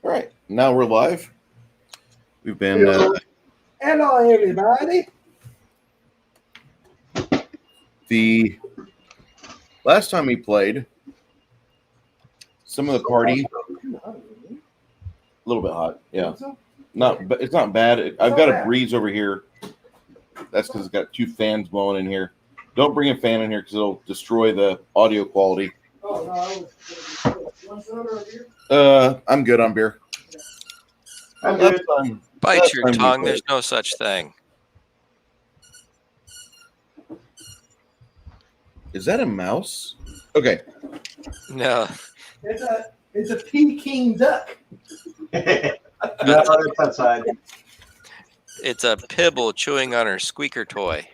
All right, now we're live. We've been Hello, everybody. The last time we played, some of the party a little bit hot. Yeah, but it's not bad. I've got a breeze over here. That's because it's got two fans blowing in here. Don't bring a fan in here because it'll destroy the audio quality. Oh no! I'm good on beer. I'm good. Bite your tongue. There's no such thing. Is that a mouse? Okay. No. It's a Peking duck. No, it's outside. It's a pibble chewing on her squeaker toy.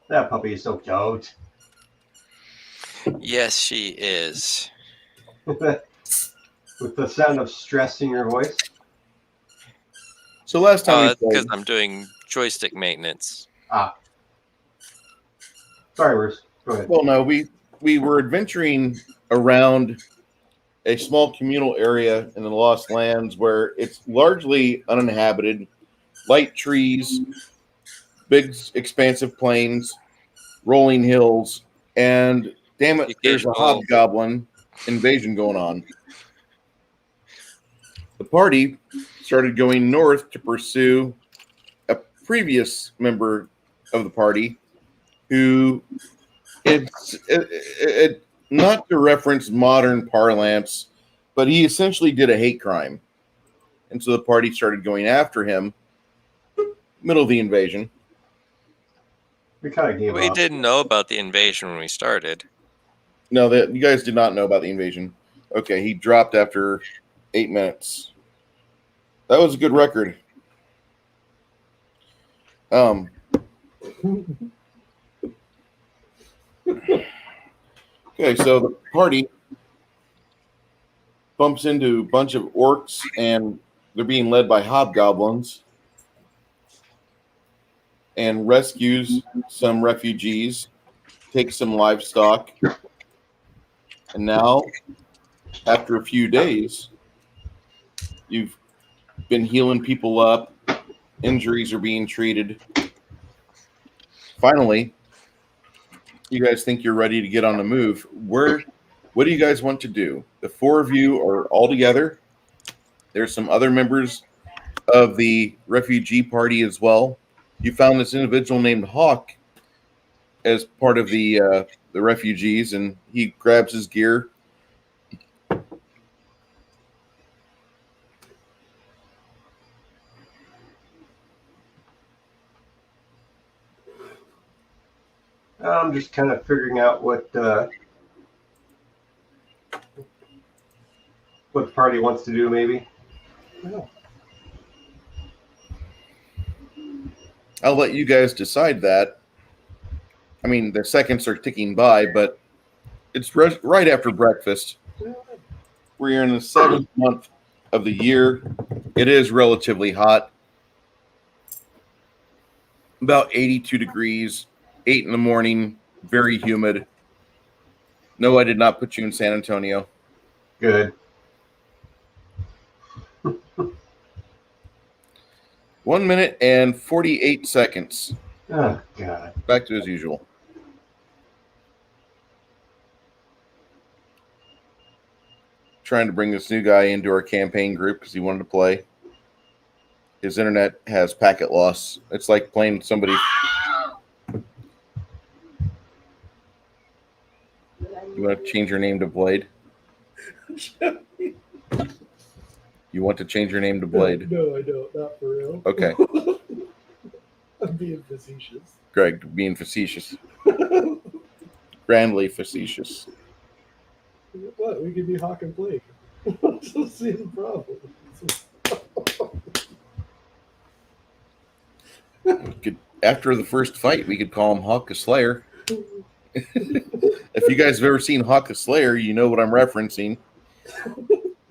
That puppy is so cute. Yes, she is. With the sound of stress in your voice. So last time That's because I'm doing joystick maintenance. Sorry, Bruce. Go ahead. Well, no, we were adventuring around a small communal area in the Lost Lands where it's largely uninhabited, light trees, big expansive plains, rolling hills, and damn it, there's a hobgoblin invasion going on. The party started going north to pursue a previous member of the party who, not to reference modern parlance, but he essentially did a hate crime. And so the party started going after him, middle of the invasion. We kind of gave up. We didn't know about the invasion when we started. No, you guys did not know about the invasion. Okay, he dropped after 8 minutes. That was a good record. Okay, so the party bumps into a bunch of orcs, and they're being led by hobgoblins, and rescues some refugees, takes some livestock, and now, after a few days, you've been healing people up, injuries are being treated. Finally, you guys think you're ready to get on the move. What do you guys want to do? The four of you are all together. There's some other members of the refugee party as well. You found this individual named Hawk as part of the refugees, and he grabs his gear. I'm just kind of figuring out what the party wants to do, maybe. I'll let you guys decide that. I mean, the seconds are ticking by, but it's right after breakfast. We're in the 7th month of the year. It is relatively hot. About 82 degrees, 8 in the morning, very humid. No, I did not put you in San Antonio. Good. 1 minute and 48 seconds. Oh, God. Back to as usual. Trying to bring this new guy into our campaign group because he wanted to play. His internet has packet loss. It's like playing somebody. You want to change your name to Blade? You want to change your name to Blade? No, I don't. Not for real. Okay. I'm being facetious. Greg, being facetious. Grandly facetious. What? We could do Hawk and Blake. I don't see the problem. After the first fight, we could call him Hawk the Slayer. If you guys have ever seen Hawk the Slayer, you know what I'm referencing.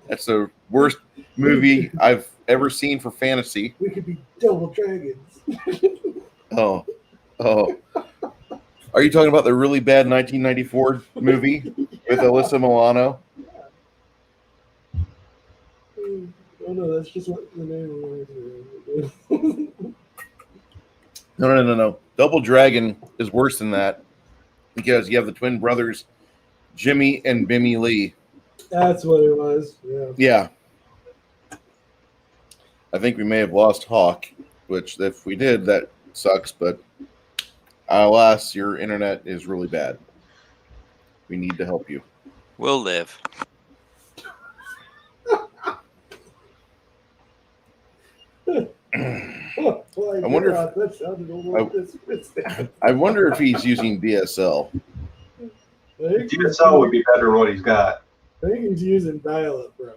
That's the worst movie I've ever seen for fantasy. We could be double dragons. Oh. Are you talking about the really bad 1994 movie with Alyssa Milano? Oh no, that's just what the name reminds me of. No. Double Dragon is worse than that because you have the twin brothers, Jimmy and Bimmy Lee. That's what it was. Yeah. Yeah. I think we may have lost Hawk, which if we did, that sucks, but alas, your internet is really bad. We need to help you. We'll live. Oh, boy, I wonder God, that sounded almost disgusting. I wonder if he's using DSL. DSL would be better than what he's got. I think he's using dial-up, bro.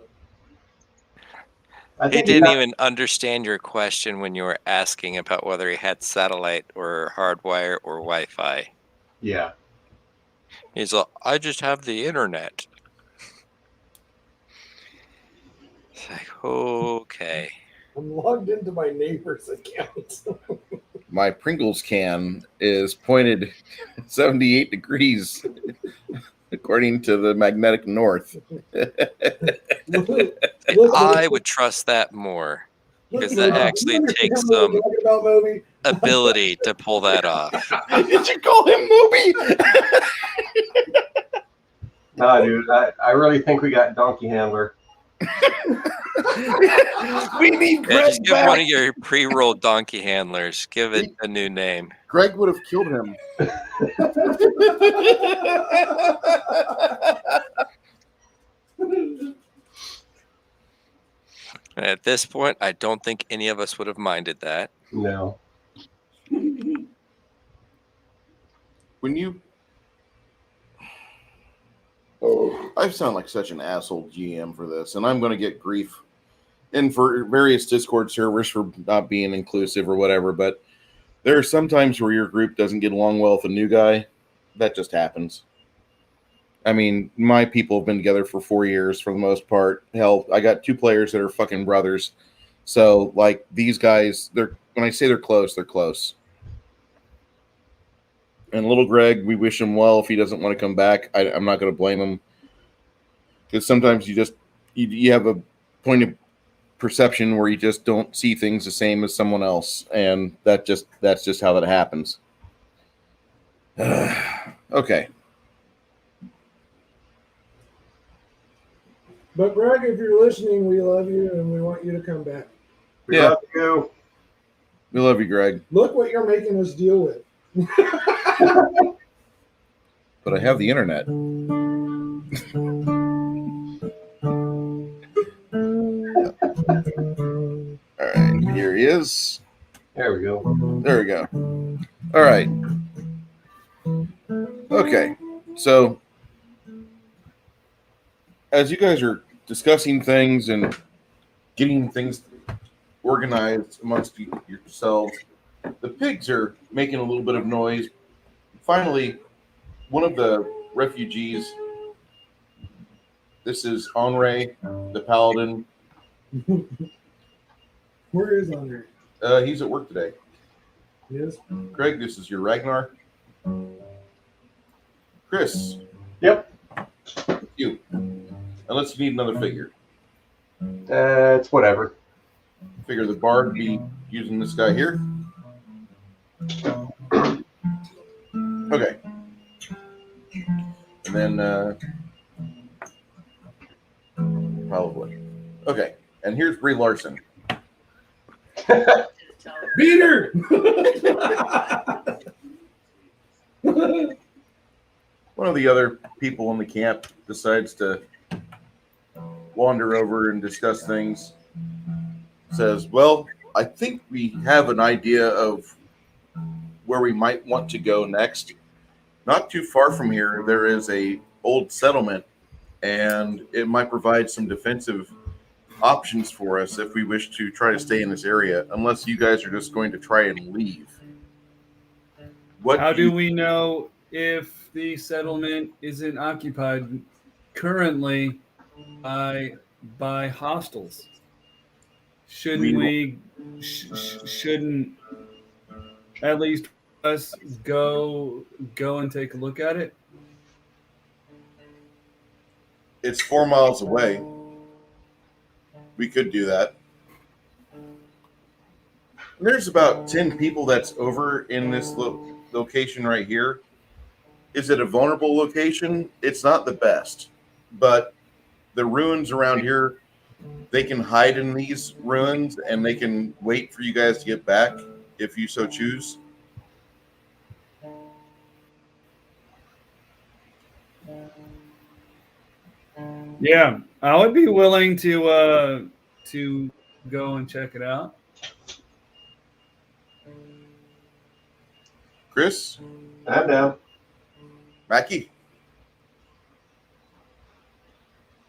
I He think didn't even understand your question when you were asking about whether he had satellite or hardwire or Wi-Fi. Yeah. He's like, I just have the internet. It's like, okay. I'm logged into my neighbor's account. My Pringles can is pointed 78 degrees according to the magnetic north. I would trust that more because that actually takes some ability to pull that off. Did you call him Moby? No, dude, I really think we got Donkey Handler. We need Yeah, Greg just give back. one of your pre-rolled donkey handlers. Give it a new name. Greg would have killed him. And at this point, I don't think any of us would have minded that. No. When you... Oh, I sound like such an asshole GM for this, and I'm going to get grief. And for various Discord servers for not being inclusive or whatever, but there are some times where your group doesn't get along well with a new guy. That just happens. I mean, my people have been together for 4 years for the most part. Hell, I got 2 players that are fucking brothers. So, like, these guys, when I say they're close, they're close. And little Greg, we wish him well if he doesn't want to come back. I'm not going to blame him. Because sometimes you have a point of perception where you just don't see things the same as someone else. And that's just how that happens. Okay. But Greg, if you're listening, we love you and we want you to come back. We Yeah. love you. We love you, Greg. Look what you're making us deal with. But I have the internet. All right, here he is. There we go. There we go. All right. Okay, so as you guys are discussing things and getting things organized amongst yourselves, the pigs are making a little bit of noise. Finally, one of the refugees, this is Henri, the paladin. Where is Andre? He's at work today. Yes. Greg, this is your Ragnar. Chris. Yep. You. Unless you need another figure. It's whatever. Figure the bard would be using this guy here. Okay. And then probably. Okay. And here's Brie Larson. Beat her! One of the other people in the camp decides to wander over and discuss things. Says, well, I think we have an idea of where we might want to go next. Not too far from here, there is a old settlement, and it might provide some defensive options for us if we wish to try to stay in this area, unless you guys are just going to try and leave. How do we know if the settlement isn't occupied currently by hostiles? Shouldn't shouldn't at least us go and take a look at it? It's 4 miles away. We could do that. There's about 10 people that's over in this location right here. Is it a vulnerable location? It's not the best, but the ruins around here, they can hide in these ruins and they can wait for you guys to get back if you so choose. Yeah, I would be willing to go and check it out. Chris? I'm down. Mackie?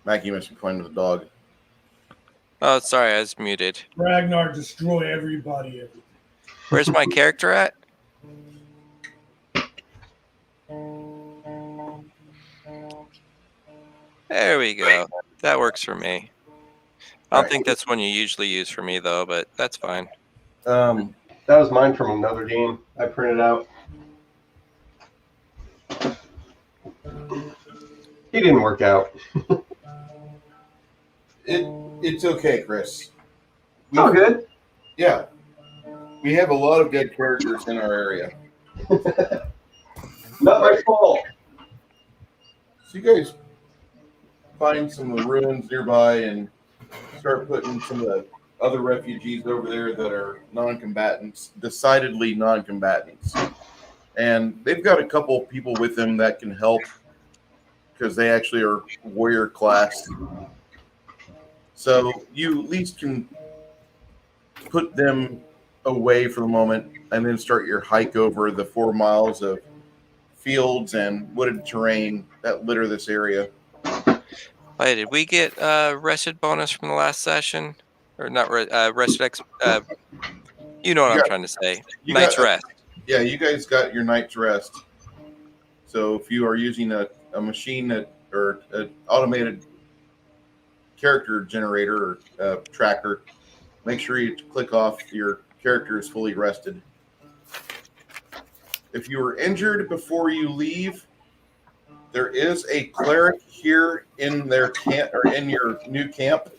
Mackie must be playing with a dog. Oh, sorry, I was muted. Ragnar destroy everybody. Where's my character at? There we go. That works for me. I don't think that's one you usually use for me, though, but that's fine. That was mine from another game I printed out. He didn't work out. It's okay, Chris. It's all good. Yeah. We have a lot of dead characters in our area. Not my fault. So you guys find some of the ruins nearby and start putting some of the other refugees over there that are non-combatants, decidedly non-combatants. And they've got a couple people with them that can help because they actually are warrior class. So you at least can put them away for the moment and then start your hike over the 4 miles of fields and wooded terrain that litter this area. Wait, did we get rested bonus from the last session? Or not rested you know what I'm trying to say. Night's rest. Yeah, you guys got your night's rest. So if you are using a machine that or an automated character generator or tracker, make sure you click off your character is fully rested. If you were injured before you leave, there is a cleric here in their camp or in your new camp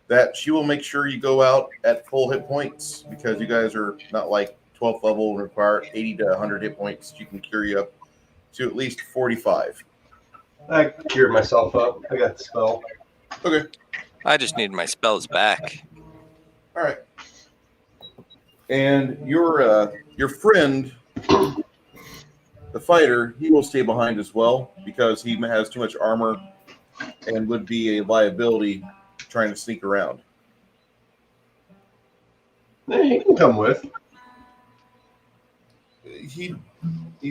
that she will make sure you go out at full hit points because you guys are not like 12th level and require 80 to 100 hit points. She can cure you up to at least 45. I cured myself up. I got the spell. Okay. I just need my spells back. All right. And your friend, the fighter, he will stay behind as well because he has too much armor and would be a liability trying to sneak around. Yeah, you can come with. He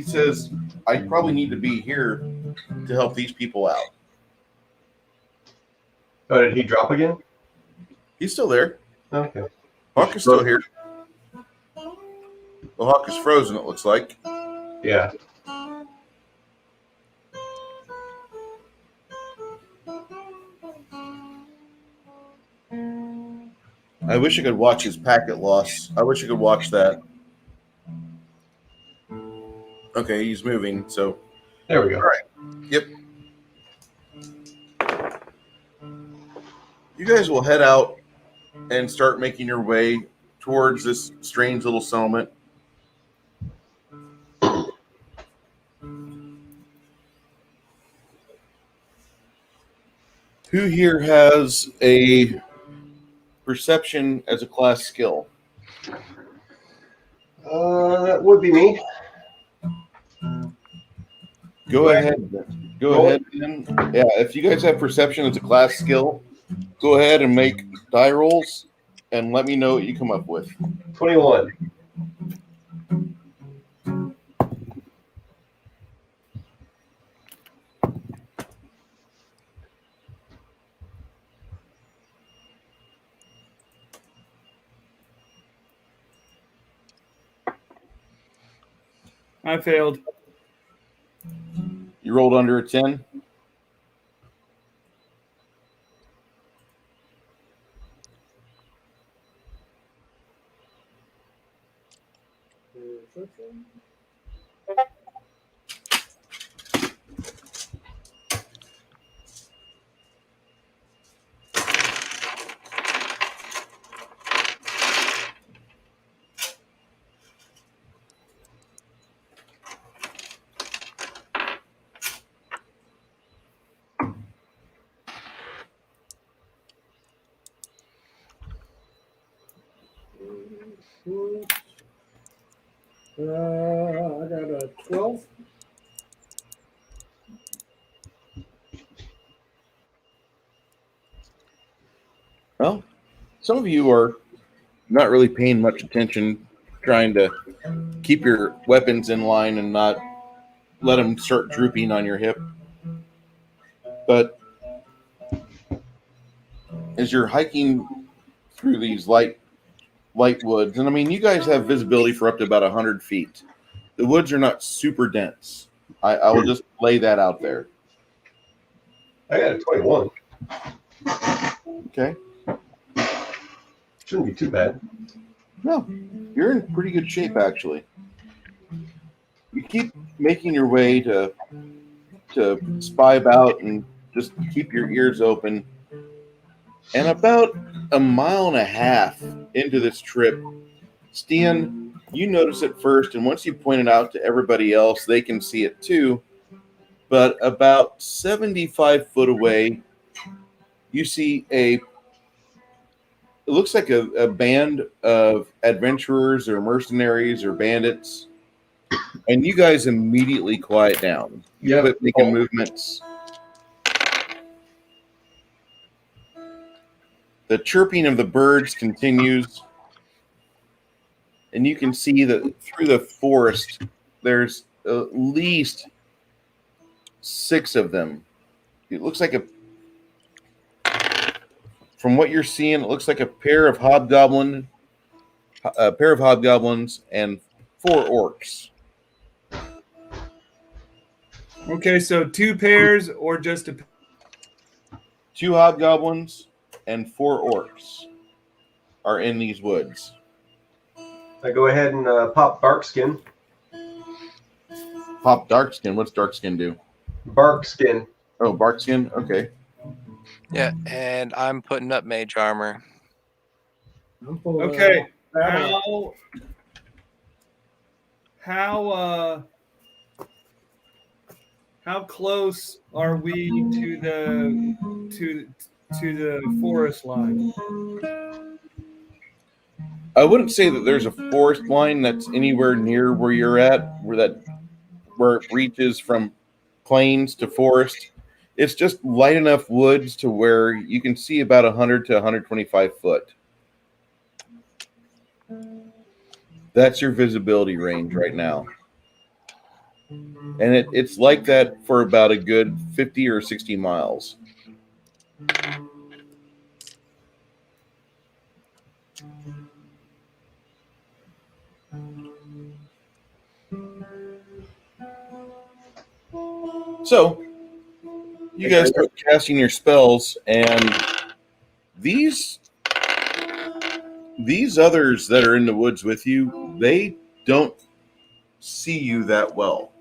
says, I probably need to be here to help these people out. Oh, did he drop again? He's still there. Okay. Hawk is still here. The Hawk is frozen, it looks like. Yeah. I wish I could watch his packet loss. I wish I could watch that. Okay, he's moving, so. There we go. All right. Yep. You guys will head out and start making your way towards this strange little settlement. Who here has a perception as a class skill? That would be me. Go ahead. Go ahead. Then. Yeah, if you guys have perception as a class skill, go ahead and make die rolls and let me know what you come up with. 21. I failed. You rolled under a 10? I got a 12. Well, some of you are not really paying much attention, trying to keep your weapons in line and not let them start drooping on your hip. But as you're hiking through these light woods, and I mean, you guys have visibility for up to about 100 feet. The woods are not super dense. I will just lay that out there. I got a 21. Okay. Shouldn't be too bad. No, you're in pretty good shape, actually. You keep making your way to spy about and just keep your ears open. And about a mile and a half into this trip, Stian, you notice it first, and once you point it out to everybody else, they can see it too. But about 75 foot away, you see it looks like a band of adventurers or mercenaries or bandits, and you guys immediately quiet down. You Yep. quit making movements. The chirping of the birds continues, and you can see that through the forest, there's at least 6 of them. It looks like from what you're seeing, it looks like a pair of hobgoblins and 4 orcs. Okay, so 2 pairs or just a 2 hobgoblins and 4 orcs are in these woods. I go ahead and pop Barkskin. Pop Darkskin. What's Darkskin do? Barkskin. Oh, Barkskin? Okay. Yeah, and I'm putting up mage armor. I'm pulling Okay. battle. How close are we to the forest line? I wouldn't say that there's a forest line that's anywhere near where you're at, where it reaches from plains to forest. It's just light enough woods to where you can see about 100 to 125 foot. That's your visibility range right now. And it's like that for about a good 50 or 60 miles. So, you guys start casting your spells, and these others that are in the woods with you, they don't see you that well.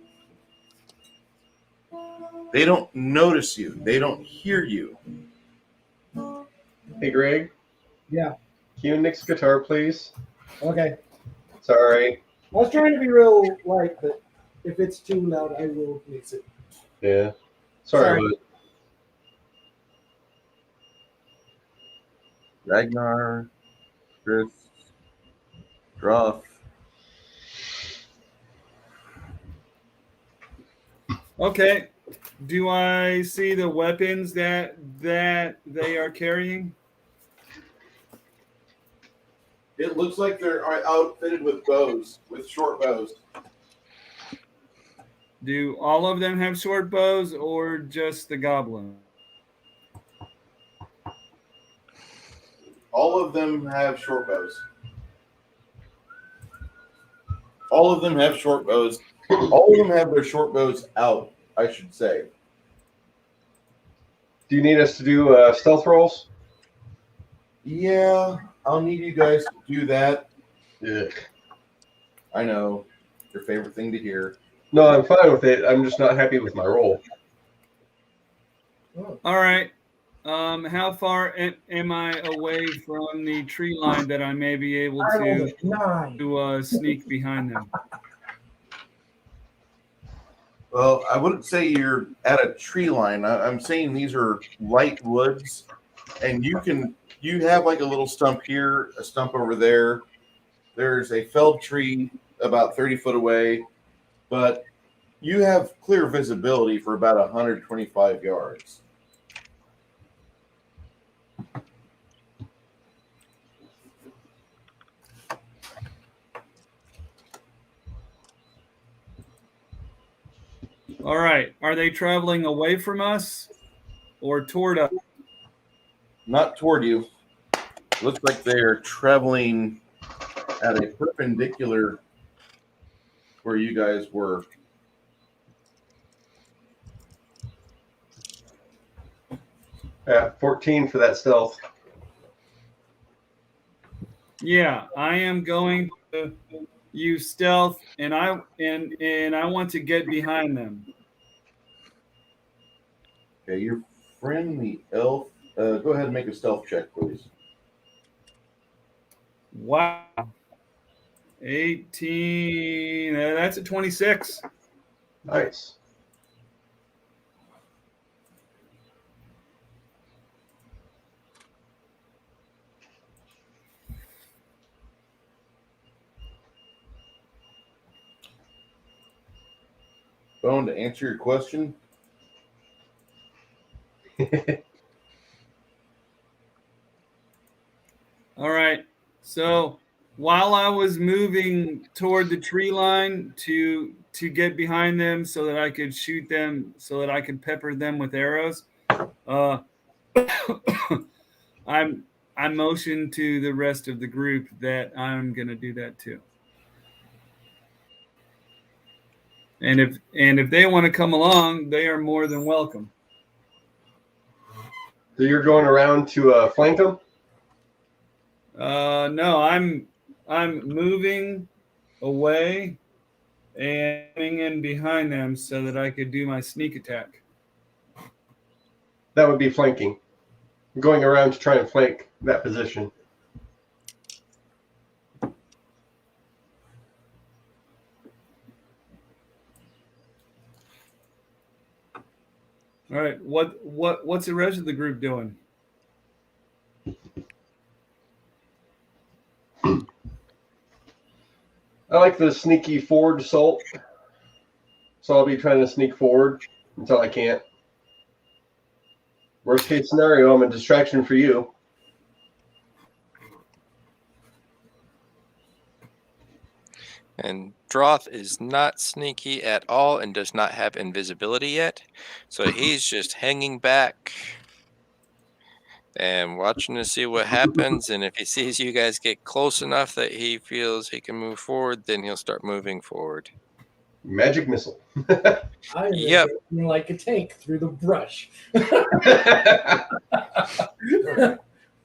They don't notice you. They don't hear you. Hey, Greg. Yeah. Can you Nick's guitar, please? Okay. Sorry. I was trying to be real light, but if it's too loud, I will mix it. Yeah. Sorry. Sorry. Ragnar, Chris, Druff. Okay. Do I see the weapons that they are carrying? It looks like they're outfitted with bows, with short bows. Do all of them have short bows or just the goblin? All of them have short bows. All of them have short bows. All of them have their short bows out, I should say. Do you need us to do stealth rolls? Yeah, I'll need you guys to do that. Yeah. I know. Your favorite thing to hear. No, I'm fine with it. I'm just not happy with my roll. All right. How far am I away from the tree line that I may be able to sneak behind them? Well, I wouldn't say you're at a tree line. I'm saying these are light woods, and you have like a little stump here, a stump over there. There's a felled tree about 30 foot away, but you have clear visibility for about 125 yards. All right. Are they traveling away from us or toward us? Not toward you. Looks like they're traveling at a perpendicular where you guys were. Yeah, 14 for that stealth. Yeah, I am going to use stealth, and I want to get behind them. Okay, your friend, the elf, go ahead and make a stealth check, please. Wow. 18. That's a 26. Nice. Bone, to answer your question, All right. So while I was moving toward the tree line to get behind them so that I could shoot them, so that I could pepper them with arrows, I motioned to the rest of the group that I'm going to do that too. And if they want to come along, they are more than welcome. So you're going around to flank them? No, I'm moving away and coming in behind them so that I could do my sneak attack. That would be flanking. Going around to try and flank that position. All right, what's the rest of the group doing? I like the sneaky forward assault. So I'll be trying to sneak forward until I can't. Worst case scenario, I'm a distraction for you. And Droth is not sneaky at all and does not have invisibility yet. So he's just hanging back and watching to see what happens. And if he sees you guys get close enough that he feels he can move forward, then he'll start moving forward. Magic missile. I am Yep. like a tank through the brush.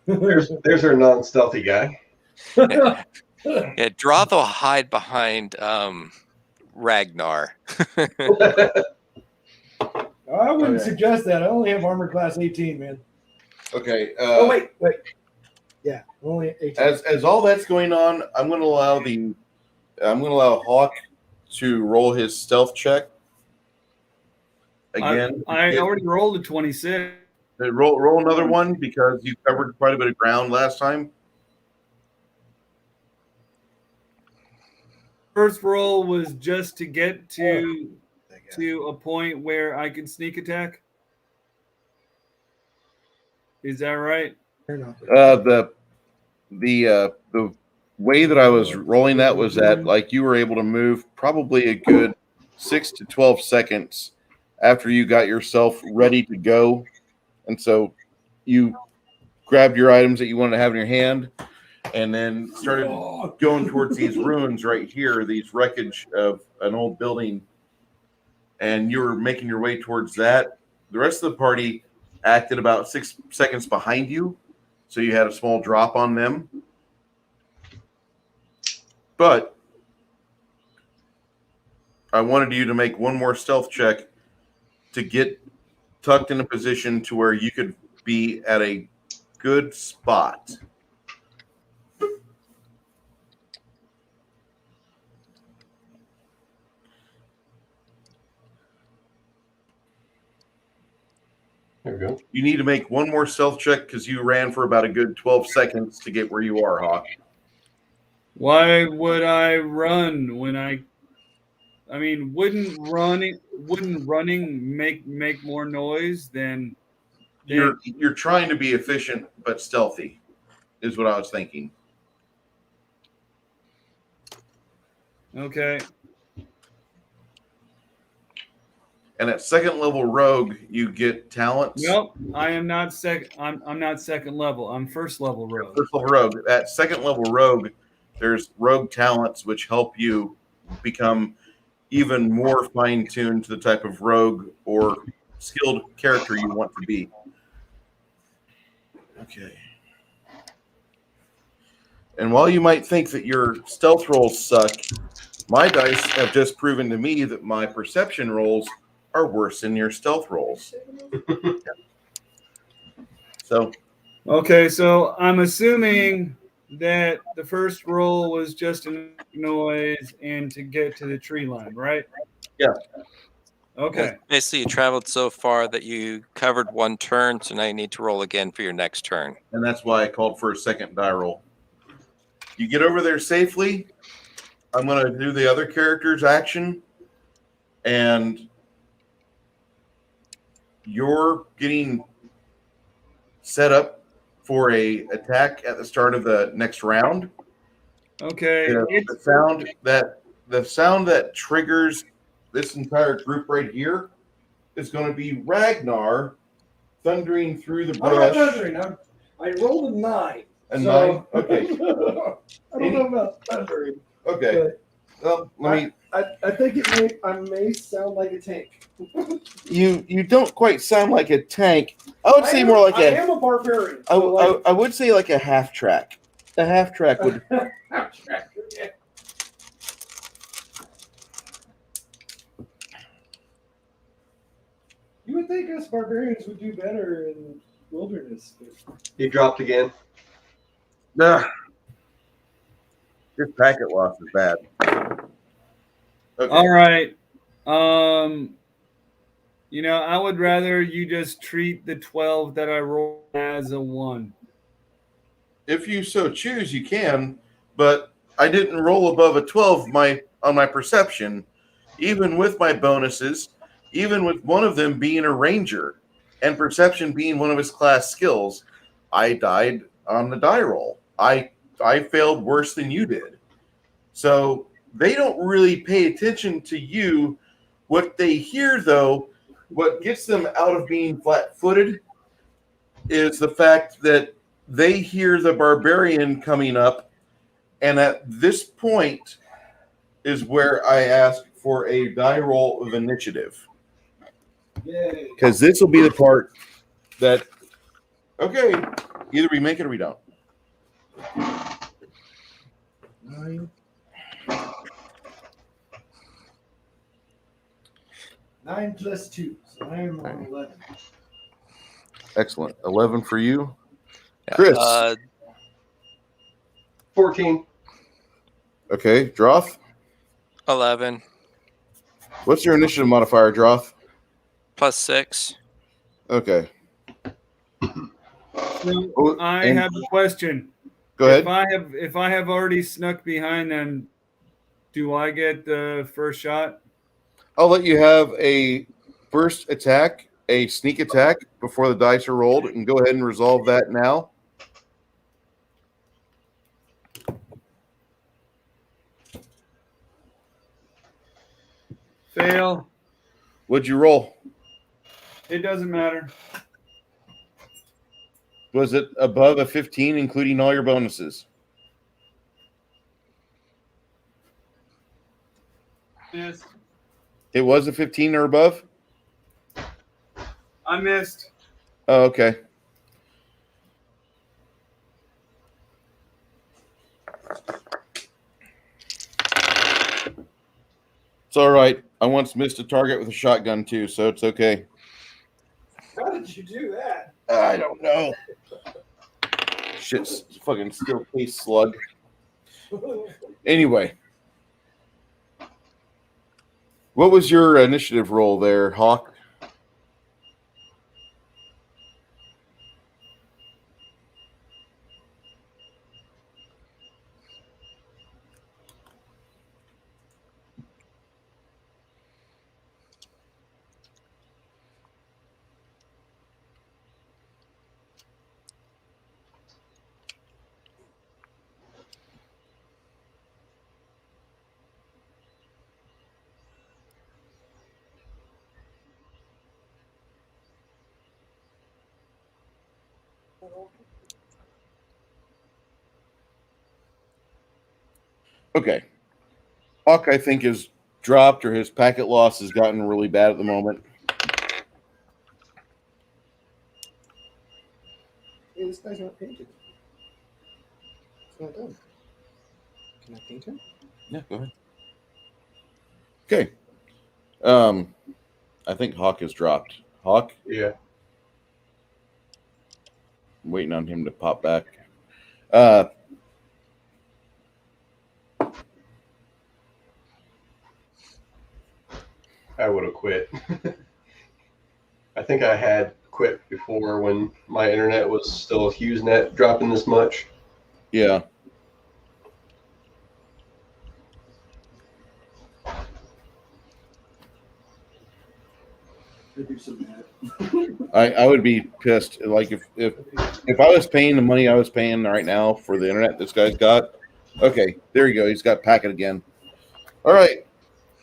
there's our non-stealthy guy. Yeah, Droth will hide behind Ragnar. I wouldn't Okay. suggest that. I only have armor class 18, man. okay. Oh wait. Yeah, only 18. As all that's going on, I'm going to allow Hawk to roll his stealth check again. I already rolled a 26. Roll another one because you covered quite a bit of ground last time. First roll was just to get to a point where I can sneak attack. Is that right? Fair enough. The way that I was rolling that was that like you were able to move probably a good 6 to 12 seconds after you got yourself ready to go, and so you grabbed your items that you wanted to have in your hand and then started going towards these ruins right here, these wreckage of an old building, and you were making your way towards that. The rest of the party acted about 6 seconds behind you, so you had a small drop on them. But I wanted you to make one more stealth check to get tucked in a position to where you could be at a good spot. There we go. You need to make one more stealth check because you ran for about a good 12 seconds to get where you are, Hawk. Why would I run when I mean, wouldn't running make more noise than You're trying to be efficient but stealthy, is what I was thinking. okay. And at second level rogue, you get talents. Nope, I am not second. I'm not second level. I'm first level rogue. First level rogue. At second level rogue, there's rogue talents which help you become even more fine-tuned to the type of rogue or skilled character you want to be. Okay. And while you might think that your stealth rolls suck, my dice have just proven to me that my perception rolls are worse than your stealth rolls. So, Okay, so I'm assuming that the first roll was just a noise and to get to the tree line, right? yeah. Okay. Basically, you traveled so far that you covered one turn, so now you need to roll again for your next turn. And that's why I called for a second die roll. You get over there safely. I'm going to do the other character's action, and you're getting set up for a attack at the start of the next round. Okay. The sound that triggers this entire group right here is going to be Ragnar thundering through the I'm not brush. thundering. I rolled a 9. A 9? Okay. I don't know about thundering. Okay. Well, I think I may sound like a tank. You don't quite sound like a tank. I would say more like I am a barbarian. I would say like a half track. A half track would. Yeah. You would think us barbarians would do better in wilderness. He dropped again. Nah. This packet loss is bad. Okay. All right. I would rather you just treat the 12 that I rolled as a 1. If you so choose, you can, but I didn't roll above a 12 on my perception, even with my bonuses, even with one of them being a ranger and perception being one of his class skills. I died on the die roll. I failed worse than you did. So they don't really pay attention to you. What they hear, though, what gets them out of being flat-footed is the fact that they hear the barbarian coming up, and at this point is where I ask for a die roll of initiative. Yay. Because this will be the part that, okay, either we make it or we don't. 9. 9 plus 2. So I am on 11. Excellent. 11 for you. Chris. 14. Okay, Droth. 11 What's your initiative modifier, Droth? plus 6. Okay. So I have a question. Go ahead. If I have already snuck behind them, do I get the first shot? I'll let you have a first attack, a sneak attack before the dice are rolled, and go ahead and resolve that now. Fail. What'd you roll? It doesn't matter. Was it above a 15, including all your bonuses? Missed. It was a 15 or above? I missed. Oh, okay. It's all right. I once missed a target with a shotgun too, so it's okay. How did you do that? I don't know. Shit's fucking steel case slug. Anyway. What was your initiative roll there, Hawk? Okay. Hawk, I think, is dropped, or his packet loss has gotten really bad at the moment. Hey, this guy's not painted. It's not done. Can I paint him? Yeah, go ahead. Okay. I think Hawk is dropped. Hawk, Yeah. I'm waiting on him to pop back. I would have quit. I think I had quit before when my internet was still a HughesNet dropping this much. Yeah. I would be pissed. Like if I was paying the money I was paying right now for the internet this guy's got. Okay, there you go. He's got packet again. All right.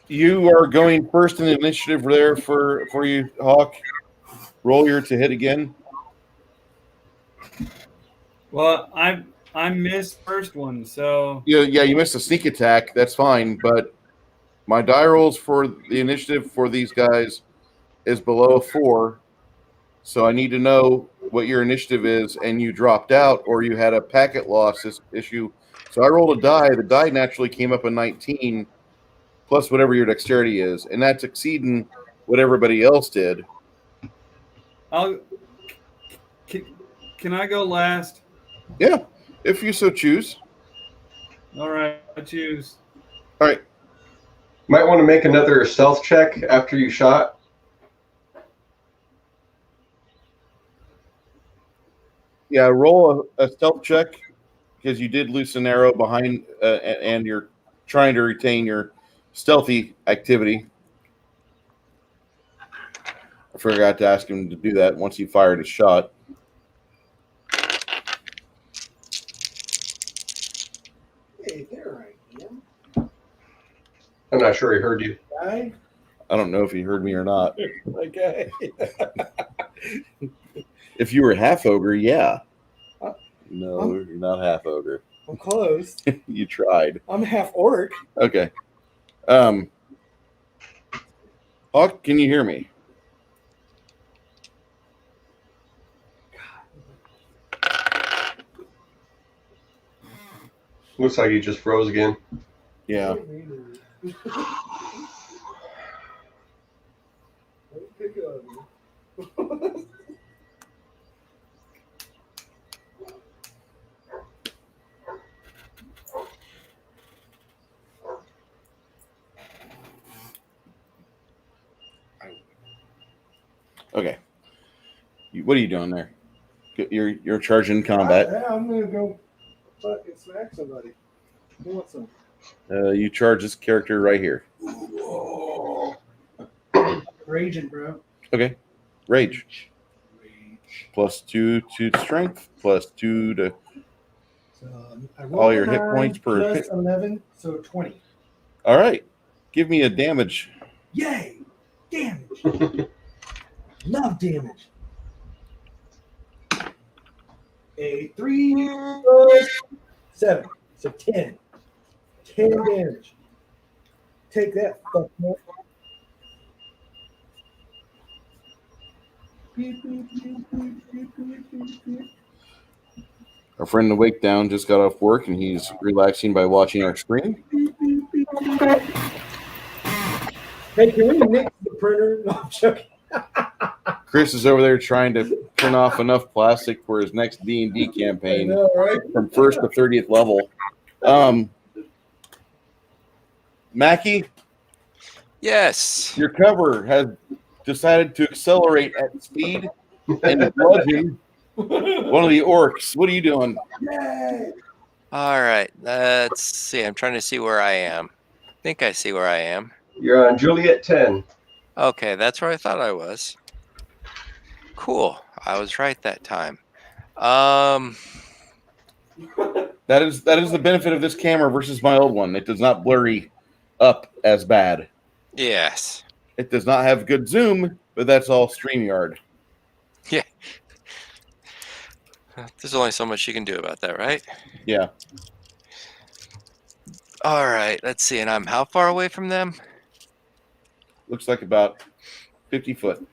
You are going first in the initiative there for you, Hawk. Roll your to hit again. Well, I missed first one, so Yeah, you missed a sneak attack. That's fine, but my die rolls for the initiative for these guys is below 4. So I need to know what your initiative is, and you dropped out or you had a packet loss issue. So I rolled a die. The die naturally came up a 19 plus whatever your dexterity is, and that's exceeding what everybody else did. Can I go last? Yeah, if you so choose. All right, I choose. All right. Might want to make another stealth check after you shot. Yeah, roll a stealth check because you did loose an arrow behind, and you're trying to retain your stealthy activity. I forgot to ask him to do that once he fired his shot. Hey, there I am. I'm not sure he heard you. Guy? I don't know if he heard me or not. My guy. If you were half ogre, yeah. No, I'm- you're not half ogre. I'm close. You tried. I'm half orc. Okay. Hawk, can you hear me? Looks like he just froze again. Yeah. Okay. What are you doing there? You're charging combat. Yeah, I'm gonna go fucking smack somebody. Who wants some? You charge this character right here. Raging, bro. Okay. Rage. +2 to strength, +2 to So, all your hit points per plus hit. 11, so 20. All right. Give me a damage. Yay! Damage. Love damage. A 3 plus 7, so 10. 10 damage. Take that, fuck man. Our friend the Wake Down just got off work and he's relaxing by watching our stream. Hey, can we nix the printer? No, I'm joking. Chris is over there trying to print off enough plastic for his next D&D I campaign know, right? from 1st to 30th level. Mackie, Yes. your cover has decided to accelerate at speed and bludgeon one of the orcs. What are you doing? Yay! All right. Let's see. I'm trying to see where I am. I think I see where I am. You're on Juliet 10. Okay, that's where I thought I was. Cool. I was right that time. That is the benefit of this camera versus my old one. It does not blurry up as bad. Yes. It does not have good zoom, but that's all StreamYard. Yeah. There's only so much you can do about that, right? Yeah. All right, let's see. And I'm how far away from them? Looks like about 50 foot.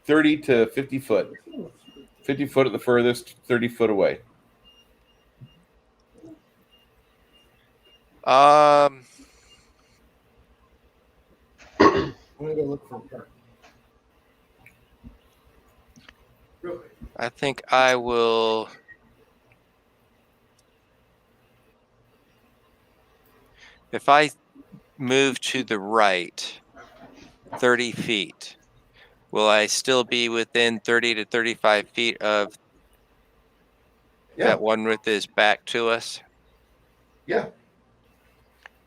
30 to 50 foot. 50 foot at the furthest, 30 foot away. I'm gonna go look for a park. I think I will. If I move to the right 30 feet, will I still be within 30 to 35 feet of that one with his back to us? Yeah.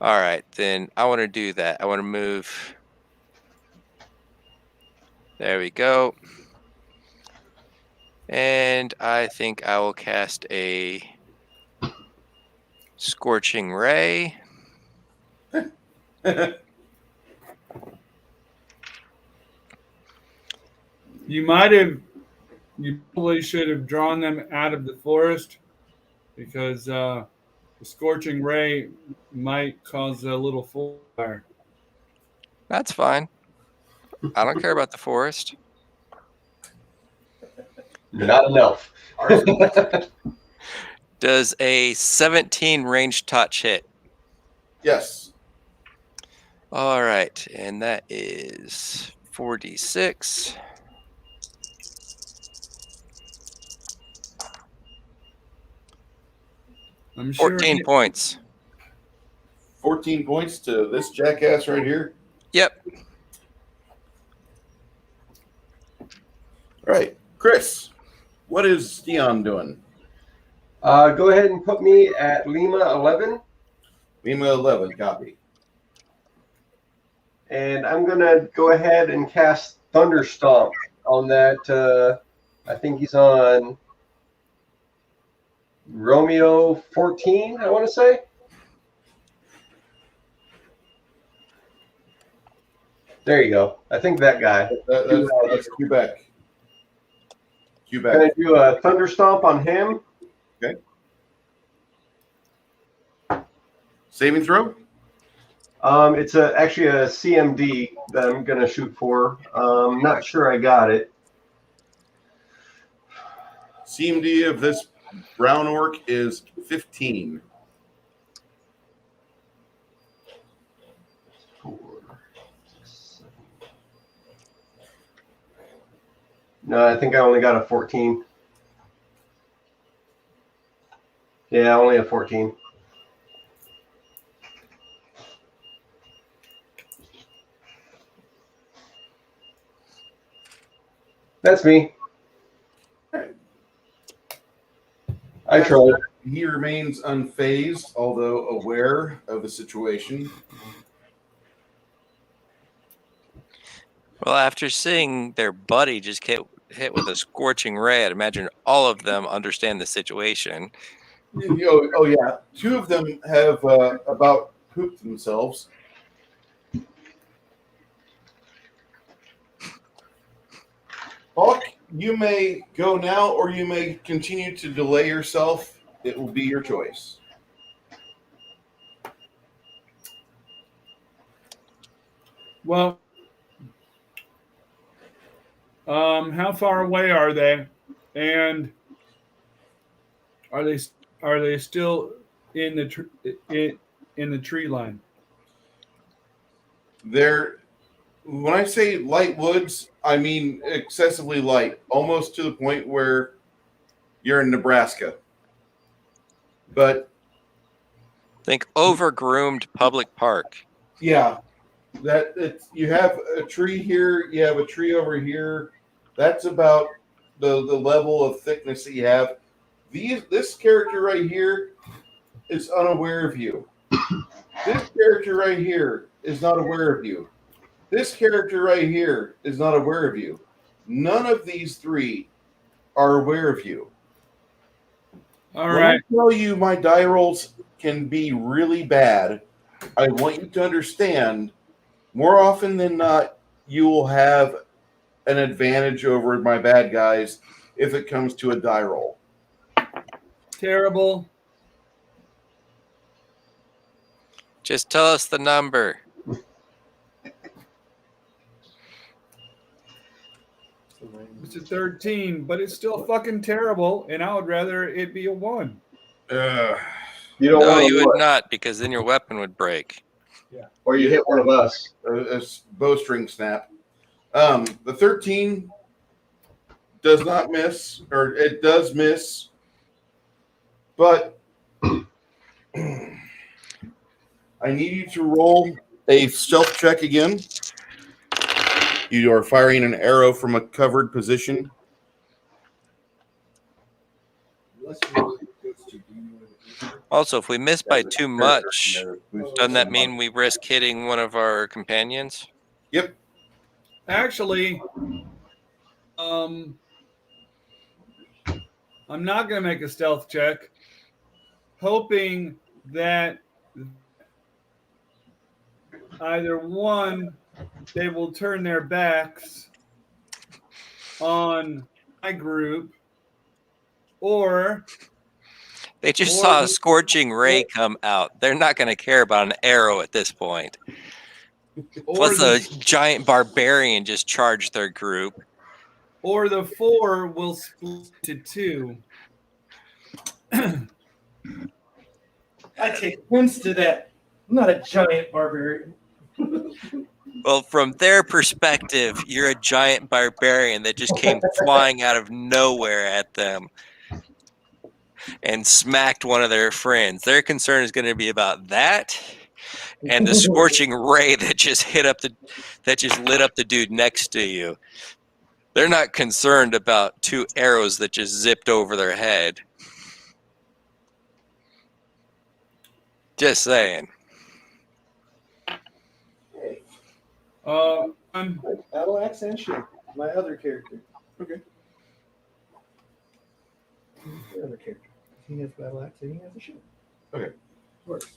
All right, then I want to do that. I want to move. There we go. And I think I will cast a Scorching Ray. You probably should have drawn them out of the forest because the scorching ray might cause a little fire. That's fine. I don't care about the forest. Not enough. Does a 17 range touch hit? Yes. All right, and that is 4d6. I'm sure 14 points. 14 points to this jackass right here. Yep. All right. Chris, what is Dion doing? Go ahead and put me at Lima 11. Lima 11, copy. And I'm going to go ahead and cast Thunder Stomp on that. I think he's on Romeo 14, I want to say. There you go. I think that guy. That's Quebec. I'm going to do a Thunder Stomp on him. Okay. Saving throw? It's actually a CMD that I'm going to shoot for. Not sure I got it. CMD of this brown orc is 15. 4, 6, 7. No, I think I only got a 14. Yeah, only a 14. That's me. I tried. He remains unfazed, although aware of the situation. Well, after seeing their buddy just get hit with a scorching ray, I'd imagine all of them understand the situation. Oh yeah. Two of them have about pooped themselves. Hawk, you may go now, or you may continue to delay yourself. It will be your choice. Well, how far away are they? And are they still in the tree line? They're, when I say light woods, I mean excessively light, almost to the point where you're in Nebraska. But think over-groomed public park. yeah, you have a tree here, you have a tree over here. That's about the level of thickness that you have. This character right here is unaware of you. This character right here is not aware of you. This character right here is not aware of you. None of these three are aware of you. All When right. I tell you my die rolls can be really bad, I want you to understand, more often than not, you will have an advantage over my bad guys if it comes to a die roll. Terrible. Just tell us the number. It's a 13, but it's still fucking terrible, and I would rather it be a 1. You don't No, want you to would not, because then your weapon would break. or you hit one of us. A bowstring snap. The 13 does not miss, or it does miss, but I need you to roll a stealth check again. You are firing an arrow from a covered position. Also, if we miss by too much, doesn't that mean we risk hitting one of our companions? Yep. Actually, I'm not going to make a stealth check, hoping that either one, they will turn their backs on my group, or They just saw a scorching ray come out. They're not going to care about an arrow at this point. Plus, a giant barbarian just charged their group. or the 4 will split to 2. I take offense to that. I'm not a giant barbarian. Well, from their perspective, you're a giant barbarian that just came flying out of nowhere at them and smacked one of their friends. Their concern is going to be about that and the scorching ray that just lit up the dude next to you. They're not concerned about 2 arrows that just zipped over their head. Just saying. Battle axe and shield. My other character. Okay. The other character. He has battle axe and he has a shield. Okay. Works.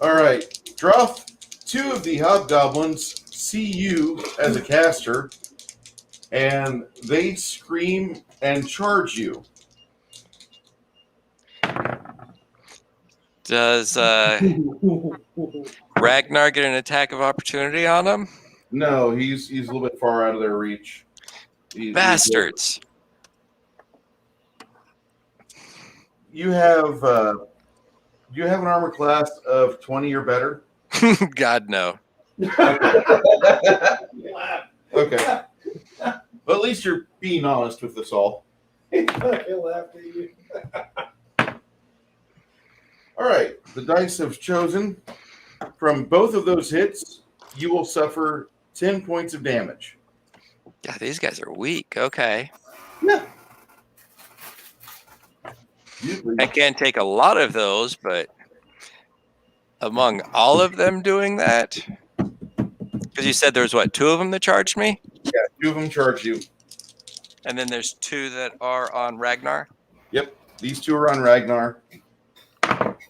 All right. Droth, 2 of the hobgoblins see you as a caster, and they scream and charge you. Does Ragnar get an attack of opportunity on him? No, he's a little bit far out of their reach. Bastards. You have an armor class of 20 or better? God, no. Okay. But at least you're being honest with us all. He fucking laughed at you. All right. The dice have chosen. From both of those hits, you will suffer 10 points of damage. Yeah, these guys are weak. Okay. I can't take a lot of those, but among all of them doing that, because you said there was, 2 of them that charged me? Yeah, 2 of them charge you. And then there's 2 that are on Ragnar? Yep. These 2 are on Ragnar.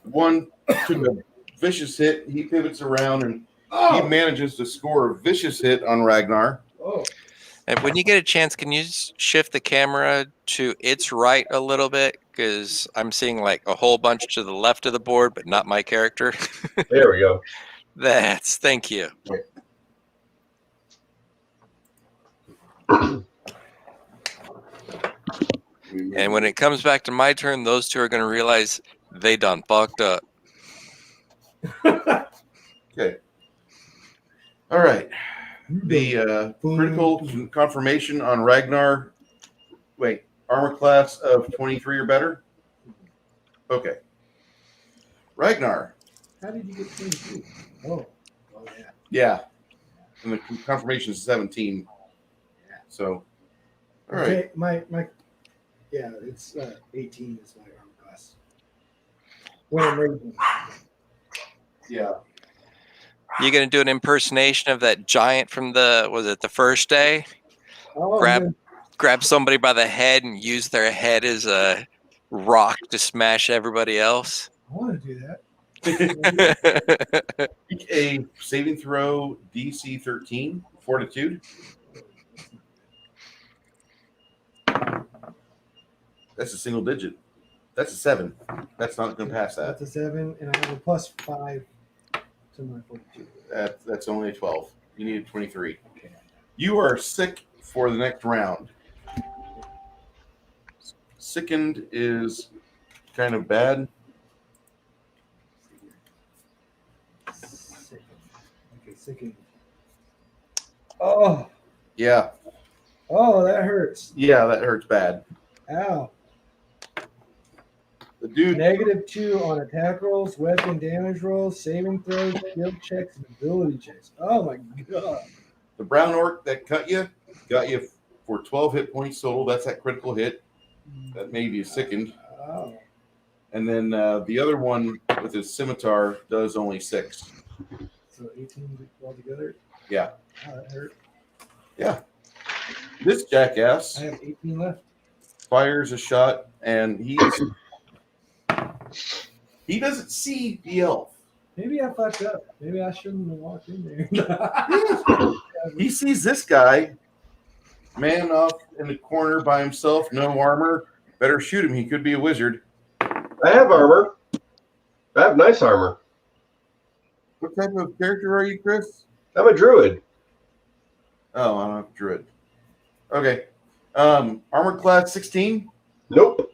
One took a vicious hit. He pivots around and he manages to score a vicious hit on Ragnar. Oh. And when you get a chance, can you just shift the camera to its right a little bit? Because I'm seeing like a whole bunch to the left of the board, but not my character. There we go. Thank you. And when it comes back to my turn, those 2 are going to realize they done fucked up. Okay. All right. The critical confirmation on Ragnar. Wait, armor class of 23 or better? Okay. Ragnar. How did you get 22? Oh, yeah. Yeah. And the confirmation is 17. Yeah. So, all right. Okay, my yeah, it's 18 is my armor class. When I'm raging. Yeah. You going to do an impersonation of that giant from the first day? Oh, Grab somebody by the head and use their head as a rock to smash everybody else? I want to do that. A saving throw DC 13, fortitude. That's a single digit. That's a 7. That's not going to pass that. That's a 7, and I have a +5 to my 42. That's only a 12. You need a 23. Okay. You are sick for the next round. Sickened is kind of bad. Sickened. Okay, sickened. Oh, Yeah. oh, that hurts. Yeah, that hurts bad. Ow. The dude, -2 on attack rolls, weapon damage rolls, saving throws, skill checks, and ability checks. Oh my god. the brown orc that cut you, got you for 12 hit points total. That's that critical hit. That made you sickened. Oh. And then the other one with his scimitar does only 6. So 18 altogether. Yeah. Oh, that hurt. Yeah. This jackass I have 18 left. fires a shot, and he doesn't see the elf. Maybe I fucked up. Maybe I shouldn't have walked in there. He sees this guy, man off in the corner by himself, no armor. Better shoot him. He could be a wizard. I have armor. I have nice armor. What type of character are you, Chris? I'm a druid. Oh, I'm a druid. Okay. Armor class 16. Nope.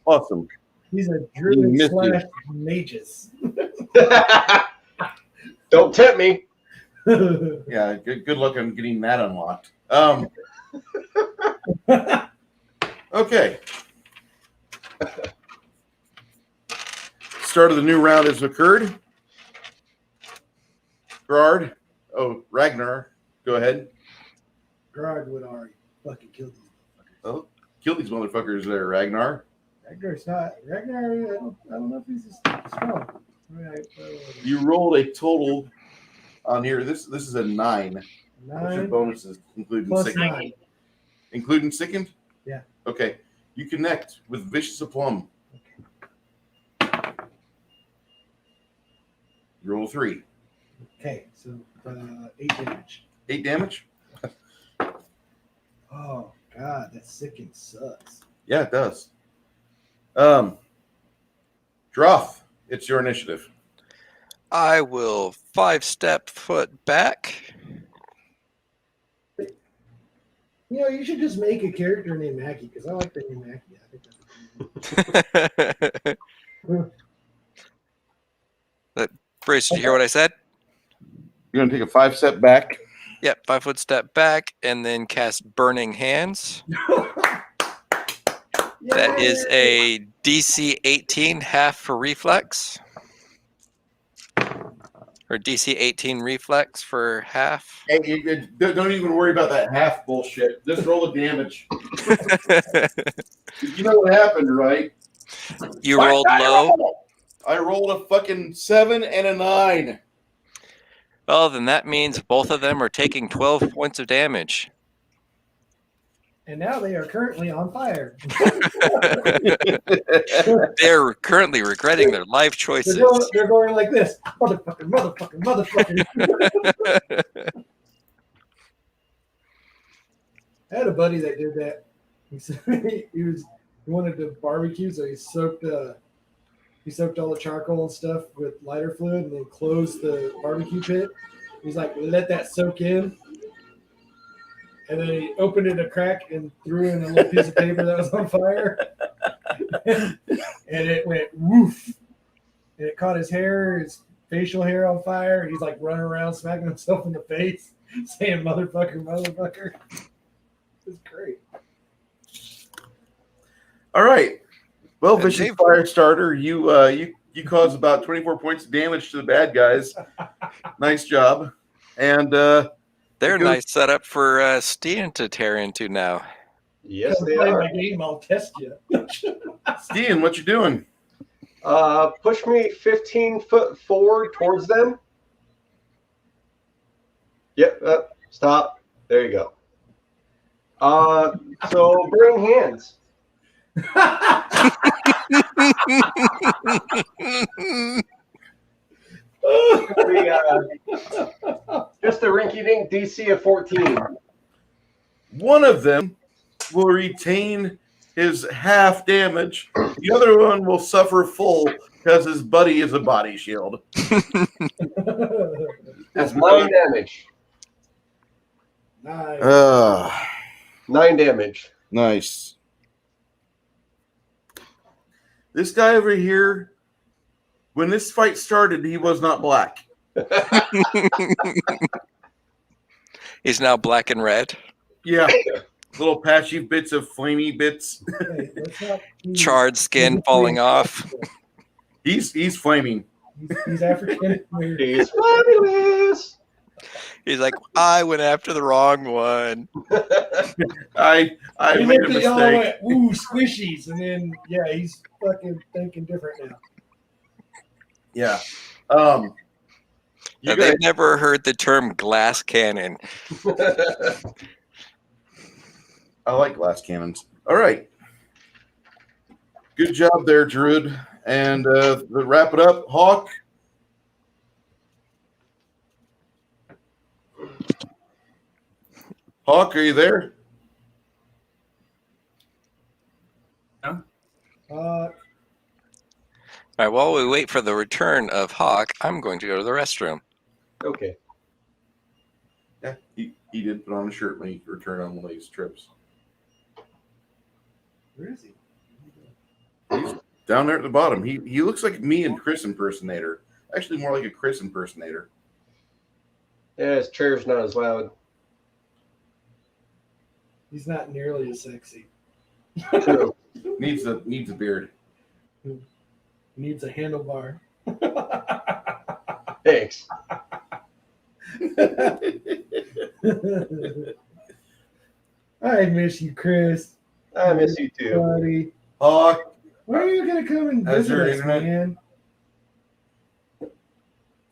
Awesome. He's a He druid missed / magus. Don't tempt me. Yeah, good luck on getting that unlocked. Okay. Start of the new round has occurred. Gerard. Oh, Ragnar. Go ahead. Gerard would already fucking kill these motherfuckers. Oh, kill these motherfuckers there, Ragnar. Ragnar's not. Ragnar, I don't know if he's strong. You rolled a total on here. This is a 9. What's your 9 bonuses, including plus sickened? 9. Including sickened? Yeah. Okay. You connect with Vicious Aplomb. You roll 3. Okay, so 8 damage. 8 damage? Oh god, that sickened sucks. Yeah, it does. Droth, it's your initiative. I will 5-step foot back. You know, you should just make a character named Mackie because I like the name Mackie. I think that's Bruce, did you hear what I said? You're going to take a 5-step back. Yep, 5-foot step back and then cast Burning Hands. That is a DC 18 half for reflex. Or DC 18 reflex for half. Hey, don't even worry about that half bullshit. Just roll the damage. You know what happened, right? You rolled low. I rolled a fucking 7 and a 9. Well, then that means both of them are taking 12 points of damage. And now they are currently on fire. They're currently regretting their life choices. They're going like this. Motherfucker, motherfucker, motherfucker. I had a buddy that did that. He wanted to barbecue, so he soaked all the charcoal and stuff with lighter fluid and then closed the barbecue pit. He's like, let that soak in. And then he opened it a crack and threw in a little piece of paper that was on fire. And it went woof. And it caught his hair, his facial hair on fire. He's like running around smacking himself in the face, saying motherfucker, motherfucker. It's great. All right. Well, And Vicious Dave- Fire Starter, you caused about 24 points of damage to the bad guys. Nice job. And They're a Good. nice setup for Steen to tear into now. Yes, Come they play are. my game, I'll test you. Steven, what you doing? Push me 15 foot forward towards them. Yep. Stop. There you go. So bring hands. Just a rinky-dink DC of 14. One of them will retain his half damage. The other one will suffer full because his buddy is a body shield. That's 9 damage. Nice. 9 damage. Nice. This guy over here, when this fight started, he was not black. He's now black and red. Yeah. Little patchy bits of flamey bits. Hey, let's not be- Charred skin falling off. He's flaming. He's African. Weird. He's fabulous. He's like, I went after the wrong one. I He made a looked at y'all and mistake. went, ooh, squishies. And then, yeah, he's fucking thinking different now. Yeah. You They've guys, never heard the term glass cannon. I like glass cannons. All right. Good job there, Druid. And to wrap it up, Hawk. Hawk, are you there? All right, while we wait for the return of Hawk, I'm going to go to the restroom. Okay. Yeah, he did put on a shirt when he returned on one of these trips. Where is he? He's down there at the bottom. He looks like me and Chris impersonator. Actually, more like a Chris impersonator. Yeah, his chair's not as loud. He's not nearly as sexy. True. Needs a beard. He needs a handlebar. Thanks. I miss you, Chris. I miss you too. Buddy. Hawk, When are you going to come and Has visit your us, internet- man?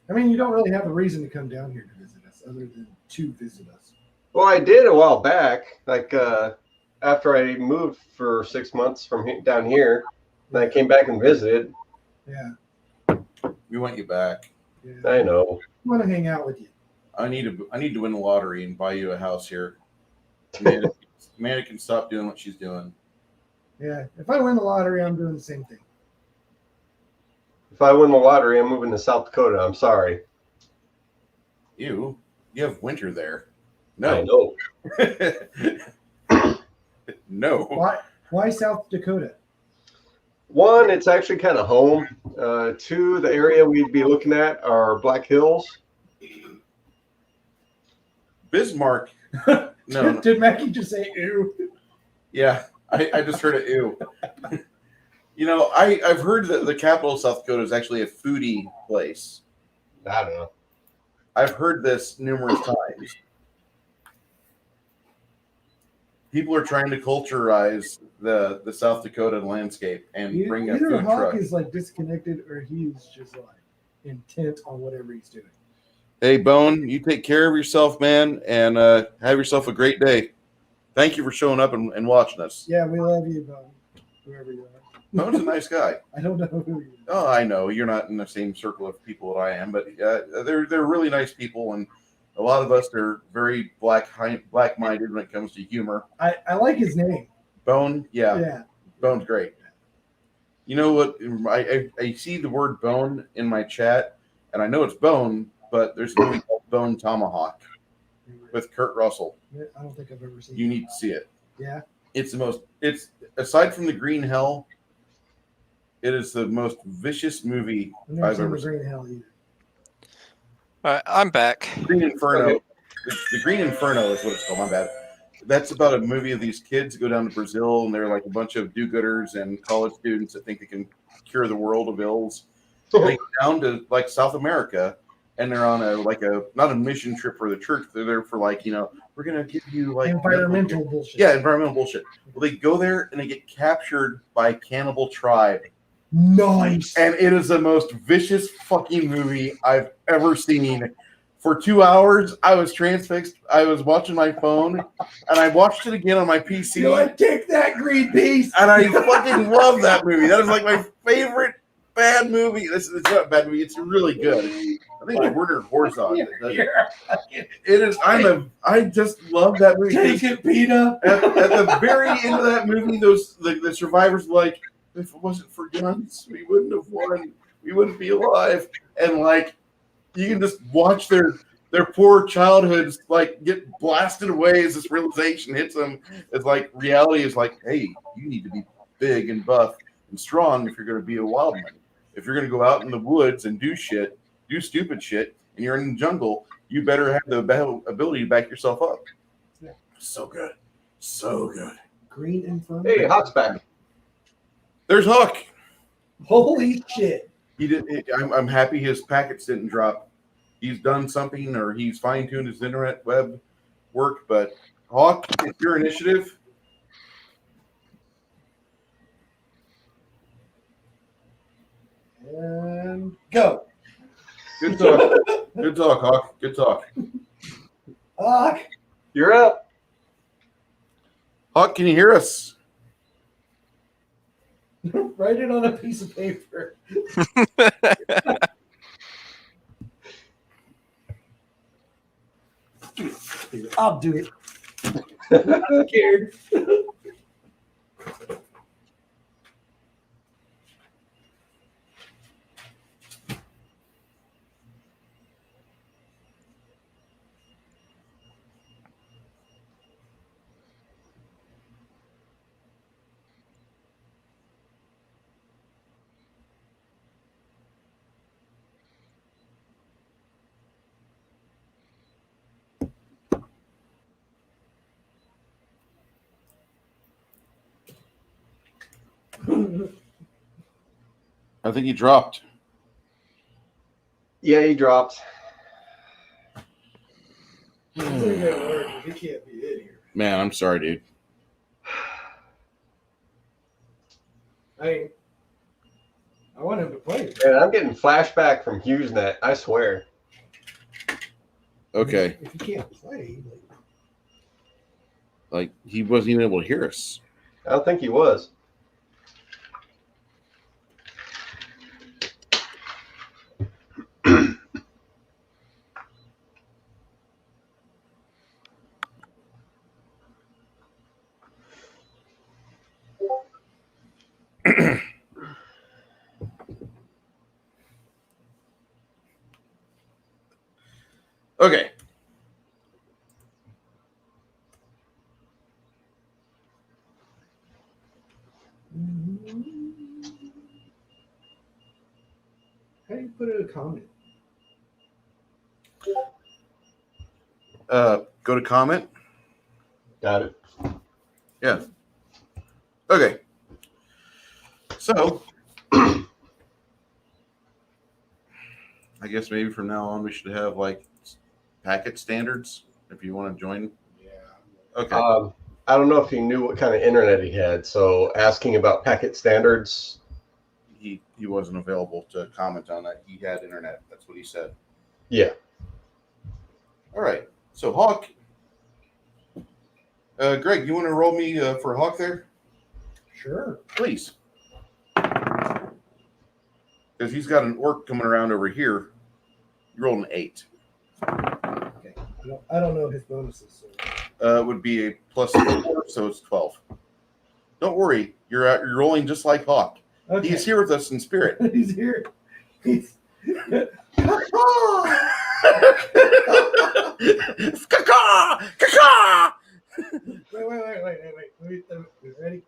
I mean, you don't really have a reason to come down here to visit us other than to visit us. Well, I did a while back, like after I moved for 6 months from down here, and I came back and visited. Yeah. we want you back. Yeah. I know. I want to hang out with you. I need to win the lottery and buy you a house here. Amanda can stop doing what she's doing. Yeah. If I win the lottery, I'm doing the same thing. If I win the lottery, I'm moving to South Dakota. I'm sorry. You have winter there. I No. know. No. Why South Dakota? One, it's actually kind of home. Two, the area we'd be looking at are Black Hills. Bismarck. No. Did Mackie just say ew? Yeah, I just heard it. Ew. You know, I've heard that the capital of South Dakota is actually a foodie place. I don't know. I've heard this numerous times. People are trying to culturize the South Dakota landscape and bring a Either food Hawk truck. is like disconnected or he's just like intent on whatever he's doing. Hey, Bone, you take care of yourself, man, and have yourself a great day. Thank you for showing up and watching us. Yeah, we love you, Bo. Whoever you are. Bone's a nice guy. I don't know who you are. Oh, I know you're not in the same circle of people that I am, but they're really nice people, and a lot of us are very black-minded when it comes to humor. I like his name. Bone, yeah, Yeah. Bone's great. You know what? I see the word bone in my chat, and I know it's Bone, but there's a movie called Bone Tomahawk with Kurt Russell. I don't think I've ever seen You it. need to see it. Yeah. It's aside from the Green Hell, it is the most vicious movie I've never I've seen ever the seen. Green Hell either. All right, I'm back. Green Inferno. Okay. The Green Inferno is what it's called. My bad. That's about a movie of these kids go down to Brazil, and they're like a bunch of do-gooders and college students that think they can cure the world of ills. And they go down to like South America, and they're on not a mission trip for the church. They're there for we're gonna give you like Environmental bullshit. Yeah, environmental bullshit. Well, they go there and they get captured by a cannibal tribe. Nice. And it is the most vicious fucking movie I've ever seen. For 2 hours, I was transfixed. I was watching my phone, and I watched it again on my PC. You're like, take that, Greenpeace. And I fucking love that movie. That is like my favorite bad movie. It's not a bad movie. It's really good. I think it's Werner Herzog. It is. I just love that movie. Take it, Peter. At the very end of that movie, the survivors were like, if it wasn't for guns, we wouldn't have won. We wouldn't be alive. And like, you can just watch their poor childhoods like get blasted away as this realization hits them. It's like reality is like, hey, you need to be big and buff and strong if you're going to be a wildman. If you're going to go out in the woods and do stupid shit, and you're in the jungle, you better have the ability to back yourself up. Yeah. So good. So good. Green and fun. Hey, Hawk's back. There's Hawk. Holy shit. I'm happy his packets didn't drop. He's done something, or he's fine-tuned his internet web work. But Hawk, it's your initiative. And go. Good talk. Good talk, Hawk. Good talk. Hawk. You're up. Hawk, can you hear us? Write it on a piece of paper. I'll do it. I'm scared. I think he dropped. Yeah, he dropped. This ain't gonna work. He can't be in here. Man, I'm sorry, dude. I want him to play. Man, I'm getting flashback from HughesNet. I swear. Okay. If he can't play, Like, he wasn't even able to hear us. I don't think he was. Okay. how do you put in a comment? Go to comment. Got it. Yeah. Okay. So, I guess maybe from now on we should have like packet standards if you want to join. Yeah. Okay. I don't know if he knew what kind of internet he had, so asking about packet standards. He wasn't available to comment on that. He had internet. That's what he said. Yeah. All right. So Hawk. Greg, you want to roll me for Hawk there? Sure. Please. Because he's got an orc coming around over here. You rolled an 8. Okay. I don't know his bonuses. So. It would be a +4, so it's 12. Don't worry. You're rolling just like Hawk. Okay. He's here with us in spirit. He's here. He's. Caw-caw! Caw-caw! Wait. We ready?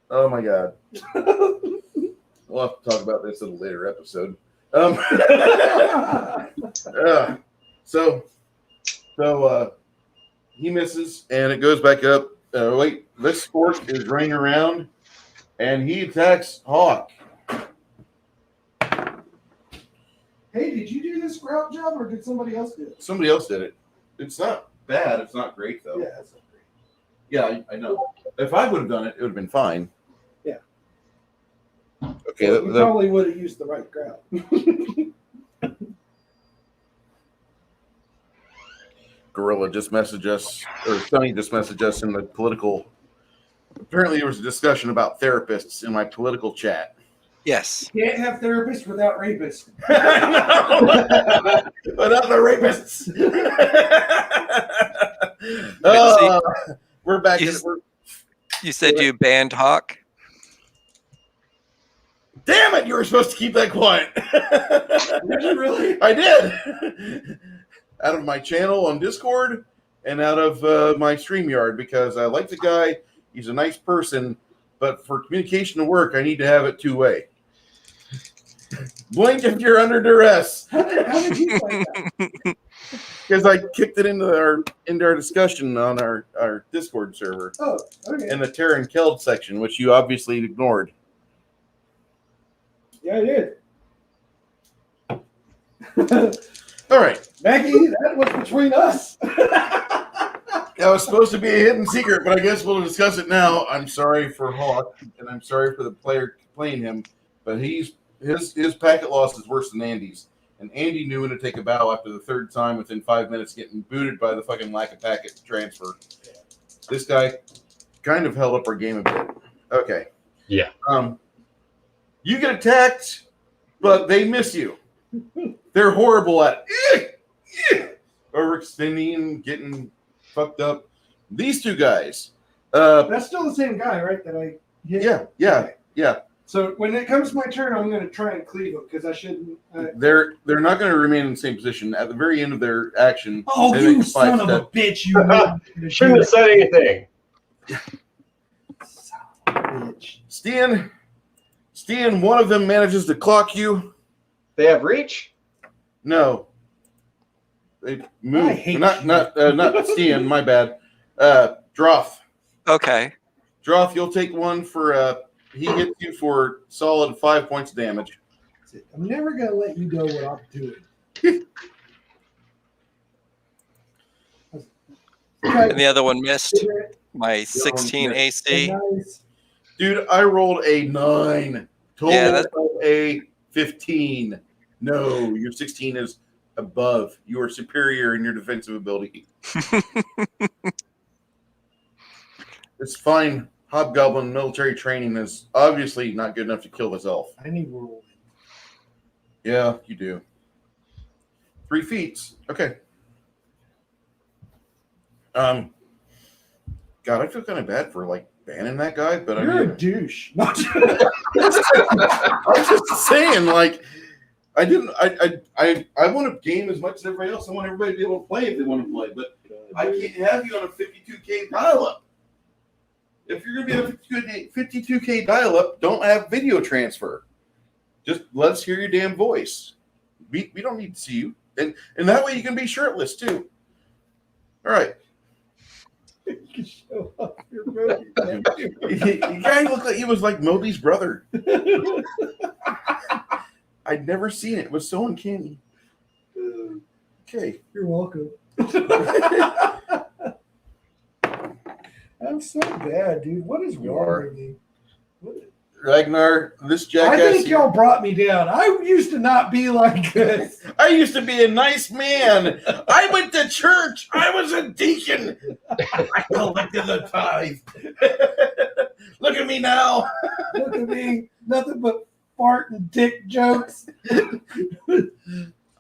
Oh my God. We'll have to talk about this in a later episode. So he misses and it goes back up. Wait, this orc is running around and he attacks Hawk. Hey, did you do this route job or did somebody else do it? Somebody else did it. It's not bad. It's not great though. Yeah, that's not great. Yeah, I know. If I would have done it, it would have been fine. Yeah. Okay. Okay, Well, you probably would have used the right crowd. Gorilla just messaged us, or Sonny just messaged us in the political. Apparently, there was a discussion about therapists in my political chat. Yes. You can't have therapists without rapists. Without the rapists. We're back. You said you banned Hawk? Damn it! You were supposed to keep that quiet. Did you really? I did. Out of my channel on Discord and out of my StreamYard, because I like the guy. He's a nice person, but for communication to work, I need to have it two-way. Blink if you're under duress. How did you like that? Because I kicked it into our discussion on our Discord server. Oh, okay. In the Terran Keld section, which you obviously ignored. Yeah, I did. All right. Maggie, that was between us. That was supposed to be a hidden secret, but I guess we'll discuss it now. I'm sorry for Hawk, and I'm sorry for the player playing him, but his packet loss is worse than Andy's. And Andy knew when to take a bow after the third time within 5 minutes getting booted by the fucking lack of packet transfer. This guy kind of held up our game a bit. Okay. Yeah. You get attacked, but they miss you. They're horrible at it. Overextending and getting fucked up. These two guys. That's still the same guy, right? That I hit? Yeah. So when it comes to my turn, I'm going to try and cleave him because I shouldn't. They're not going to remain in the same position. At the very end of their action, Oh, they you make a son of a step. bitch! You Shouldn't have said anything. Son of a bitch. Stan, one of them manages to clock you. They have reach? No. They move. I hate Not Stan, my bad. Droth. Okay. Droth, you'll take one for he hits you for solid 5 points of damage. I'm never going to let you go what I'm doing. And the other one missed. My 16 missed. AC. Nice. Dude, I rolled a 9. Total Yeah, of a 15. No, your 16 is above. You are superior in your defensive ability. It's fine. Hobgoblin military training is obviously not good enough to kill this elf. I need roll. Yeah, you do. 3 feats. Okay. God, I feel kind of bad for like banning that guy, but You're I mean, a douche. I'm just saying, like, I want to game as much as everybody else. I want everybody to be able to play if they want to play, but I can't have you on a 52K dial-up. If you're going to be on a 52K dial-up, don't have video transfer. Just let us hear your damn voice. We don't need to see you. And that way you can be shirtless, too. All right. You can show off your movie. The guy looked like he was like Moby's brother. I'd never seen it. It was so uncanny. Okay. You're welcome. I'm so bad, dude. What is wrong with me? Ragnar, this jackass. I think y'all brought me down. I used to not be like this. I used to be a nice man. I went to church. I was a deacon. I collected the tithe. Look at me now. Look at me. Nothing but fart and dick jokes.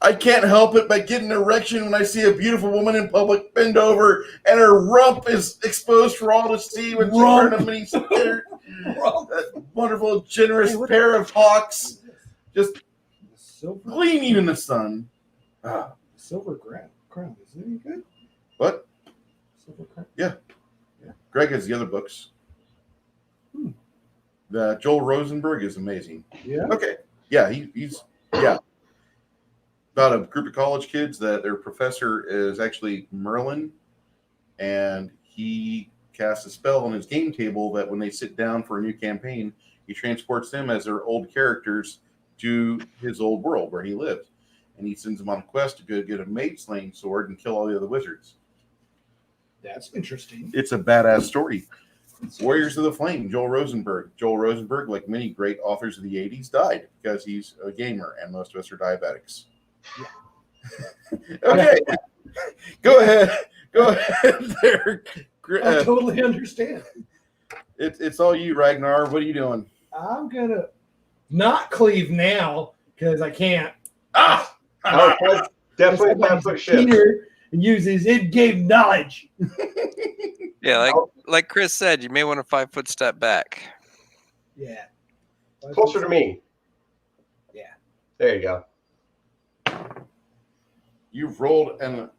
I can't help it but get an erection when I see a beautiful woman in public bend over and her rump is exposed for all to see when she's wearing a mini skirt. That wonderful, generous pair of hawks just gleaming in the sun. Silver crown. Is it any good? What? Silver crown? Yeah. Greg has the other books. The Joel Rosenberg is amazing. Yeah. Okay. Yeah, he's about a group of college kids that their professor is actually Merlin, and he casts a spell on his game table that when they sit down for a new campaign, he transports them as their old characters to his old world where he lived. And he sends them on a quest to go get a maid slaying sword and kill all the other wizards. That's interesting. It's a badass story. Warriors of the Flame, Joel Rosenberg. Joel Rosenberg, like many great authors of the 80s, died because he's a gamer, and most of us are diabetics. Okay. Go ahead. Go ahead there. I totally understand. It's all you, Ragnar. What are you doing? I'm going to not cleave now because I can't. Definitely 5 foot shift. Peter use his in-game knowledge. Yeah, like Chris said, you may want a 5 foot step back. Yeah. Closer to me. Yeah. There you go. You've rolled a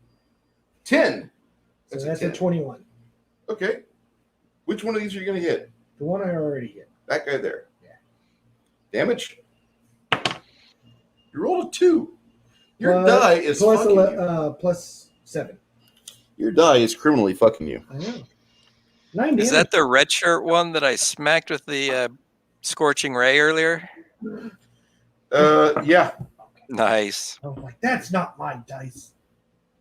10. So that's a 10. 21. Okay. Which one of these are you going to hit? The one I already hit. That guy there. Yeah. Damage. You rolled a 2. Your die is plus fucking you. plus 7. Your die is criminally fucking you. I know. 9 Is damage. that the red shirt one that I smacked with the scorching ray earlier? Yeah. Nice. I'm like, that's not my dice.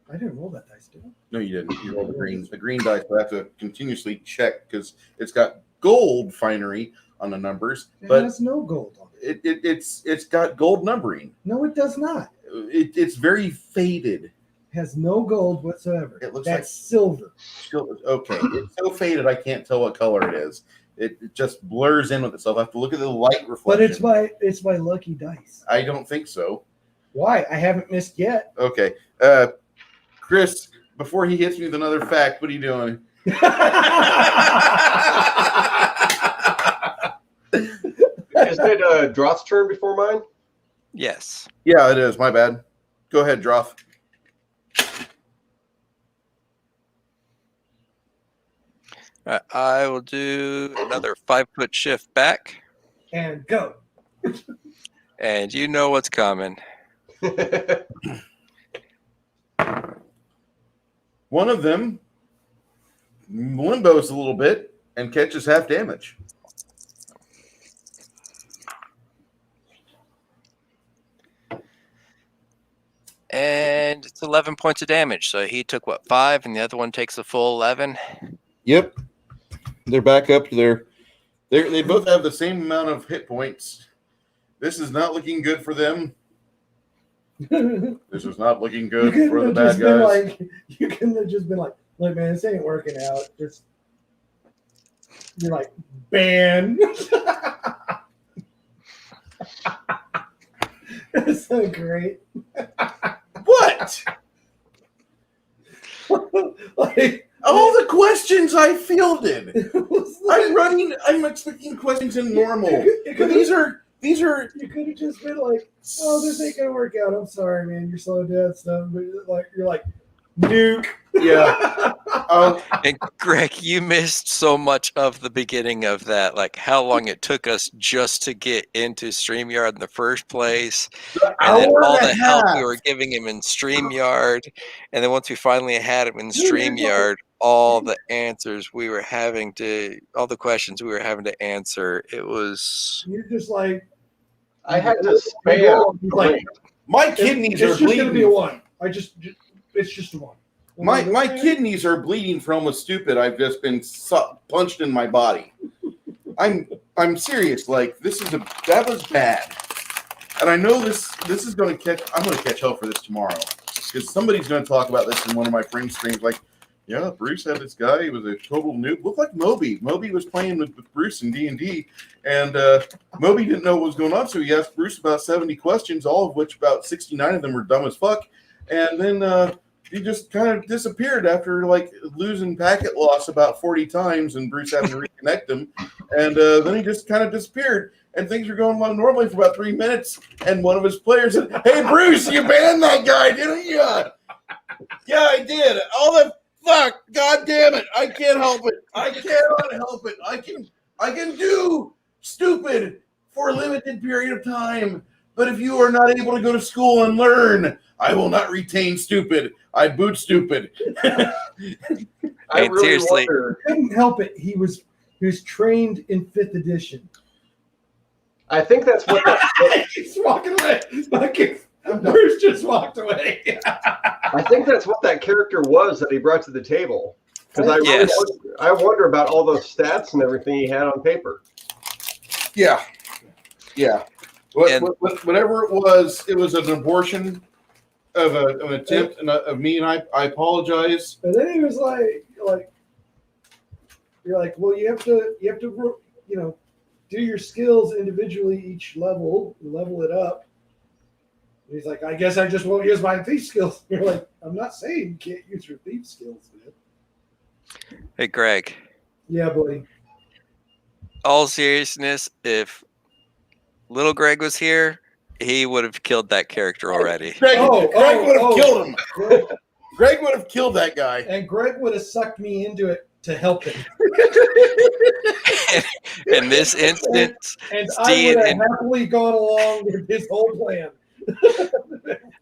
I didn't roll that dice, did I? No, you didn't. You rolled the green. The green dice will have to continuously check because it's got gold finery on the numbers, It but has no gold on it. it's got gold numbering. No, it does not. It's very faded. It has no gold whatsoever. It looks that's like silver. Okay, it's so faded I can't tell what color it is. It just blurs in with itself. I have to look at the light reflection. But it's my lucky dice. I don't think so. Why? I haven't missed yet. Okay, Chris, before he hits me with another fact, what are you doing? Is it Droth's turn before mine? Yes. Yeah, it is. My bad. Go ahead, Droth. I will do another 5 foot shift back, And go. and you know what's coming. One of them limbos a little bit and catches half damage. And it's 11 points of damage. So he took, 5, and the other one takes the full 11. Yep. They're back up to they both have the same amount of hit points. This is not looking good for them. This is not looking good for the bad guys. You couldn't have just been like, look, man, this ain't working out. You're like, ban. That's so great. What? Like, All the questions I fielded. I'm expecting questions in normal. But these are you could have just been like, oh, this ain't gonna work out. I'm sorry, man. You're slow down stuff. But you're like, nuke. Yeah. And Greg, you missed so much of the beginning of that, like how long it took us just to get into StreamYard in the first place, and then all the help we were giving him in StreamYard, and then once we finally had him in StreamYard, all the answers we were having to, all the questions we were having to answer, it was. You're just like, I had to spam. Like, my kidneys are it's just gonna be a bleeding. 1. It's just a 1. My kidneys are bleeding from how stupid I've just been punched in my body. I'm serious. Like that was bad, and I know this is going to catch. I'm going to catch hell for this tomorrow because somebody's going to talk about this in one of my friends' streams. Like, yeah, Bruce had this guy. He was a total noob. Looked like Moby. Moby was playing with Bruce in D&D, and Moby didn't know what was going on, so he asked Bruce about 70 questions, all of which about 69 of them were dumb as fuck, and then. He just kind of disappeared after like losing packet loss about 40 times and Bruce having to reconnect him. And then he just kind of disappeared and things were going on normally for about 3 minutes. And one of his players said, "Hey, Bruce, you banned that guy, didn't you?" "Yeah, I did. All the fuck. God damn it. I can't help it. I cannot help it. I can do stupid for a limited period of time. But if you are not able to go to school and learn, I will not retain stupid. I boot stupid." I really seriously. wonder. Couldn't help it. He was trained in 5th edition. I think that's what that, He's walking away. Bruce just walked away. I think that's what that character was that he brought to the table. Because Yes. I wonder about all those stats and everything he had on paper. Yeah. And- Whatever it was an abortion of an attempt of me, and I apologize. And then he was like, you're like, well, you have to, do your skills individually each level it up. And he's like, I guess I just won't use my thief skills. You're like, I'm not saying you can't use your thief skills, man. Hey, Greg. Yeah, buddy. All seriousness, if little Greg was here, he would have killed that character already. Greg would have killed him. Greg would have killed that guy. And Greg would have sucked me into it to help him. In this instance, and I Steven would have happily gone along with his whole plan.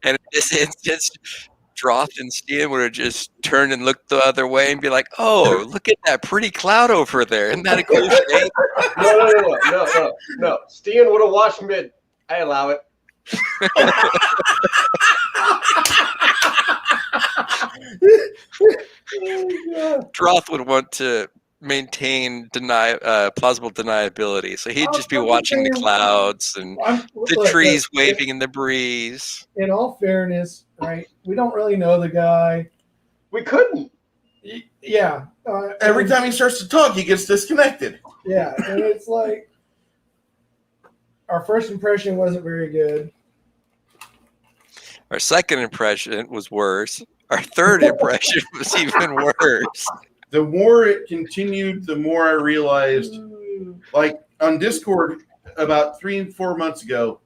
and in this instance, Droth and Steven would have just turned and looked the other way and be like, "Oh, look at that pretty cloud over there! Isn't that a cool shape?" No. Steven would have watched me. I allow it. Droth would want to maintain plausible deniability, so he'd just be watching the clouds and the trees waving in the breeze. In all fairness, right? We don't really know the guy. We couldn't. Yeah. Every time he starts to talk, he gets disconnected. Yeah, and it's like our first impression wasn't very good. Our second impression was worse. Our third impression was even worse. The more it continued, the more I realized, like on Discord about 3 and 4 months ago,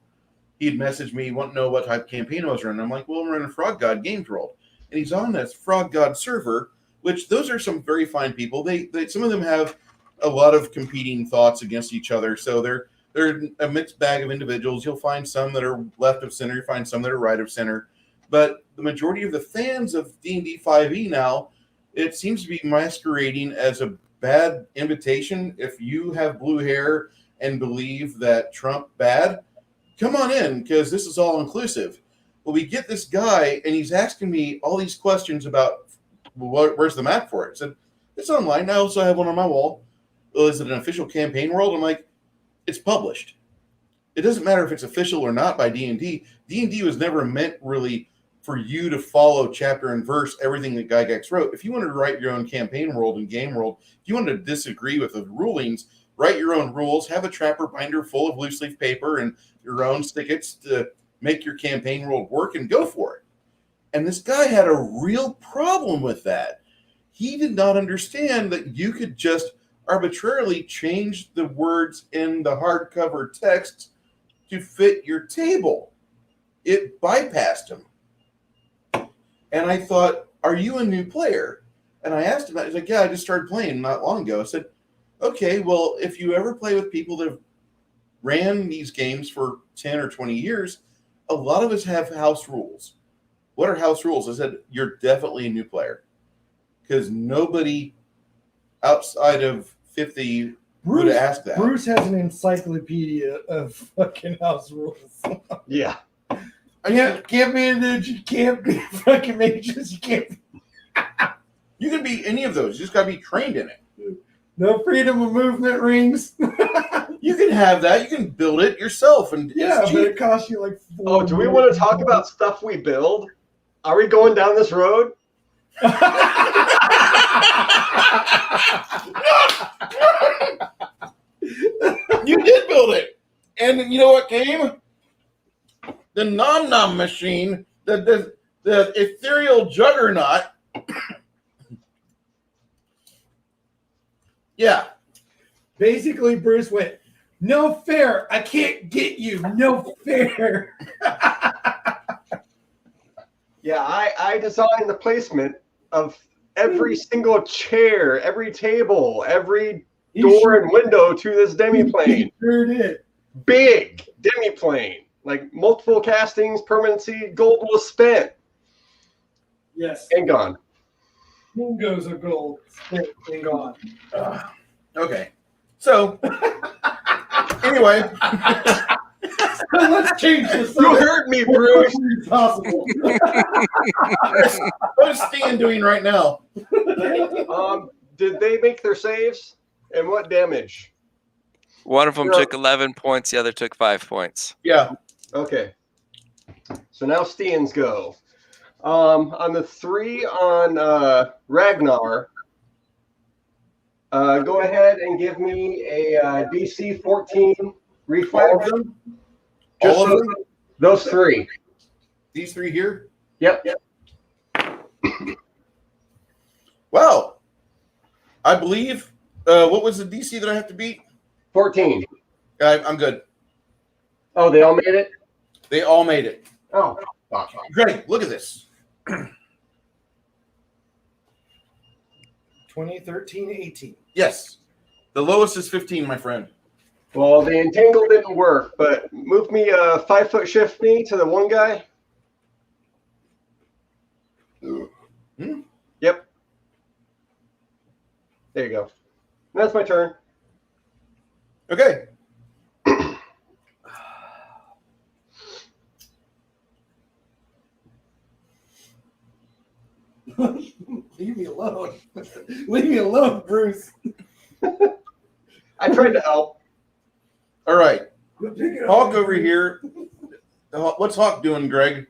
he'd messaged me, want to know what type of campaign I was running. I'm like, well, I'm running Frog God Games World. And he's on this Frog God server, which those are some very fine people. They some of them have a lot of competing thoughts against each other. So they're a mixed bag of individuals. You'll find some that are left of center, you find some that are right of center. But the majority of the fans of D&D 5e now, it seems to be masquerading as a bad invitation. If you have blue hair and believe that Trump bad, come on in, because this is all inclusive. Well, we get this guy, and he's asking me all these questions about where's the map for it. I said, it's online. I also have one on my wall. Well, is it an official campaign world? I'm like, it's published. It doesn't matter if it's official or not by D&D. D&D was never meant really for you to follow chapter and verse everything that Gygax wrote. If you wanted to write your own campaign world and game world, if you wanted to disagree with the rulings, write your own rules, have a trapper binder full of loose leaf paper and your own stickets to make your campaign world work, and go for it. And this guy had a real problem with that. He did not understand that you could just arbitrarily change the words in the hardcover text to fit your table. It bypassed him. And I thought, are you a new player? And I asked him that. He's like, yeah, I just started playing not long ago. I said, okay, well, if you ever play with people that have ran these games for 10 or 20 years, a lot of us have house rules. What are house rules? I said, you're definitely a new player. Because nobody outside of 50 would have asked that. Bruce has an encyclopedia of fucking house rules. Yeah. Can't be a ninja, you can't be fucking mages, you can't be... You can be any of those. You just got to be trained in it. No freedom of movement rings. You can have that. You can build it yourself. And Yeah, but it costs you like Oh, do we want to talk about stuff we build? Are we going down this road? You did build it. And you know what came? The nom-nom machine, the ethereal juggernaut. Yeah. Basically, Bruce went, no fair. I can't get you. No fair. Yeah, I designed the placement of every single chair, every table, every door and window to this demiplane. Sure did. Big demiplane. Like multiple castings, permanency, gold was spent Yes. and gone. Bingo's a gold. Spent and gone. Okay. So, anyway. Let's change this. You hurt me, Bruce. Possible. What is Stan doing right now? Did they make their saves? And what damage? One of them Yeah. took 11 points. The other took 5 points. Yeah. Okay. So now Stian's go. On the 3 on Ragnar, go ahead and give me a DC 14 reflex. All of them? Those 3. These 3 here? Yep. Wow. I believe. What was the DC that I have to beat? 14. I'm good. Oh, they all made it? They all made it. Oh. Greg, look at this. 2013-18. Yes. The lowest is 15, my friend. Well, the entangle didn't work, but move me 5-foot shift me to the one guy. Yep. There you go. That's my turn. Okay. Leave me alone. Leave me alone, Bruce. I tried to help. All right. Pick it up. Hawk over here. What's Hawk doing, Greg?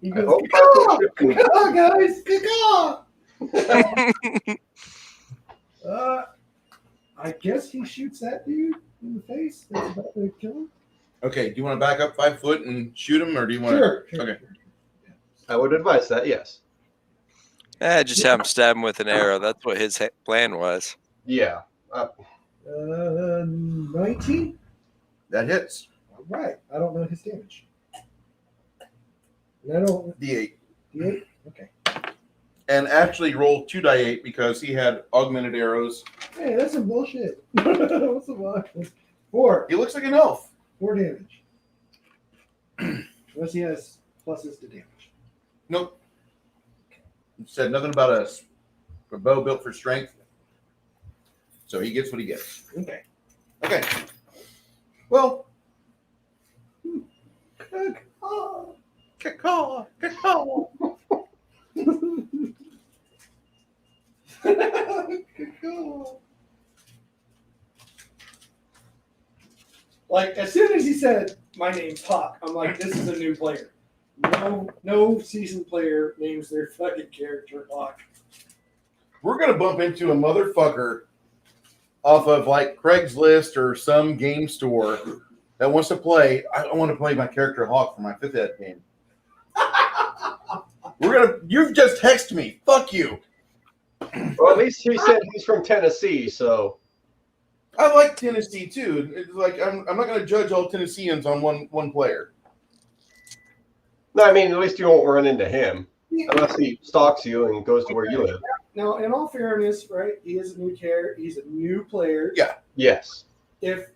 He I goes, hope "Caw! 5-foot shift me. Caw, guys, I guess he shoots that dude in the face that's about to kill him. Okay. Do you want to back up 5 foot and shoot him, or do you want Sure. to? Okay. I would advise that, yes. Just have him stab him with an arrow. That's what his plan was. Yeah. 19? That hits. All right. I don't know his damage. And I don't. D8. D8? Okay. And actually roll 2d8 because he had augmented arrows. Hey, that's some bullshit. What's the one? 4. He looks like an elf. 4 damage. Unless he has pluses to damage. Nope. Said nothing about a bow built for strength. So he gets what he gets. Okay. Okay. Well. Caw. Like, as soon as he said, my name's Hawk, I'm like, this is a new player. No seasoned player names their fucking character Hawk. We're gonna bump into a motherfucker off of like Craigslist or some game store that wants to play. I want to play my character Hawk for my 5th ed game. You've just texted me. Fuck you. Well, at least he said he's from Tennessee, so. I like Tennessee too. It's like I'm not going to judge all Tennesseans on one player. No, I mean, at least you won't run into him. Unless he stalks you and goes to where you live. Now, in all fairness, right, he is a new character. He's a new player. Yeah. Yes. If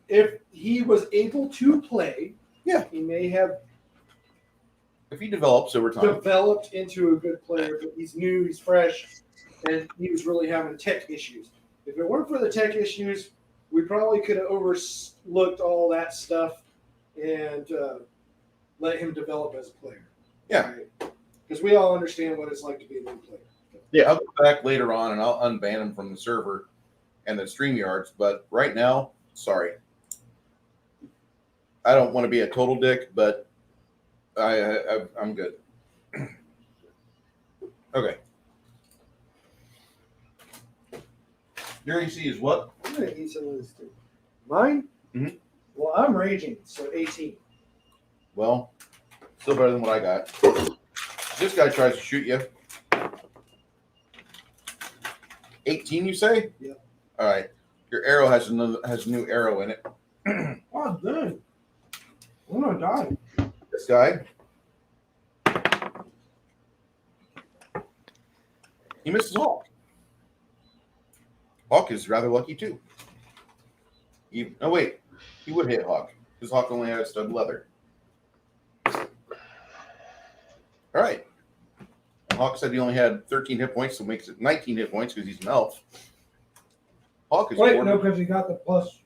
he was able to play, yeah, he may have. If he develops over time, developed into a good player, but he's new, he's fresh, and he was really having tech issues. If it weren't for the tech issues, we probably could have overlooked all that stuff and let him develop as a player. Yeah. Because we all understand what it's like to be a new player. Yeah, I'll go back later on and I'll unban him from the server and the StreamYards, but right now, sorry. I don't want to be a total dick, but I'm good. Okay. Your AC is what? I'm going to eat some of this too. Mine? Mm-hmm. Well, I'm raging, so 18. Well, still better than what I got. This guy tries to shoot you. 18, you say? Yeah. All right. Your arrow has a new arrow in it. Oh, good. I'm going to die. This guy. He misses Hawk. Hawk is rather lucky too. Oh wait, he would hit Hawk because Hawk only had a stud leather. All right. Hawk said he only had 13 hit points, so it makes it 19 hit points because he's an elf. Hawk is Wait, no, because he got the plus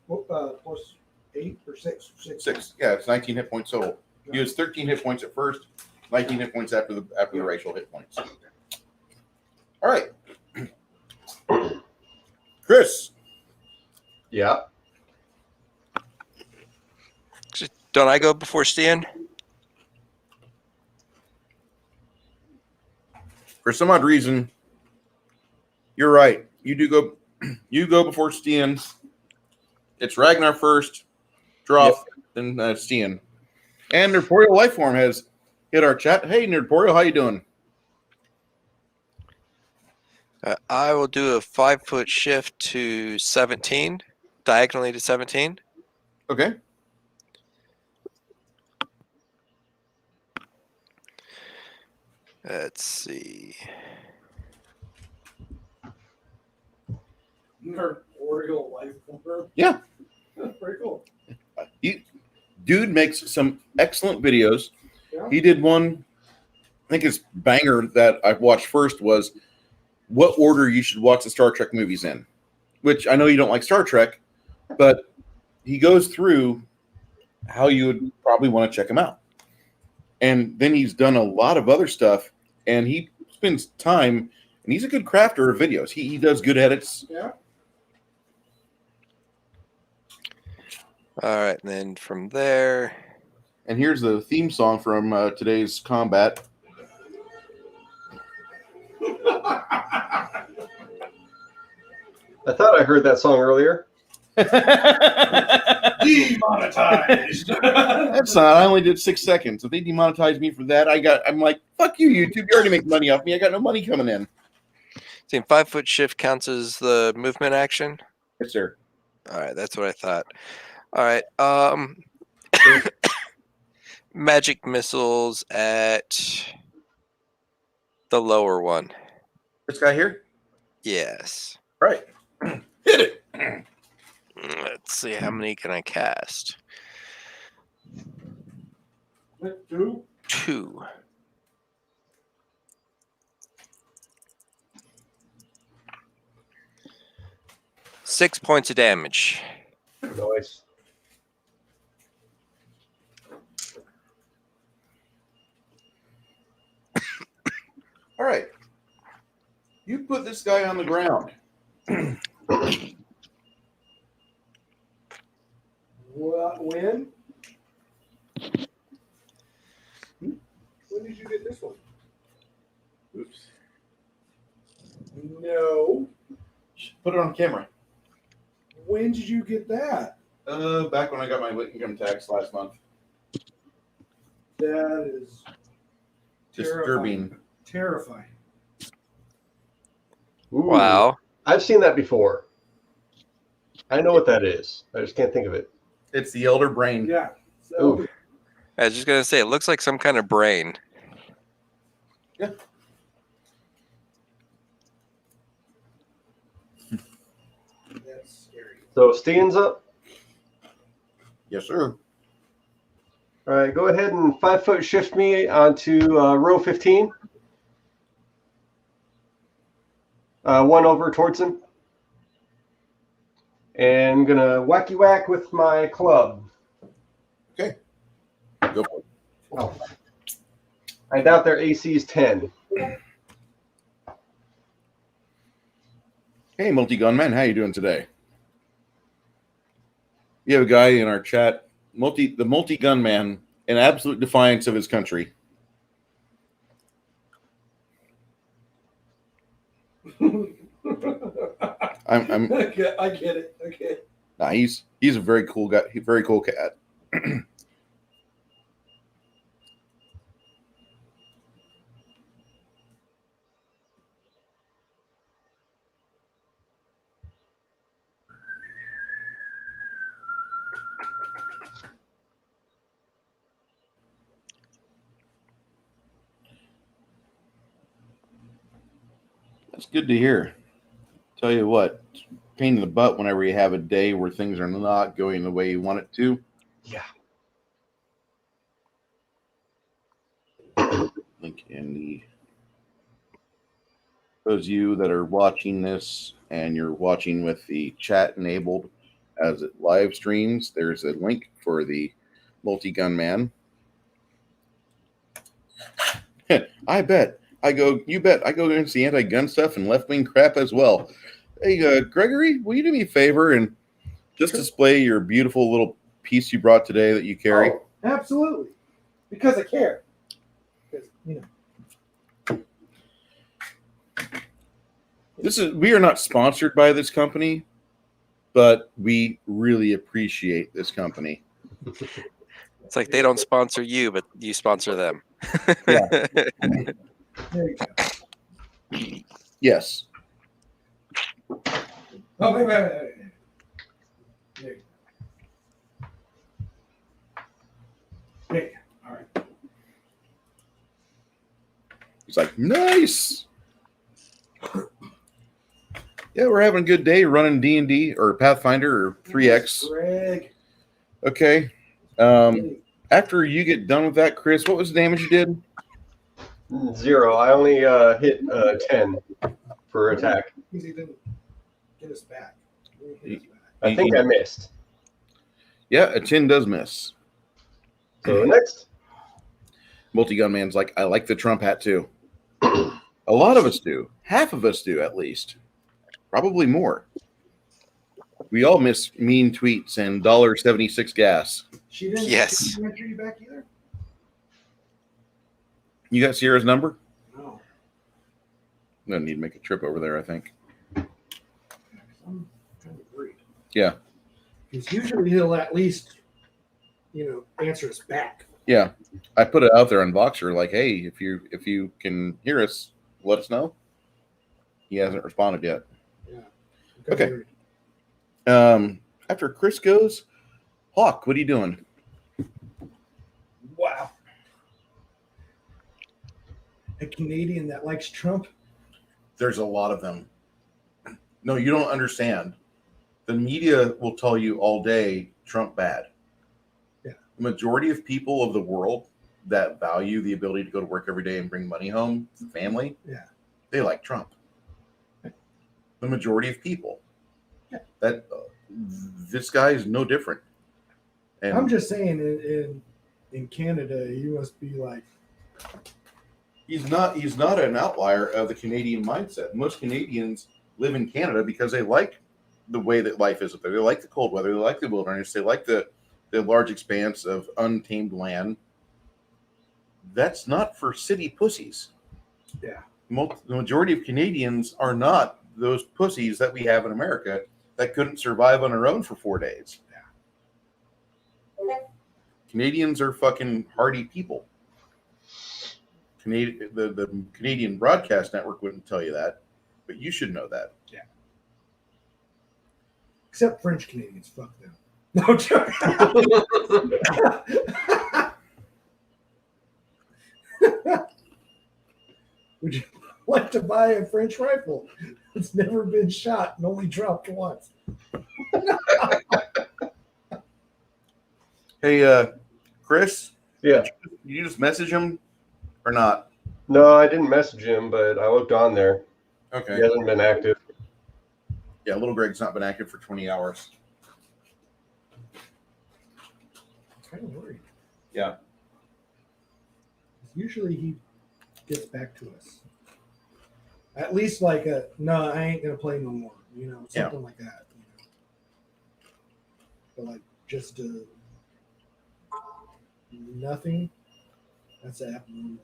8 or 6. 6. Yeah, it's 19 hit points total. He was 13 hit points at first, 19 hit points after the racial hit points. All right. Chris. Yeah. Don't I go before Stian? For some odd reason, you're right. You do go. You go before Stian. It's Ragnar first, Droth, then Stian. And Nerdporial Lifeform has hit our chat. Hey, Nerdporial, how you doing? I will do a 5-foot shift to 17, diagonally to 17. Okay. Let's see. Nerdporial Lifeform. Yeah. That's pretty cool. Dude makes some excellent videos. Yeah. He did one, I think his banger that I watched first was what order you should watch the Star Trek movies in, which I know you don't like Star Trek, but he goes through how you would probably want to check him out. And then he's done a lot of other stuff, and he spends time, and he's a good crafter of videos. He does good edits. Yeah. All right, and then from there. And here's the theme song from today's combat. I thought I heard that song earlier. Demonetized. That's not. I only did 6 seconds. If they demonetized me for that, I'm like, fuck you, YouTube. You already make money off me. I got no money coming in. See, 5-foot shift counts as the movement action. Yes, sir. All right, that's what I thought. All right. Magic missiles at the lower one. This guy here? Yes. Right. Hit it. Let's see, how many can I cast? 2. 2. Six points of damage. Nice. All right. You put this guy on the ground. When? When did you get this one? Oops. No. Put it on camera. When did you get that? Back when I got my income tax last month. That is Disturbing. terrifying. Ooh, Wow. I've seen that before. I know what that is. I just can't think of it. It's the elder brain. Yeah. So Ooh. I was just going to say, it looks like some kind of brain. Yeah. that's scary. So Stian's up. Yes, sir. All right, go ahead and 5-foot shift me onto row 15. One over towards him. And I'm going to whacky whack with my club. Okay. Go for it. Oh. I doubt their AC is 10. Hey, multi-gunman, how you doing today? We have a guy in our chat, the multi-gunman, in absolute defiance of his country. I'm I get it. Okay. nah, he's a very cool guy. He's a very cool cat. That's good to hear. Tell you what, pain in the butt whenever you have a day where things are not going the way you want it to. Yeah. Link in the those of you that are watching this and you're watching with the chat enabled as it live streams, there's a link for the multi-gun man. I bet. You bet. I go against the anti-gun stuff and left-wing crap as well. Hey, Gregory, will you do me a favor and just display your beautiful little piece you brought today that you carry? Oh, absolutely. Because I care. Because, We are not sponsored by this company, but we really appreciate this company. It's like they don't sponsor you, but you sponsor them. Yeah. There you go. Yes. Oh, wait. There you go. There you go. All right. He's like, nice. Yeah, we're having a good day running D&D or Pathfinder or 3X. Greg. Okay. After you get done with that, Chris, what was the damage you did? 0. I only hit 10 for attack. Because he didn't get us back. I think I missed. Yeah, a 10 does miss. So next. Multi-gun man's like, I like the Trump hat too. A lot of us do. Half of us do, at least. Probably more. We all miss mean tweets and $1.76 gas. She didn't Yes. She didn't answer you back either? You got Sierra's number? No. No need to make a trip over there, I think. I'm kind of worried. Yeah. Because usually he'll at least, answer us back. Yeah. I put it out there on Voxer, like, hey, if you can hear us, let us know. He hasn't responded yet. Yeah. I'm kinda Okay. worried. After Chris goes, Hawk, what are you doing? Wow. A Canadian that likes Trump? There's a lot of them. No, you don't understand. The media will tell you all day Trump bad. Yeah. The majority of people of the world that value the ability to go to work every day and bring money home to the family, Yeah. they like Trump. The majority of people. Yeah. That this guy is no different. And I'm just saying, in Canada, you must be like, he's not an outlier of the Canadian mindset. Most Canadians live in Canada because they like the way that life is up there. They like the cold weather. They like the wilderness. They like the large expanse of untamed land. That's not for city pussies. yeah. The majority of Canadians are not those pussies that we have in America that couldn't survive on their own for 4 days. Yeah. Canadians are fucking hardy people. The Canadian Broadcast Network wouldn't tell you that, but you should know that. Yeah. Except French Canadians, fuck them. No joke. Would you like to buy a French rifle? It's never been shot and only dropped once. Hey, Chris, Yeah. did you just message him or not? No, I didn't message him, but I looked on there. Okay. He hasn't been active. Yeah, little Greg's not been active for 20 hours. Kind of worried. Yeah. Usually he gets back to us. At least like no, I ain't gonna play no more. Something like that. But like just nothing. That's abnormal.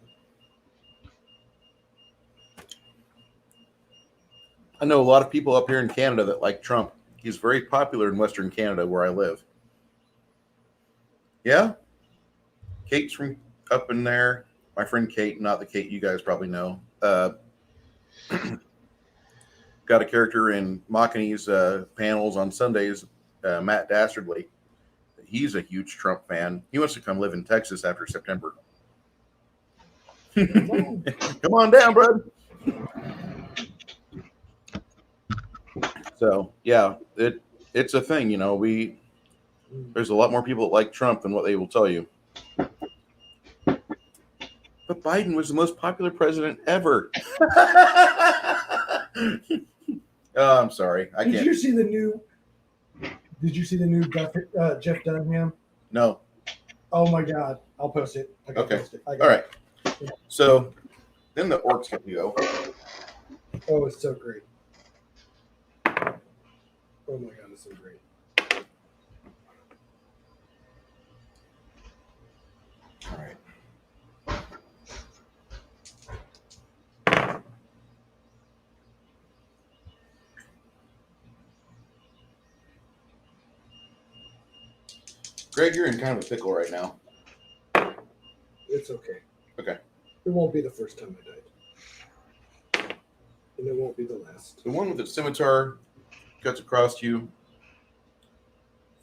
I know a lot of people up here in Canada that like Trump. He's very popular in Western Canada where I live. Yeah? Kate's from up in there. My friend Kate, not the Kate you guys probably know. Got a character in Machini's panels on Sundays, Matt Dastardly. He's a huge Trump fan. He wants to come live in Texas after September. Come on down, bud. So yeah, it's a thing, there's a lot more people that like Trump than what they will tell you. But Biden was the most popular president ever. Oh, I'm sorry. I Did can't. you see the new? Did you see the new Jeff Dunham? No. Oh my God! I'll post it. I gotta Okay. post it. I All got right. So then the orcs get to go. it. Oh, it's so great. Oh my God, it's so great. All right. Greg, you're in kind of a pickle right now. It's okay. Okay. It won't be the first time I died, and it won't be the last. The one with the scimitar cuts across you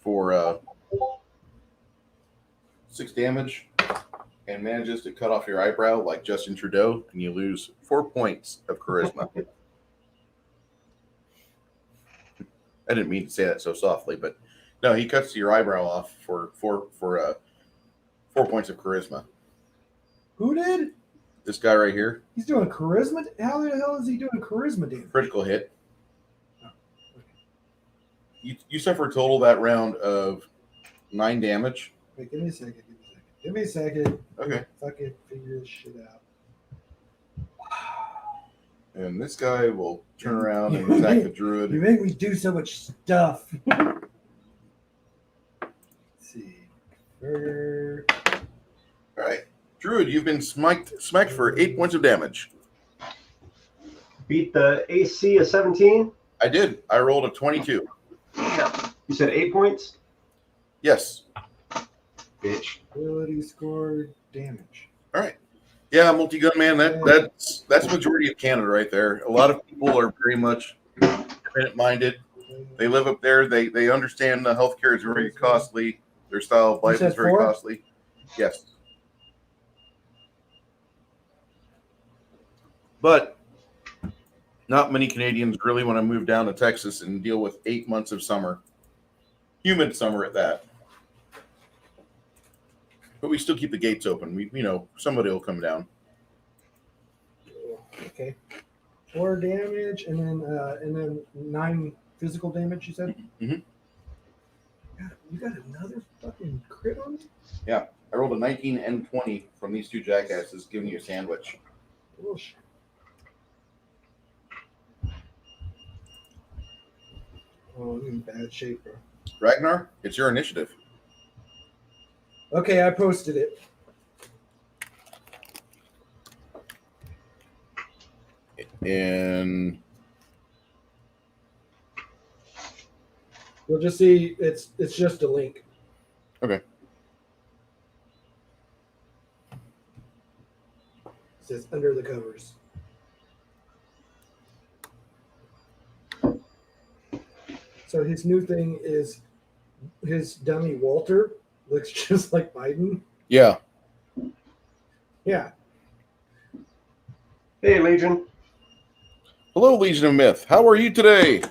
for 6 damage and manages to cut off your eyebrow like Justin Trudeau, and you lose 4 points of charisma. I didn't mean to say that so softly, but no, he cuts your eyebrow off for 4 points of charisma. Who did? This guy right here, He's doing charisma. How the hell is he doing charisma damage? critical hit. You suffer a total that round of 9 damage. Wait, give me a second. Give me a second. Okay. Fucking figure this shit out. And this guy will turn around and attack the druid. You make me do so much stuff. Let's see. All right. Druid, you've been smacked for 8 points of damage. Beat the AC of 17. I did. I rolled a 22. You said 8 points? Yes. Bitch. Ability score damage. All right. Yeah, multi-gun man. That's majority of Canada right there. A lot of people are very much independent-minded. They live up there. They understand the healthcare is very costly. Their style of life is very costly. Yes. But not many Canadians really want to move down to Texas and deal with 8 months of summer. Humid summer at that. But we still keep the gates open. Somebody will come down. Okay. 4 damage and then 9 physical damage, you said? Mm-hmm. You got another fucking crit on me? Yeah. I rolled a 19 and 20 from these two jackasses, giving you a sandwich. Bullshit. Oh, I'm in bad shape, bro. Ragnar, it's your initiative. Okay, I posted it. And You'll just see it's just a link. okay. It says under the covers. So his new thing is his dummy Walter looks just like Biden. Yeah. Yeah. Hey, Legion. Hello, Legion of Myth. How are you today?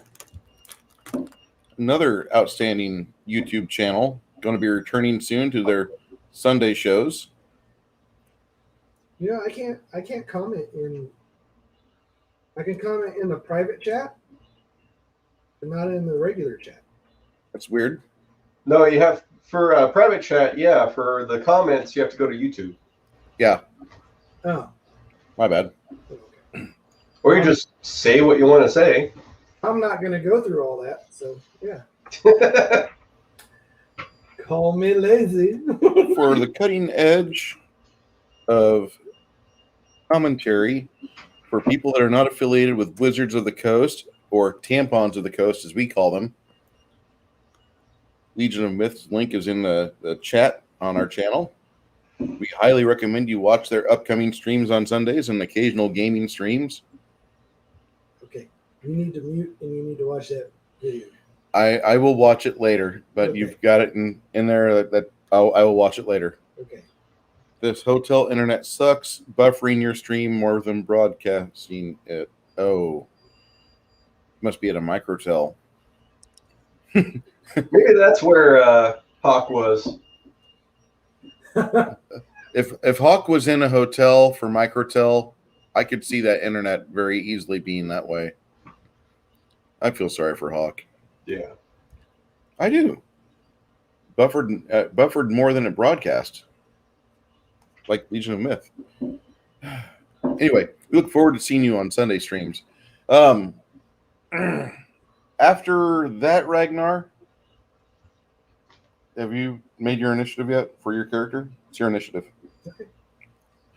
Another outstanding YouTube channel. Going to be returning soon to their Sunday shows. You know, I can't comment in. I can comment in the private chat, but not in the regular chat. That's weird. No, you have for private chat. Yeah, for the comments, you have to go to YouTube, Yeah. Oh. My bad. Okay. or you just say what you want to say. I'm not gonna go through all that. So yeah. Call me lazy. For the cutting edge of commentary for people that are not affiliated with Wizards of the Coast or Tampons of the Coast, as we call them, Legion of Myth's link is in the chat on our channel. We highly recommend you watch their upcoming streams on Sundays and occasional gaming streams. Okay. You need to mute and you need to watch that video. I will watch it later, but Okay. you've got it in there that I will watch it later. Okay. This hotel internet sucks. Buffering your stream more than broadcasting it. Oh. Must be at a microtel. Maybe that's where Hawk was. If Hawk was in a hotel for microtel, I could see that internet very easily being that way. I feel sorry for Hawk. Yeah. I do. Buffered more than it broadcast. Like Legion of Myth. Anyway, we look forward to seeing you on Sunday streams. After that, Ragnar, have you made your initiative yet for your character? It's your initiative. Okay.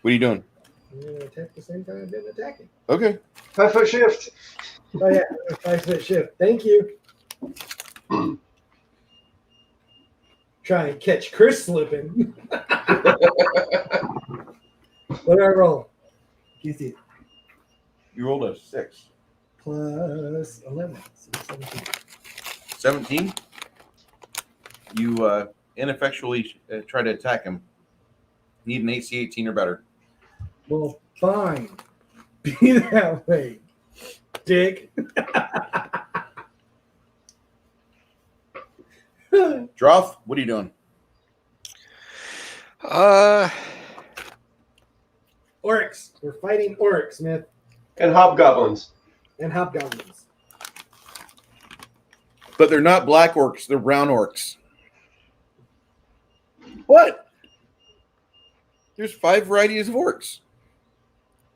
What are you doing? I'm going to attack the same time I've been attacking. Okay. 5-foot shift. Oh, yeah. 5-foot shift. Thank you. Trying to catch Chris slipping. What did I roll? You see, You rolled a 6. plus 11. So 17. 17. You ineffectually try to attack him. Need an AC 18 or better. Well, fine. Be that way, dick. Droth, what are you doing? Orcs. We're fighting orcs, Smith, And hobgoblins. and hobgoblins. But they're not black orcs, they're brown orcs. What? There's 5 varieties of orcs.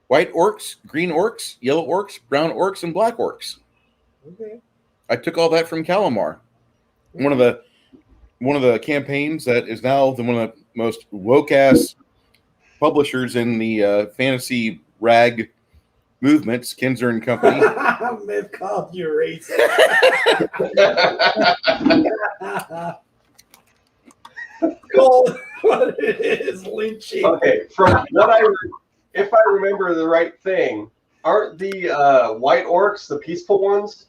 White orcs, green orcs, yellow orcs, brown orcs, and black orcs. Okay. I took all that from Calamar. One of the campaigns that is now one of the most woke-ass publishers in the fantasy rag movements, Kinzer and Company. Myth called you racist. Called what it is, lynching. Okay, from if I remember the right thing, aren't the white orcs the peaceful ones?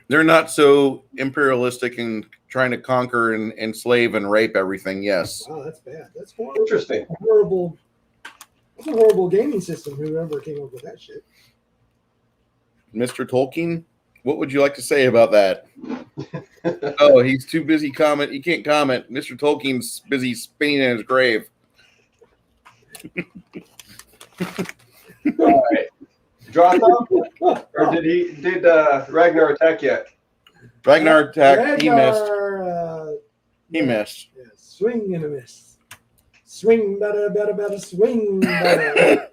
They're not so imperialistic and trying to conquer and enslave and rape everything. Yes. Wow, that's bad. That's horrible. Interesting. Horrible. That's a horrible gaming system. Whoever came up with that shit. Mr. Tolkien, what would you like to say about that? Oh, he's too busy comment. He can't comment. Mr. Tolkien's busy spinning in his grave. All right. Drop off? Or did Ragnar attack yet? Ragnar attacked. He missed. He yeah, missed. yeah, swing and a miss. Swing, better, swing, better.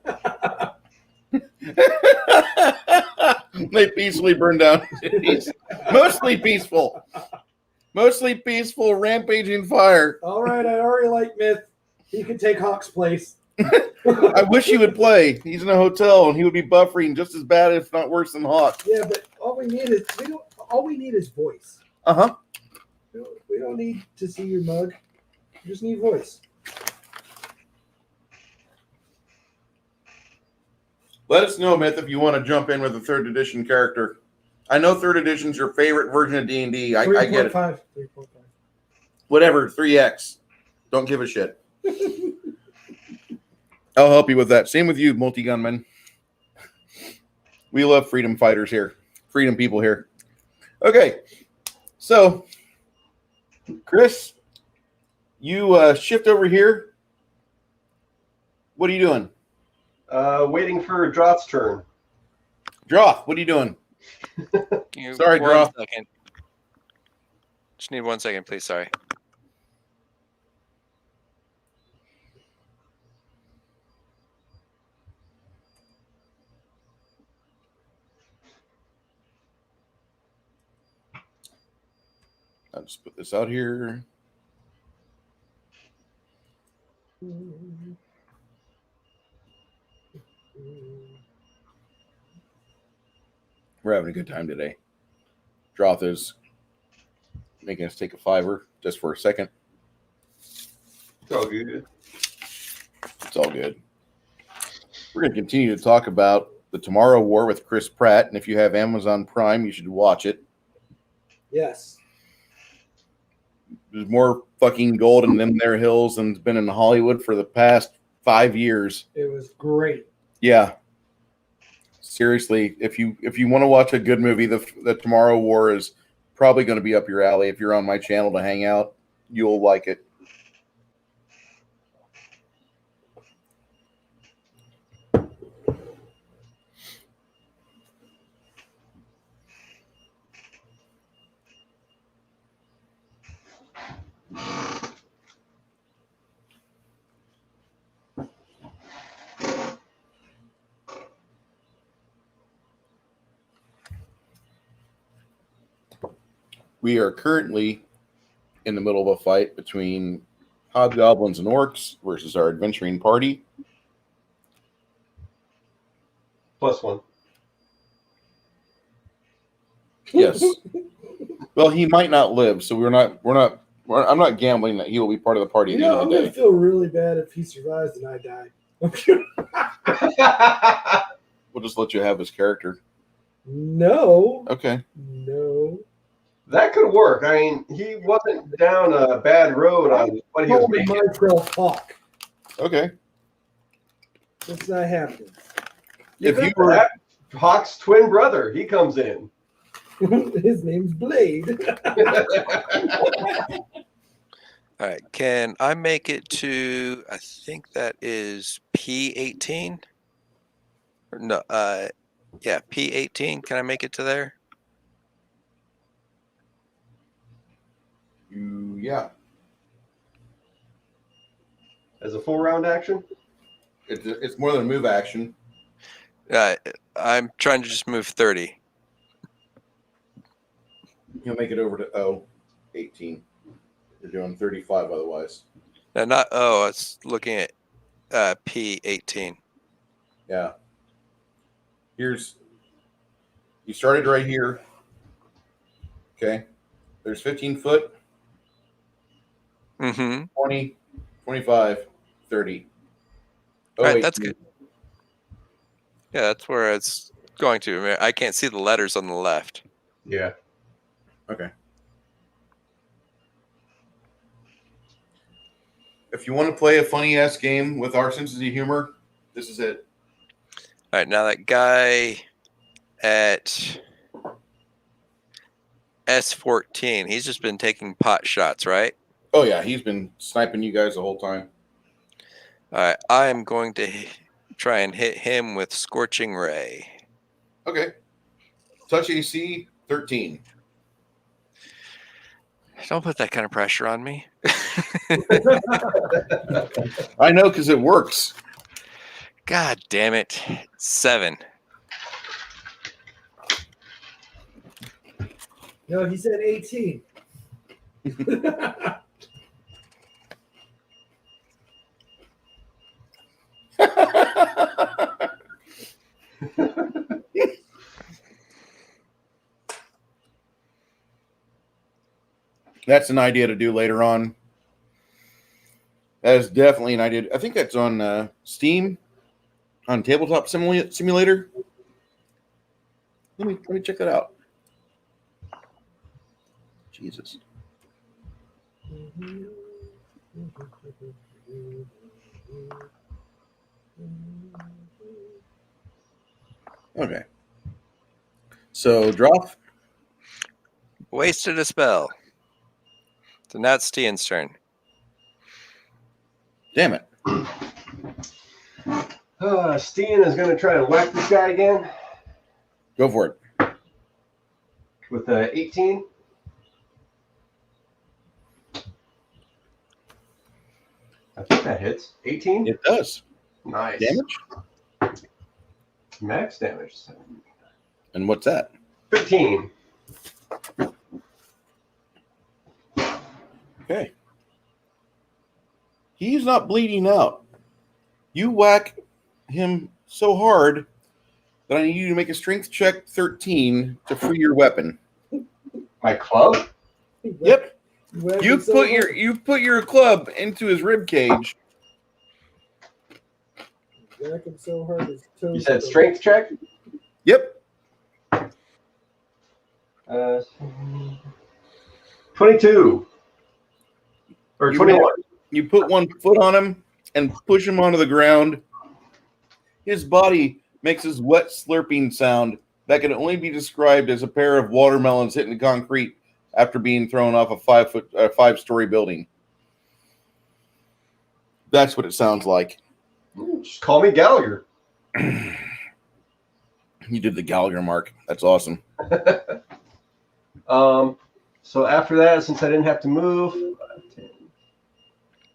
They peacefully burned down cities. Mostly peaceful. Mostly peaceful, rampaging fire. All right, I already like Myth. He could take Hawk's place. I wish he would play. He's in a hotel and he would be buffering just as bad, if not worse, than Hawk. Yeah, but all we need is voice. Uh-huh. We don't need to see your mug. We just need voice. Let us know, Myth, if you want to jump in with a 3rd edition character. I know 3rd edition's your favorite version of D&D. I get it. 3.5. Whatever, 3X. Don't give a shit. I'll help you with that. Same with you, multi-gunman. We love freedom fighters here. Freedom people here. Okay. So, Chris, you shift over here. What are you doing? Waiting for Droth's turn. Droth, what are you doing? Sorry, one Droth. second. Just need 1 second, please. Sorry. I'll just put this out here. We're having a good time today. Droth is making us take a $5 just for a second. It's all good. It's all good. We're going to continue to talk about the Tomorrow War with Chris Pratt, and if you have Amazon Prime, you should watch it. Yes. There's more fucking gold in them there hills than has been in Hollywood for the past 5 years. It was great. Yeah. Seriously, if you want to watch a good movie, the Tomorrow War is probably going to be up your alley. If you're on my channel to hang out, you'll like it. we are currently in the middle of a fight between hobgoblins and orcs versus our adventuring party. +1. Yes. Well, he might not live, so I'm not gambling that he will be part of the party at the end I'm of the gonna day. feel really bad if he survives and I die. We'll just let you have his character. No. Okay. No. That could work. I mean, he wasn't down a bad road on what he was Call me making. Minecraft Hawk. Okay. That's not happening. If you For were that, Hawk's twin brother, he comes in. His name's Blade. All right. Can I make it to? I think that is P18. No. Yeah, P18. Can I make it to there? yeah. As a full round action? It's more than a move action. I'm trying to just move 30. You'll make it over to 18. You're doing 35 otherwise. No, not I was looking at P18. Yeah. You started right here. Okay. There's 15 foot, Mm-hmm. 20, 25, 30. All right, 18. that's good. Yeah, that's where it's going to. I can't see the letters on the left. Yeah. Okay. If you want to play a funny ass game with our senses of humor, this is it. All right, now that guy at S14, he's just been taking pot shots, right? Oh yeah, he's been sniping you guys the whole time. All right, I am going to try and hit him with Scorching Ray. Okay. Touch AC 13. Don't put that kind of pressure on me. I know because it works. God damn it. 7. No, he said 18. That's an idea to do later on. That is definitely an idea. I think that's on Steam, on Tabletop Simulator. Let me check that out. Jesus. Okay. So drop. Wasted a spell. So now it's Stian's turn. Damn it. Steen is going to try and whack this guy again Go for it. with 18. I think that hits. 18? It does. Nice. Damage? Max damage. And what's that? 15. Okay. He's not bleeding out. You whack him so hard that I need you to make a strength check 13 to free your weapon. My club? Yep. You put your club into his rib cage. Whack him so hard his toes. You said strength check? Yep. 22. Or 21. You put one foot on him and push him onto the ground. His body makes this wet slurping sound that can only be described as a pair of watermelons hitting the concrete after being thrown off a 5-story building. That's what it sounds like. Just call me Gallagher. You did the Gallagher mark. That's awesome. So after that, since I didn't have to move,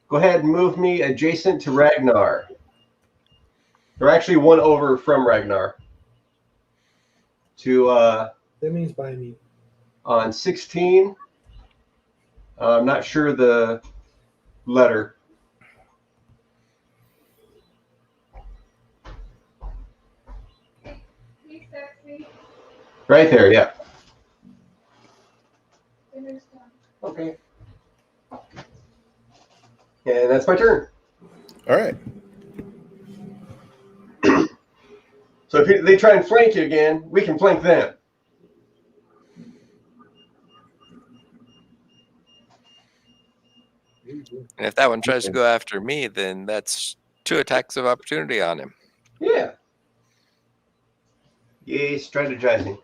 go ahead and move me adjacent to Ragnar. Or actually one over from Ragnar. To That means by me. on 16. I'm not sure the letter. Right there, yeah. Okay. And that's my turn. All right. So if they try and flank you again, we can flank them. And if that one tries to go after me, then that's 2 attacks of opportunity on him. Yeah. Yay, strategizing.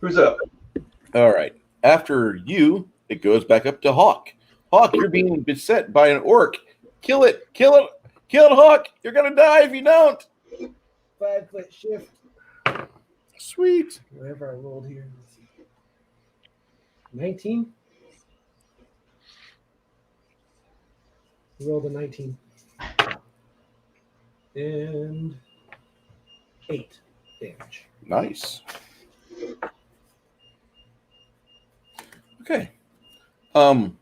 Who's up? All right. After you, it goes back up to Hawk. Hawk, you're being beset by an orc. Kill it. Kill it. Kill it, Hawk. You're going to die if you don't. 5-foot shift. Sweet. Whatever I rolled here. 19. Rolled a 19. And 8 damage. Nice. Okay. At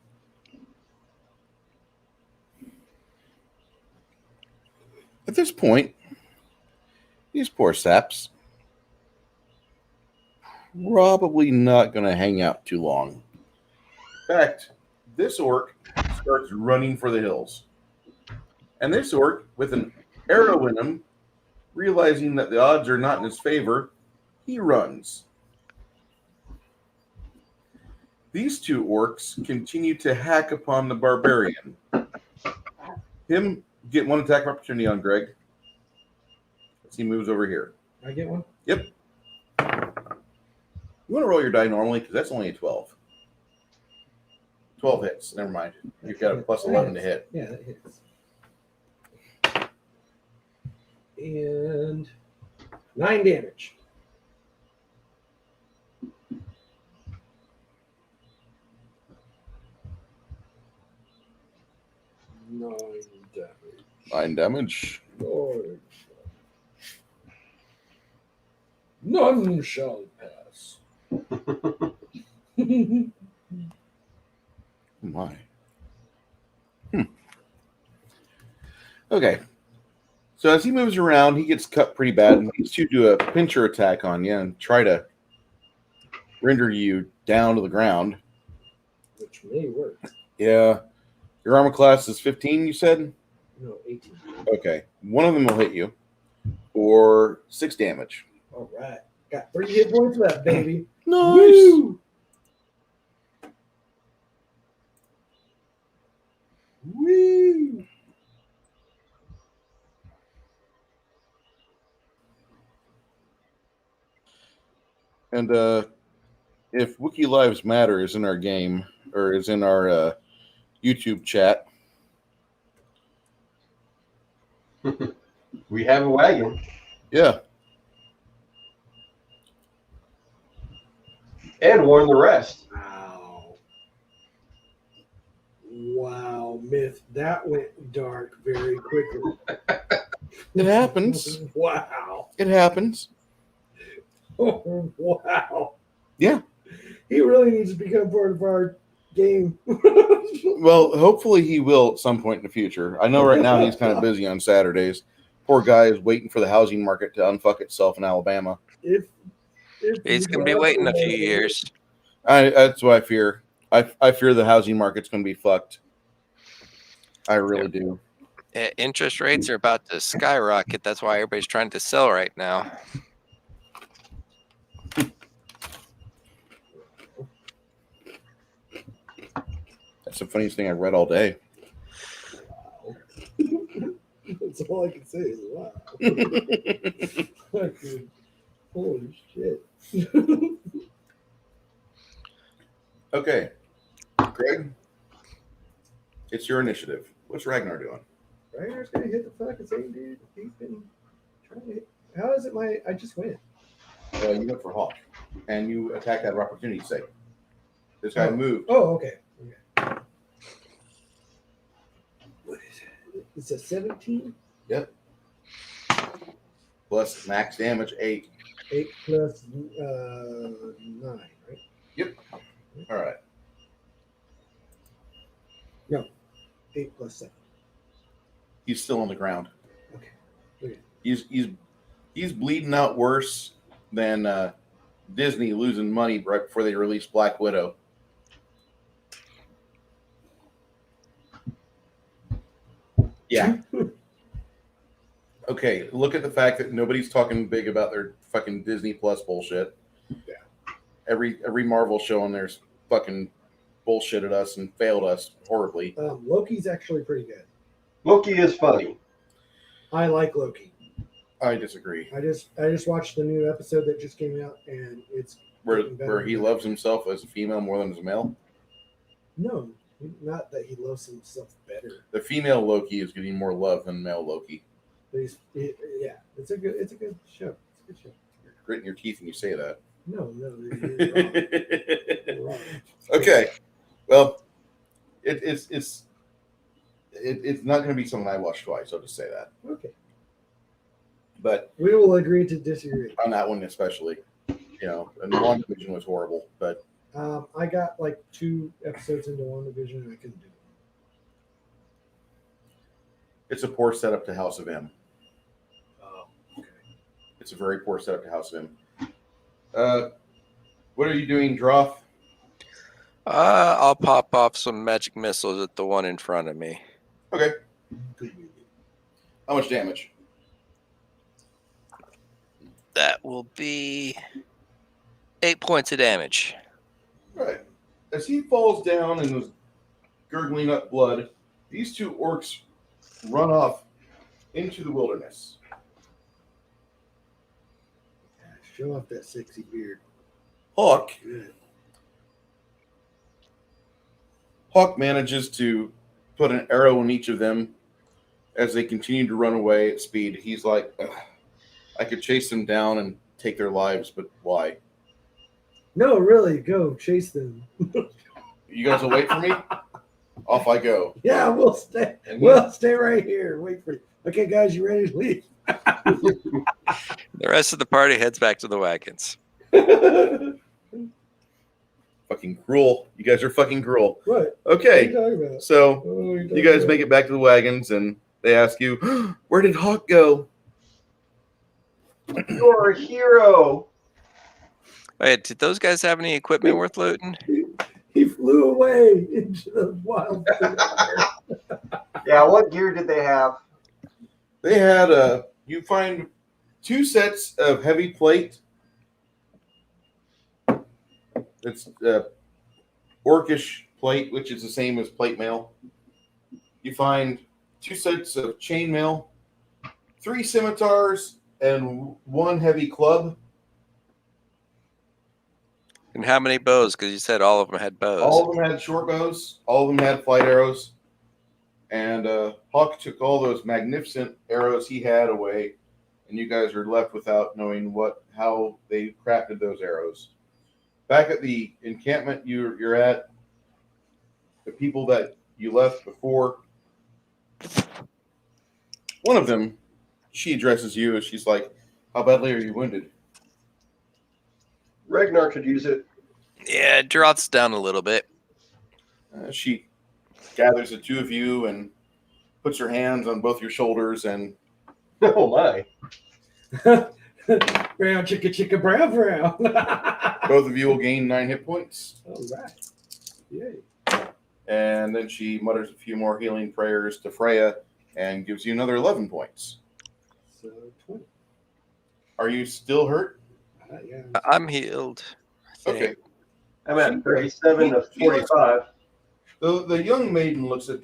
this point, these poor saps probably not going to hang out too long. In fact, this orc starts running for the hills. And this orc, with an arrow in him, realizing that the odds are not in his favor, he runs. These 2 orcs continue to hack upon the barbarian. Him get 1 attack of opportunity on Greg as he moves over here. I get one? Yep. You want to roll your die normally because that's only a 12. 12 hits. Never mind. You've got a plus 11 to hit. Yeah, that hits. And 9 damage. Nine damage. None shall pass. My. Okay. So as he moves around, he gets cut pretty bad and needs to do a pincher attack on you and try to render you down to the ground. Which may work. Yeah. Your armor class is 15, you said? No, 18. Okay. One of them will hit you for 6 damage. All right. Got 3 hit points left, baby. Nice. Woo! Woo! And if Wookiee Lives Matter is in our game or is in our YouTube chat, We have a wagon. yeah. And warn the rest. Wow. Wow, Myth. That went dark very quickly. It happens. Wow. It happens. Oh, wow. Yeah. He really needs to become part of our game. Well, hopefully he will at some point in the future. I know right now he's kind of busy on Saturdays. Poor guy is waiting for the housing market to unfuck itself in Alabama. If He's going to be waiting a few years. That's what I fear. I fear the housing market's going to be fucked. I really do. Interest rates are about to skyrocket. That's why everybody's trying to sell right now. That's the funniest thing I've read all day. That's all I can say is wow. Fucking holy shit. Okay. Greg, it's your initiative. What's Ragnar doing? Ragnar's gonna hit the fucking same dude. He's been trying to hit. How is it I just went? You went for Hawk, and you attacked that opportunity save. This guy moved. Oh, okay. What is it? It's a 17? Yep. Plus max damage 8. 8 plus 9, right? Yep. All right. 8 plus 7. He's still on the ground. Okay. He's bleeding out worse than Disney losing money right before they released Black Widow. Yeah. Okay, look at the fact that nobody's talking big about their fucking Disney Plus bullshit. Yeah. Every Marvel show on there's fucking bullshitted us and failed us horribly. Loki's actually pretty good. Loki is funny. I like Loki. I disagree. I just watched the new episode that just came out, and it's Where he loves himself as a female more than as a male. No, not that he loves himself better. The female Loki is getting more love than male Loki. But yeah, it's a good show. It's a good show. You're gritting your teeth when you say that. No, you're wrong. You're wrong. Okay, well, it's not going to be something I watch twice. I'll just say that. Okay. But We will agree to disagree. on that one especially, and WandaVision was horrible. But I got like 2 episodes into WandaVision and I couldn't do it. it's a poor setup to House of M. Oh, okay. It's a very poor setup to House of M. What are you doing, Droth? I'll pop off some magic missiles at the one in front of me. Okay. How much damage? That will be 8 points of damage. All right. As he falls down and is gurgling up blood, these 2 orcs run off into the wilderness. Show off that sexy beard. Hawk Good. manages to put an arrow in each of them as they continue to run away at speed. He's like, ugh, I could chase them down and take their lives, but why? No, really, go chase them. You guys will wait for me? Off I go. Yeah, we'll stay. And We'll stay right here. Wait for you. Okay, guys, you ready to leave? The rest of the party heads back to the wagons. Fucking cruel. You guys are fucking cruel. What? What are Okay, you talking about? so What are you you talking guys about? make it back to the wagons and they ask you, where did Hawk go? You're a hero. Wait, did those guys have any equipment worth looting? He flew away into the wild. Yeah, what gear did they have? They had you find 2 sets of heavy plate. It's orcish plate, which is the same as plate mail. You find 2 sets of chainmail, 3 scimitars, and 1 heavy club. And how many bows? Because you said all of them had bows. All of them had short bows. All of them had flight arrows. And Hawk took all those magnificent arrows he had away, and you guys are left without knowing how they crafted those arrows. Back at the encampment you're at, the people that you left before, one of them, she addresses you as she's like, how badly are you wounded? Ragnar could use it. Yeah, it drops down a little bit. She gathers the 2 of you and puts her hands on both your shoulders, and Oh my. Brown chicka chicka brown brown. both of you will gain 9 hit points. All right. Yay. And then she mutters a few more healing prayers to Freya and gives you another 11 points. So 20. Are you still hurt? Yeah. I'm healed. I think. Okay. I'm at 37 of 45. The young maiden looks at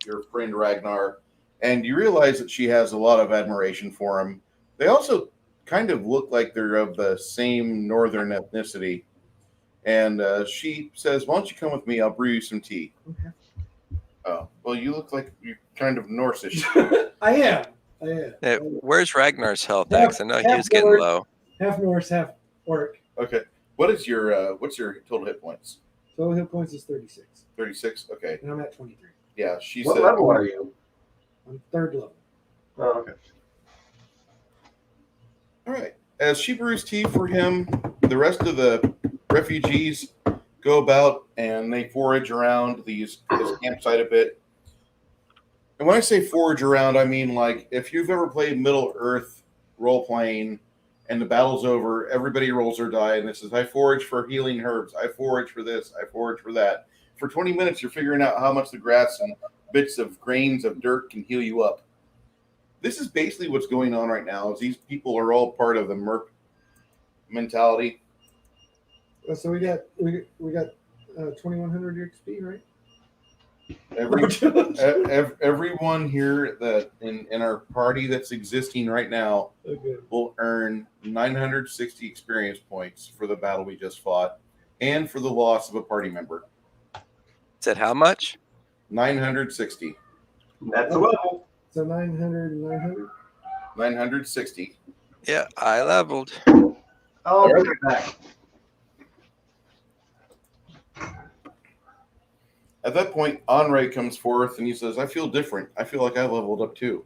your friend Ragnar, and you realize that she has a lot of admiration for him. They also kind of look like they're of the same northern ethnicity. And she says, "Why don't you come with me? I'll brew you some tea." Okay. Oh, well, you look like you're kind of Norse-ish. I am. Hey, where's Ragnar's health Half- X? I know he half was getting Norse. low. Half Norse, half orc. Okay. What's your total hit points? Total hit points is 36. 36. Okay. And I'm at 23. Yeah, she What said. level are you? I'm 3rd level. Oh, okay. All right. As she brews tea for him, the rest of the refugees go about and they forage around this campsite a bit. And when I say forage around, I mean like if you've ever played Middle Earth role playing and the battle's over, everybody rolls their die and this is I forage for healing herbs, I forage for this, I forage for that. For 20 minutes, you're figuring out how much the grass and bits of grains of dirt can heal you up. This is basically what's going on right now. Is these people are all part of the merc mentality. So we got 2100 XP, right? Everyone here that in our party that's existing right now Okay. will earn 960 experience points for the battle we just fought and for the loss of a party member. Said how much? 960. That's a level. So 900 and 900. 960. Yeah, I leveled. I'll bring it back. At that point, Andre comes forth and he says, I feel different. I feel like I leveled up too.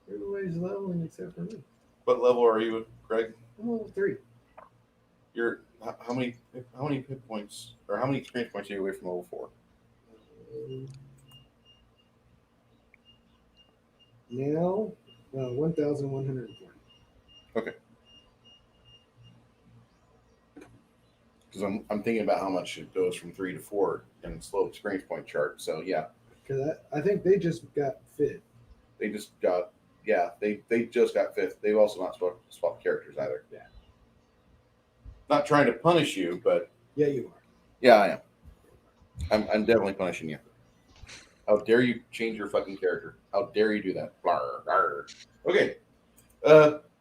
Everybody's leveling except for me. What level are you, Greg? I'm level 3. You're how many hit points or how many experience points are you away from level 4? Now, 1,140. Okay. Because I'm thinking about how much it goes from 3 to 4 in the slow experience point chart. So yeah, Because I think they just got 5th. they just got they just got 5th. They've also not swapped characters either. Yeah. Not trying to punish you, but Yeah, you are. yeah, I am. I'm definitely punishing you. How dare you change your fucking character? How dare you do that? Blar, blar. Okay.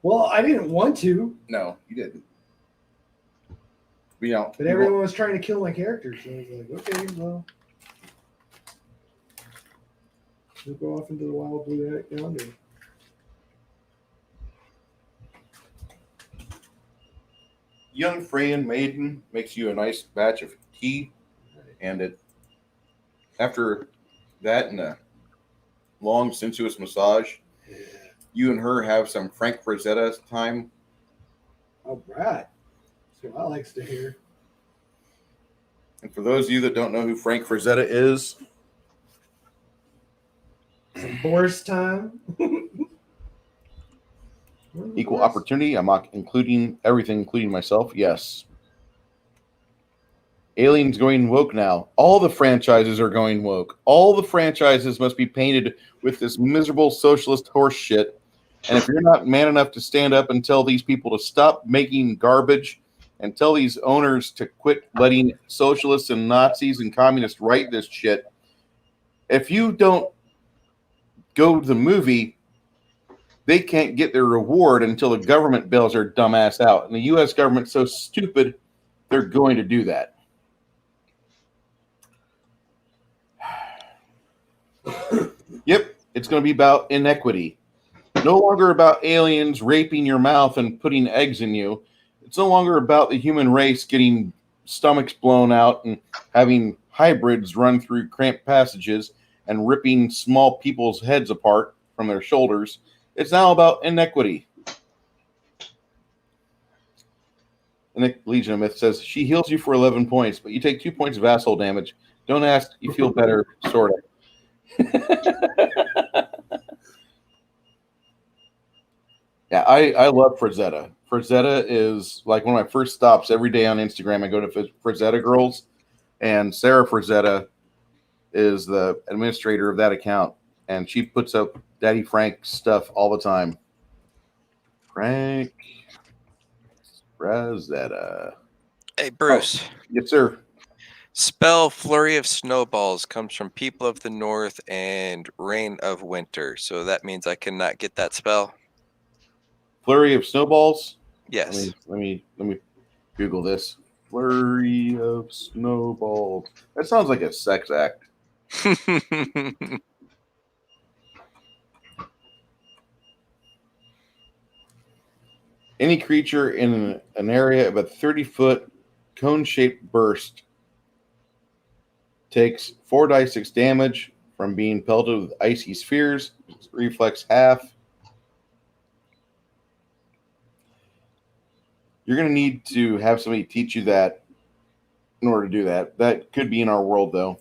Well, I didn't want to, No, you didn't. We don't. but everyone was trying to kill my character, so I was like, okay, well, we'll go off into the wild blue attic yonder. Young Freyan maiden makes you a nice batch of tea, and after that and a long sensuous massage, you and her have some Frank Frazetta time. All right. That's what I likes to hear. And for those of you that don't know who Frank Frazetta is, Some Boris time. equal opportunity. I'm not including everything, including myself. Yes. Alien's going woke now. All the franchises are going woke. All the franchises must be painted with this miserable socialist horse shit. And if you're not man enough to stand up and tell these people to stop making garbage and tell these owners to quit letting socialists and Nazis and communists write this shit, if you don't go to the movie, they can't get their reward until the government bails their dumbass out. And the U.S. government's so stupid, they're going to do that. Yep, it's going to be about inequity. No longer about aliens raping your mouth and putting eggs in you. It's no longer about the human race getting stomachs blown out and having hybrids run through cramped passages and ripping small people's heads apart from their shoulders. It's now about inequity. And the Legion of Myth says, she heals you for 11 points, but you take 2 points of asshole damage. Don't ask, you feel better, sort of. Yeah, I love Frazetta. Frazetta is like one of my first stops every day on Instagram. I go to Frazetta Girls, and Sarah Frazetta is the administrator of that account, and she puts up Daddy Frank stuff all the time. Frank Frazetta. Hey, Bruce. Oh, yes, sir. Spell Flurry of Snowballs comes from People of the North and Rain of Winter. So that means I cannot get that spell. Flurry of Snowballs? Yes. Let me Google this. Flurry of Snowballs. That sounds like a sex act. Any creature in an area of a 30-foot cone-shaped burst takes 4d6 damage from being pelted with icy spheres. Reflex half. You're going to need to have somebody teach you that in order to do that. That could be in our world, though.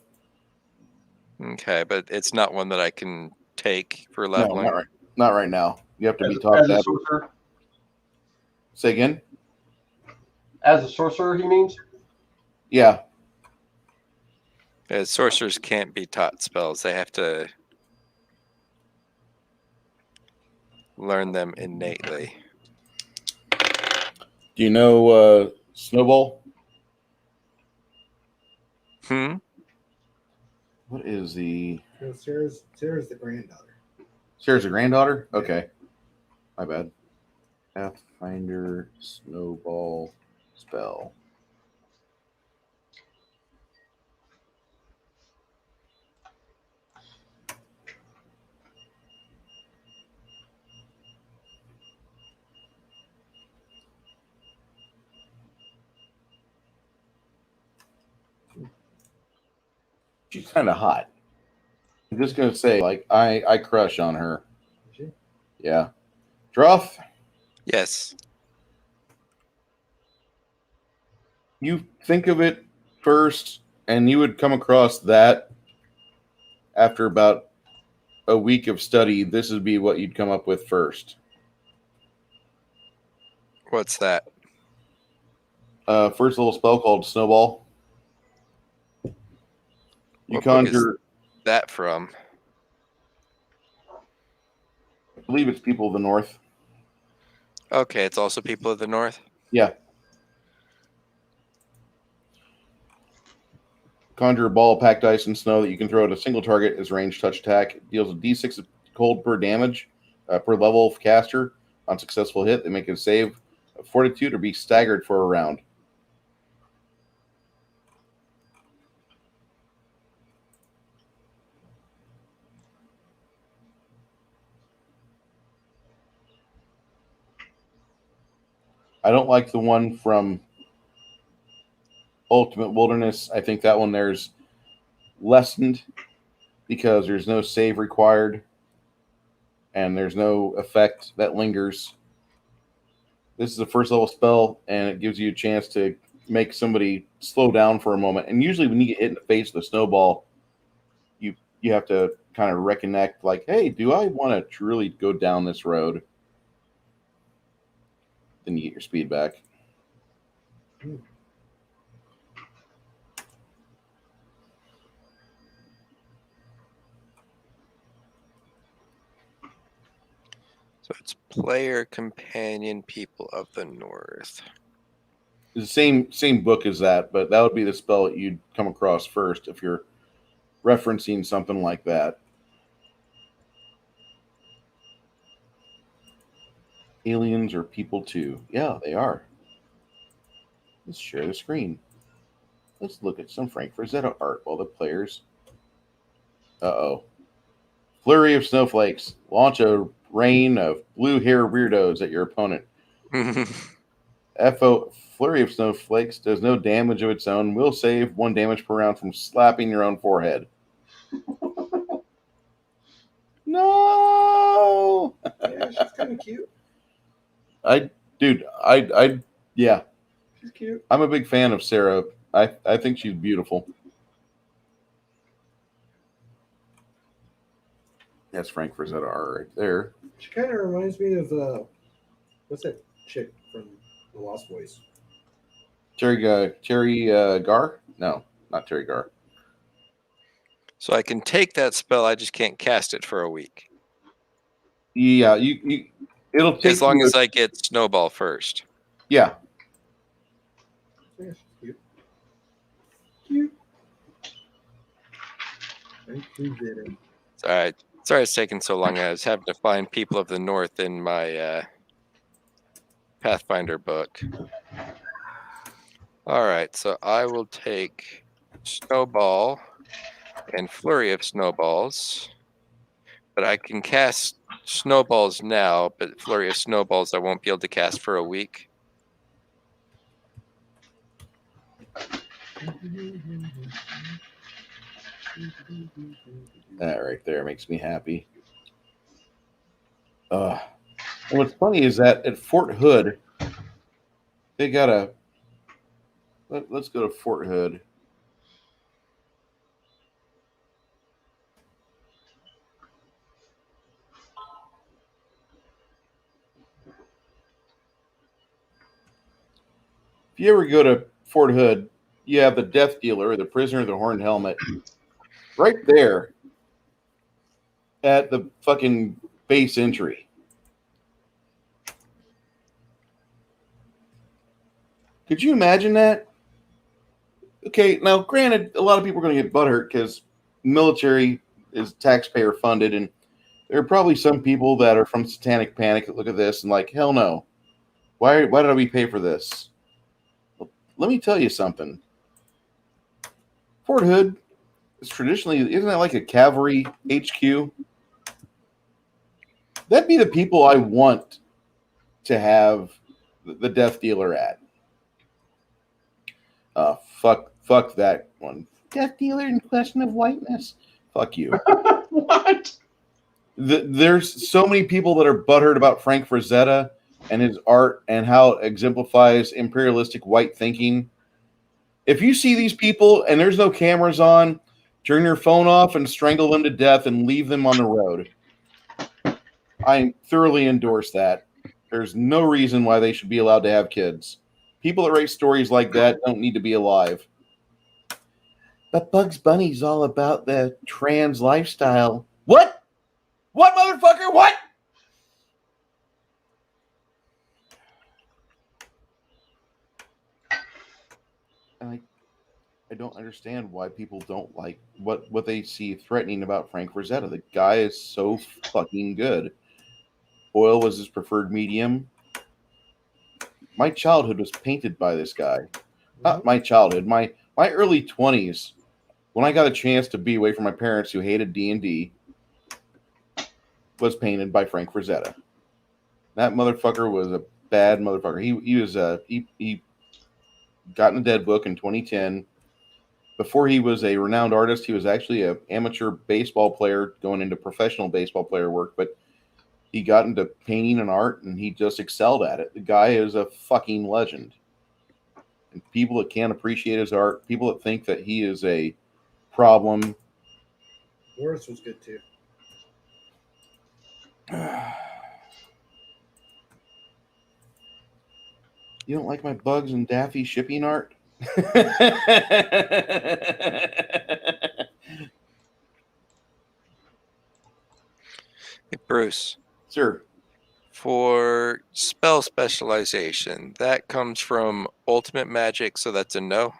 Okay, but it's not one that I can take for No, leveling. not right now. You have to be As taught a that. sorcerer. Say again? As a sorcerer, he means? Yeah. Sorcerers can't be taught spells. They have to learn them innately. Do you know Snowball? What is the... No, Sarah's the granddaughter. Sarah's a granddaughter? Okay. My bad. Pathfinder Snowball spell. She's kind of hot. I'm just going to say, like, I crush on her. Is she? Yeah. Druff, Yes. you think of it first, and you would come across that after about a week of study. This would be what you'd come up with first. What's that? First little spell called Snowball. You What book is conjure, that from? I believe it's People of the North. Okay, it's also People of the North. Yeah. Conjure a ball of packed ice and snow that you can throw at a single target as ranged touch attack. It deals a d6 of cold per damage per level of caster. On successful hit, they make a save of fortitude or be staggered for a round. I don't like the one from Ultimate Wilderness. I think that one there's lessened because there's no save required and there's no effect that lingers. This is a first level spell, and it gives you a chance to make somebody slow down for a moment. And usually when you get hit in the face with a snowball, you have to kind of reconnect, like, hey, do I want to truly go down this road? Then you get your speed back. So it's player, companion, People of the North. It's the same book as that, but that would be the spell that you'd come across first if you're referencing something like that. Aliens are people too. Yeah, they are. Let's share the screen. Let's look at some Frank Frazetta art while the players... Uh-oh. Flurry of snowflakes. Launch a rain of blue hair weirdos at your opponent. Flurry of snowflakes does no damage of its own. Will save 1 damage per round from slapping your own forehead. No! Yeah, she's kind of cute. Yeah. She's cute. I'm a big fan of Sarah. I think she's beautiful. That's Frank Frazetta art right there. She kind of reminds me of what's that chick from The Lost Boys? Terry Gar? No, not Terry Gar. So I can take that spell, I just can't cast it for a week. Yeah, it'll take As long you as I get Snowball first. Yeah. Yeah, she's cute. Cute. Sorry it's taking so long. I was having to find People of the North in my Pathfinder book. All right, so I will take Snowball and Flurry of Snowballs. But I can cast Snowballs now, but Flurry of Snowballs I won't be able to cast for a week. That right there makes me happy. And what's funny is that at Fort Hood, they got a. Let's go to Fort Hood. If you ever go to Fort Hood, you have the Death Dealer, or the Prisoner of the Horned Helmet, right there at the fucking base entry. Could you imagine that? Okay, now granted, a lot of people are going to get butthurt because military is taxpayer funded, and there are probably some people that are from Satanic Panic that look at this and like, hell no. Why did we pay for this? Well, let me tell you something. Fort Hood is traditionally, isn't that like a cavalry HQ? That'd be the people I want to have the Death Dealer at. Fuck that one. Death Dealer in Question of Whiteness. Fuck you. What? There's so many people that are butthurt about Frank Frazetta and his art and how it exemplifies imperialistic white thinking. If you see these people and there's no cameras on, turn your phone off and strangle them to death and leave them on the road. I thoroughly endorse that. There's no reason why they should be allowed to have kids. People that write stories like that don't need to be alive. But Bugs Bunny's all about the trans lifestyle. What? What, motherfucker? What? I don't understand why people don't like what they see threatening about Frank Frazetta. The guy is so fucking good. Oil was his preferred medium. My childhood was painted by this guy. Not my childhood, my early 20s, when I got a chance to be away from my parents who hated D&D, was painted by Frank Frazetta. That motherfucker was a bad motherfucker. He got in the Dead Book in 2010. Before he was a renowned artist, he was actually an amateur baseball player going into professional baseball player work, but he got into painting and art, and he just excelled at it. The guy is a fucking legend. And people that can't appreciate his art, people that think that he is a problem. Boris was good too. You don't like my Bugs and Daffy shipping art? Hey, Bruce, Sir. for spell specialization, that comes from Ultimate Magic, so that's a no.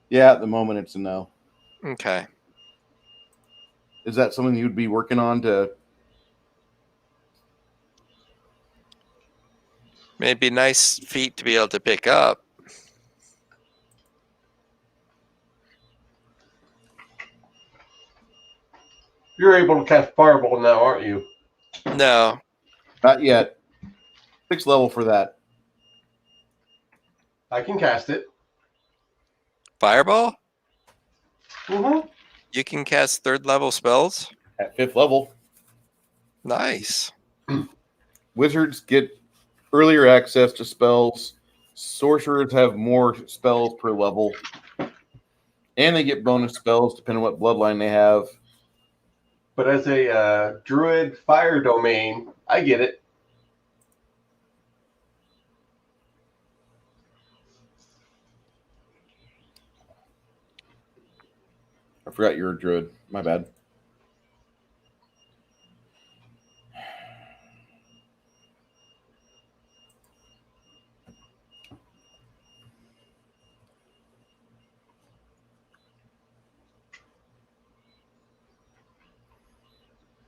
Yeah, at the moment it's a no. Okay. Is that something you'd be working on to? Maybe nice feat to be able to pick up. You're able to cast Fireball now, aren't you? No. Not yet. 6th level for that. I can cast it. Fireball? Mm-hmm. You can cast 3rd level spells? At 5th level. Nice. Wizards get earlier access to spells. Sorcerers have more spells per level. And they get bonus spells depending on what bloodline they have. But as a druid fire domain, I get it. I forgot you're a druid. My bad.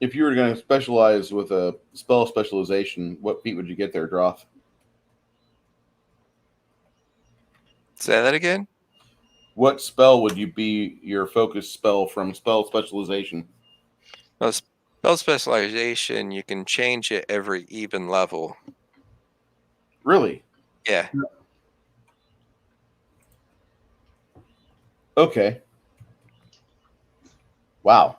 If you were going to specialize with a spell specialization, what feat would you get there, Droth? Say that again? What spell would you be your focus spell from spell specialization? No, spell specialization, you can change it every even level. Really? Yeah. Okay. Wow.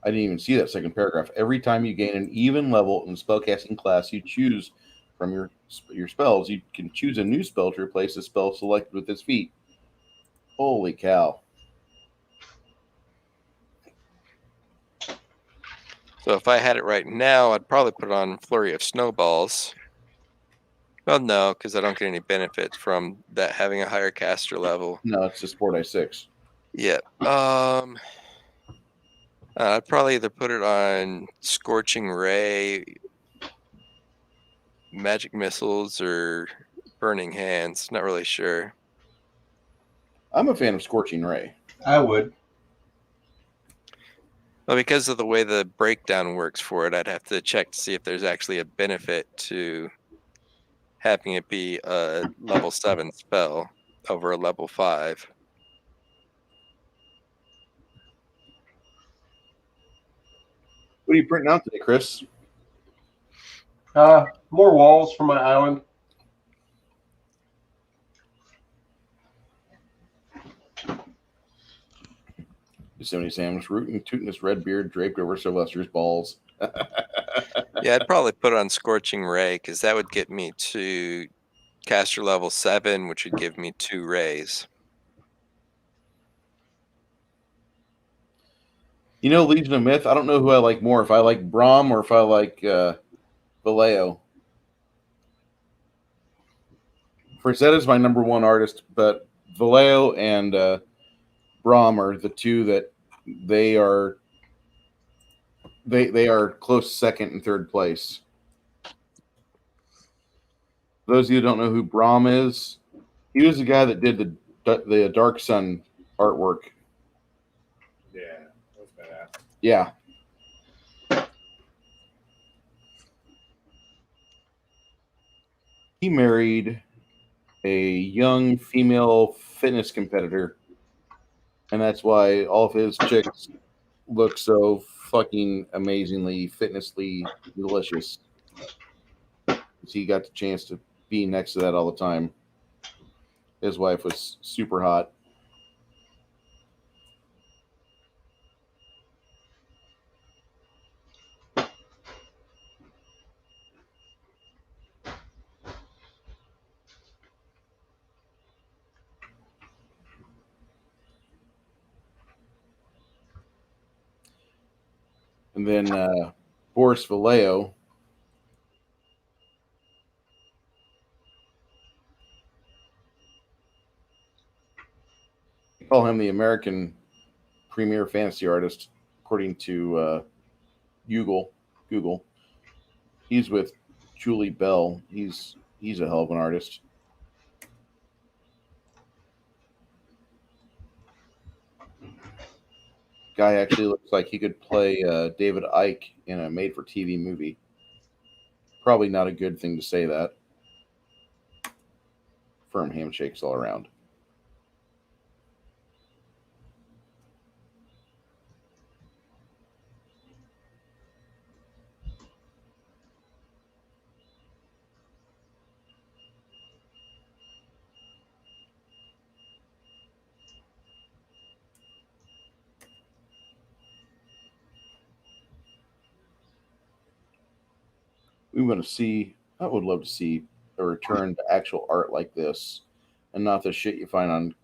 I didn't even see that second paragraph. Every time you gain an even level in the spellcasting class you choose from your spells, you can choose a new spell to replace the spell selected with this feat. Holy cow. So if I had it right now, I'd probably put it on Flurry of Snowballs. Well, no, because I don't get any benefit from that having a higher caster level. No, it's just 4d6. Yeah. I'd probably either put it on Scorching Ray, Magic Missiles, or Burning Hands. Not really sure. I'm a fan of Scorching Ray. I would. Well, because of the way the breakdown works for it, I'd have to check to see if there's actually a benefit to having it be a level 7 spell over a level 5. What are you printing out today, Chris? More walls for my island. Yosemite Sam's rootin' tootin' his red beard draped over Sylvester's balls. Yeah, I'd probably put it on Scorching Ray because that would get me to caster level 7, which would give me 2 rays. You know, Legion of Myth, I don't know who I like more, if I like Brahm or if I like Vallejo. Frazetta is my number one artist, but Vallejo and Brahm are the two that they are close second and third place. For those of you who don't know who Brahm is, he was the guy that did the Dark Sun artwork. Yeah, that was badass. Yeah. He married a young female fitness competitor, and that's why all of his chicks look so fucking amazingly fitnessly delicious. He got the chance to be next to that all the time. His wife was super hot. And then Boris Vallejo, they call him the American premier fantasy artist, according to Google. He's with Julie Bell. He's a hell of an artist. Guy actually looks like he could play David Icke in a made-for-TV movie. Probably not a good thing to say that. Firm handshakes all around. We want to see, I would love to see a return to actual art like this and not the shit you find on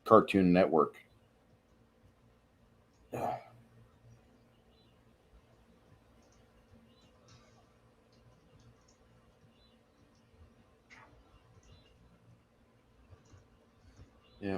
Cartoon Network. Yeah.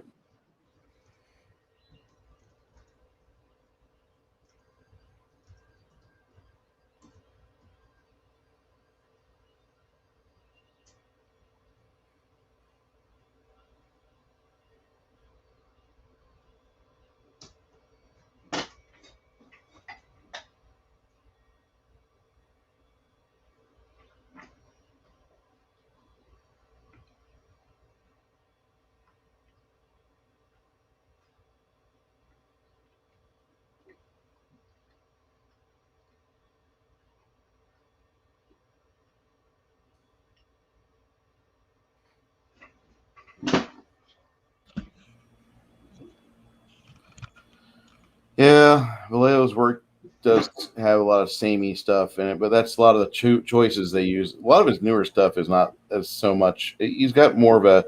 does have a lot of samey stuff in it, but that's a lot of the choices they use. A lot of his newer stuff is not as so much. He's got more of a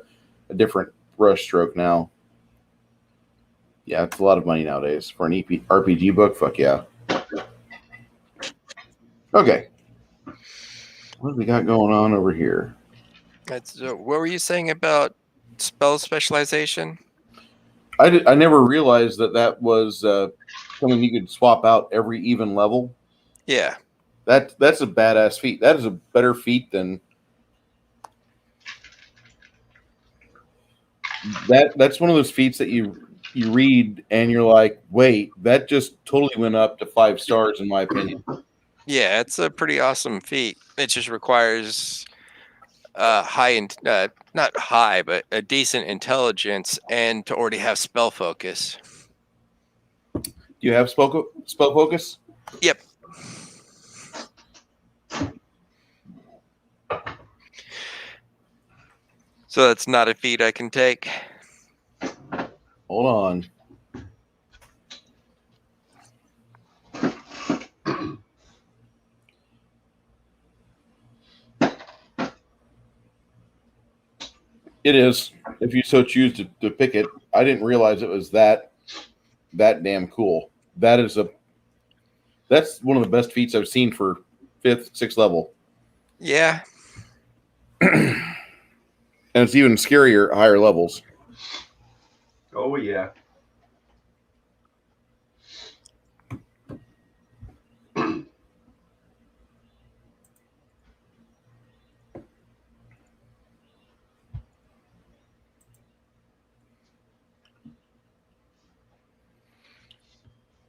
different brush stroke now. Yeah, it's a lot of money nowadays for an RPG book. Fuck yeah. Okay. What do we got going on over here? What were you saying about spell specialization? I never realized that was something you could swap out every even level. Yeah. That's a badass feat. That is a better feat than that's one of those feats that you read and you're like, wait, that just totally went up to 5 stars in my opinion. Yeah, it's a pretty awesome feat. It just requires not high, but a decent intelligence and to already have spell focus. Do you have spell focus? Yep. So that's not a feat I can take. Hold on. It is, if you so choose to pick it. I didn't realize it was that damn cool. That's one of the best feats I've seen for 5th, 6th level. Yeah. And it's even scarier at higher levels. Oh yeah.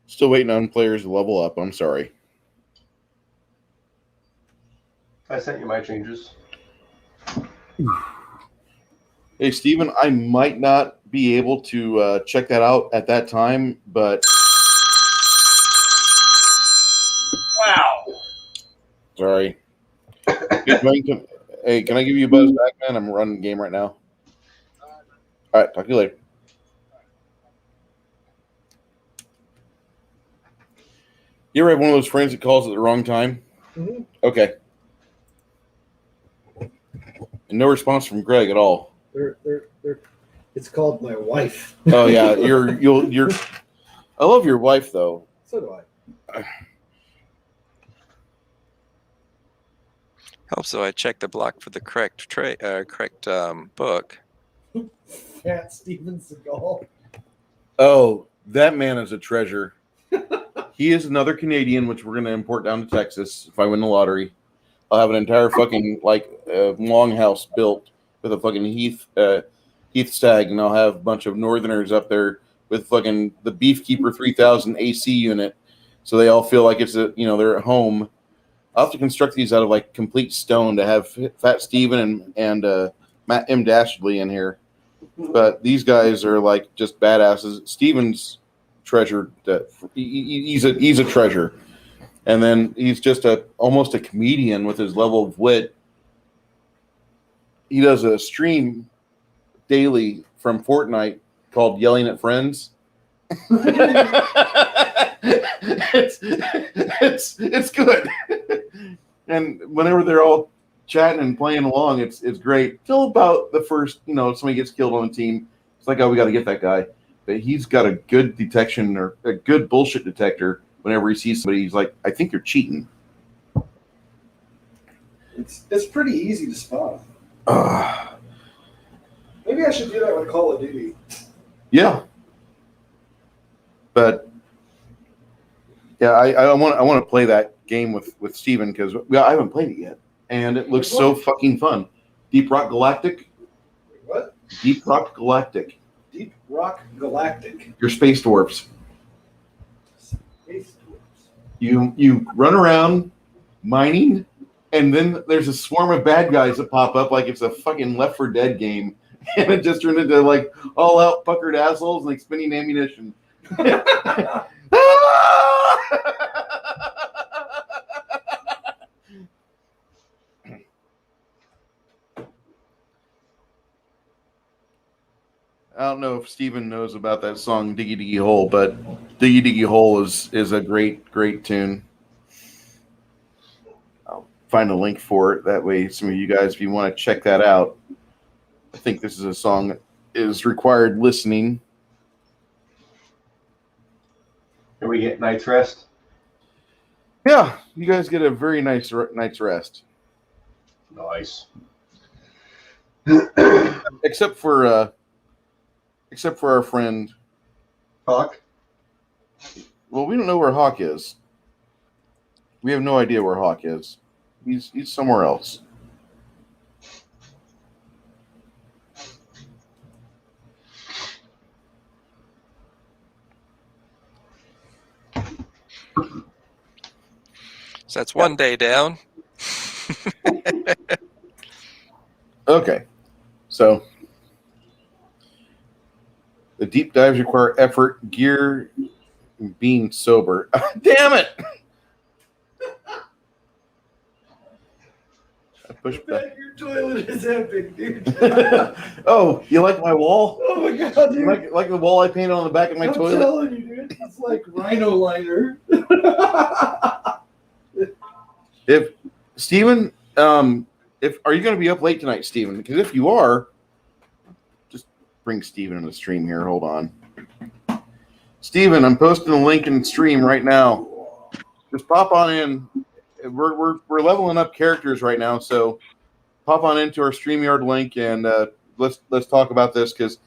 Still waiting on players to level up. I'm sorry. I sent you my changes. Hey, Steven, I might not be able to check that out at that time, but... Wow. Sorry. Hey, can I give you a buzz back, man? I'm running the game right now. All right, talk to you later. You ever have one of those friends that calls at the wrong time? Mm-hmm. Okay. And no response from Greg at all. They're, it's called my wife. Oh yeah, you're. I love your wife though. So do I. Also, I checked the block for the correct book. Fat Steven Seagal. Oh, that man is a treasure. He is another Canadian, which we're going to import down to Texas if I win the lottery. I'll have an entire fucking longhouse built with a fucking Heath stag, and I'll have a bunch of Northerners up there with fucking the Beefkeeper 3000 AC unit, so they all feel like it's they're at home. I'll have to construct these out of like complete stone to have Fat Steven and Matt M. Dashly in here. But these guys are like just badasses. Steven's treasure. He's a treasure, and then he's just almost a comedian with his level of wit. He does a stream daily from Fortnite called "Yelling at Friends." it's good, and whenever they're all chatting and playing along, it's great. Till about the first, somebody gets killed on the team. It's like, oh, we got to get that guy. But he's got a good detection or a good bullshit detector. Whenever he sees somebody, he's like, I think you're cheating. It's pretty easy to spot. Maybe I should do that with Call of Duty. Yeah. But yeah, I want to play that game with Steven because I haven't played it yet. And it looks so fucking fun. Deep Rock Galactic? What? Deep Rock Galactic. Deep Rock Galactic. You're space dwarves. Space dwarves. You run around mining, and then there's a swarm of bad guys that pop up like it's a fucking Left 4 Dead game. And it just turned into like all out puckered assholes and expending ammunition. I don't know if Steven knows about that song Diggy Diggy Hole, but Diggy Diggy Hole is a great tune. I'll find a link for it. That way some of you guys, if you want to check that out, I think this is a song that is required listening. Can we get night's rest? Yeah, you guys get a very nice night's rest. Nice. Except for our friend Hawk? Well, we don't know where Hawk is. We have no idea where Hawk is. He's somewhere else. So that's one day down. Okay. So the deep dives require effort, gear, and being sober. Damn it! I pushed back. Your toilet is epic, dude. Oh, you like my wall? Oh my god, You dude. like the wall I painted on the back of my I'm toilet? telling you, dude. It's like rhino liner. If Steven, if are you going to be up late tonight, Steven? Because if you are, just bring Steven in the stream here. Hold on. Steven, I'm posting a link in the stream right now. Just pop on in. We're leveling up characters right now, so pop on into our StreamYard link and let's talk about this, because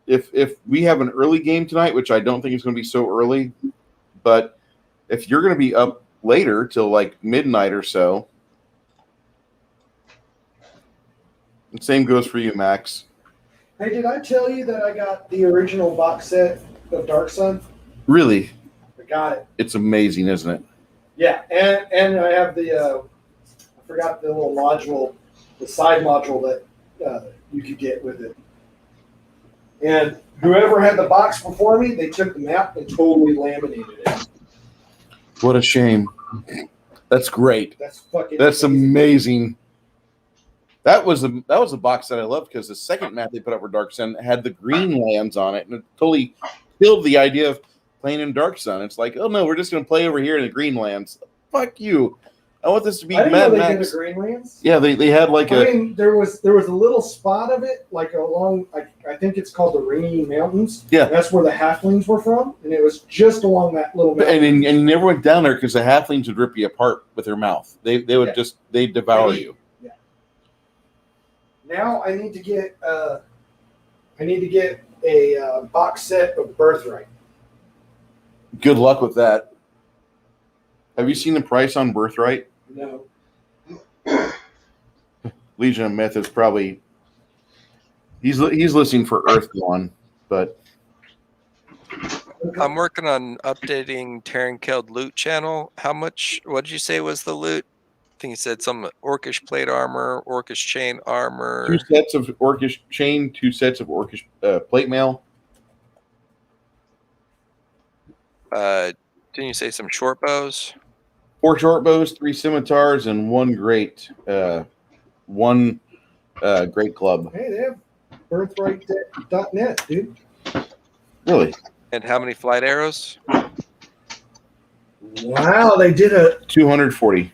if we have an early game tonight, which I don't think it's going to be so early, but if you're going to be up later till like midnight or so, the same goes for you, Max. Hey, did I tell you that I got the original box set of Dark Sun? Really, I got it. it's amazing, isn't it? Yeah, and I have the I forgot the little module, the side module that you could get with it. And whoever had the box before me, they took the map and totally laminated it. What a shame. That's great. That's Amazing. That was a box that I loved, because the second map they put up for Dark Sun had the green lands on it, and it totally killed the idea of playing in Dark Sun. It's like, oh no, we're just going to play over here in the green lands. Fuck you. I want this to be I didn't know Mad they Max. did the Greenlands. Yeah, they had like I mean, there was a little spot of it, like along, I think it's called the Rainy Mountains. Yeah. That's where the halflings were from, and it was just along that little mountain. and you never went down there because the halflings would rip you apart with their mouth. They would Yeah. they'd devour you. Yeah. Now I need to get a box set of Birthright. Good luck with that. Have you seen the price on Birthright? No. Legion of Myth is probably he's listening for Earthdawn, but I'm working on updating Terran Killed loot channel. How much? What did you say was the loot? I think you said some Orcish plate armor, Orcish chain armor. 2 sets of Orcish chain, 2 sets of Orcish plate mail. Didn't you say some short bows? 4 short bows, 3 scimitars, and 1 great great club. Hey, they have birthright.net, dude. Really? And how many flight arrows? Wow, they did 240.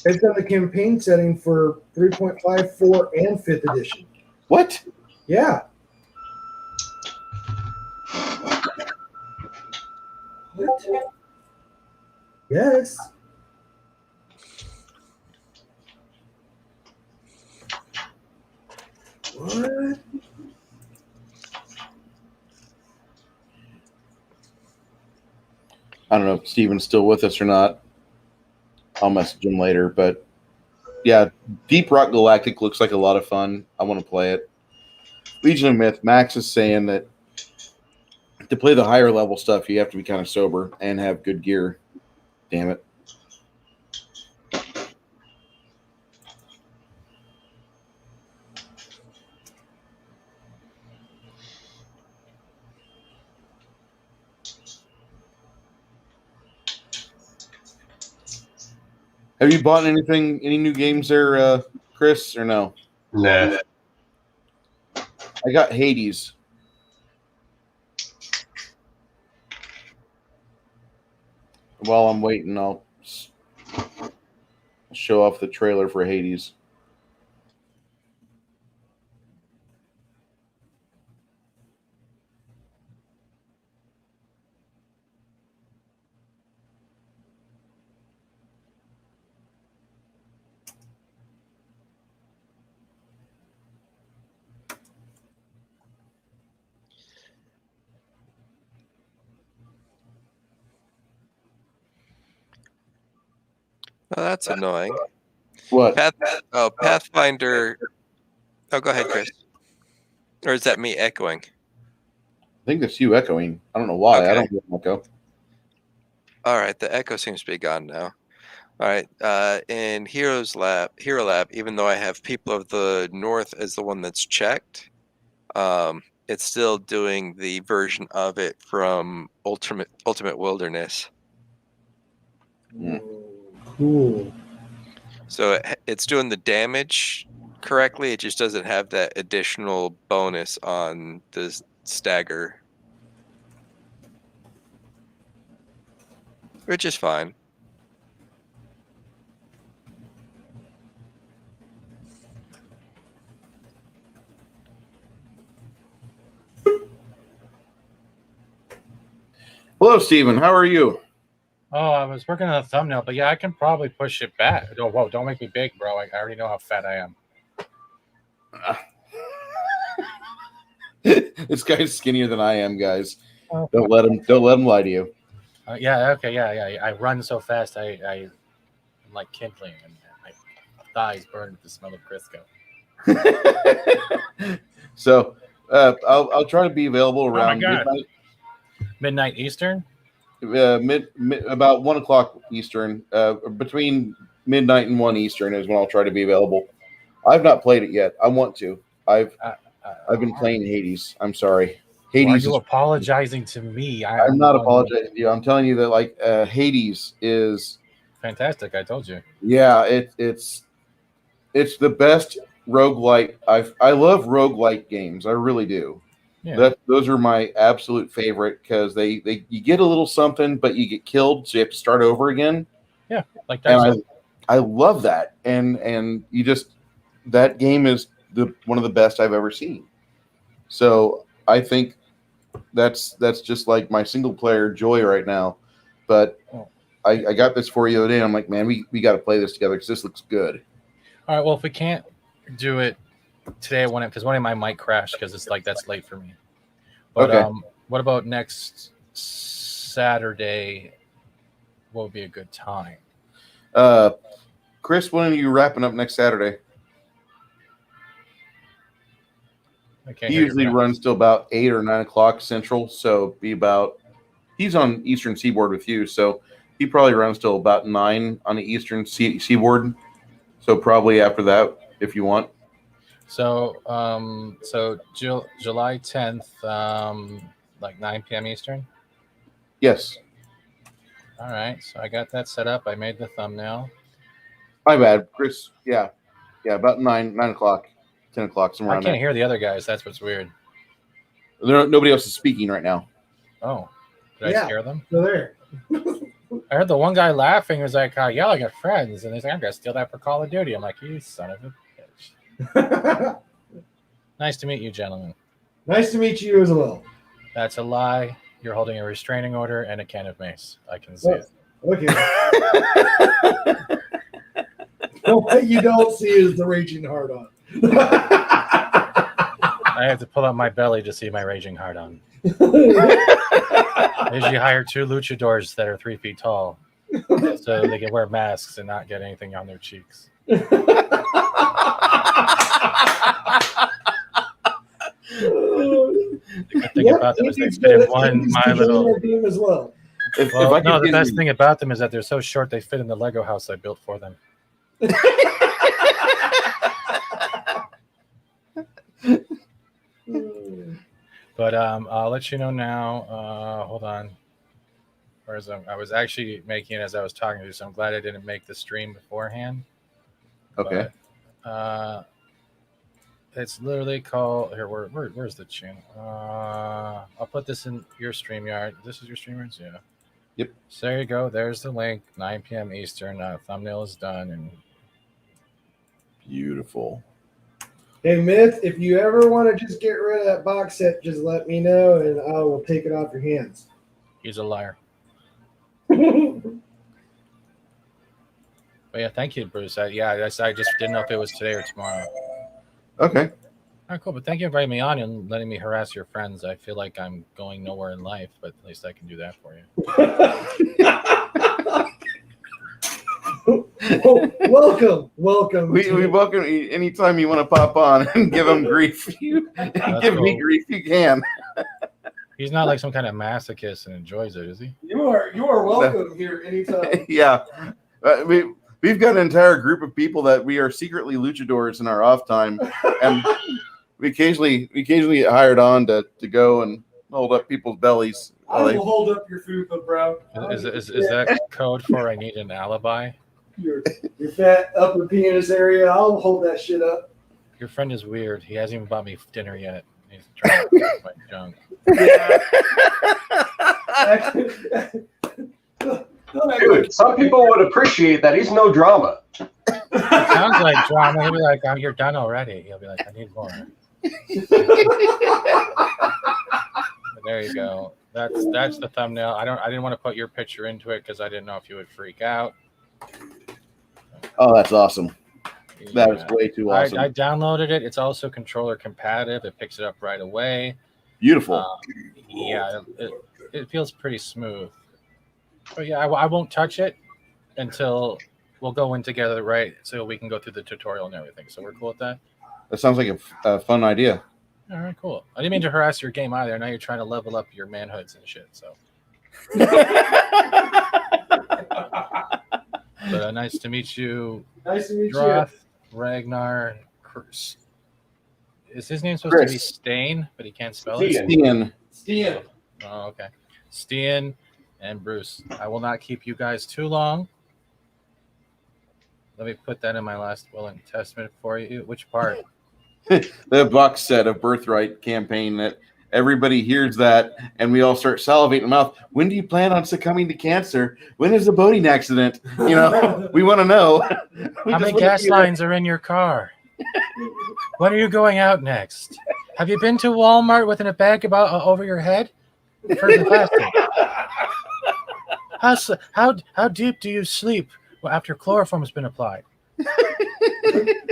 it's got the campaign setting for 3.54 and 5th edition. What? Yeah. What? Yes. What? I don't know if Steven's still with us or not. I'll message him later, but yeah, Deep Rock Galactic looks like a lot of fun. I want to play it. Legion of Myth, Max is saying that to play the higher level stuff, you have to be kind of sober and have good gear. Damn it. Have you bought anything, any new games there, Chris, or no? Nah. I got Hades. While I'm waiting, I'll show off the trailer for Hades. Well, that's annoying. What? Pathfinder. Oh, go ahead, Chris. Or is that me echoing? I think that's you echoing. I don't know why. Okay. I don't hear an echo. All right, the echo seems to be gone now. All right, in Hero Lab, even though I have People of the North as the one that's checked, it's still doing the version of it from Ultimate Wilderness. Cool. So it's doing the damage correctly. It just doesn't have that additional bonus on the stagger, which is fine. Hello, Steven. How are you? Oh, I was working on a thumbnail, but yeah, I can probably push it back. Oh, whoa, don't make me big, bro. I already know how fat I am. This guy's skinnier than I am, guys. Oh, Don't let him lie to you. yeah, okay, yeah. I run so fast, I'm like kindling, and my thighs burn with the smell of Crisco. So I'll try to be available around God. midnight. Midnight Eastern? About 1 o'clock Eastern. Between midnight and 1 Eastern is when I'll try to be available. I've not played it yet. I want to. I've been playing Hades. I'm sorry. Hades. Why are you apologizing to me? I'm not apologizing to you. I'm telling you that like Hades is fantastic. I told you. Yeah, it's the best roguelite. I love roguelite games. I really do. Yeah. Those are my absolute favorite because they you get a little something, but you get killed, so you have to start over again. Yeah, like that. And I love that. And you just that game is one of the best I've ever seen. So I think that's just like my single player joy right now. But I got this for you the other day. And I'm like, man, we got to play this together because this looks good. All right. Well, if we can't do it today, because one of my mic crashed because it's like that's late for me. But Okay. What about next Saturday? What would be a good time? Chris, when are you wrapping up next Saturday? He usually runs till about 8 or 9 o'clock Central, so he's on Eastern Seaboard with you, so he probably runs till about 9 on the Eastern Seaboard. So probably after that, if you want. So July 10th, like 9 p.m. Eastern. Yes. All right, so I got that set up. I made the thumbnail. My bad, Chris. Yeah, about 9 o'clock, 10 o'clock, somewhere around I can't hear the other guys. That's what's weird. Nobody else is speaking right now. Oh, did I scare them? They're there. I heard the one guy laughing. He was like, yelling at friends. And he's like, I'm going to steal that for Call of Duty. I'm like, you son of a bitch. Nice to meet you, gentlemen. Nice to meet you as well. That's a lie. You're holding a restraining order and a can of mace. I can see it. Okay. What you don't see is the raging hard on. I have to pull out my belly to see my raging hard on. I usually hire 2 luchadors that are 3 feet tall so they can wear masks and not get anything on their cheeks. The good thing about them is they fit in my little team as well. The best thing about them is that they're so short they fit in the Lego house I built for them. But I'll let you know now. Hold on. I was actually making it as I was talking to you, so I'm glad I didn't make the stream beforehand. Okay. But, It's literally called here. Where's the channel? I'll put this in your StreamYard. This is your StreamYard, yeah. Yep. So there you go. There's the link. 9 p.m. Eastern. Thumbnail is done, and Beautiful. Hey, Myth, if you ever want to just get rid of that box set, just let me know and I will take it off your hands. he's a liar. But yeah, thank you, Bruce. I just didn't know if it was today or tomorrow. Okay. All right, cool. But thank you for inviting me on and letting me harass your friends. I feel like I'm going nowhere in life, but at least I can do that for you. Welcome. We welcome you anytime you want to pop on and give him grief. Give me cool. grief, you can. He's not like some kind of masochist and enjoys it, is he? You are welcome here anytime. Yeah. We've got an entire group of people that we are secretly luchadors in our off time, and we occasionally get hired on to go and hold up people's bellies. I will hold up your food, bro. Is that code for I need an alibi? Your fat upper penis area, I'll hold that shit up. Your friend is weird. He hasn't even bought me dinner yet. He's trying to get my junk. Dude, some people would appreciate that. He's no drama. It sounds like drama. He'll be like, "Oh, you're done already." He'll be like, "I need more." There you go. That's the thumbnail. I didn't want to put your picture into it because I didn't know if you would freak out. Oh, that's awesome. That was way too awesome. I downloaded it. It's also controller compatible. It picks it up right away. Beautiful. Yeah, it feels pretty smooth. But yeah, I won't touch it until we'll go in together, right? So we can go through the tutorial and everything. So we're cool with that? That sounds like a fun idea. All right, cool. I didn't mean to harass your game either. Now you're trying to level up your manhoods and shit. So, but nice to meet you. Nice to meet Droth, Ragnar, Chris. Is his name supposed to be Stain, but he can't spell it? Stian. Oh, okay. Stian and Bruce. I will not keep you guys too long. Let me put that in my last will and testament for you. Which part? The box set of Birthright campaign that everybody hears that and we all start salivating in the mouth. When do you plan on succumbing to cancer? When is the boating accident? You know, we want to know. How many gas lines are in your car? When are you going out next? Have you been to Walmart with a bag about over your head? For the plastic? How deep do you sleep after chloroform has been applied?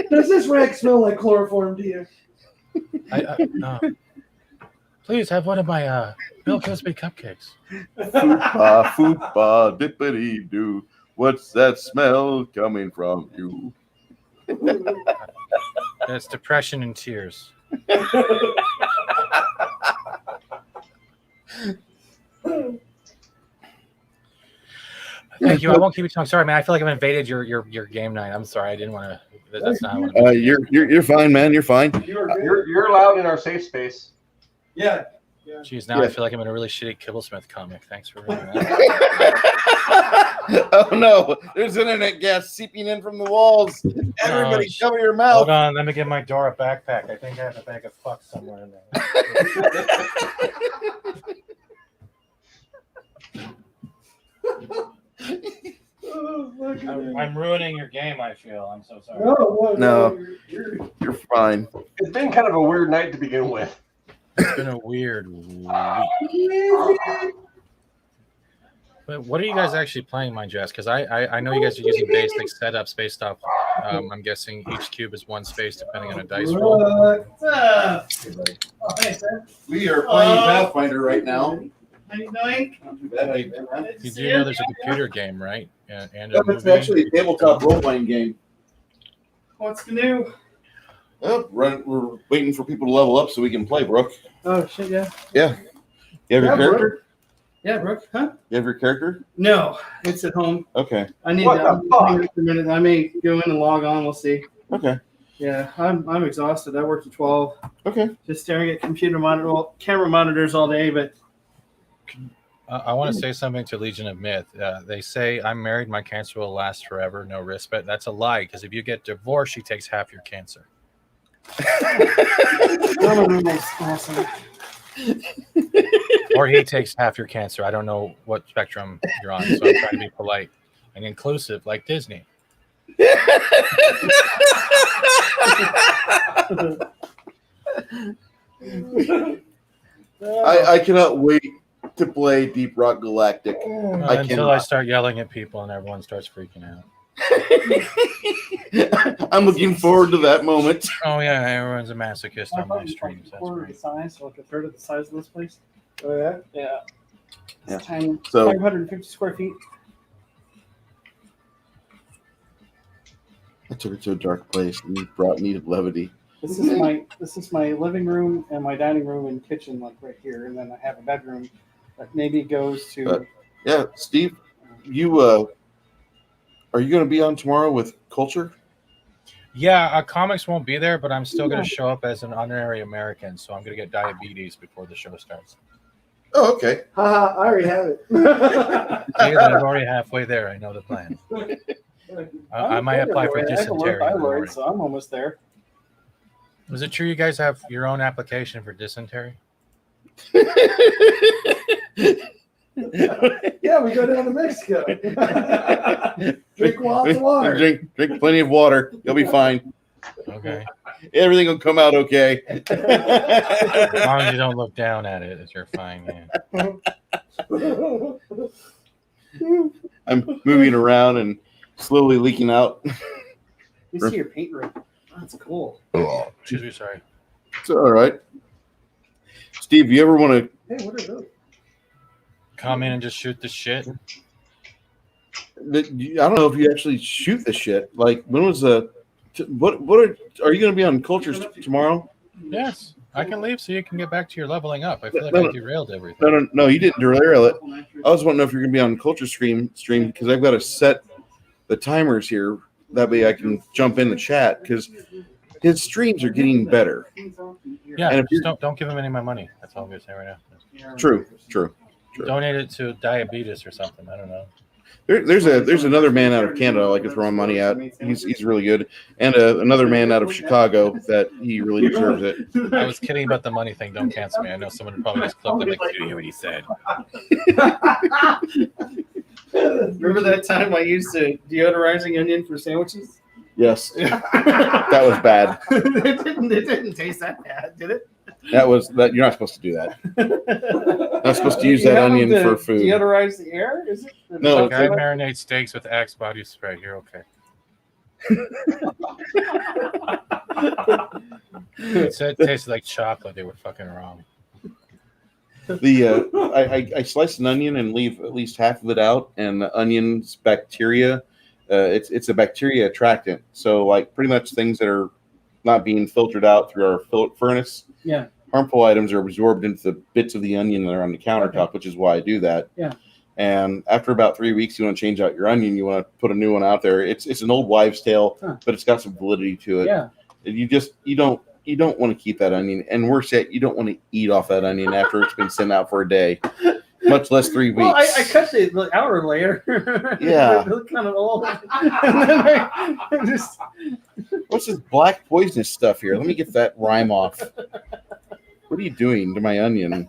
Does this rag smell like chloroform to you? Please have one of my Bill Cosby cupcakes. Football, dippity doo. What's that smell coming from you? That's depression and tears. Thank you. I won't keep you too long. Sorry, man. I feel like I've invaded your game night. I'm sorry. I didn't want to. That's not what I you're fine, man. You're fine. You're allowed in our safe space. Yeah. Jeez, now I feel like I'm in a really shitty Kibblesmith comic. Thanks for reading that. Oh no, there's internet gas seeping in from the walls. Everybody cover your mouth. Hold on, let me get my Dora backpack. I think I have a bag of fuck somewhere in there. I'm ruining your game, I feel. I'm so sorry. No, you're fine. It's been kind of a weird night to begin with. It's been a weird week. But what are you guys actually playing, mind you ask? Because I know you guys are using basic setups based off. I'm guessing each cube is one space depending on a dice roll. What's up? We are playing Pathfinder right now. How you doing? You do know there's a computer game, right? And It's actually a tabletop role-playing game. What's new? Oh, we're waiting for people to level up so we can play, Brooke. Oh shit, yeah. Yeah. You have your character? Yeah, Brooke, huh? You have your character? No, it's at home. Okay. I need to a minute. I may go in and log on. We'll see. Okay. Yeah, I'm exhausted. I worked at 12. Okay. Just staring at camera monitors all day, but I want to say something to Legion of Myth. They say, I'm married, my cancer will last forever, no risk. But that's a lie, because if you get divorced, she takes half your cancer. Awesome. Or he takes half your cancer. I don't know what spectrum you're on, so I'm trying to be polite and inclusive, like Disney. I cannot wait to play Deep Rock Galactic. Until I start yelling at people and everyone starts freaking out. I'm looking forward to that moment. Oh yeah, everyone's a masochist My on my apartment's streams. That's quarter great. the size, like a third of the size of this place. Oh yeah. Yeah. It's Yeah. tiny. So- 550 square feet. I took it to a dark place and brought me to levity. This is my living room and my dining room and kitchen, like right here, and then I have a bedroom that maybe goes to. Yeah, Steve, you are you going to be on tomorrow with Culture? Yeah, comics won't be there, but I'm still going to show up as an honorary American, so I'm going to get diabetes before the show starts. Oh, okay. Haha, I already have it. See, I'm already halfway there. I know the plan. I might apply for dysentery. in the morning. So I'm almost there. Is it true you guys have your own application for dysentery? Yeah, we go down to Mexico. Drink lots of water. Drink plenty of water. You'll be fine. Okay. Everything will come out okay. As long as you don't look down at it, you're fine. Yeah. I'm moving around and slowly leaking out. You see your paint room. That's cool. Excuse me, sorry. It's all right. Steve, you ever want to? Hey, what are those? Come in and just shoot the shit. I don't know if you actually shoot the shit. Like, when was the? What are you going to be on Cultures tomorrow? Yes, I can leave so you can get back to your leveling up. I feel like I derailed everything. No, you didn't derail it. I was wanting to know if you're going to be on Culture stream because I've got to set the timers here. That way I can jump in the chat because his streams are getting better. Yeah, And if just don't give him any of my money. That's all I'm going to say right now. True. Donate it to diabetes or something. I don't know. There's another man out of Canada I like to throw money at. He's really good, and another man out of Chicago that he really deserves it. I was kidding about the money thing. Don't cancel me. I know someone would probably just clip them. Like, did you hear what he said? Remember that time I used a deodorizing onion for sandwiches? Yes, that was bad. it didn't taste that bad, did it? That you're not supposed to do that. Not supposed to use that onion for food. Deodorize the air? Is it? No, Like, I marinate steaks with Axe body spray. You're okay. It said it tasted like chocolate. They were fucking wrong. I slice an onion and leave at least half of it out, and the onion's bacteria. It's a bacteria attractant. So like pretty much things that are not being filtered out through our furnace. Yeah. Harmful items are absorbed into the bits of the onion that are on the countertop, which is why I do that. Yeah. And after about 3 weeks, you want to change out your onion. You want to put a new one out there. It's an old wives' tale, but it's got some validity to it. Yeah. You don't want to keep that onion, and worse yet, you don't want to eat off that onion after it's been sent out for a day, much less 3 weeks. Well, I cut the outer layer. Yeah. It looked kind of old. And then I just. What's this black poisonous stuff here? Let me get that rhyme off. What are you doing to my onion?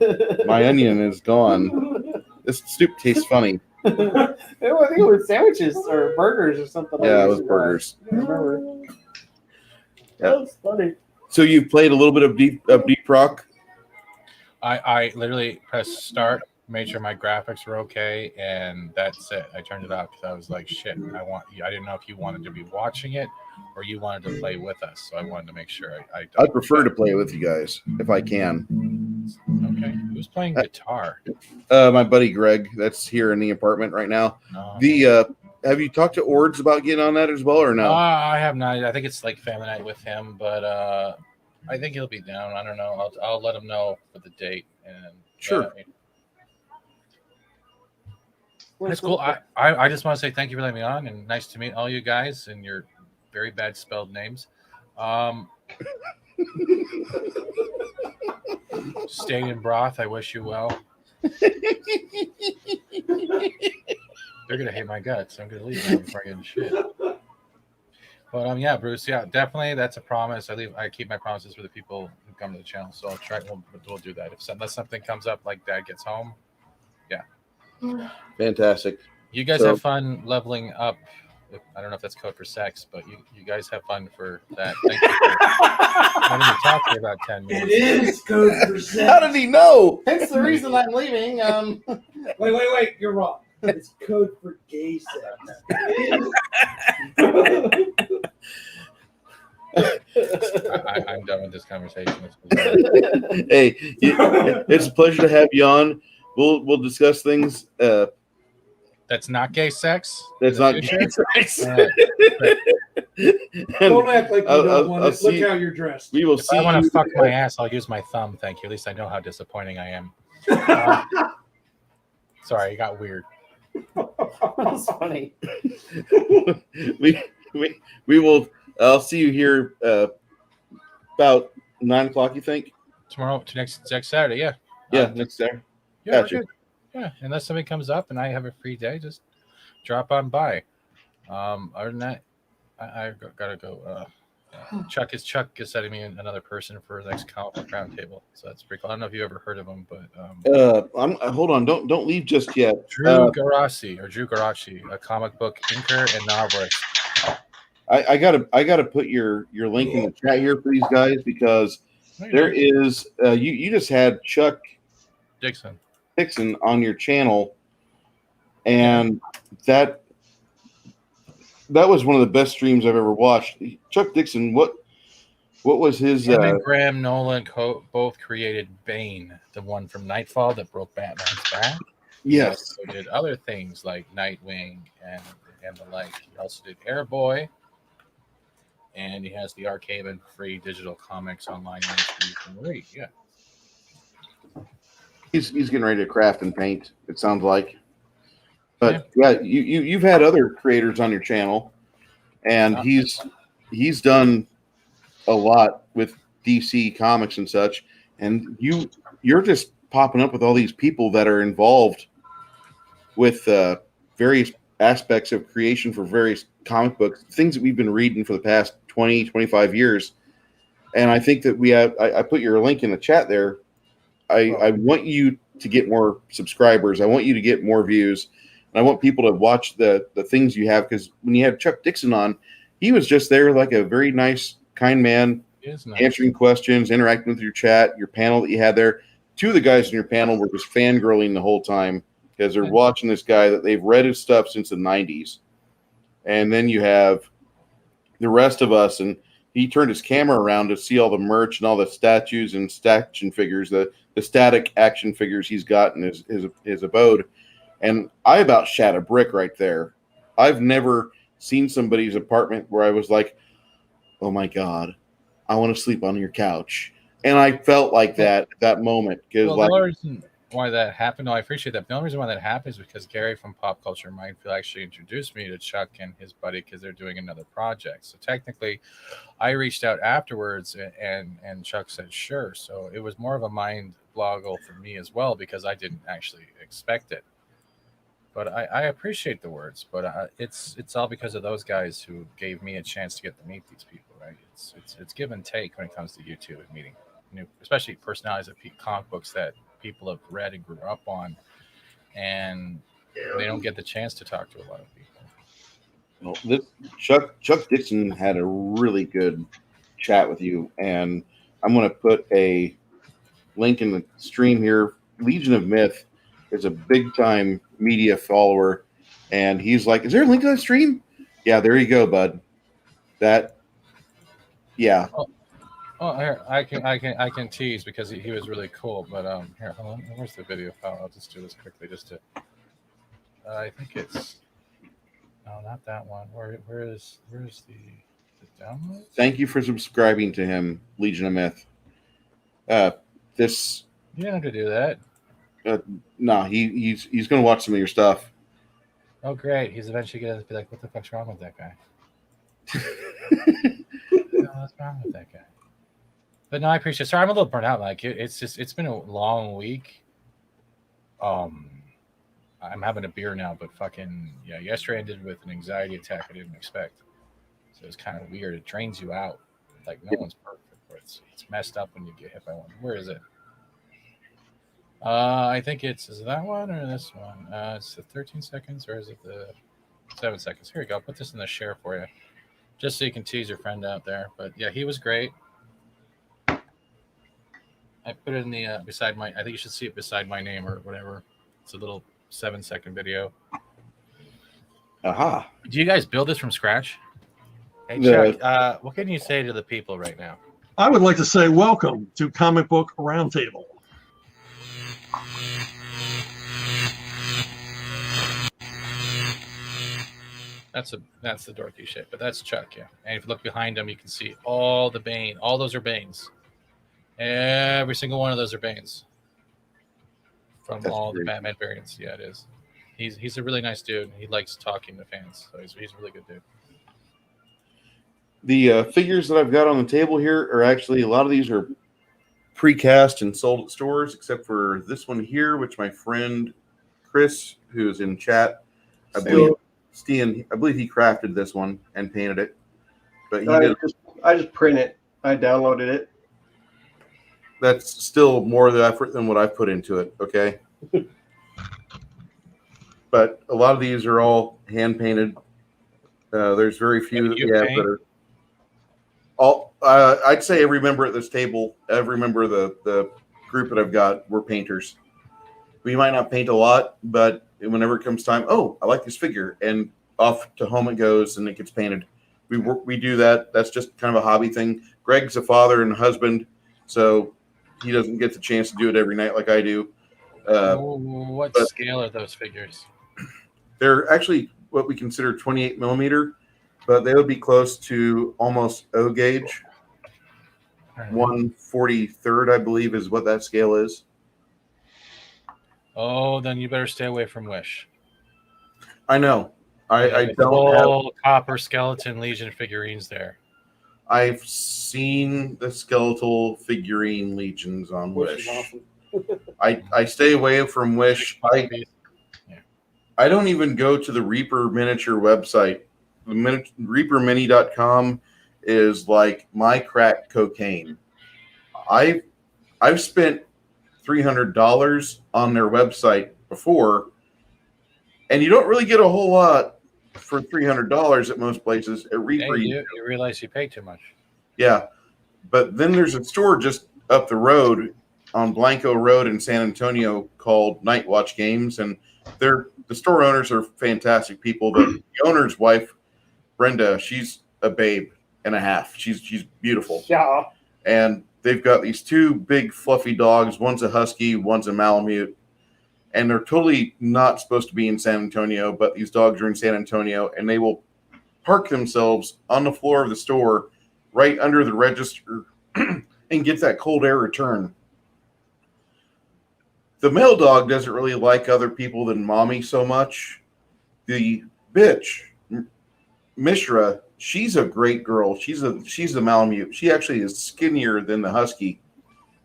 My onion is gone. This soup tastes funny. I think it was sandwiches or burgers or something. Yeah, it was burgers. I remember. Yep. That was funny. So you played a little bit of deep rock. I literally pressed start, made sure my graphics were okay, and that's it. I turned it off because I was like, shit, I didn't know if you wanted to be watching it or you wanted to play with us. So I wanted to make sure I'd prefer to play with you guys if I can. Okay. Who's playing guitar? My buddy Greg, that's here in the apartment right now. Have you talked to Ords about getting on that as well, or no? I have not. I think it's like family night with him, but I think he'll be down. I don't know. I'll let him know for the date. And sure. That's cool. I just want to say thank you for letting me on, and nice to meet all you guys and your very bad spelled names. Stay in broth. I wish you well. They're gonna hate my guts. I'm gonna leave now before I get in shit. But yeah, Bruce, yeah, definitely, that's a promise. I keep my promises for the people who come to the channel, so I'll try. We'll do that. Unless something comes up like Dad gets home. Yeah. Fantastic. You guys So- have fun leveling up. I don't know if that's code for sex, but you guys have fun for that. Thank you for letting me talk for about 10 minutes. It is code for How sex. did he know? Hence the reason I'm leaving. Wait. You're wrong. It's code for gay sex. I'm done with this conversation. Hey, it's a pleasure to have you on. We'll discuss things. That's not gay sex. That's in not the gay future? sex. All right. Don't act like you I'll don't want it. see- Look how you're dressed. We will If see I want you. to fuck my ass, I'll use my thumb. Thank you. At least I know how disappointing I am. Sorry, it got weird. That's funny. we will. I'll see you here about 9:00. You think? Tomorrow, next Saturday, yeah. Yeah, next Saturday. Yeah, we're Gotcha. good. Yeah, unless something comes up and I have a free day, just drop on by. Other than that, I gotta go. Chuck is setting me another person for the next comic book roundtable, so that's pretty cool. I don't know if you ever heard of him, but Hold on. Don't leave just yet. Drew Garaci, a comic book inker and novelist. I gotta put your link in the chat here for these guys because there is you just had Chuck Dixon on your channel, and that was one of the best streams I've ever watched. Chuck Dixon, what was his? Him and Graham Nolan both created Bane, the one from Nightfall that broke Batman's back. Yes. He also did other things like Nightwing and the like. He also did Airboy, and he has the arcade and free digital comics online that you can read. Yeah. He's getting ready to craft and paint. It sounds like, but yeah, you've had other creators on your channel, and he's done a lot with DC comics and such. And you're just popping up with all these people that are involved with various aspects of creation for various comic books, things that we've been reading for the past 20, 25 years. And I think that I put your link in the chat there. I want you to get more subscribers. I want you to get more views. And I want people to watch the things you have, because when you had Chuck Dixon on, he was just there like a very nice, kind man, answering questions, interacting with your chat, your panel that you had there. Two of the guys in your panel were just fangirling the whole time because they're watching this guy that they've read his stuff since the 90s. And then you have the rest of us, and he turned his camera around to see all the merch and all the statues and action figures, the static action figures he's got in his abode. And I about shat a brick right there. I've never seen somebody's apartment where I was like, oh my God, I want to sleep on your couch. And I felt like that at that moment. Because the only reason why that happened, no, I appreciate that. The only reason why that happened is because Gary from Pop Culture Mindfield actually introduced me to Chuck and his buddy because they're doing another project. So technically, I reached out afterwards, and Chuck said sure. So it was more of a mind boggle for me as well, because I didn't actually expect it. But I appreciate the words, but it's all because of those guys who gave me a chance to get to meet these people, right? It's give and take when it comes to YouTube and meeting new, especially personalities of comic books that people have read and grew up on, and they don't get the chance to talk to a lot of people. Well, Chuck Dixon had a really good chat with you, and I'm going to put a link in the stream here. Legion of Myth is a big time media follower, and he's like, "Is there a link to that stream?" Yeah, there you go, bud. Yeah. Oh, here I can tease because he was really cool. But here, hold on. Where's the video file? I'll just do this quickly, just to. I think it's. No, not that one. Where's the download? Thank you for subscribing to him, Legion of Myth. This. You don't have to do that. No, he's going to watch some of your stuff. Oh, great! He's eventually going to be like, "What the fuck's wrong with that guy?" What's wrong with that guy? But no, I appreciate it. Sorry, I'm a little burnt out. Like it's been a long week. I'm having a beer now, but fucking yeah, yesterday I ended with an anxiety attack I didn't expect. So it's kind of weird. It drains you out. Like no one's perfect. It's messed up when you get hit by one. Where is it? I think is it that one or this one? It's the 13 seconds or is it the 7 seconds? Here we go. I'll put this in the share for you, just so you can tease your friend out there. But yeah, he was great. I put it in the beside my. I think you should see it beside my name or whatever. It's a little 7-second video. Aha. Do you guys build this from scratch? Hey No. Chuck, what can you say to the people right now? I would like to say welcome to Comic Book Roundtable. That's the dorky shit, but that's Chuck, yeah. And if you look behind him, you can see all the Bane. All those are Banes. Every single one of those are Banes from That's all great. the Batman variants. Yeah, it is. He's a really nice dude. He likes talking to fans, so he's a really good dude. The figures that I've got on the table here are actually, a lot of these are precast and sold at stores, except for this one here, which my friend Chris, who is in chat, I believe he crafted this one and painted it. But he I just print it. I downloaded it. That's still more of the effort than what I've put into it. Okay. But a lot of these are all hand painted. There's very few that we have that are all. I'd say every member at this table, every member of the group that I've got, we're painters. We might not paint a lot, but whenever it comes time, oh, I like this figure, and off to home it goes, and it gets painted. We do that. That's just kind of a hobby thing. Greg's a father and husband, so he doesn't get the chance to do it every night like I do. What scale are those figures? They're actually what we consider 28 millimeter, but they would be close to almost O gauge. 1/43rd, I believe, is what that scale is. Oh, then you better stay away from Wish. I know. I don't full have copper skeleton Legion figurines there. I've seen the skeletal figurine legions on Wish. Awesome. I stay away from Wish. I don't even go to the Reaper miniature website. The ReaperMini.com is like my crack cocaine. I've spent $300 on their website before, and you don't really get a whole lot for $300 at most places. At Reaper, you realize you pay too much. Yeah, but then there's a store just up the road on Blanco Road in San Antonio called Night Watch Games, and the store owners are fantastic people. But the owner's wife, Brenda, she's a babe and a half. She's beautiful. Yeah. And they've got these two big fluffy dogs. One's a husky, one's a Malamute. And they're totally not supposed to be in San Antonio, but these dogs are in San Antonio, and they will park themselves on the floor of the store right under the register and get that cold air return. The male dog doesn't really like other people than Mommy so much. The bitch, Mishra, she's a great girl. She's a Malamute. She actually is skinnier than the husky,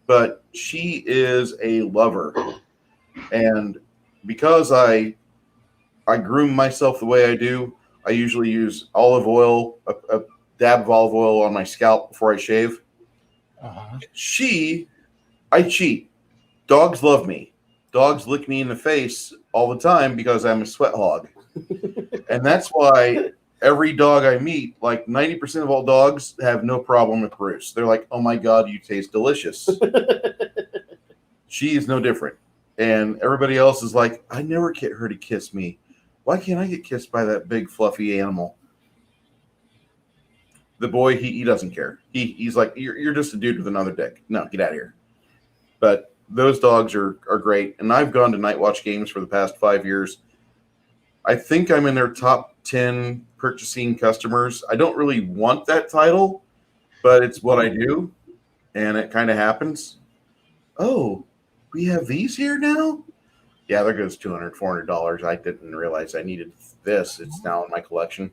but she is a lover. And because I groom myself the way I do, I usually use olive oil, a dab of olive oil on my scalp before I shave. Uh-huh. I cheat. Dogs love me. Dogs lick me in the face all the time because I'm a sweat hog. And that's why every dog I meet, like 90% of all dogs, have no problem with Bruce. They're like, oh my God, you taste delicious. She is no different. And everybody else is like, I never get her to kiss me. Why can't I get kissed by that big fluffy animal? The boy, he doesn't care. He's like, you're just a dude with another dick. No, get out of here. But those dogs are great. And I've gone to Night Watch Games for the past 5 years. I think I'm in their top 10 purchasing customers. I don't really want that title, but it's what I do. And it kind of happens. Oh, we have these here now? Yeah, there goes $200, $400. I didn't realize I needed this. It's now in my collection.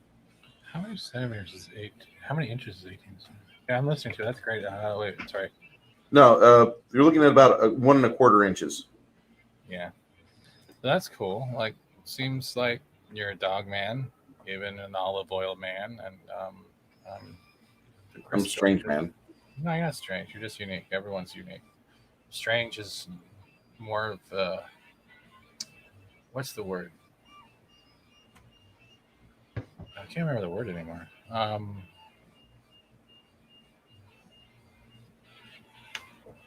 How many centimeters is 8? How many inches is 18? Yeah, I'm listening to it. That's great. Wait, sorry. No, you're looking at about 1 1/4 inches. Yeah. That's cool. Like, seems like you're a dog man, even an olive oil man, and I'm strange, man. No, you're not strange. You're just unique. Everyone's unique. Strange is more of what's the word? I can't remember the word anymore.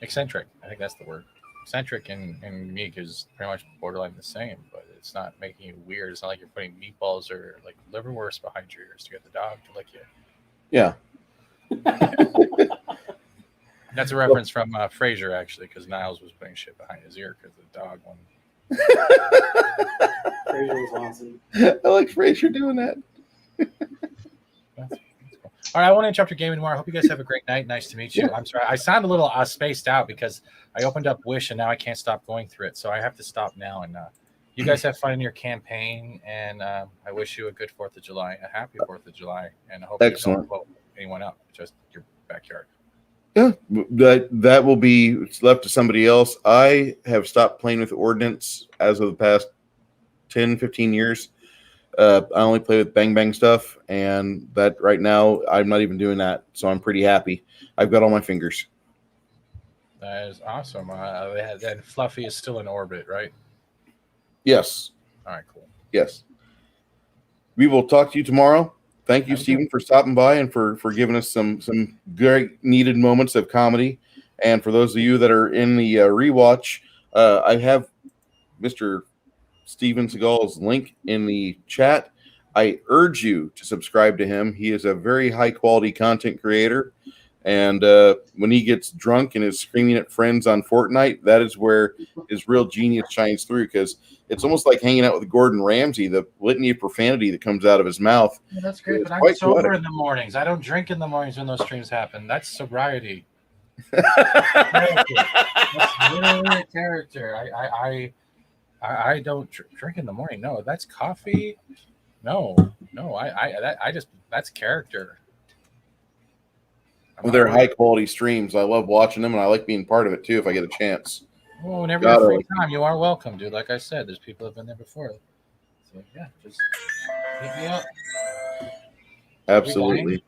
Eccentric. I think that's the word. Eccentric and unique is pretty much borderline the same, but it's not making you weird. It's not like you're putting meatballs or like liverwurst behind your ears to get the dog to lick you. Yeah. That's a reference from Frasier, actually, because Niles was putting shit behind his ear because the dog one. Frasier was awesome. I like Frasier doing that. That's cool. All right, I won't interrupt your game anymore. I hope you guys have a great night. Nice to meet you. Yeah. I'm sorry. I sound a little spaced out because I opened up Wish and now I can't stop going through it. So I have to stop now. And you guys have fun in your campaign. And I wish you a good 4th of July, a happy 4th of July. And I hope you don't blow anyone up, just your backyard. Yeah, that will be left to somebody else. I have stopped playing with Ordnance as of the past 10, 15 years. I only play with Bang Bang stuff, and that right now I'm not even doing that, so I'm pretty happy. I've got all my fingers. That is awesome. Then Fluffy is still in orbit, right? Yes. All right, cool. Yes. We will talk to you tomorrow. Thank you, Stephen, for stopping by and for giving us some very needed moments of comedy. And for those of you that are in the rewatch, I have Mr. Steven Seagal's link in the chat. I urge you to subscribe to him. He is a very high-quality content creator. And when he gets drunk and is screaming at friends on Fortnite, that is where his real genius shines through, because it's almost like hanging out with Gordon Ramsay, the litany of profanity that comes out of his mouth. Yeah, that's great, but I'm sober in the mornings. I don't drink in the mornings when those streams happen. That's sobriety. That's literally a character. I don't drink in the morning. No, that's coffee. No, that's character. Well, they're high quality streams. I love watching them, and I like being part of it too if I get a chance. Well, whenever you're free time, you are welcome, dude. Like I said, there's people who've been there before. So yeah, just hit me up. Absolutely.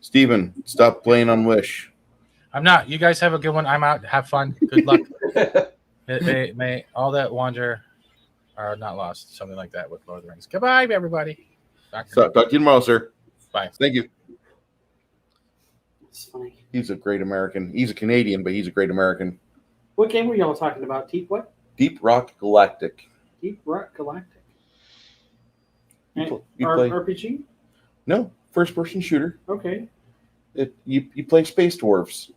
Steven, stop playing on Wish. I'm not. You guys have a good one. I'm out. Have fun. Good luck. may all that wander are not lost. Something like that with Lord of the Rings. Goodbye, everybody. Talk to you tomorrow, sir. Bye. Thank you. It's funny. He's a great American. He's a Canadian, but he's a great American. What game were y'all talking about? What? Deep Rock Galactic. Deep Rock Galactic. You play RPG? No, first-person shooter. Okay. You play space dwarves.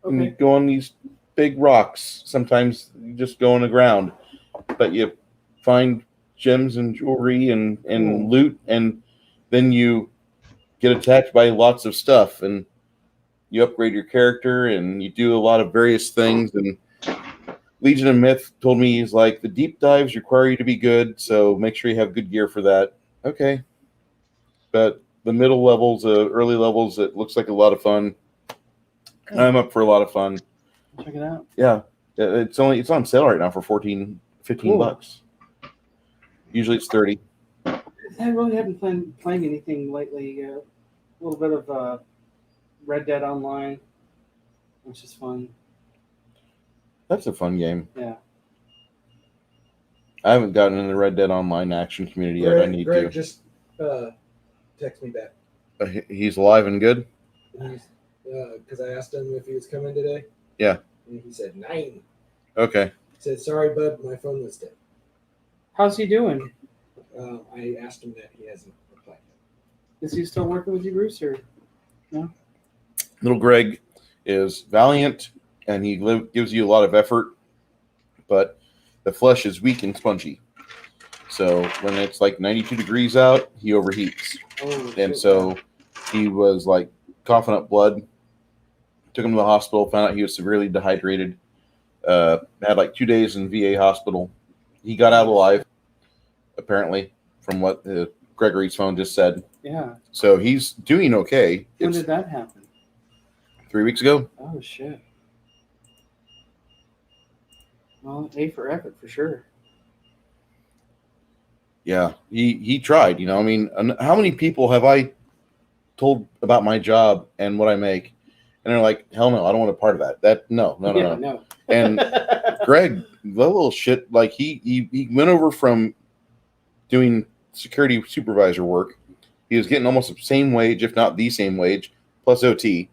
Okay. And you go on these big rocks. Sometimes you just go on the ground, but you find gems and jewelry and loot, and then you get attacked by lots of stuff, and you upgrade your character, and you do a lot of various things. And Legion of Myth told me, he's like, the deep dives require you to be good, so make sure you have good gear for that. Okay. But the middle levels, early levels, it looks like a lot of fun. I'm up for a lot of fun. Check it out. Yeah. It's on sale right now for $15 bucks. Usually it's 30. I really haven't been playing anything lately. A little bit of Red Dead Online, which is fun. That's a fun game. Yeah. I haven't gotten in the Red Dead Online action community yet. I need to. Just text me back. He's alive and good? Because I asked him if he was coming today. Yeah. And he said 9. Okay. He said, sorry, bud, my phone was dead. How's he doing? I asked him that. He hasn't replied. Is he still working with you, Bruce, or no? Little Greg is valiant, and he gives you a lot of effort, but the flesh is weak and spongy. So when it's like 92 degrees out, he overheats. And so he was like coughing up blood. Took him to the hospital, found out he was severely dehydrated. Had like 2 days in VA hospital. He got out alive, apparently, from what Gregory's phone just said. Yeah. So he's doing okay. When did that happen? 3 weeks ago. Oh, shit. Well, A for effort, for sure. Yeah, he tried. I mean, how many people have I told about my job and what I make, and they're like, "Hell no, I don't want a part of that." No. And Greg, the little shit, like he went over from doing security supervisor work. He was getting almost the same wage, if not the same wage, plus OT,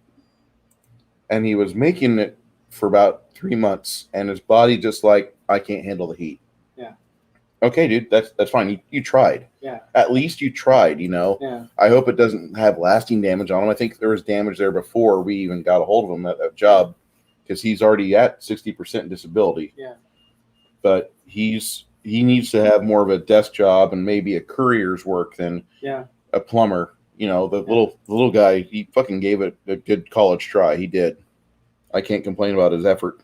and he was making it for about 3 months, and his body just like, I can't handle the heat. Yeah. Okay, dude, that's fine. You tried. Yeah. At least you tried. Yeah. I hope it doesn't have lasting damage on him. I think there was damage there before we even got a hold of him at that job, because he's already at 60% disability. Yeah. But he needs to have more of a desk job and maybe a courier's work than a plumber. The little guy, he fucking gave it a good college try. He did. I can't complain about his effort.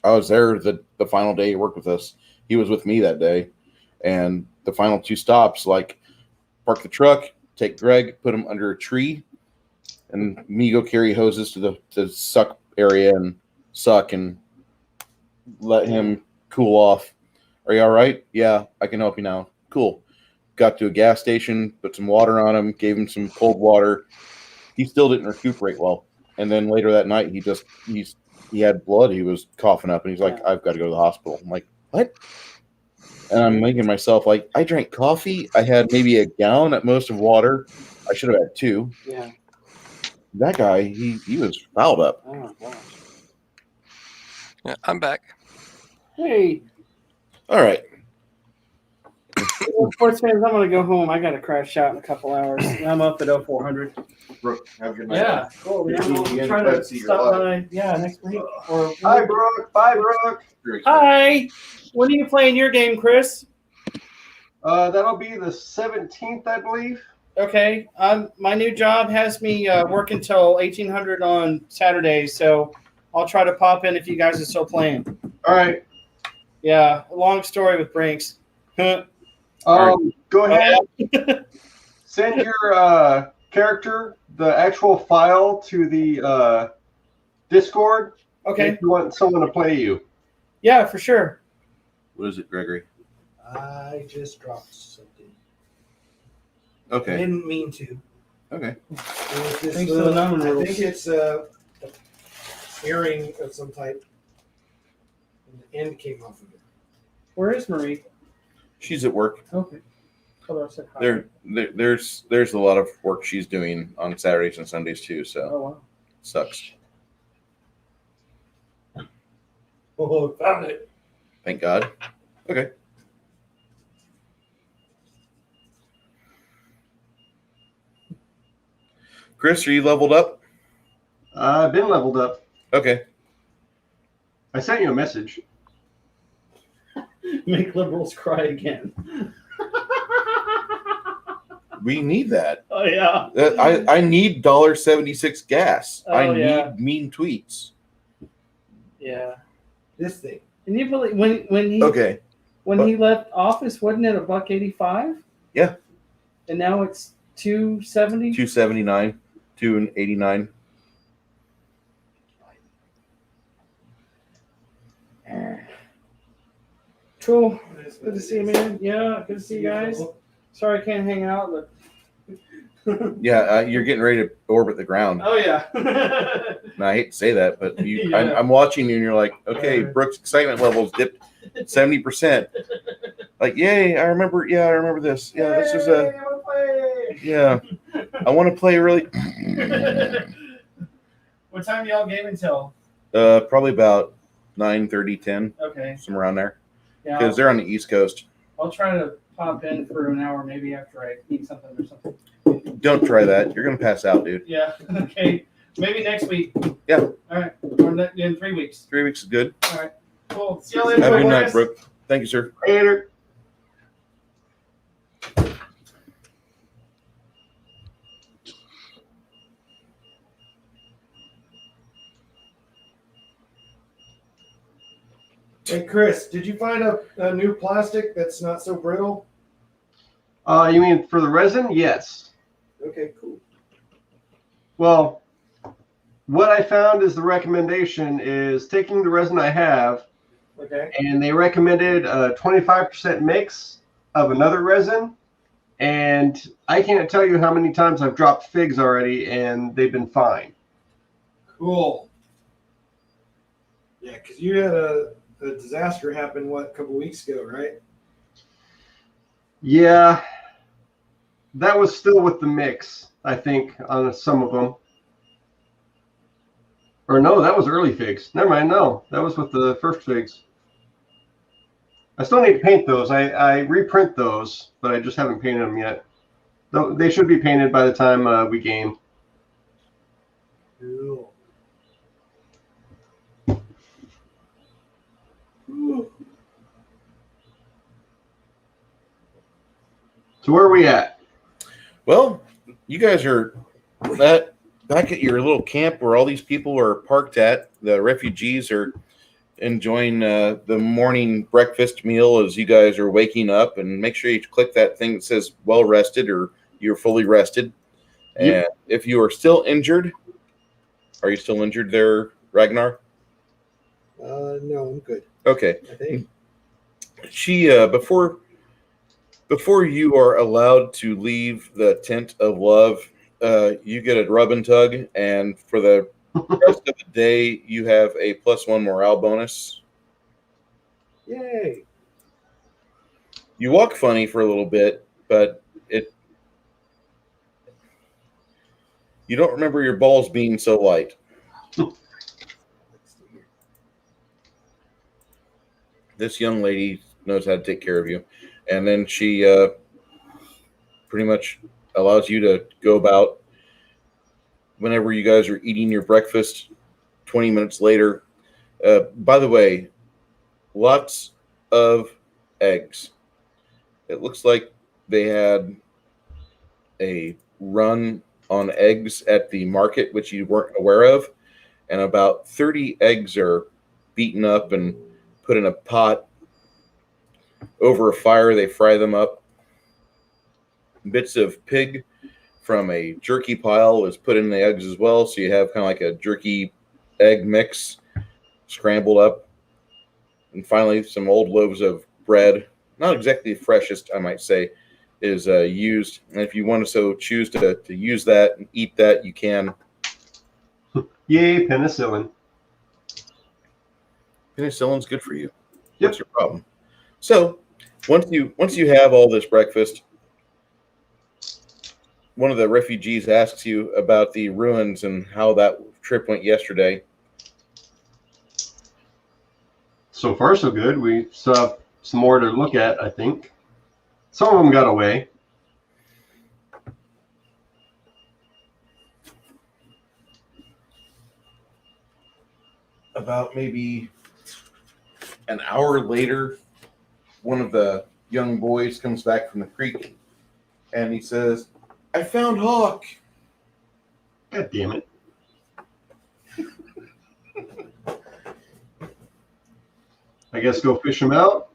I was there the final day he worked with us. He was with me that day, and the final 2 stops, like, park the truck, take Greg, put him under a tree, and me go carry hoses to the suck area and suck and let him cool off. Are you all right? Yeah, I can help you now. Cool. Got to a gas station, put some water on him, gave him some cold water. He still didn't recuperate well. And then later that night, he had blood. He was coughing up, and he's like, I've got to go to the hospital. I'm like, what? And I'm thinking to myself, like, I drank coffee. I had maybe a gallon at most of water. I should have had 2. Yeah. That guy, he was fouled up. Oh gosh. Yeah, I'm back. Hey. All right. Well, sports fans, I'm gonna go home. I gotta crash out in a couple hours. I'm up at 0400. Brooke, have a good night. Yeah, cool. Man. You're I'll seeing try the to NFC, you're stop live. by. Next week. Or Bye, Brooke. Bye, Brooke. hi. When are you playing your game, Chris? That'll be the 17th, I believe. Okay. My new job has me work until 1800 on Saturdays, so I'll try to pop in if you guys are still playing. All right. Yeah, a long story with Brinks. Go ahead. Send your character the actual file to the Discord. Okay. If you want someone to play you. Yeah, for sure. What is it, Gregory? I just dropped something. I Okay. didn't mean to. Okay. It was just, Thanks for the I numbers. think it's a earring of some type. And the end came off of it. Where is Marie? She's at work. Okay. Hold on a second. There's a lot of work she's doing on Saturdays and Sundays too, so Oh wow. sucks. Oh, found it. Thank God. Okay. Chris, are you leveled up? I've been leveled up. Okay. I sent you a message. Make liberals cry again. We need that. Oh yeah. I need $1.76 gas. Oh, I yeah. need mean tweets. Yeah. This thing. Can you believe when he Okay. when he left office, wasn't it $1.85? Yeah. And now it's $2.70. 279, 289. Cool. Good to see you, man. Yeah, good to see you guys. Sorry I can't hang out, but Yeah, you're getting ready to orbit the ground. oh yeah. And I hate to say that, but Yeah. I'm watching you, and you're like, okay, Brooke's excitement levels dipped 70%. Like, yay! I remember this. Yeah, this is a. Hey, I wanna play. Yeah, I want to play really. What time do y'all game until? Probably about 9:30, 10, Okay. somewhere around there, Yeah. because they're on the East Coast. I'll try to pop in for an hour maybe after I eat something or something. Don't try that. You're gonna pass out, dude. Yeah. Okay. Maybe next week. Yeah. All right. Or in 3 weeks. 3 weeks is good. All right. Cool. See y'all later. Have a good night, boys. Brooke. Thank you, sir. Later. Hey, Chris, did you find a new plastic that's not so brittle? You mean for the resin? Yes. Okay, cool. Well, what I found is the recommendation is taking the resin I have, Okay. and they recommended a 25% mix of another resin, and I can't tell you how many times I've dropped figs already, and they've been fine. Cool. Yeah, because you had a disaster happen, a couple weeks ago, right? Yeah, that was still with the mix, I think, on some of them. Or no, that was early figs. Never mind, no. That was with the first figs. I still need to paint those. I reprint those, but I just haven't painted them yet. They should be painted by the time we game. Cool. So where are we at? Well, you guys are back at your little camp where all these people are parked at. The refugees are enjoying the morning breakfast meal as you guys are waking up. And make sure you click that thing that says well rested or you're fully rested. Yep. And if you are still injured, are you still injured there, Ragnar? No, I'm good. Okay. I think. She before you are allowed to leave the tent of love, you get a rub and tug, and for the rest of the day, you have a +1 morale bonus. Yay! You walk funny for a little bit, but you don't remember your balls being so light. This young lady knows how to take care of you, and then she pretty much allows you to go about whenever you guys are eating your breakfast 20 minutes later. By the way, lots of eggs. It looks like they had a run on eggs at the market, which you weren't aware of, and about 30 eggs are beaten up and put in a pot over a fire. They fry them up. Bits of pig from a jerky pile is put in the eggs as well, so you have kind of like a jerky egg mix scrambled up. And finally, some old loaves of bread, not exactly the freshest, I might say, is used. And if you want to so choose to use that and eat that, you can. Yay, penicillin. Penicillin's good for you. Yep. What's your problem? So once you have all this breakfast, one of the refugees asks you about the ruins and how that trip went yesterday. So far, so good. We still have some more to look at, I think. Some of them got away. About maybe an hour later, one of the young boys comes back from the creek and he says, "I found Hawk." God damn it. I guess go fish him out.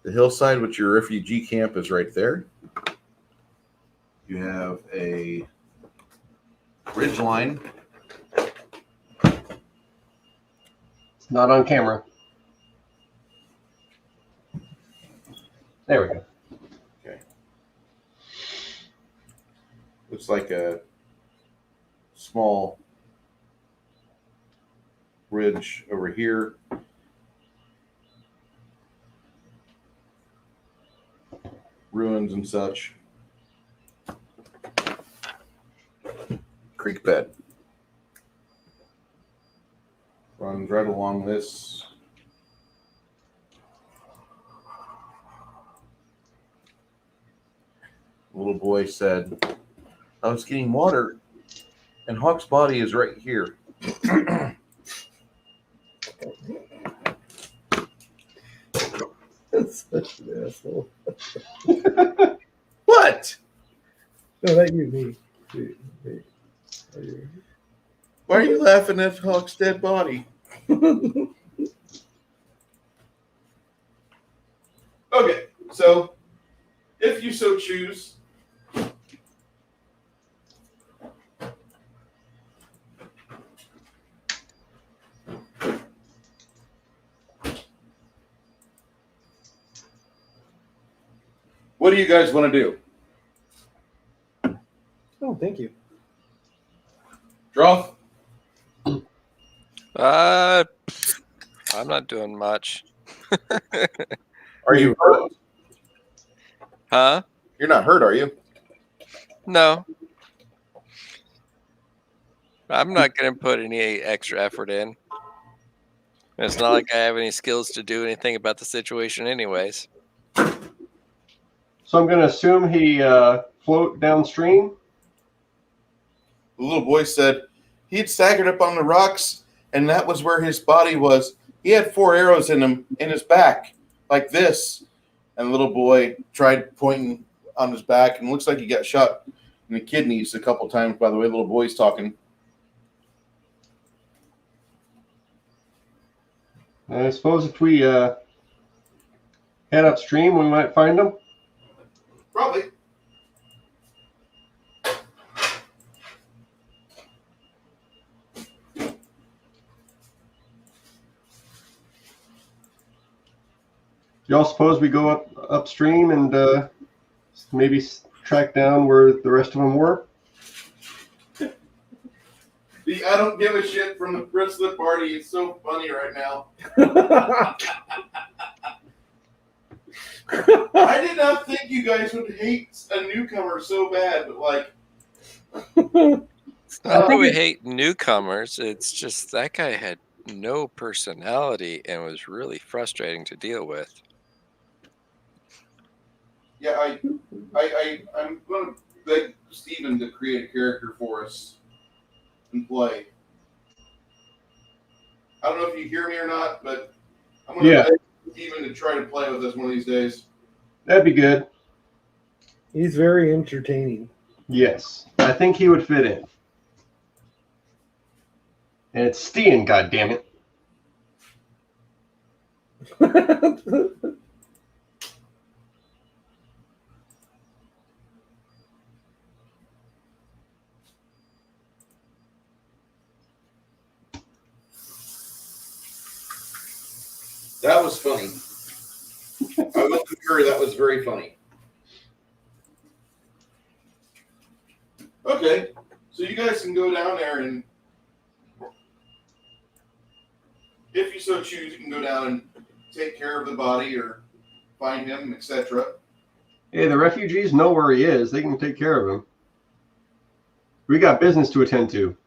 The hillside, which your refugee camp is right there. You have a ridge line. It's not on camera. There we go. Okay. Looks like a small ridge over here. Ruins and such. Creek bed. Runs right along this. The little boy said, "I was getting water, and Hawk's body is right here." That's such an asshole. What? No, that you, me. Me. Why are you laughing at Hawk's dead body? Okay, so if you so choose, do you guys want to do? Oh, thank you. Droth? I'm not doing much. Are you hurt? Huh? You're not hurt, are you? No. I'm not going to put any extra effort in. It's not like I have any skills to do anything about the situation anyways. So I'm going to assume he float downstream. The little boy said he'd staggered up on the rocks, and that was where his body was. He had 4 arrows in him, in his back, like this. And the little boy tried pointing on his back, and it looks like he got shot in the kidneys a couple times by the way the little boy's talking. I suppose if we head upstream, we might find him. Probably. Y'all suppose we go upstream and maybe track down where the rest of them were? I don't give a shit from the rest of the party. It's so funny right now. I did not think you guys would hate a newcomer so bad, but like... It's not that we hate newcomers. It's just that guy had no personality and was really frustrating to deal with. Yeah, I'm going to beg Steven to create a character for us and play. I don't know if you hear me or not, but I'm going to beg Steven to try to play with us one of these days. That'd be good. He's very entertaining. Yes, I think he would fit in. And it's Steen, goddammit. That was funny. I will concur, that was very funny. Okay, so you guys can go down there and, if you so choose, you can go down and take care of the body or find him, etc. Hey, the refugees know where he is. They can take care of him. We got business to attend to.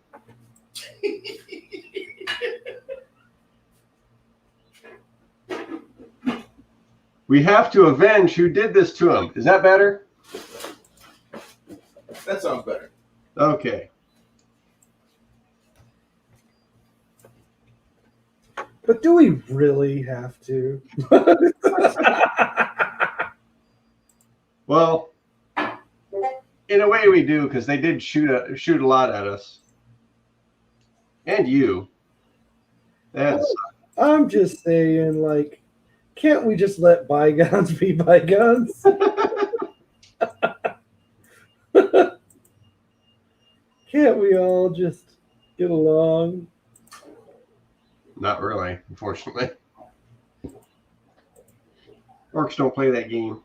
We have to avenge who did this to him. Is that better? That sounds better. Okay. But do we really have to? Well, in a way we do, because they did shoot a lot at us. And you. That's... I'm just saying, like, can't we just let bygones be bygones? Can't we all just get along? Not really, unfortunately. Orcs don't play that game.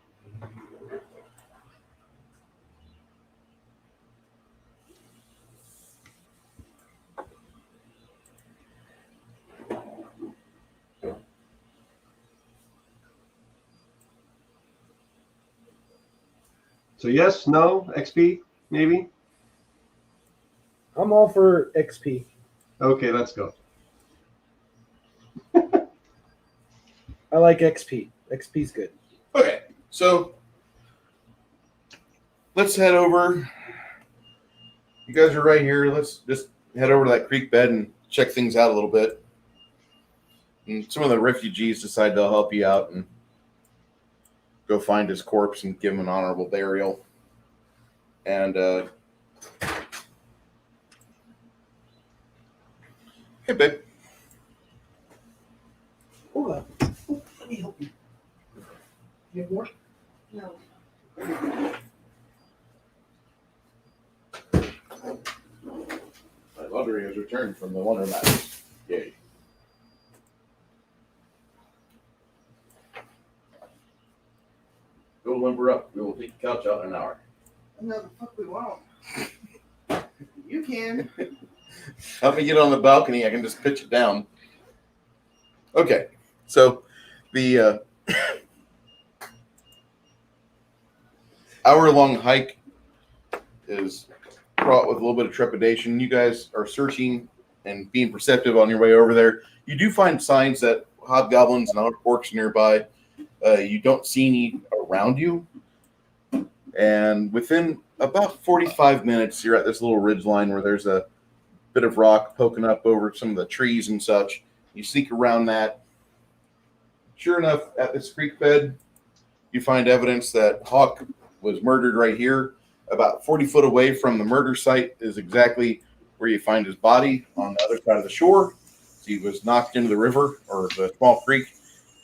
So yes, no, XP, maybe? I'm all for XP. Okay, let's go. I like XP. XP's good. Okay, so let's head over. You guys are right here. Let's just head over to that creek bed and check things out a little bit. And some of the refugees decide they'll help you out and go find his corpse and give him an honorable burial. And hey, babe. Hold on. Let me help you. You have more? No. My lottery has returned from the Wonder Match. Yay. Go limber up. We will couch out in an hour. No, the fuck we won't. You can. Help me get on the balcony. I can just pitch it down. Okay, so the hour-long hike is fraught with a little bit of trepidation. You guys are searching and being perceptive on your way over there. You do find signs that hobgoblins and other orcs nearby. You don't see any around you. And within about 45 minutes, you're at this little ridge line where there's a bit of rock poking up over some of the trees and such. You sneak around that. Sure enough, at this creek bed, you find evidence that Hawk was murdered right here. About 40 foot away from the murder site is exactly where you find his body on the other side of the shore. So he was knocked into the river or the small creek,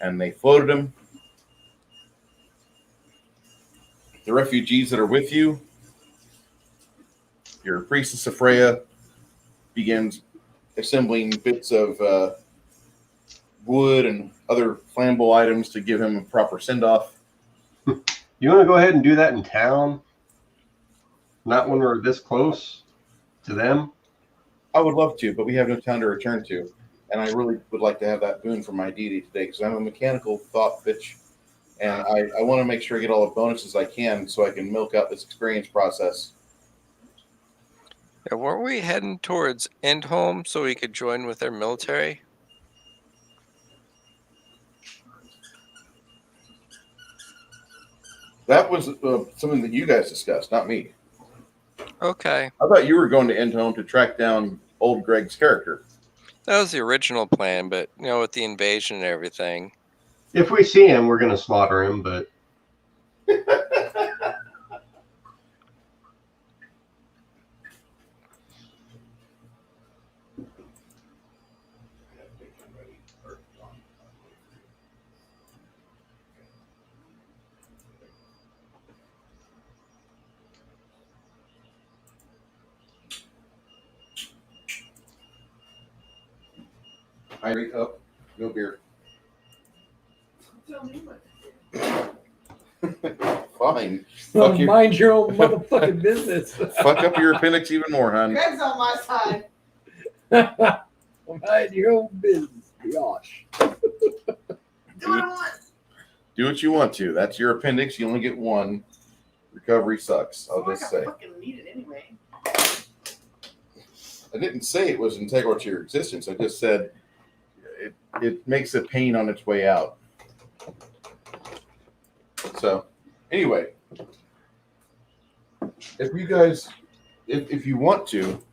and they floated him. The refugees that are with you, your priestess of Freya begins assembling bits of wood and other flammable items to give him a proper send-off. You want to go ahead and do that in town? Not when we're this close to them? I would love to, but we have no town to return to. And I really would like to have that boon from my deity today because I'm a mechanical thought bitch. And I want to make sure I get all the bonuses I can so I can milk out this experience process. Yeah, weren't we heading towards Endhome so we could join with their military? That was something that you guys discussed, not me. Okay. I thought you were going to Endhome to track down old Greg's character. That was the original plan, but, you know, with the invasion and everything. If we see him, we're going to slaughter him, but... I rate up, no beer. Tell me what to do. Fine. Well, Fuck your, mind your own motherfucking business. fuck up your appendix even more, hon. Greg's on my side. Mind your own business. Gosh. Do what I want. Do what you want to. That's your appendix. You only get one. Recovery sucks. I'll just say. I fucking need it anyway. I didn't say it was integral to your existence. I just said it makes a pain on its way out. So, anyway, if you guys, if you want to,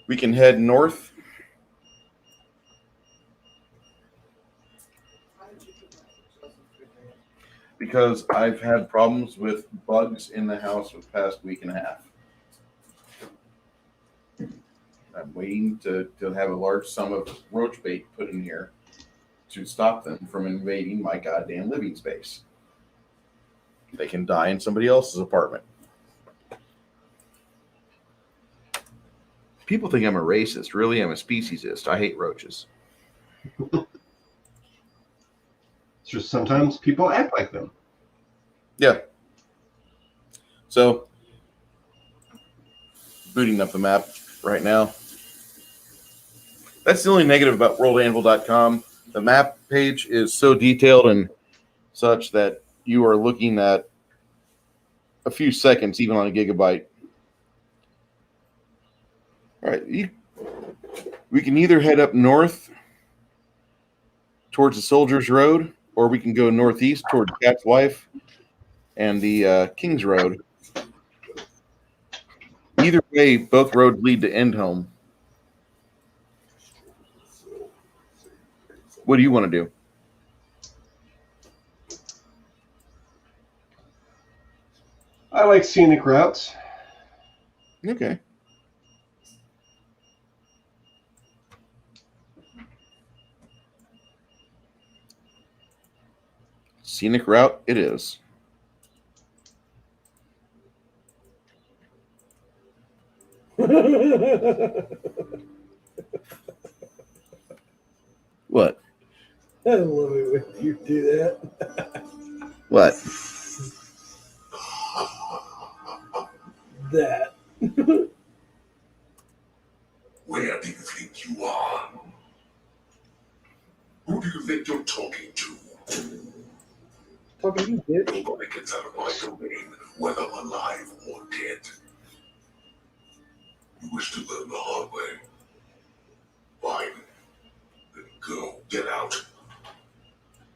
we can head north. Because I've had problems with bugs in the house for the past week and a half. I'm waiting to have a large sum of roach bait put in here to stop them from invading my goddamn living space. They can die in somebody else's apartment. People think I'm a racist. Really, I'm a speciesist. I hate roaches. It's just sometimes people act like them. Yeah. So, booting up the map right now. That's the only negative about worldanvil.com. The map page is so detailed and such that you are looking at a few seconds, even on a gigabyte. All right. We can either head up north towards the Soldiers Road, or we can go northeast towards Cat's Wife and the King's Road. Either way, both roads lead to Endhome. What do you want to do? I like scenic routes. Okay. Scenic route it is. What? I love it when you do that. What? That. Where do you think you are? Who do you think you're talking to? Talking to you, bitch. Nobody gets out of my domain, whether alive or dead. You wish to learn the hard way? Fine. Then go, get out.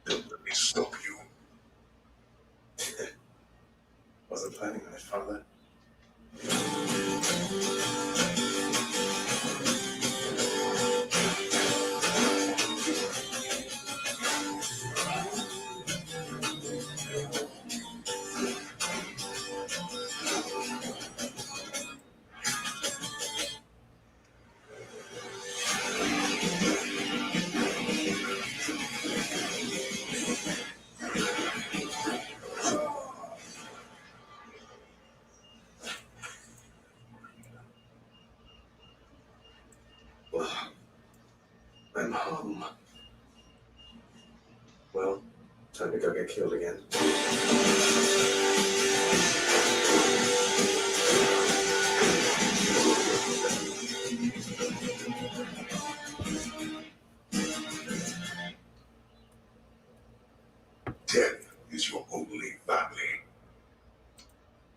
Don't let me stop you. Wasn't planning on it, father. I'm home. Well, time to go get killed again. Death is your only family.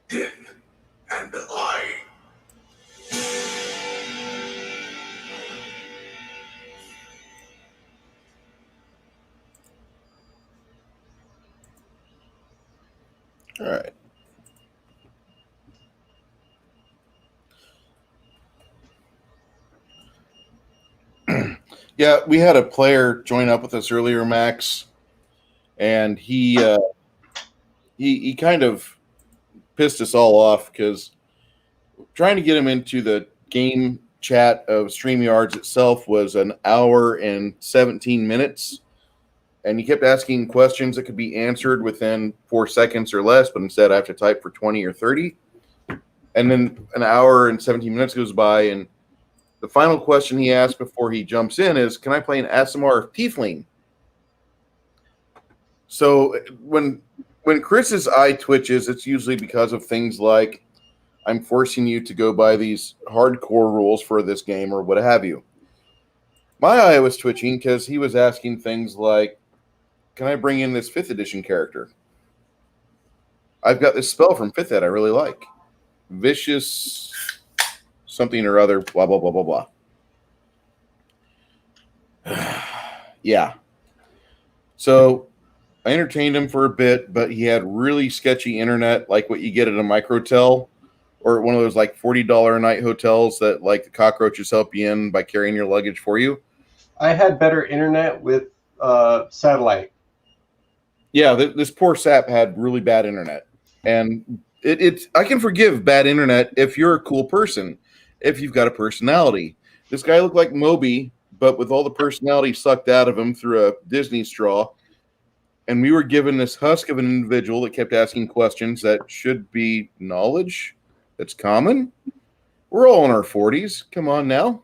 Death and I. All right. Yeah, we had a player join up with us earlier, Max, and he kind of pissed us all off because trying to get him into the game chat of StreamYards itself was an hour and 17 minutes. And he kept asking questions that could be answered within 4 seconds or less, but instead I have to type for 20 or 30. And then an hour and 17 minutes goes by, and the final question he asked before he jumps in is, can I play an Aasimar Tiefling? So when Chris's eye twitches, it's usually because of things like, I'm forcing you to go by these hardcore rules for this game or what have you. My eye was twitching because he was asking things like, can I bring in this 5th edition character? I've got this spell from 5th ed I really like. Vicious something or other, blah, blah, blah, blah, blah. Yeah. So I entertained him for a bit, but he had really sketchy internet, like what you get at a microtel or one of those like $40 a night hotels that like the cockroaches help you in by carrying your luggage for you. I had better internet with satellite. Yeah, this poor sap had really bad internet. And it's I can forgive bad internet if you're a cool person, if you've got a personality. This guy looked like Moby, but with all the personality sucked out of him through a Disney straw. And we were given this husk of an individual that kept asking questions that should be knowledge that's common. We're all in our 40s. Come on now.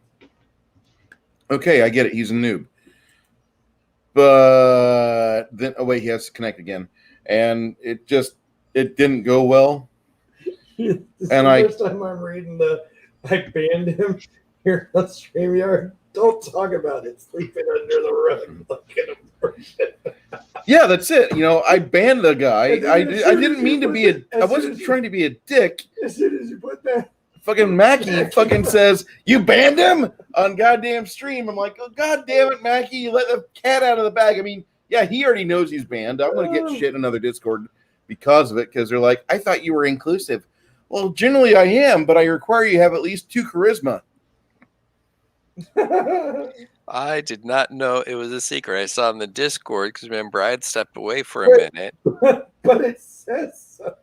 Okay, I get it. He's a noob. But then, oh wait, he has to connect again. And it didn't go well. This is And the first time I'm reading I banned him here on StreamYard. Don't talk about it. Sleeping under the rug like an abortion. Yeah, that's it. You know, I banned the guy. I didn't mean to be I wasn't trying to be a dick. As soon as you put that, Fucking Mackie fucking says, you banned him on goddamn stream. I'm like, oh, god damn it, Mackie, you let the cat out of the bag. I mean, yeah, he already knows he's banned. I'm going to get shit in another Discord because of it, because they're like, I thought you were inclusive. Well, generally I am, but I require you have at least 2 charisma. I did not know it was a secret. I saw in the Discord because remember I had stepped away for a minute. But it says so.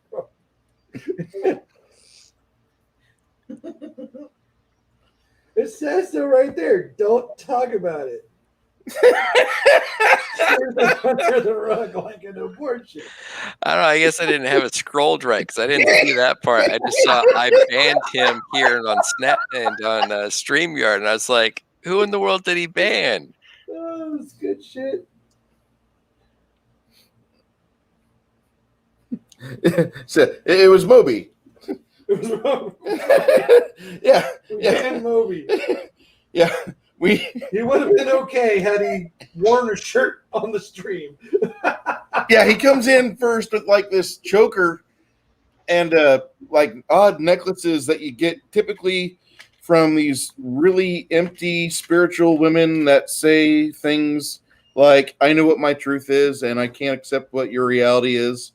It says so right there. Don't talk about it. Under the rug like an abortion. I don't know. I guess I didn't have it scrolled right because I didn't see that part. I just saw I banned him here on Snap and on StreamYard, and I was like, "Who in the world did he ban?" Oh, it's good shit. So it was Moby. It was wrong. Yeah, And Moby. yeah. He would have been okay had he worn a shirt on the stream. Yeah, he comes in first with like this choker and like odd necklaces that you get typically from these really empty spiritual women that say things like, I know what my truth is and I can't accept what your reality is.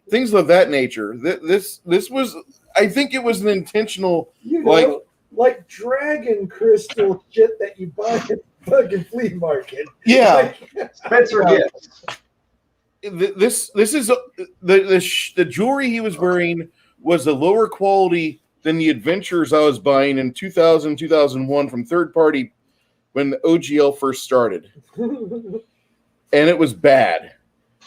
Things of that nature. This was, I think it was an intentional, like dragon crystal shit that you buy at the fucking flea market. Yeah. Spencer gifts. This is the jewelry he was wearing was a lower quality than the adventures I was buying in 2000, 2001 from third party when the OGL first started. And it was bad.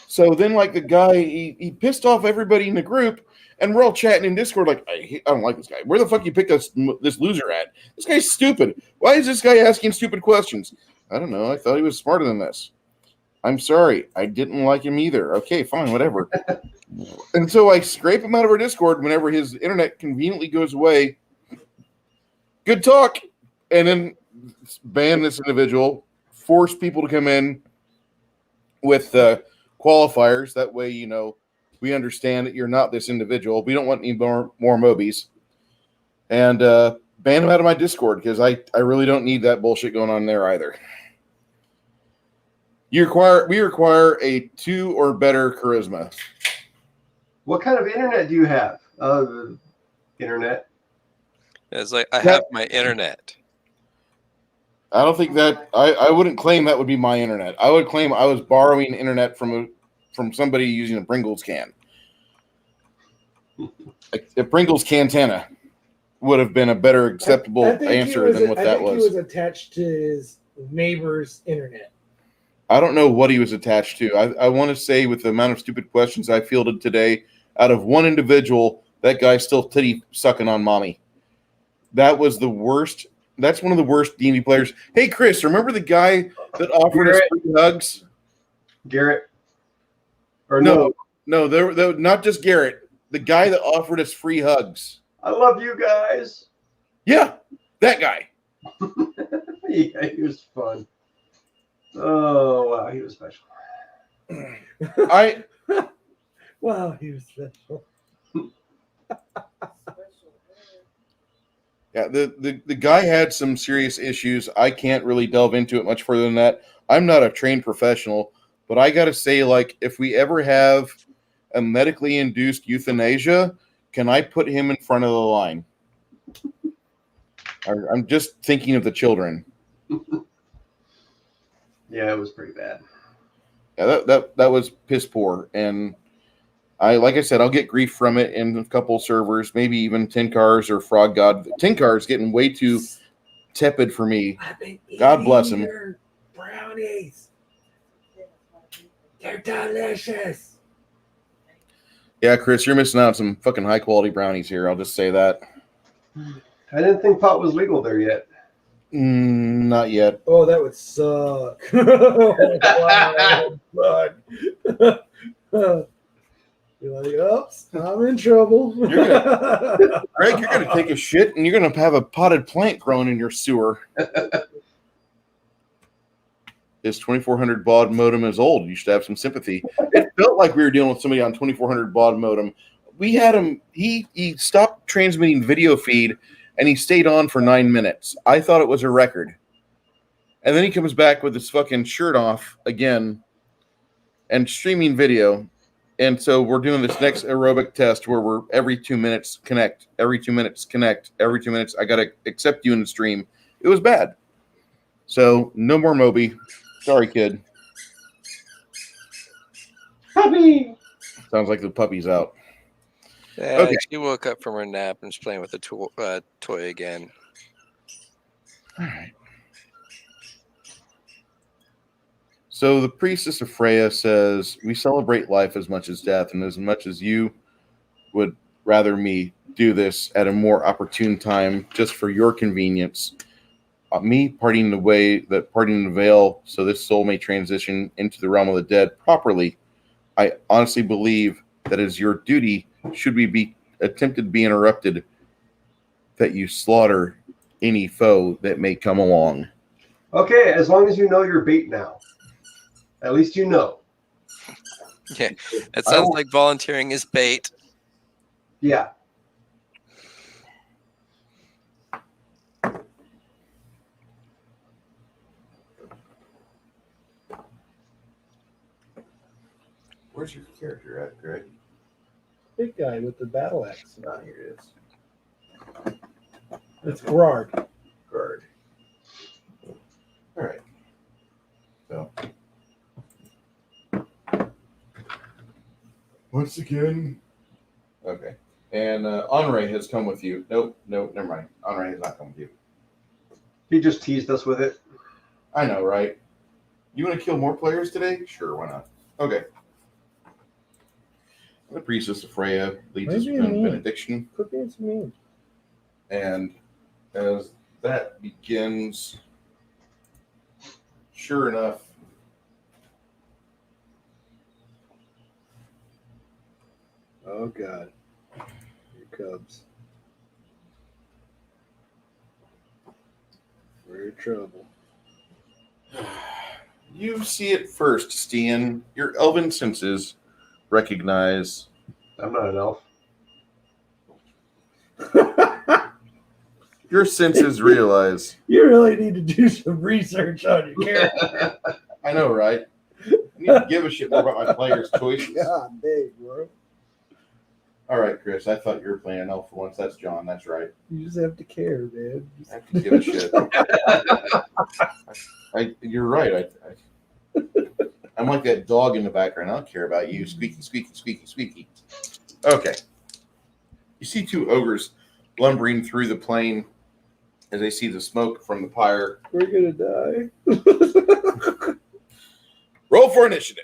So then like the guy, he pissed off everybody in the group and we're all chatting in Discord like, I don't like this guy. Where the fuck you picked this loser at? This guy's stupid. Why is this guy asking stupid questions? I don't know. I thought he was smarter than this. I'm sorry. I didn't like him either. Okay, fine, whatever. And so I scrape him out of our Discord whenever his internet conveniently goes away. Good talk. And then ban this individual, force people to come in with qualifiers. That way, you know, we understand that you're not this individual. We don't want any more Mobies. And ban him out of my Discord because I really don't need that bullshit going on there either. We require a 2 or better charisma. What kind of internet do you have? Internet. It's like I have my internet. I don't think that I wouldn't claim that would be my internet. I would claim I was borrowing internet from somebody using a Pringles can. A Pringles cantana would have been a better acceptable answer than what that was. I think he was attached to his neighbor's internet. I don't know what he was attached to. I want to say with the amount of stupid questions I fielded today, out of one individual, that guy's still titty sucking on mommy. That was the worst. That's one of the worst D&D players. Hey, Chris, remember the guy that offered us free hugs? Garrett? Or no, they're not just Garrett. The guy that offered us free hugs. I love you guys. Yeah, that guy. Yeah, he was fun. Oh, wow, he was special. Wow, he was special. Yeah, the guy had some serious issues. I can't really delve into it much further than that. I'm not a trained professional, but I got to say, like, if we ever have a medically induced euthanasia, can I put him in front of the line? I'm just thinking of the children. Yeah, it was pretty bad. Yeah, that was piss poor, and like I said, I'll get grief from it in a couple servers, maybe even Tinkars or Frog God. Tinkar's getting way too tepid for me. God bless him. Brownies. They're delicious. Yeah, Chris, you're missing out on some fucking high quality brownies here. I'll just say that. I didn't think pot was legal there yet. Not yet. Oh, that would suck. Wow, you're like, oops, I'm in trouble. Greg, you're going to take a shit and you're going to have a potted plant growing in your sewer. His 2400 baud modem is old. You should have some sympathy. It felt like we were dealing with somebody on 2400 baud modem. We had him. He stopped transmitting video feed and he stayed on for 9 minutes. I thought it was a record. And then he comes back with his fucking shirt off again and streaming video. And so we're doing this next aerobic test where we're every 2 minutes connect, every 2 minutes connect, every 2 minutes. I got to accept you in the stream. It was bad. So no more Moby. Sorry, kid. Puppy. Sounds like the puppy's out. Yeah, Okay. she woke up from her nap and is playing with the toy again. All right. So the priestess of Freya says, we celebrate life as much as death, and as much as you would rather me do this at a more opportune time just for your convenience, me parting the veil so this soul may transition into the realm of the dead properly, I honestly believe that as your duty should we be attempted to be interrupted, that you slaughter any foe that may come along. Okay, as long as you know your bait now. At least you know. Yeah, it sounds like volunteering is bait. Yeah. Where's your character at, Greg? Big guy with the battle axe. Ah, here it is. It's Gerard. Guard. All right. So, once again, okay. And Henri has come with you. Nope, never mind. Henri has not come with you. He just teased us with it. I know, right? You want to kill more players today? Sure, why not? Okay. The priestess of Freya leads us in benediction. Quit being so mean. And as that begins, sure enough, Oh God. Your cubs. We're in trouble. you see it first, Stian. Your elven senses recognize. I'm not an elf. Your senses realize. You really need to do some research on your character. I know, right? I need to give a shit more about my players' choices. God dang, bro. All right, Chris. I thought you were playing an elf for once. That's John. That's right. You just have to care, man. I have to give a shit. You're right. I'm like that dog in the background. I don't care about you. Squeaky, squeaky, squeaky, squeaky. Okay. You see two ogres lumbering through the plain as they see the smoke from the pyre. We're gonna die. Roll for initiative.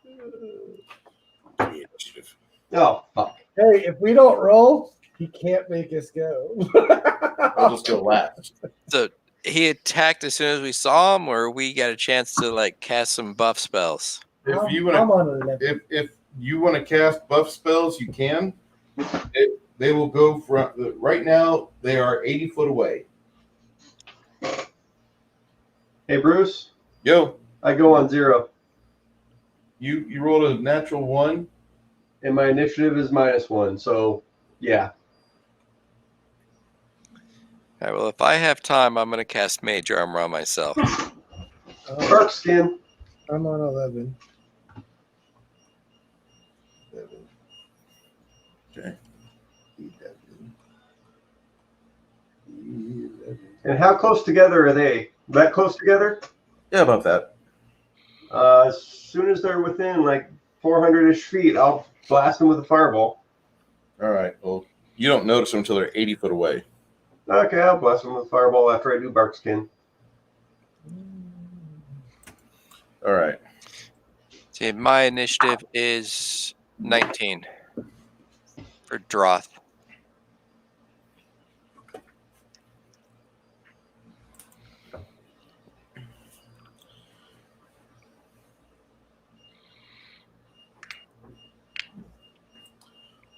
Give me initiative. Oh, fuck. Hey, if we don't roll, he can't make us go. I'll just go last. So he attacked as soon as we saw him, or we got a chance to like cast some buff spells. If you I'm want on 11. if you want to cast buff spells, you can. They will go from right now. They are 80 foot away. Hey, Bruce. Yo, I go on 0. you rolled a natural 1. And my initiative is -1. So, yeah. All right, well, if I have time, I'm going to cast Mage Armor on myself. Dark skin. I'm on 11. Okay. And how close together are they? That close together? Yeah, about that. As soon as they're within like 400-ish feet, I'll blast them with a fireball. All right. Well, you don't notice them until they're 80 foot away. Okay, I'll blast them with a fireball after I do bark skin. All right. See, my initiative is 19 for Droth.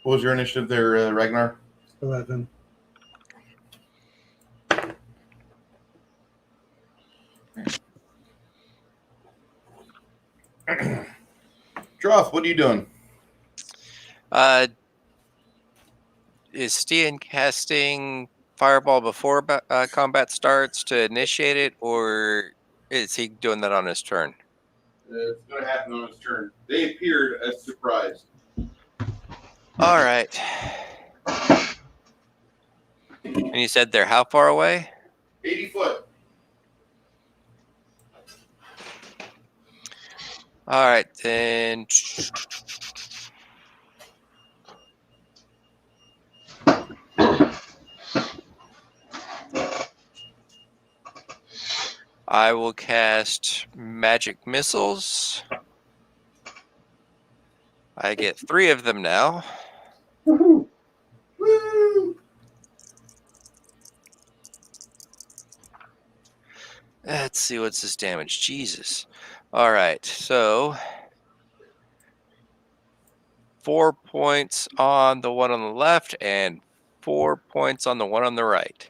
What was your initiative there, Ragnar? 11. Droth, what are you doing? Is Stian casting Fireball before combat starts to initiate it, or is he doing that on his turn? It's going to happen on his turn. They appeared as surprised. All right. And you said they're how far away? 80 foot. All right, then. I will cast Magic Missiles. I get 3 of them now. Woo! Woo! Let's see, what's this damage? Jesus. All right, so 4 points on the one on the left and 4 points on the one on the right.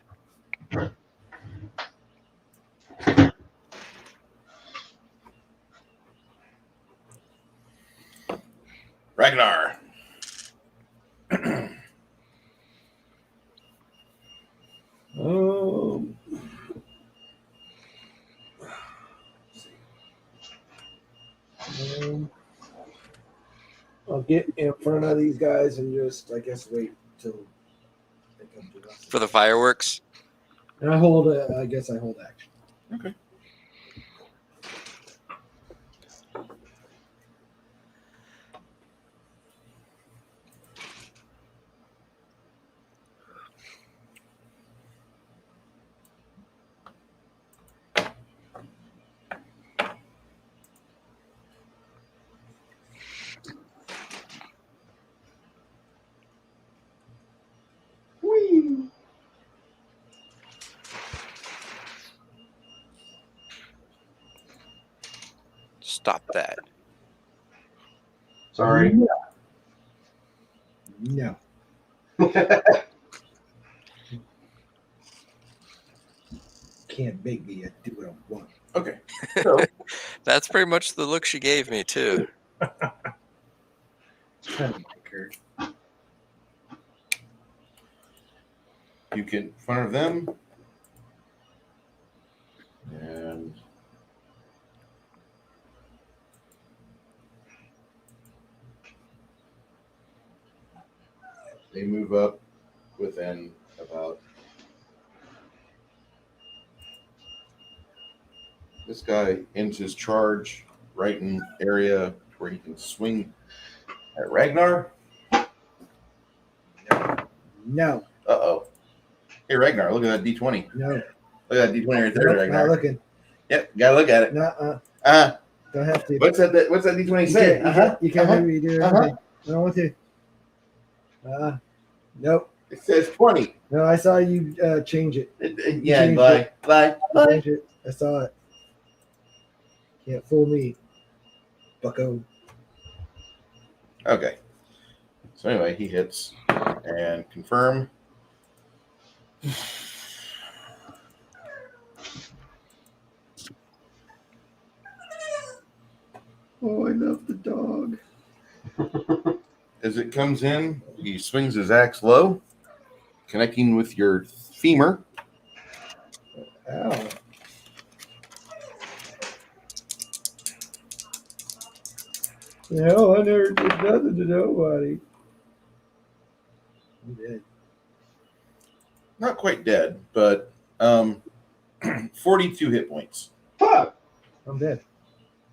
Ragnar. I'll get in front of these guys and just, I guess, wait till they come to us. For the fireworks? And I hold, I guess I hold action. Okay. Stop that. Sorry. No. Can't make me do what I want. Okay. That's pretty much the look she gave me, too. You get in front of them. And they move up within about this guy ends his charge right in area where he can swing at Ragnar. No. Uh-oh. Hey, Ragnar, look at that D20. No. Look at that D20 right there, Nope, Ragnar. not looking. Yep, gotta look at it. Nuh-uh. Don't have to. What's that D20 say? You can't have me do anything. I don't want to. Nope. It says 20. No, I saw you change it. Yeah, changed lie. You changed it. I saw it. Can't fool me, bucko. Okay. So anyway, he hits and confirm. Oh, I love the dog. As it comes in, he swings his axe low, connecting with your femur. Ow. No, I never did nothing to nobody. I'm dead. Not quite dead, but 42 hit points. Fuck. I'm dead.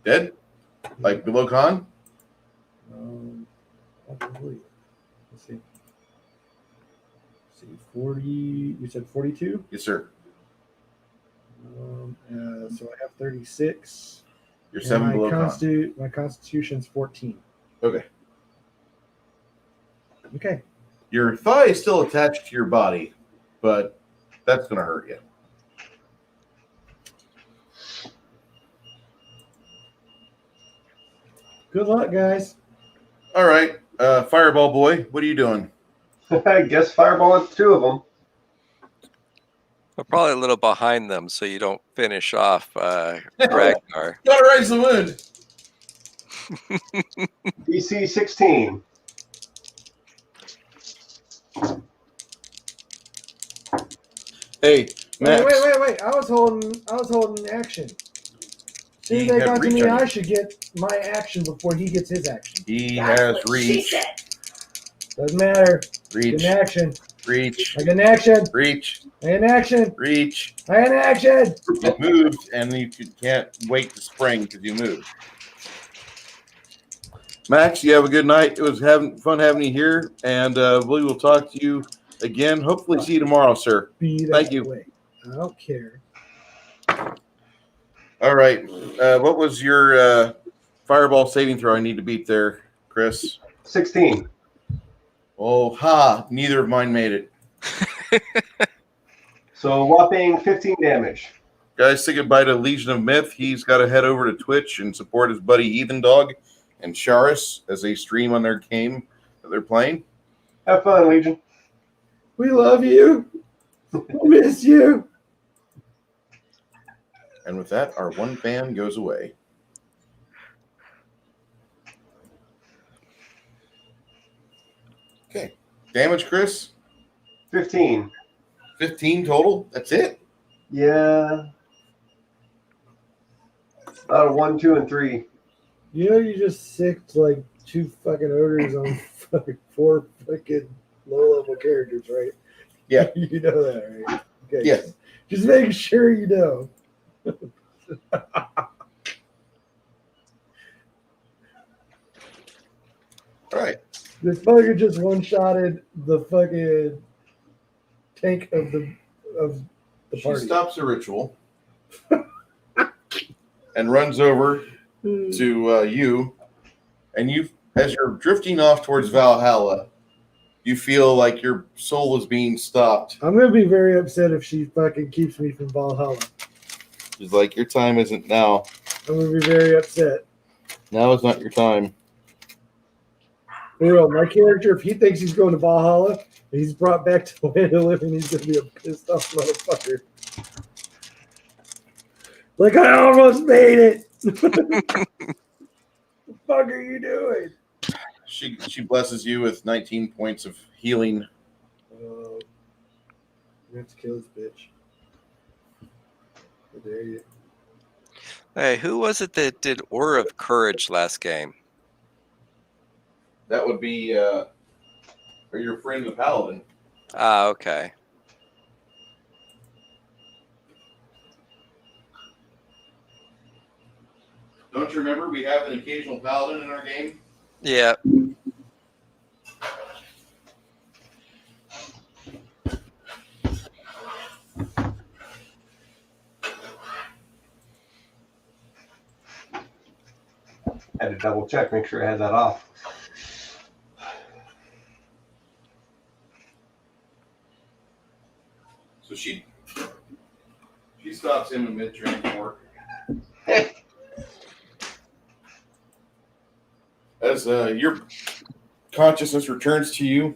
Dead? Like below con? Probably. Let's see. 40. You said 42? Yes, sir. So I have 36. You're 7 below con. My constitution's 14. Okay. Okay. Your thigh is still attached to your body, but that's going to hurt you. Good luck, guys. All right. Fireball boy, what are you doing? I guess fireball at 2 of them. We're probably a little behind them, so you don't finish off Ragnar. Gotta raise the wound. DC 16. Hey, Max. Wait. I was holding action. Soon as they got to me, I should get my action before he gets his action. He has reach. Doesn't matter. Reach. Get an action. Reach. I get an action. Reach. I get an action. Reach. I get an action. You moved, and you can't wait to spring because you moved. Max, you have a good night. It was fun having you here, and we will talk to you again. Hopefully see you tomorrow, sir. Thank you. Way. I don't care. All right. What was your fireball saving throw I need to beat there, Chris? 16. Oh, ha. Neither of mine made it. So whopping 15 damage. Guys, say goodbye to Legion of Myth. He's got to head over to Twitch and support his buddy Heathen Dog. and Charis as they stream on their game that they're playing. Have fun, Legion. We love you. We miss you. And with that, our one fan goes away. Okay. Damage, Chris? 15. 15 total? That's it? Yeah. Out of 1, 2, and 3. You know, you just sicked like 2 fucking ogres on fucking 4 fucking low-level characters, right? Yeah. You know that, right? Okay. Yes. Just making sure you know. All right. This fucker just one-shotted the fucking tank of the She party. stops a ritual and runs over to you, and you, as you're drifting off towards Valhalla, you feel like your soul is being stopped. I'm gonna be very upset if she fucking keeps me from Valhalla. She's like, your time isn't now. I'm gonna be very upset. Now is not your time. For real, my character, if he thinks he's going to Valhalla and he's brought back to the land of living, he's gonna be a pissed off motherfucker. Like, I almost made it. What the fuck are you doing? She blesses you with 19 points of healing. You have to kill this bitch. How dare you? Hey, who was it that did Aura of Courage last game? That would be your friend the Paladin. Ah, okay. Don't you remember we have an occasional Paladin in our game? Yeah. Had to double check, make sure I had that off. So she stops him in mid-transport. As your consciousness returns to you,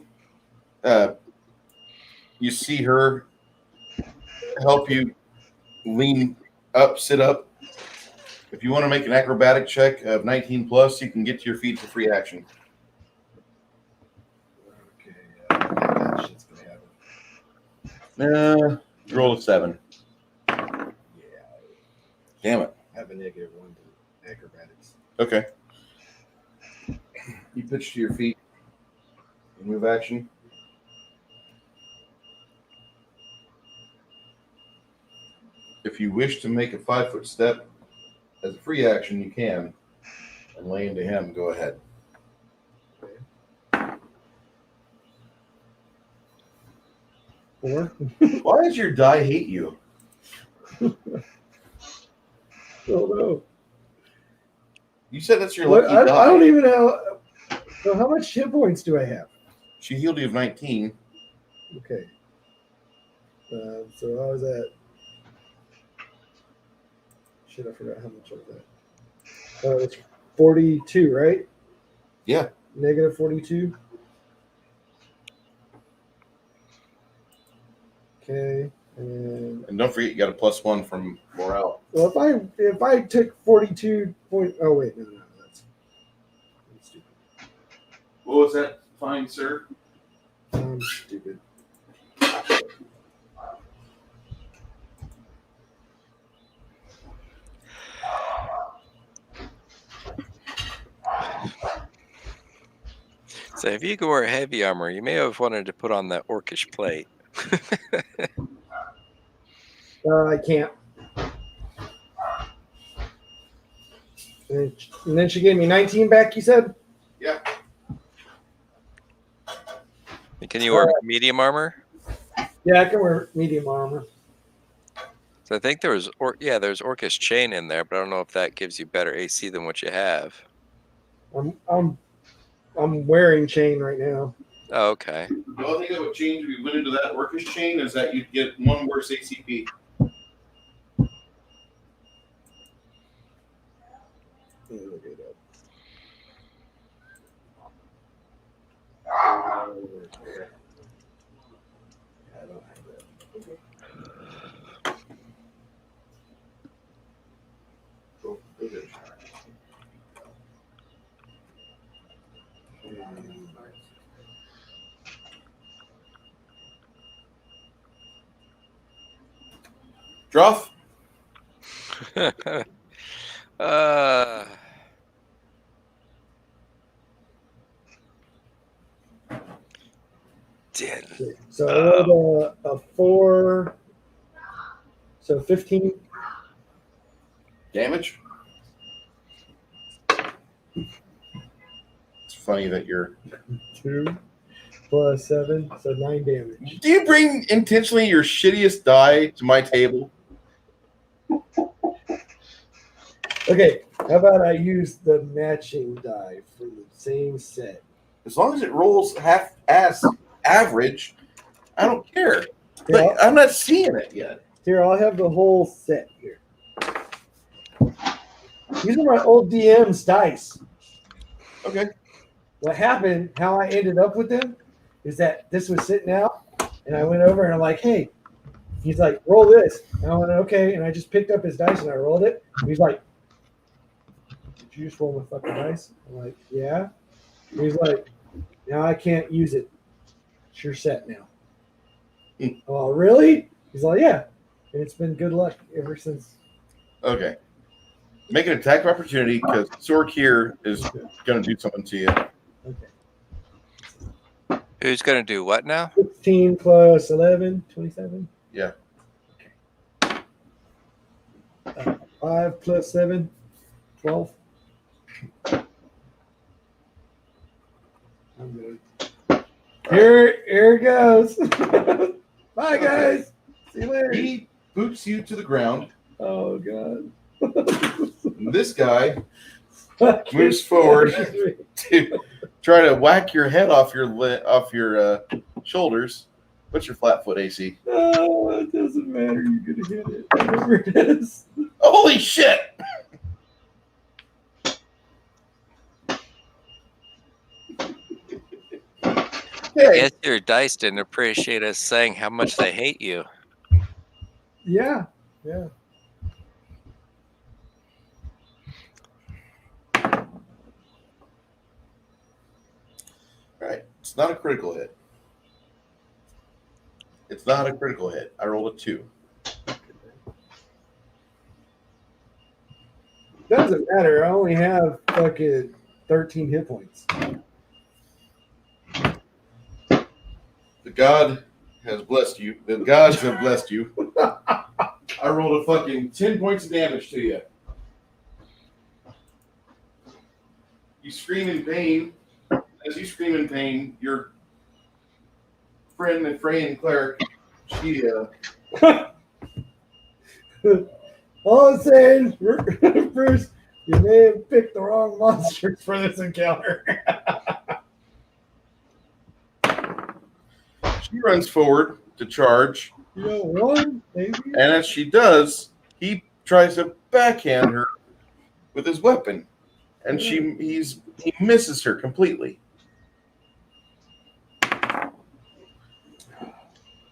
you see her help you lean up, sit up. If you want to make an acrobatic check of 19 plus, you can get to your feet for free action. Okay, that shit's gonna happen. Roll a 7. Yeah, Damn it. I have a -1 to acrobatics. Okay. You pitch to your feet. You move action. If you wish to make a 5-foot step as a free action, you can. And lay into him, go ahead. Four? Why does your die hate you? Oh no. You said that's your What? lucky I die. don't even know. So how much hit points do I have? She healed you of 19. Okay. So how was that? Shit, I forgot how much was that. It's 42, right? Yeah. Negative 42. Okay. And don't forget, you got a +1 from morale. Well, if I took 42 point, oh wait, no, that's stupid. What was that? Fine, sir. I'm stupid. So if you could wear heavy armor, you may have wanted to put on that orcish plate. I can't. And then she gave me 19 back, you said? Yeah. Can you wear medium armor? Yeah, I can wear medium armor. So I think there's there's orcish chain in there, but I don't know if that gives you better AC than what you have. I'm wearing chain right now. Oh, okay. The only thing that would change if you went into that orcish chain is that you'd get 1 worse ACP. don't have that. Okay. Cool. Good. Droth? uh, Din. So I rolled a 4, so 15. Damage? It's funny that you're... 2 plus 7, so 9 damage. Do you bring intentionally your shittiest die to my table? Okay, how about I use the matching die for the same set? As long as it rolls half-ass average, I don't care. Here, But I'm not seeing it yet. Here, I'll have the whole set here. These are my old DM's dice. Okay. What happened, how I ended up with them, is that this was sitting out, and I went over and I'm like, hey, he's like, roll this. And I went, okay, and I just picked up his dice and I rolled it. He's like, did you just roll my fucking dice? I'm like, yeah. He's like, now I can't use it. It's your set now. Oh, really? He's like, yeah. And it's been good luck ever since. Okay. Make an attack of opportunity because Sork here is going to do something to you. Okay. Who's gonna do what now? 16 plus 11, 27. Yeah. 5 plus 7, 12. I'm good. Here it goes. Bye, guys. See you later. He boots you to the ground. Oh, God. This guy moves forward to try to whack your head off your shoulders. What's your flat foot AC? Oh, it doesn't matter. You're going to hit it. Whatever it is. Holy shit! I guess your dice didn't appreciate us saying how much they hate you. Yeah. Yeah. Right. It's not a critical hit. It's not a critical hit. I rolled a 2. Doesn't matter. I only have fucking 13 hit points. The god has blessed you. The gods have blessed you. I rolled a fucking 10 points of damage to you. You scream in pain. As you scream in pain, your friend and Frey cleric, she All I'm saying, Bruce, you may have picked the wrong monsters for this encounter. she runs forward to charge. You know, one, maybe. And as she does, he tries to backhand her with his weapon. And he misses her completely.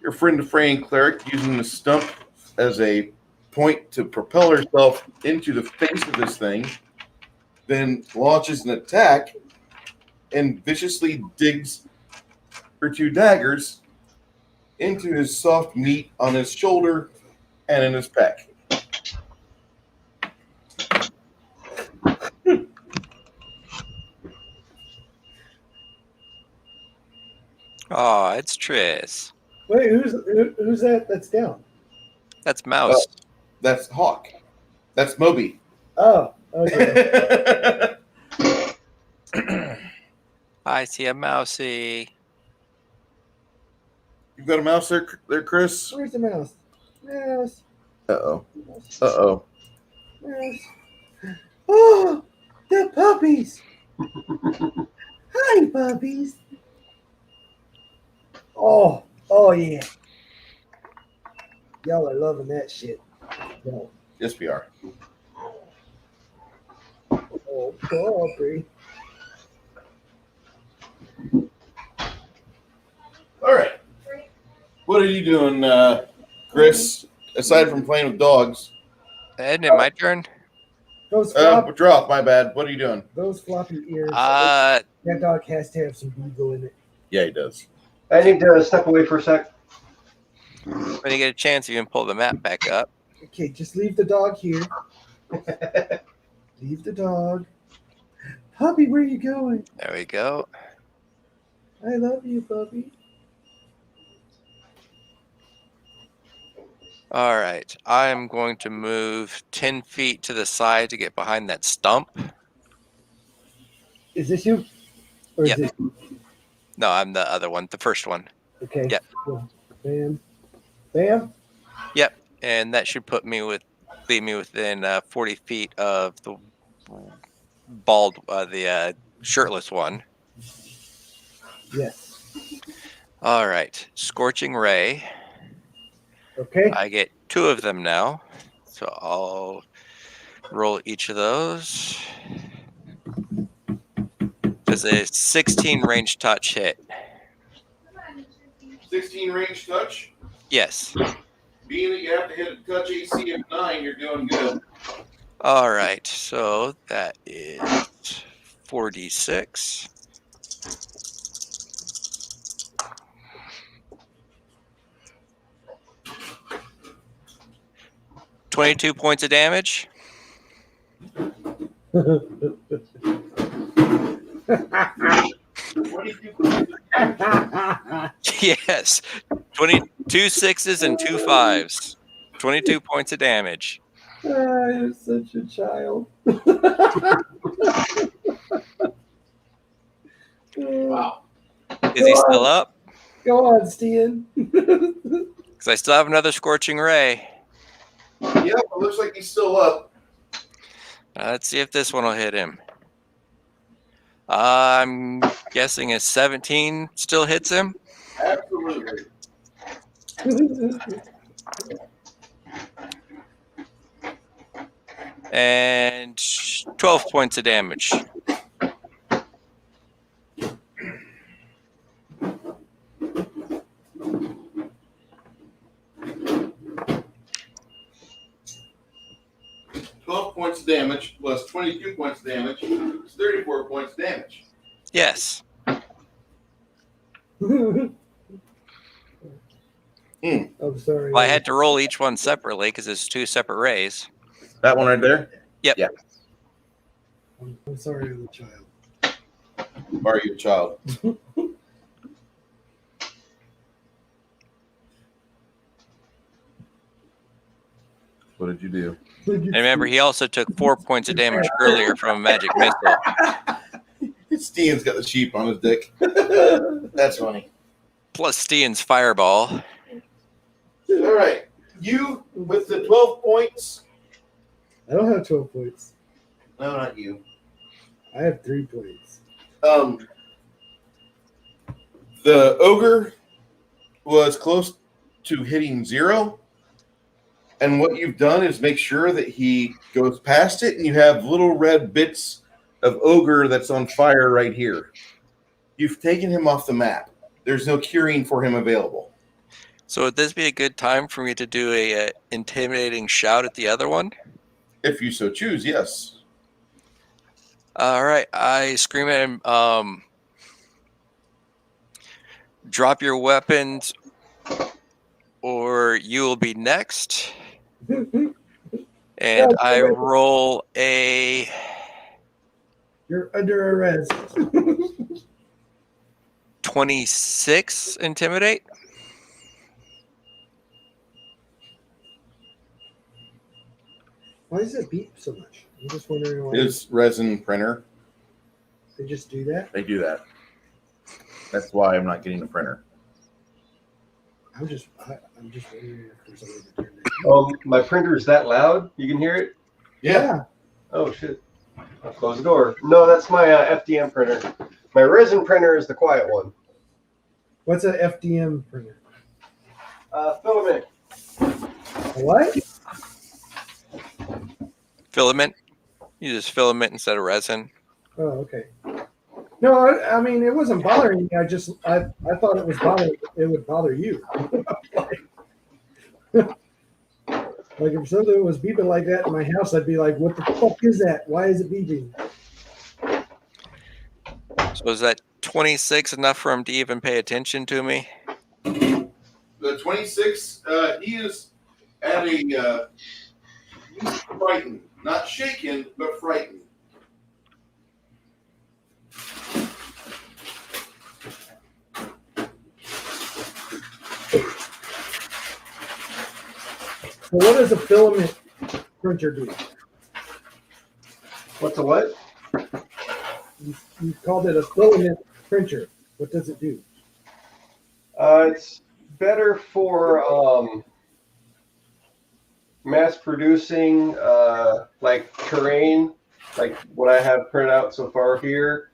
Your friend, the Freying cleric, using the stump as a point to propel herself into the face of this thing, then launches an attack and viciously digs her 2 daggers into his soft meat on his shoulder and in his pec. Oh, it's Triss. Wait, who's that? That's down. That's Mouse. That's Hawk. That's Moby. Oh, okay. I see a mousy. You've got a mouse there, Chris? Where's the mouse? Mouse. Uh-oh. Uh-oh. Mouse. Oh, the puppies. Hi, puppies. Oh yeah. Y'all are loving that shit. No. Yes, we are. Oh, puppy. All right. What are you doing, Chris? Aside from playing with dogs, Isn't it my turn? Those Droth, my bad. What are you doing? those floppy ears. Uh, That dog has to have some beagle in it. Yeah, he does. I need to step away for a sec. when you get a chance, you can pull the map back up. Okay, just leave the dog here. Leave the dog. Puppy, where are you going? There we go. I love you, puppy. All right. I'm going to move 10 feet to the side to get behind that stump. Is this you? Or Yep. is this No, I'm the other one, the first one. okay? Yep. Cool. Bam. Bam. Yep. And that should leave me within 40 feet of the shirtless one. Yes. All right. Scorching Ray. Okay. I get 2 of them now. So I'll roll each of those. Does a 16 range touch hit? 16 range touch. Yes. Being that you have to hit a touch AC of 9, you're doing good. All right. So that is 4d6. $22 points of damage. Yes. 22 sixes and 2 5s. 22 points of damage. You're such a child. Wow. Is he still up? Go on, Stian. Because I still have another Scorching Ray. Yep, it looks like he's still up. Let's see if this one will hit him. I'm guessing a 17 still hits him. Absolutely. And 12 points of damage. Points of damage plus 22 points of damage is 34 points of damage. Yes. I'm sorry. Well, I had to roll each one separately because it's 2 separate rays. That one right there? Yep. Yeah. I'm sorry, I'm a child. Are you a child? What did you do? And remember, he also took 4 points of damage earlier from a magic missile. Stian's got the sheep on his dick. That's funny. Plus Stian's fireball. All right. You with the 12 points. I don't have 12 points. No, not you. I have 3 points. The ogre was close to hitting 0. And what you've done is make sure that he goes past it, and you have little red bits of ogre that's on fire right here. You've taken him off the map. There's no curing for him available. So would this be a good time for me to do a intimidating shout at the other one? If you so choose, yes. All right. I scream at him, drop your weapons or you will be next. And I roll a... You're under arrest. 26 intimidate. Why does it beep so much? I'm just wondering why. His resin printer. They just do that? They do that. That's why I'm not getting a printer. I'm just wondering if there's something to turn it. My printer is that loud? You can hear it? Yeah. Oh, shit. I'll close the door. No, that's my FDM printer. My resin printer is the quiet one. What's an FDM printer? Filament. What? Filament. You just filament instead of resin. Oh, okay. No, I mean it wasn't bothering me. I thought it was bothering. It would bother you. Like if something was beeping like that in my house, I'd be like, "What the fuck is that? Why is it beeping?" So is that 26 enough for him to even pay attention to me? The 26, he is at a he's frightened, not shaken, but frightened. So what does a filament printer do? What's a what? You called it a filament printer. What does it do? It's better for mass producing like terrain, like what I have printed out so far here,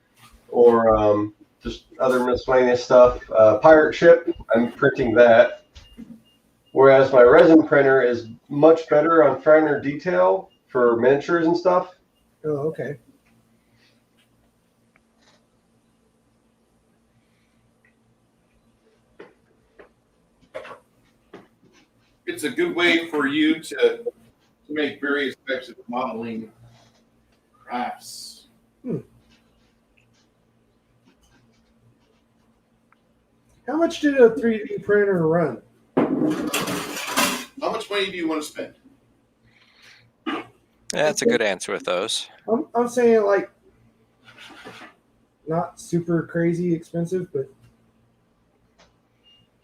or just other miscellaneous stuff. Pirate ship, I'm printing that. Whereas my resin printer is much better on finer detail for miniatures and stuff. Oh, okay. It's a good way for you to make various types of modeling crafts. How much did a 3D printer run? How much money do you want to spend? Yeah, that's a good answer with those. I'm saying like not super crazy expensive, but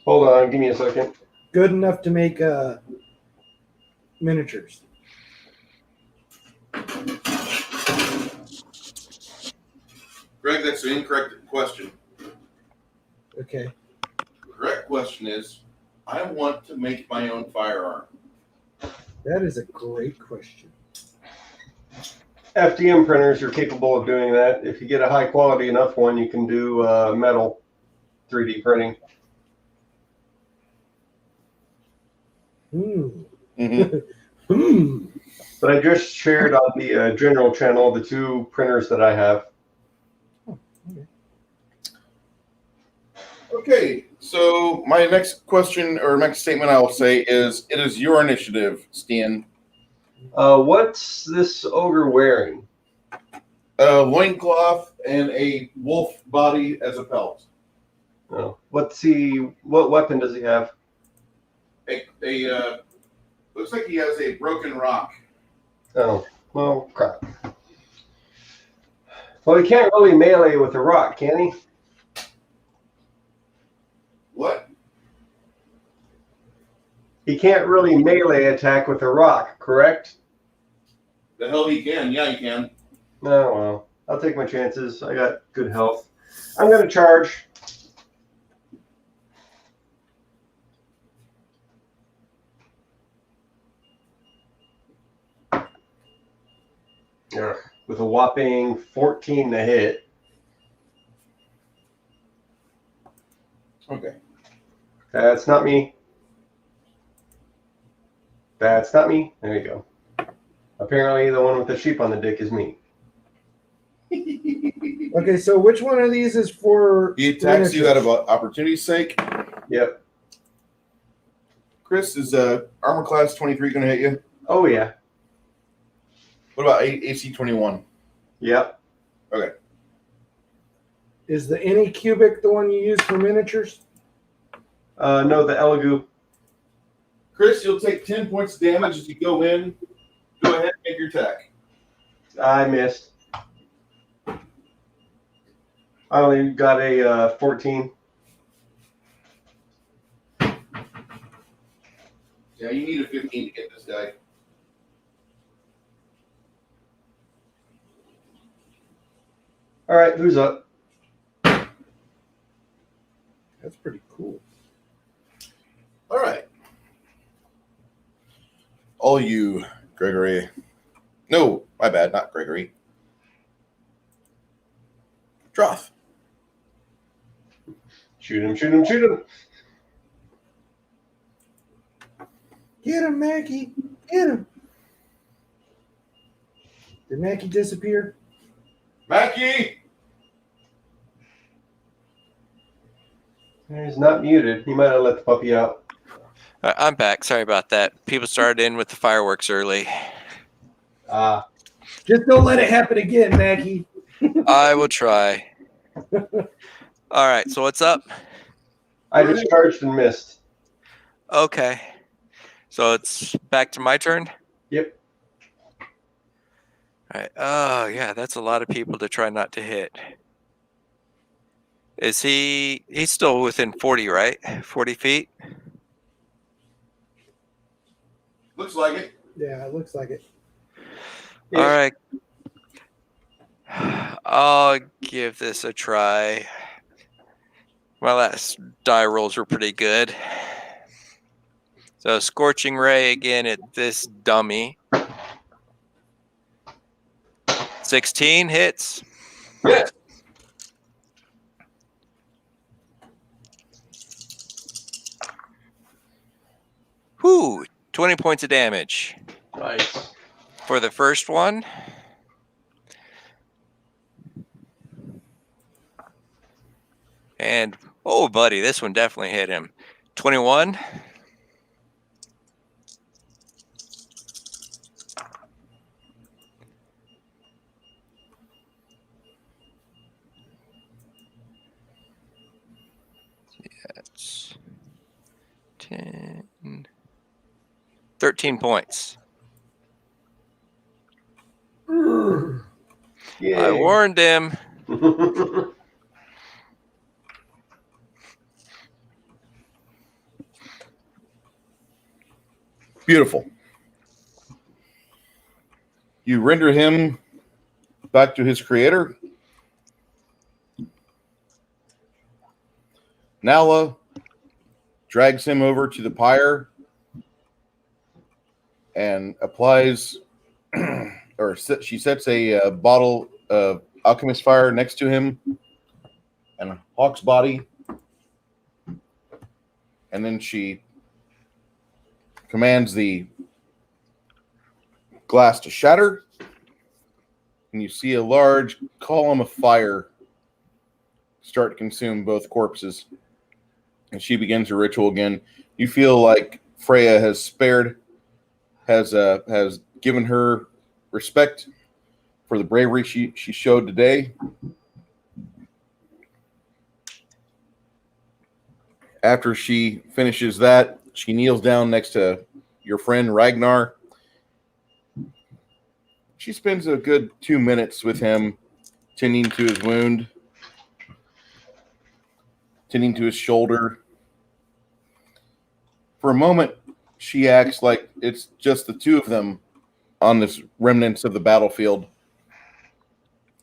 Hold on, give me a second. good enough to make miniatures. Greg, that's an incorrect question. Okay. The correct question is, I want to make my own firearm. That is a great question. FDM printers are capable of doing that. If you get a high quality enough one, you can do metal 3D printing. But I just shared on the general channel the two printers that I have. Okay, so my next question or next statement I will say is, it is your initiative, Stan. What's this ogre wearing? A loincloth and a wolf body as a pelt. Oh, what weapon does he have? Looks like he has a broken rock. Oh, well, crap. Well, he can't really melee with a rock, can he? What? He can't really melee attack with a rock, correct? The hell he can. Yeah, he can. Oh, well. I'll take my chances. I got good health. I'm going to charge. Ugh, with a whopping 14 to hit. Okay. That's not me. That's not me. There you go. Apparently the one with the sheep on the dick is me. Okay, so which one of these is for He attacks you out of opportunity's sake. Yep. Chris, is armor class 23 going to hit you? Oh, yeah. What about AC 21? Yep. Okay. Is the Anycubic the one you use for miniatures? No, the Elegoo. Chris, you'll take 10 points of damage as you go in. Go ahead and make your attack. I missed. I only got a 14. Yeah, you need a 15 to get this guy. All right, who's up? That's pretty cool. All right. All you, Gregory. No, my bad, not Gregory. Droth. Shoot him, shoot him, shoot him. Get him, Mackie. Get him. Did Mackie disappear? Mackie! He's not muted. He might have let the puppy out. I'm back. Sorry about that. People started in with the fireworks early. Just don't let it happen again, Mackie. I will try. All right. So what's up? I discharged and missed. Okay. So it's back to my turn? Yep. All right. Oh, yeah. That's a lot of people to try not to hit. Is he... He's still within 40, right? 40 feet? Looks like it. Yeah, it looks like it. All right. I'll give this a try. My last die rolls were pretty good. So Scorching Ray again at this dummy. 16 hits. Yes. Whew, 20 points of damage. Nice. For the first one. And, oh, buddy, this one definitely hit him. 21. That's 10. 13 points. I warned him. Beautiful. You render him back to his creator. Nala drags him over to the pyre and applies, or she sets a bottle of alchemist fire next to him and Hawk's body. And then she commands the glass to shatter. And you see a large column of fire start to consume both corpses. And she begins her ritual again. You feel like Freya has given her respect for the bravery she showed today. After she finishes that, she kneels down next to your friend Ragnar. She spends a good 2 minutes with him, tending to his wound, tending to his shoulder. For a moment, she acts like it's just the two of them on this remnants of the battlefield.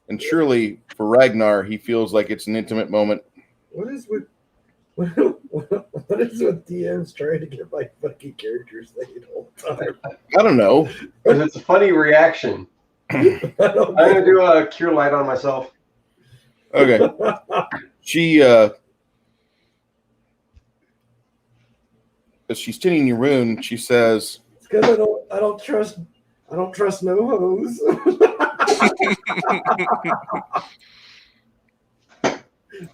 And surely, for Ragnar, he feels like it's an intimate moment. What is with DMs trying to get my fucking characters laid all the time? I don't know. It's a funny reaction. I'm gonna do a cure light on myself. Okay. She as she's tending your wound, she says, "It's because I don't trust no hoes."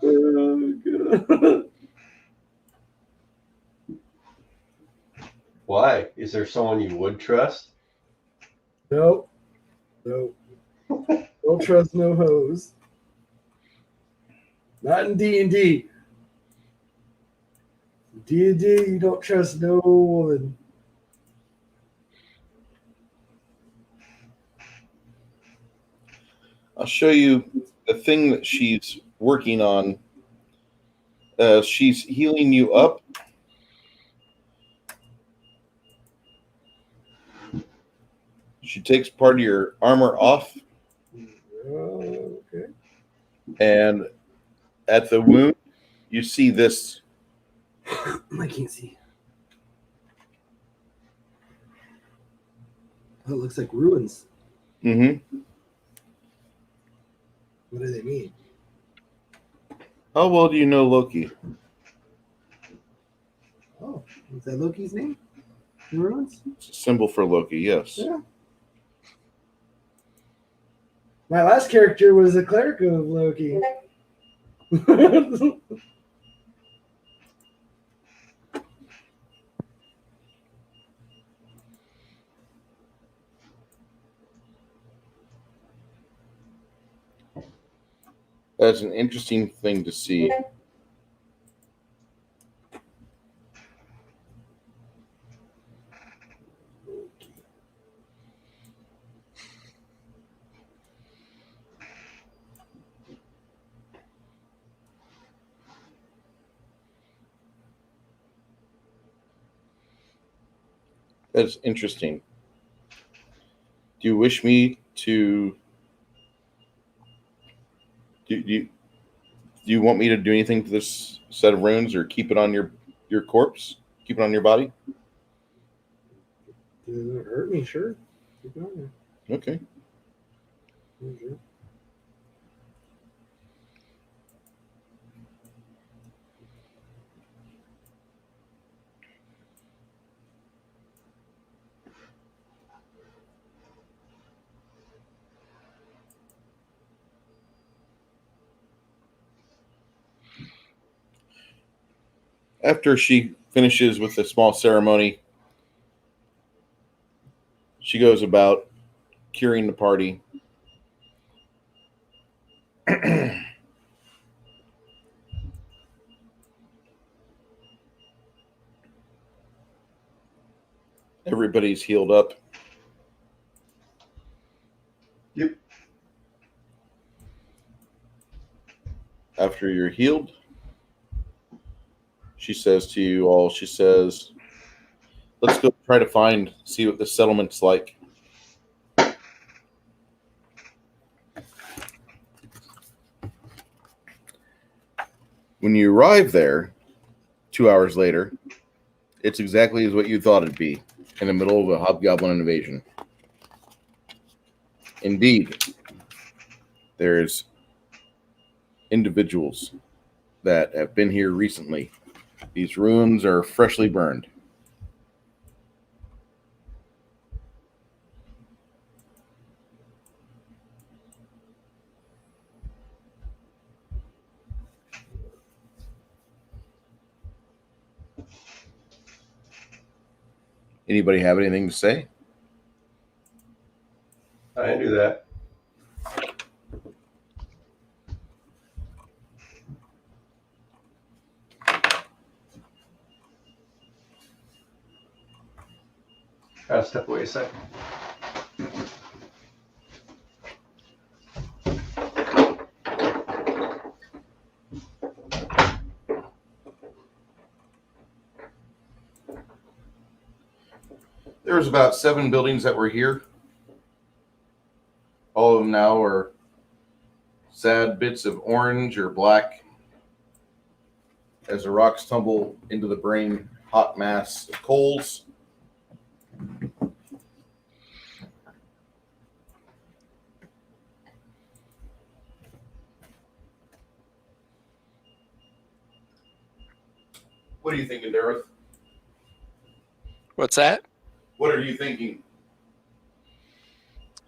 Oh, God. Why? Is there someone you would trust? Nope. Don't trust no hoes. Not in D&D. D&D, you don't trust no woman. I'll show you the thing that she's working on. She's healing you up. She takes part of your armor off. Oh, okay. And at the wound, you see this. I can't see. Oh, it looks like ruins. Mm-hmm. What do they mean? How well do you know Loki? Oh, is that Loki's name? The ruins? It's a symbol for Loki, yes. Yeah. My last character was a cleric of Loki. That's an interesting thing to see. That's interesting. Do you wish me to? Do you want me to do anything to this set of runes, or keep it on your corpse? Keep it on your body? Doesn't hurt me, sure. Keep it on there. Okay. Okay. After she finishes with a small ceremony, she goes about curing the party. Everybody's healed up. Yep. After you're healed, she says to you all, she says, let's go try to see what the settlement's like. When you arrive there, 2 hours later, it's exactly as what you thought it'd be, in the middle of a hobgoblin invasion. Indeed, there's individuals that have been here recently. These ruins are freshly burned. Anybody have anything to say? I didn't do that. Gotta step away a second. There's about 7 buildings that were here. All of them now are sad bits of orange or black as the rocks tumble into the brain hot mass of coals. What are you thinking, Dareth? What's that? What are you thinking?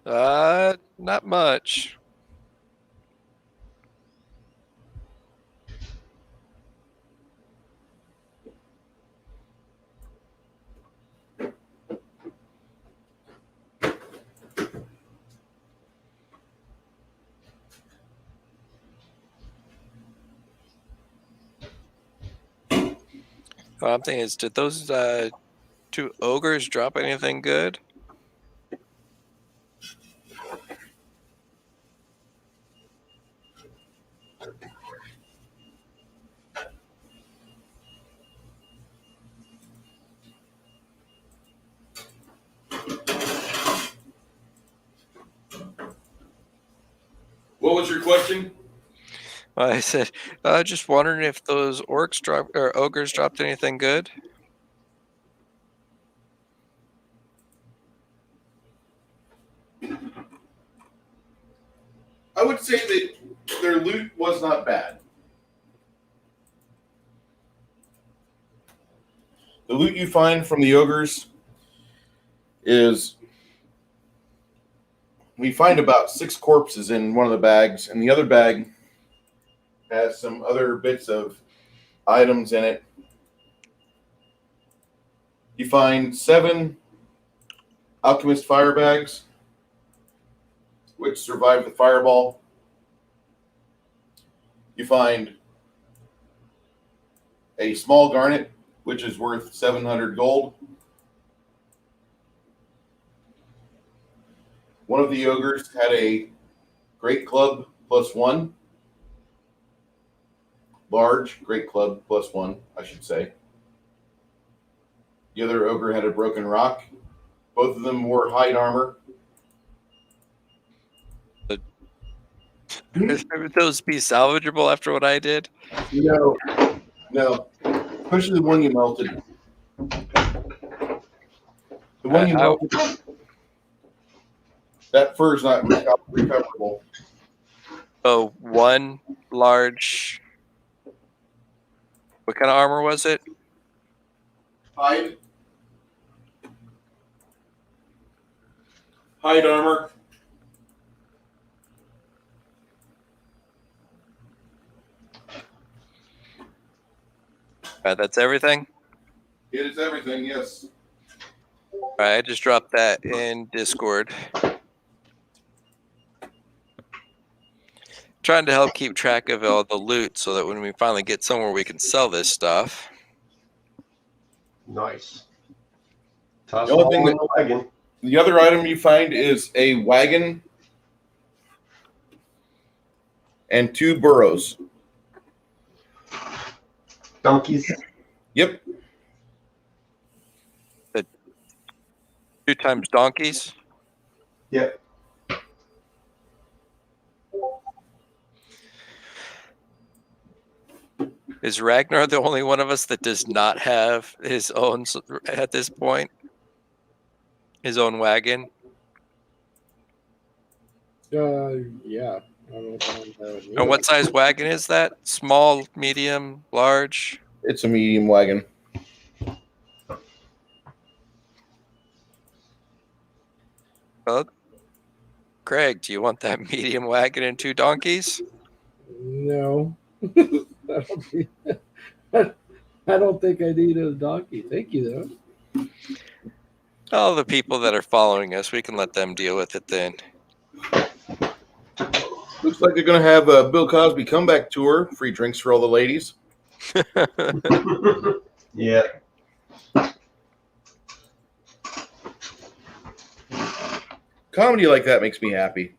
Not much. What I'm thinking is, did those 2 ogres drop anything good? What was your question? I said, just wondering if those orcs dropped or ogres dropped anything good. I would say that their loot was not bad. The loot you find from the ogres is, we find about 6 corpses in one of the bags, and the other bag has some other bits of items in it. You find 7 alchemist fire bags, which survived the fireball. You find a small garnet, which is worth 700 gold. One of the ogres had a great club +1. Large great club +1, I should say. The other ogre had a broken rock. Both of them wore hide armor. Would those be salvageable after what I did? No, especially the one you melted. The one you melted. That fur is not recoverable. Oh, one large. What kind of armor was it? Hide armor. That's everything? It is everything, yes. All right, I just dropped that in Discord. Trying to help keep track of all the loot so that when we finally get somewhere we can sell this stuff. Nice. Toss The it only thing all in the wagon. The other item you find is a wagon and 2 burros. Donkeys. Yep. 2 times donkeys. Yep. Is Ragnar the only one of us that does not have his own at this point? His own wagon? Yeah. I don't know if I have it. And what size wagon is that? Small, medium, large? It's a medium wagon. Well, Greg, do you want that medium wagon and 2 donkeys? No. I don't think I need a donkey. Thank you, though. All the people that are following us, we can let them deal with it then. Looks like they're going to have a Bill Cosby comeback tour. Free drinks for all the ladies. Yeah. Comedy like that makes me happy.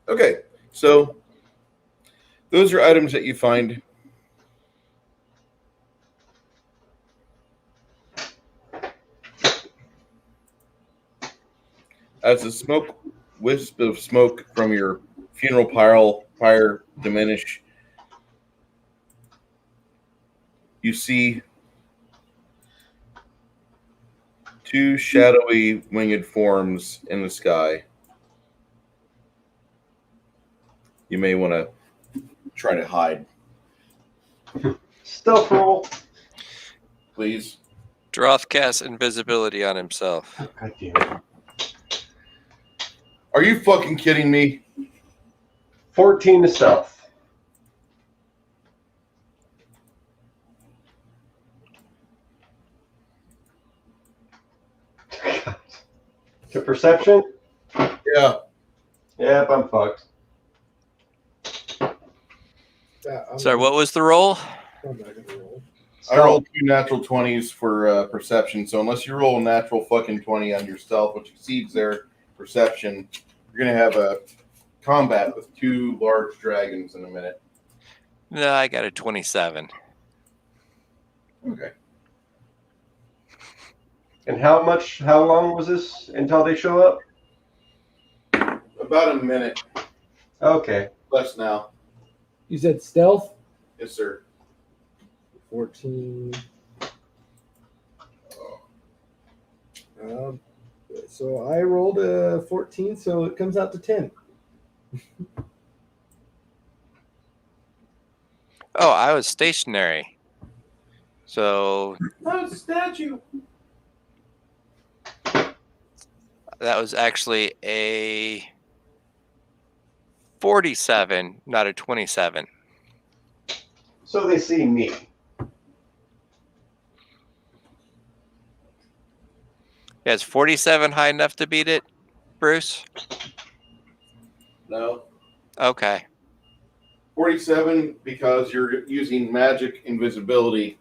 Okay, so those are items that you find. As the wisp of smoke from your funeral pyre diminish, you see 2 shadowy winged forms in the sky. You may want to try to hide. Stealth roll. Please. Droth casts invisibility on himself. God damn it. Are you fucking kidding me? 14 to stealth. To perception? Yeah. Yep, I'm fucked. Sorry, what was the roll? I'm not gonna roll. I rolled 2 natural 20s for perception, so unless you roll a natural fucking 20 on your stealth, which exceeds their perception, you're going to have a combat with 2 large dragons in a minute. No, I got a 27. Okay. And how long was this until they show up? About a minute. Okay. Less now. You said stealth? Yes, sir. 14. So I rolled a 14, so it comes out to 10. Oh, I was stationary. So Oh, it's a statue. that was actually a 47, not a 27. So they see me. Yeah, is 47 high enough to beat it, Bruce? No. Okay. 47 because you're using magic invisibility.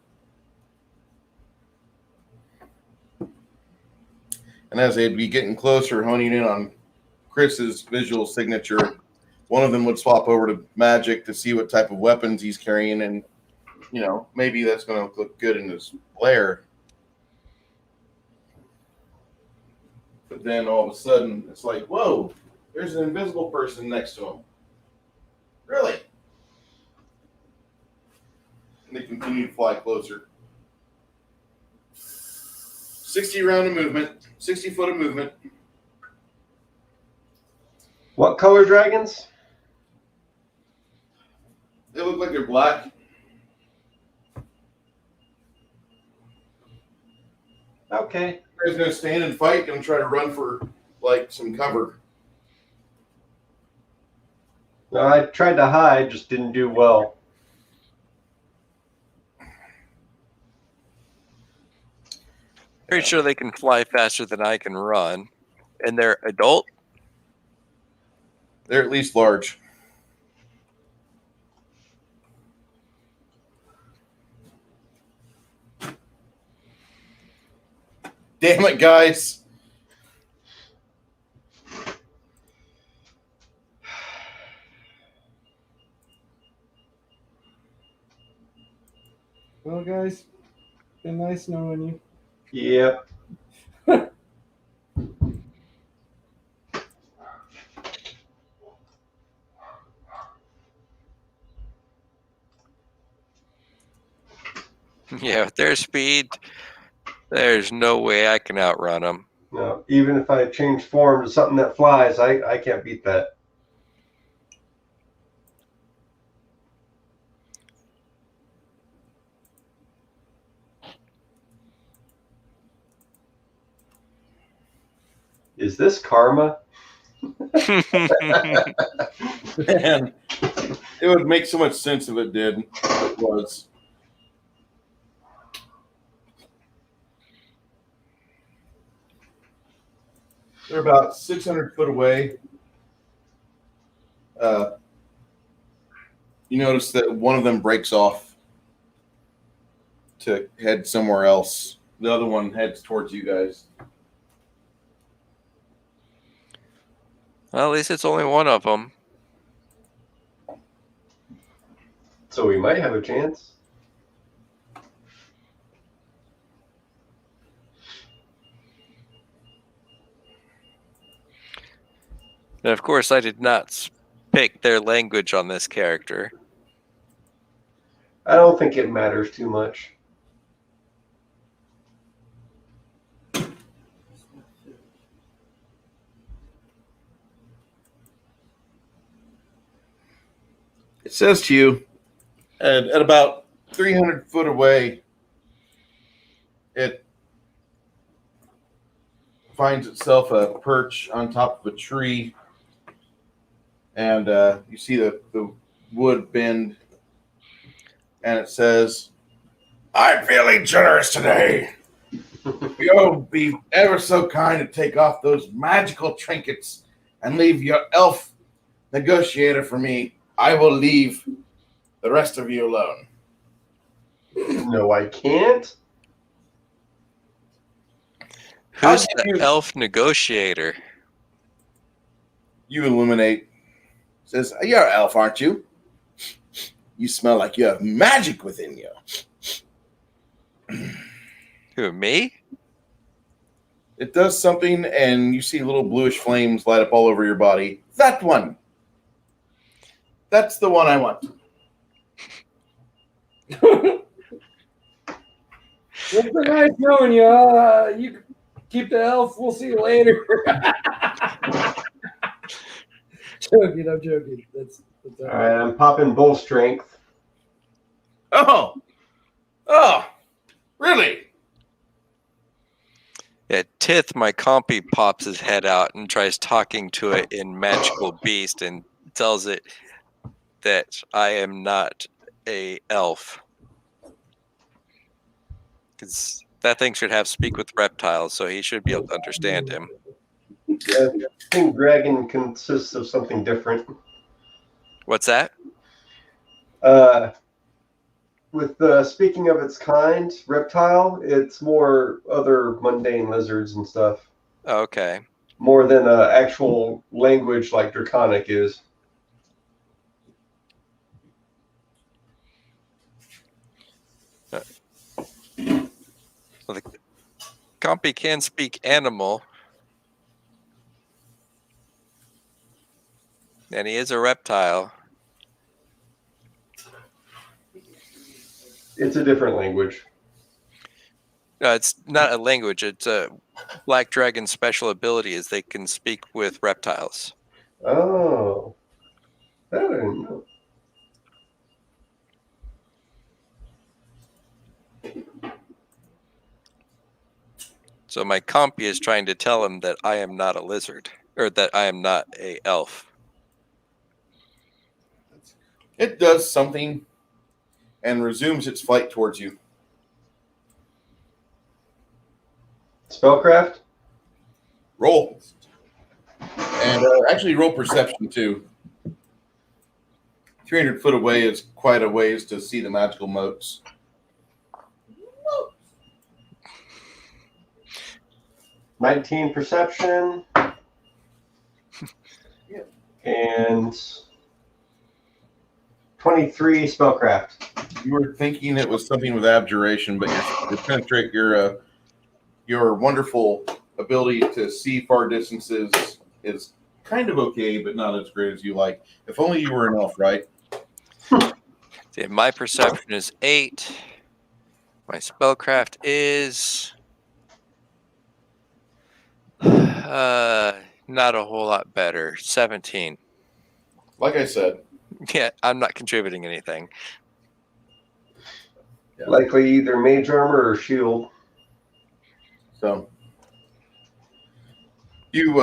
And as they'd be getting closer, honing in on Chris's visual signature, one of them would swap over to magic to see what type of weapons he's carrying, and maybe that's going to look good in his lair. But then all of a sudden, it's like, whoa, there's an invisible person next to him. Really? And they continue to fly closer. 60 round of movement, 60 foot of movement. What color dragons? They look like they're black. Okay. You guys gonna stand and fight? Gonna try to run for some cover? No, I tried to hide, just didn't do well. Pretty sure they can fly faster than I can run. And they're adult? They're at least large. Damn it, guys. Well, guys, been nice knowing you. Yep. Yeah, with their speed, there's no way I can outrun them. No, even if I change form to something that flies, I can't beat that. Is this karma? Man, it would make so much sense if it did. It was. They're about 600 foot away. You notice that one of them breaks off to head somewhere else. The other one heads towards you guys. Well, at least it's only one of them. So we might have a chance. And of course, I did not pick their language on this character. I don't think it matters too much. It says to you, at about 300 foot away, it finds itself a perch on top of a tree, and you see the wood bend, and it says, "I'm feeling generous today. You'll be ever so kind to take off those magical trinkets and leave your elf negotiator for me. I will leave the rest of you alone." No, I can't. Who's the elf negotiator? You illuminate. Says, "You're an elf, aren't you? You smell like you have magic within you." Who, me? It does something, and you see little bluish flames light up all over your body. That one. That's the one I want. It's been nice knowing you. You keep the elf. We'll see you later. Joking. I'm joking. That's all right. I'm popping bull strength. Oh, really? Yeah, Tith, my compy, pops his head out and tries talking to it in Magical Beast, and tells it that I am not a elf. Because that thing should have speak with reptiles, so he should be able to understand him. Yeah, I think dragon consists of something different. What's that? With speaking of its kind, reptile, it's more other mundane lizards and stuff. Okay. More than actual language like Draconic is. Well, the compy can speak animal. And he is a reptile. It's a different language. No, it's not a language. It's a Black Dragon's special ability is they can speak with reptiles. Oh. That I didn't know. So my compy is trying to tell him that I am not a lizard, or that I am not a elf. It does something and resumes its flight towards you. Spellcraft? Roll. And actually roll perception too. 300 foot away is quite a ways to see the magical motes. $19 perception. And 23 spellcraft. You were thinking it was something with abjuration, but your wonderful ability to see far distances is kind of okay, but not as great as you like. If only you were an elf, right? See, my perception is 8. My spellcraft is not a whole lot better. 17. Like I said. Yeah, I'm not contributing anything. Yeah. Likely either mage armor or shield. So you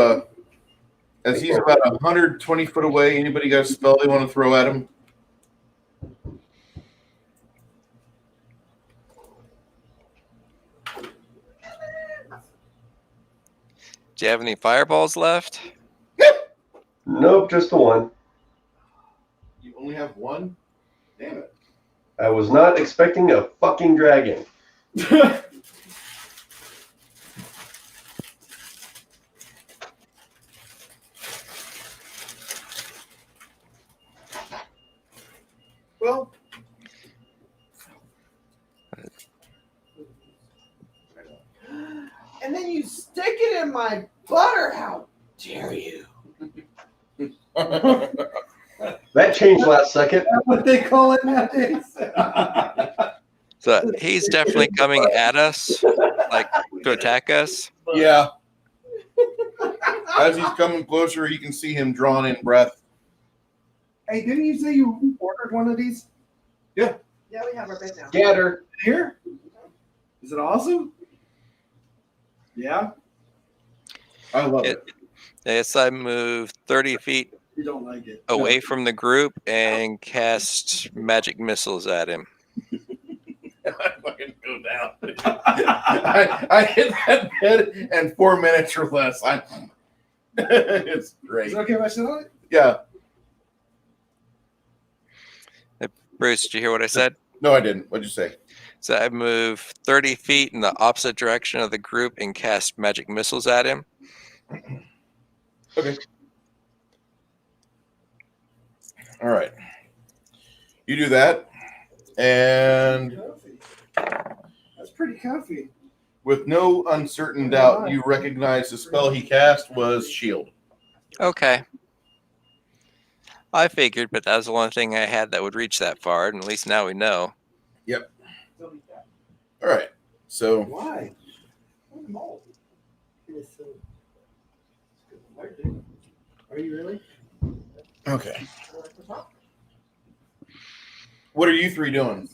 as he's about 120 foot away, anybody got a spell they want to throw at him? Do you have any fireballs left? Nope, just the one. You only have one? Damn it. I was not expecting a fucking dragon. Well, And then you stick it in my butter. How dare you? That changed last second. that's what they call it nowadays. So he's definitely coming at us, like to attack us. Yeah. As he's coming closer, you can see him drawing in breath. Hey, didn't you say you ordered one of these? Yeah, we have our bed now. Scatter. Here? Is it awesome? Yeah. I love it. Yes, I move 30 feet You don't like it. away from the group and cast magic missiles at him. I fucking go down. I hit that bed in 4 minutes or less. It's great. Is it okay if I sit on it? Yeah. Bruce, did you hear what I said? No, I didn't. What'd you say? So I move 30 feet in the opposite direction of the group and cast magic missiles at him. Okay. All right. You do that, and That's pretty comfy. with no uncertain doubt, you recognize the spell he cast was shield. Okay. I figured, but that was the one thing I had that would reach that far, and at least now we know. Yep. All right. So Why? Are you really? okay. What are you three doing?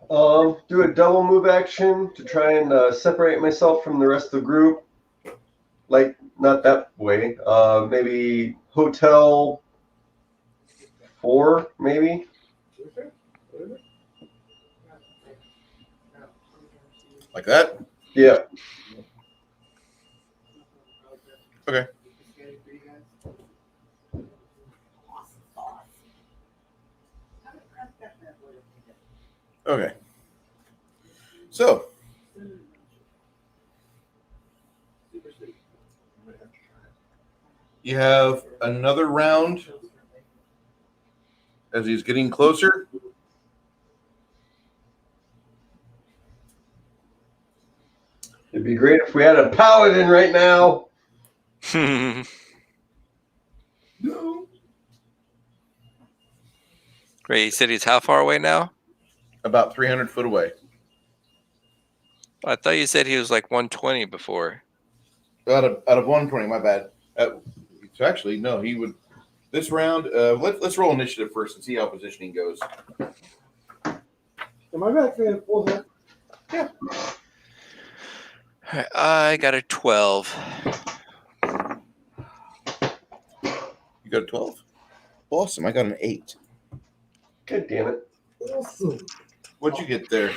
Do a double move action to try and separate myself from the rest of the group. like not that way. Maybe Hotel 4, maybe. Like that? Yeah. Okay. Okay. So, you have another round as he's getting closer. It'd be great if we had a paladin right now. No. Wait, you said he's how far away now? About 300 foot away. I thought you said he was like 120 before. Out of 120, my bad. So actually, no, he would. This round, let's roll initiative first and see how positioning goes. Am I back there? Full health? Yeah. All right, I got a 12. You got a 12? Awesome. I got an 8. God damn it. Awesome. What'd you get there?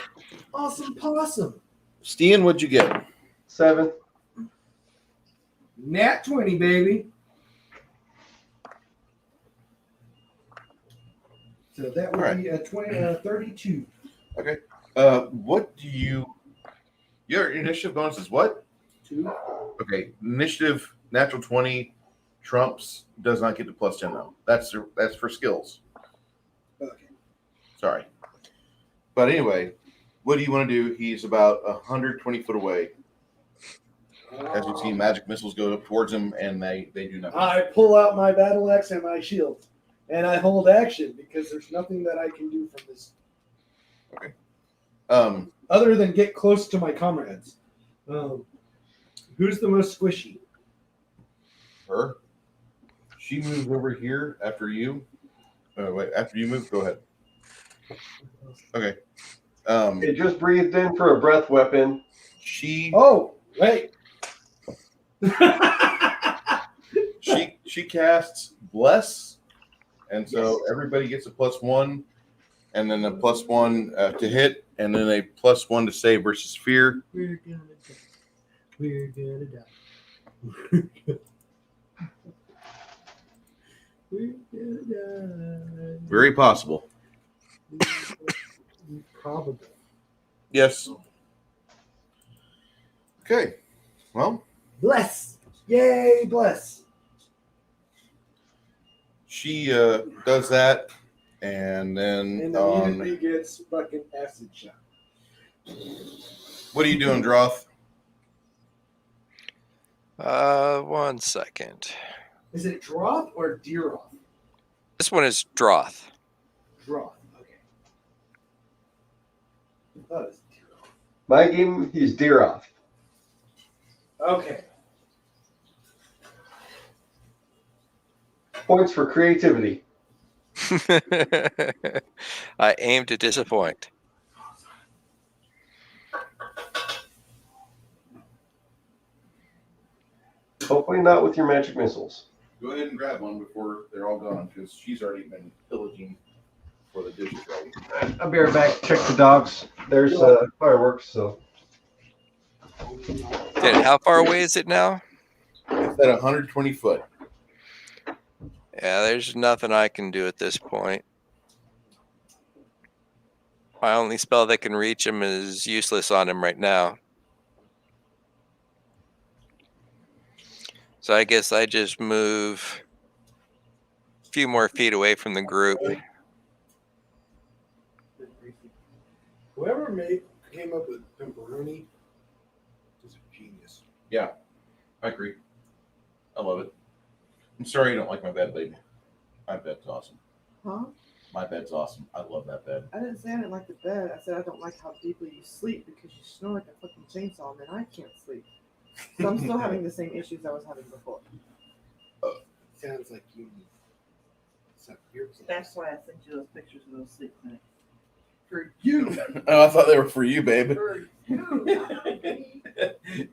Awesome possum. Steen, what'd you get? 7. Nat 20, baby. So that would be a 32. Okay. What do you? Your initiative bonus is what? 2. Okay. Initiative natural 20 trumps does not get to plus 10 though. That's for skills. Okay. Sorry. But anyway, what do you want to do? He's about 120 foot away. As you see, magic missiles go up towards him, and they do nothing. I pull out my battle axe and my shield, and I hold action because there's nothing that I can do from this. Okay. Other than get close to my comrades. Who's the most squishy? Her. She moves over here after you. Wait, after you move, go ahead. Okay. It just breathed in for a breath weapon. She. Oh, wait. She casts bless, and so everybody gets a +1, and then a +1 to hit, and then a +1 to save versus fear. We're gonna die. We're gonna die. We're gonna die. Very possible. Probable. Yes. Okay. Well, Bless. Yay, bless. she does that, and then And immediately gets fucking acid shot. what are you doing, Droth? 1 second. Is it Droth or Deeroth? This one is Droth. Droth. Okay. I thought it was Deeroth. My game, he's deer off. Okay. Points for creativity. I aim to disappoint. Hopefully not with your magic missiles. Go ahead and grab one before they're all gone, because she's already been pillaging for the dishes. Right? I'll be right back. Check the dogs. There's fireworks, so. Dude, how far away is it now? It's at 120 foot. Yeah, there's nothing I can do at this point. My only spell that can reach him is useless on him right now. So I guess I just move a few more feet away from the group. Whoever came up with pepperoni is a genius. Yeah, I agree. I love it. I'm sorry you don't like my bed, baby. My bed's awesome. Huh? My bed's awesome. I love that bed. I didn't say I didn't like the bed. I said I don't like how deeply you sleep because you snore like a fucking chainsaw and then I can't sleep. So I'm still having the same issues I was having before. Sounds like you need some earplugs. That's why I sent you those pictures of those sleep clinics. For you. Oh, I thought they were for you, babe. For you.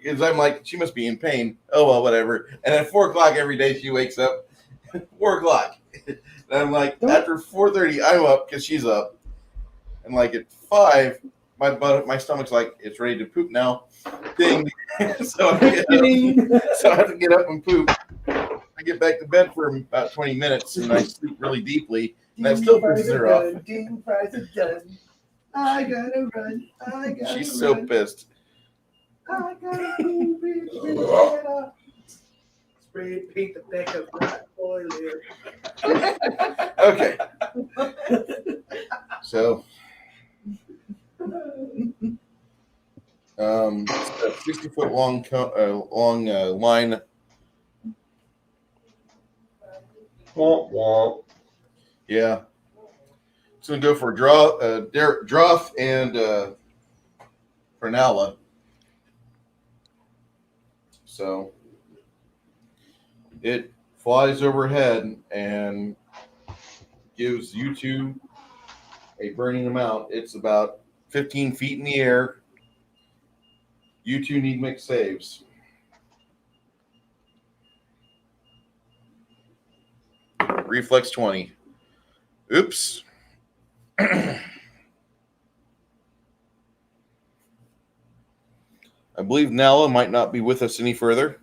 because I'm like, she must be in pain. Oh well, whatever. And at 4 o'clock every day, she wakes up. 4 o'clock. And I'm like, after 4:30, I'm up because she's up. And like at 5, my stomach's like, it's ready to poop now. Ding. So I have to get up and poop. I get back to bed for about 20 minutes and I sleep really deeply. And that still pisses her off. Ding, fries are done. I gotta run. She's so pissed. I gotta poop. Spray paint the back of that boiler. Okay. So, 60-foot long line. Womp womp. Yeah. It's going to go for Droth and Fernala. So it flies overhead and gives you two a burning amount. It's about 15 feet in the air. You two need mixed saves. Reflex 20. Oops. I believe Nala might not be with us any further.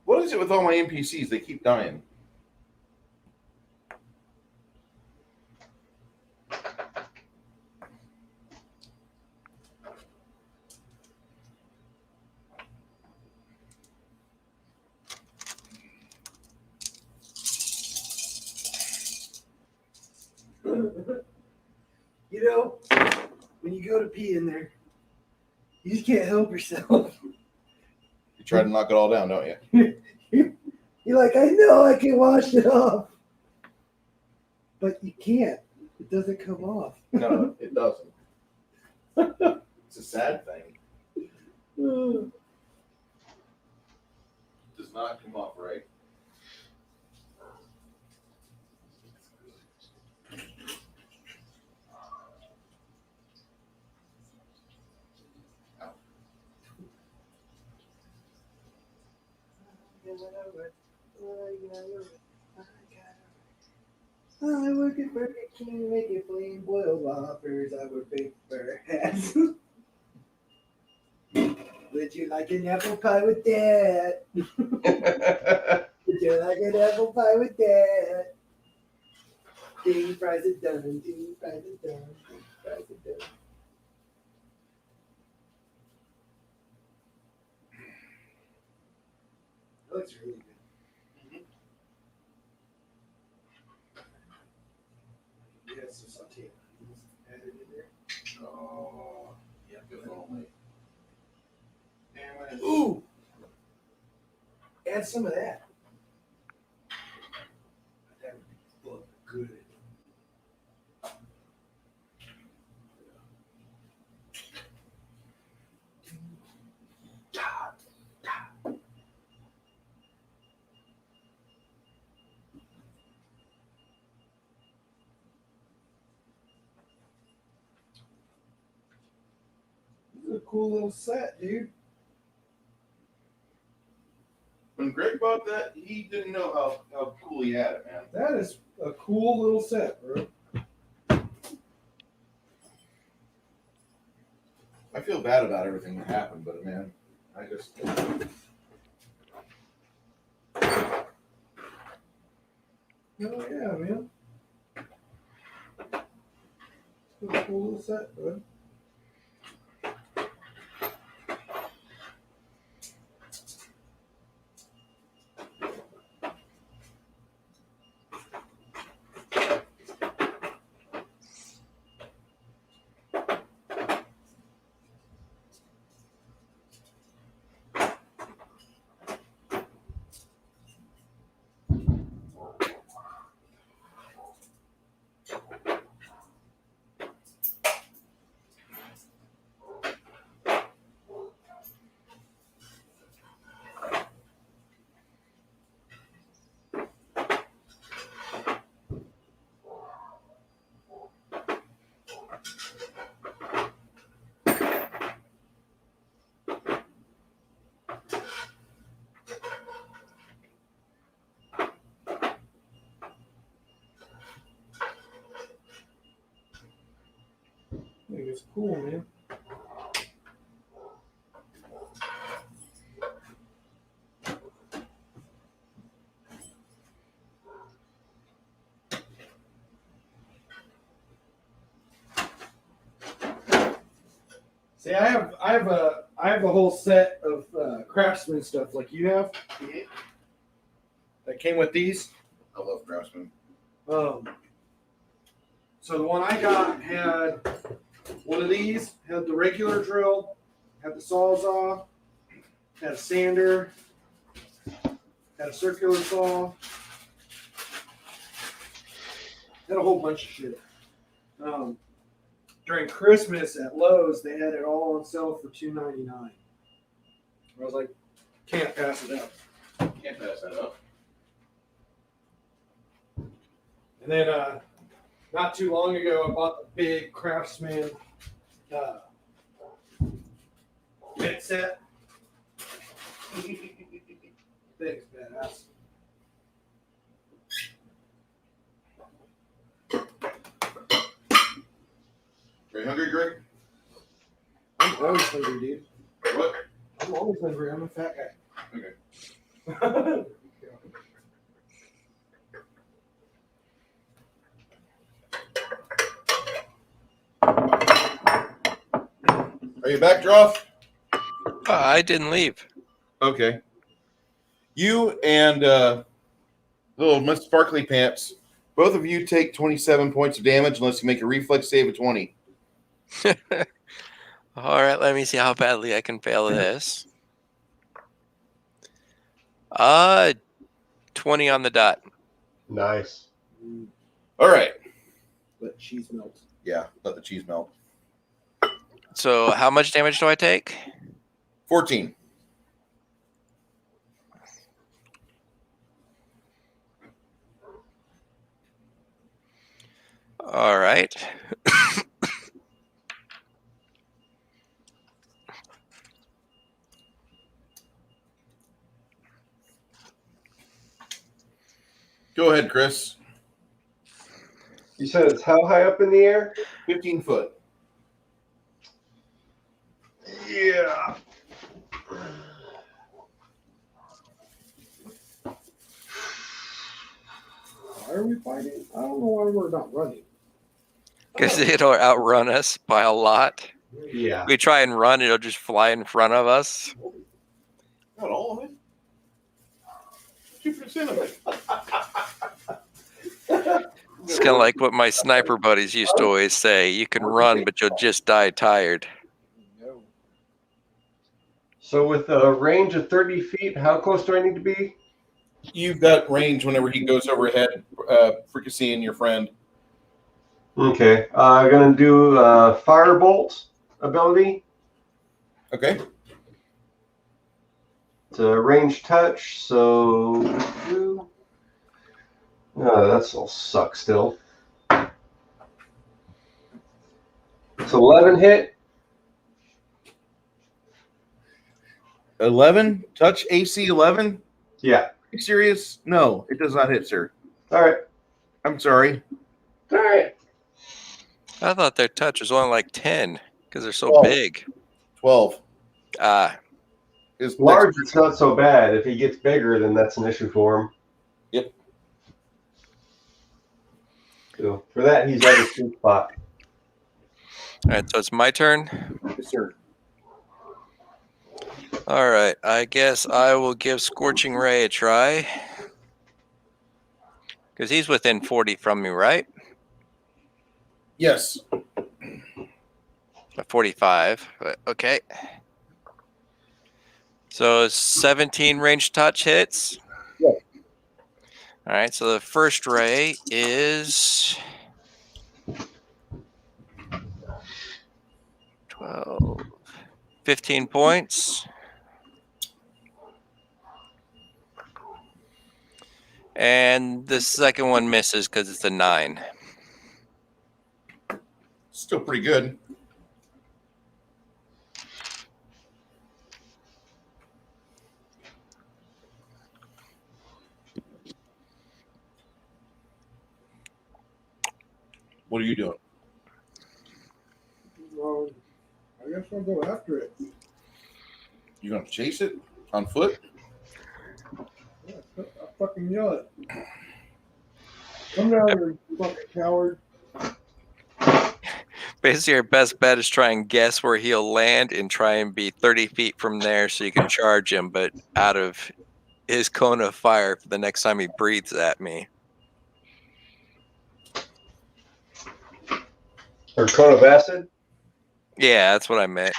What is it with all my NPCs? They keep dying. You know, when you go to pee in there, you just can't help yourself. You try to knock it all down, don't you? You're like, I know I can wash it off. But you can't. It doesn't come off. No, it doesn't. It's a sad thing. It does not come off right. I work at Burger King making flame boiled whoppers. I wear paper hats. Would you like an apple pie with that? Would you like an apple pie with that? Ding, fries are done. Ding, fries are done. Ding, fries are done. That looks really good. Yeah, so saute. Add it in there. Oh, yeah, good only. Ooh! Add some of that. That would look good. This is a cool little set, dude. When Greg bought that, he didn't know how cool he had it, man. That is a cool little set, bro. I feel bad about everything that happened, but man, I just. Oh yeah, man. It's a cool little set, bro. It's cool, man. See, I have a whole set of craftsman stuff like you have. That came with these. I love Craftsman. So the one I got had one of these, had the regular drill, had the sawzall, had a sander, had a circular saw, had a whole bunch of shit. During Christmas at Lowe's, they had it all on sale for $2.99. I was like, can't pass it up. Can't pass that up. And then not too long ago, I bought the big Craftsman pit set. Thing's badass. Are you hungry, Greg? I'm always hungry, dude. What? I'm always hungry. I'm a fat guy. Okay. Are you back, Droff? I didn't leave. Okay. You and little Miss Sparkly Pants, both of you take 27 points of damage unless you make a reflex save of 20. All right, let me see how badly I can fail this. 20 on the dot. Nice. All right. Let cheese melt. Yeah, let the cheese melt. So how much damage do I take? 14. All right. Go ahead, Chris. You said it's how high up in the air? 15 foot. Yeah. Why are we fighting? I don't know why we're not running. Because it'll outrun us by a lot. Yeah. We try and run, it'll just fly in front of us. Not all of it. 2% of it. It's kind of like what my sniper buddies used to always say. You can run, but you'll just die tired. So with a range of 30 feet, how close do I need to be? You've got range whenever he goes overhead, fricasseeing your friend. Okay. I'm going to do Firebolt ability. Okay. It's a range touch, so... Oh, that'll suck still. It's 11 hit. 11? Touch AC 11? Yeah. Are you serious? No, it does not hit, sir. All right. I'm sorry. All right. I thought their touch was only like 10 because they're so 12. big. 12. Is large, it's not so bad. If he gets bigger, then that's an issue for him. Yep. So for that, he's at a sweet spot. All right, so it's my turn. Yes, sir. All right, I guess I will give Scorching Ray a try. Because he's within 40 from me, right? Yes. 45, but okay. So 17 range touch hits. Yeah. All right, so the first ray is 12, 15 points. And the second one misses because it's a 9. Still pretty good. What are you doing? Well, I guess I'll go after it. You gonna chase it on foot? Yeah, I fucking yell it. Come down here, you fucking coward. Basically, your best bet is try and guess where he'll land and try and be 30 feet from there so you can charge him, but out of his cone of fire for the next time he breathes at me. Or cone of acid? Yeah, that's what I meant.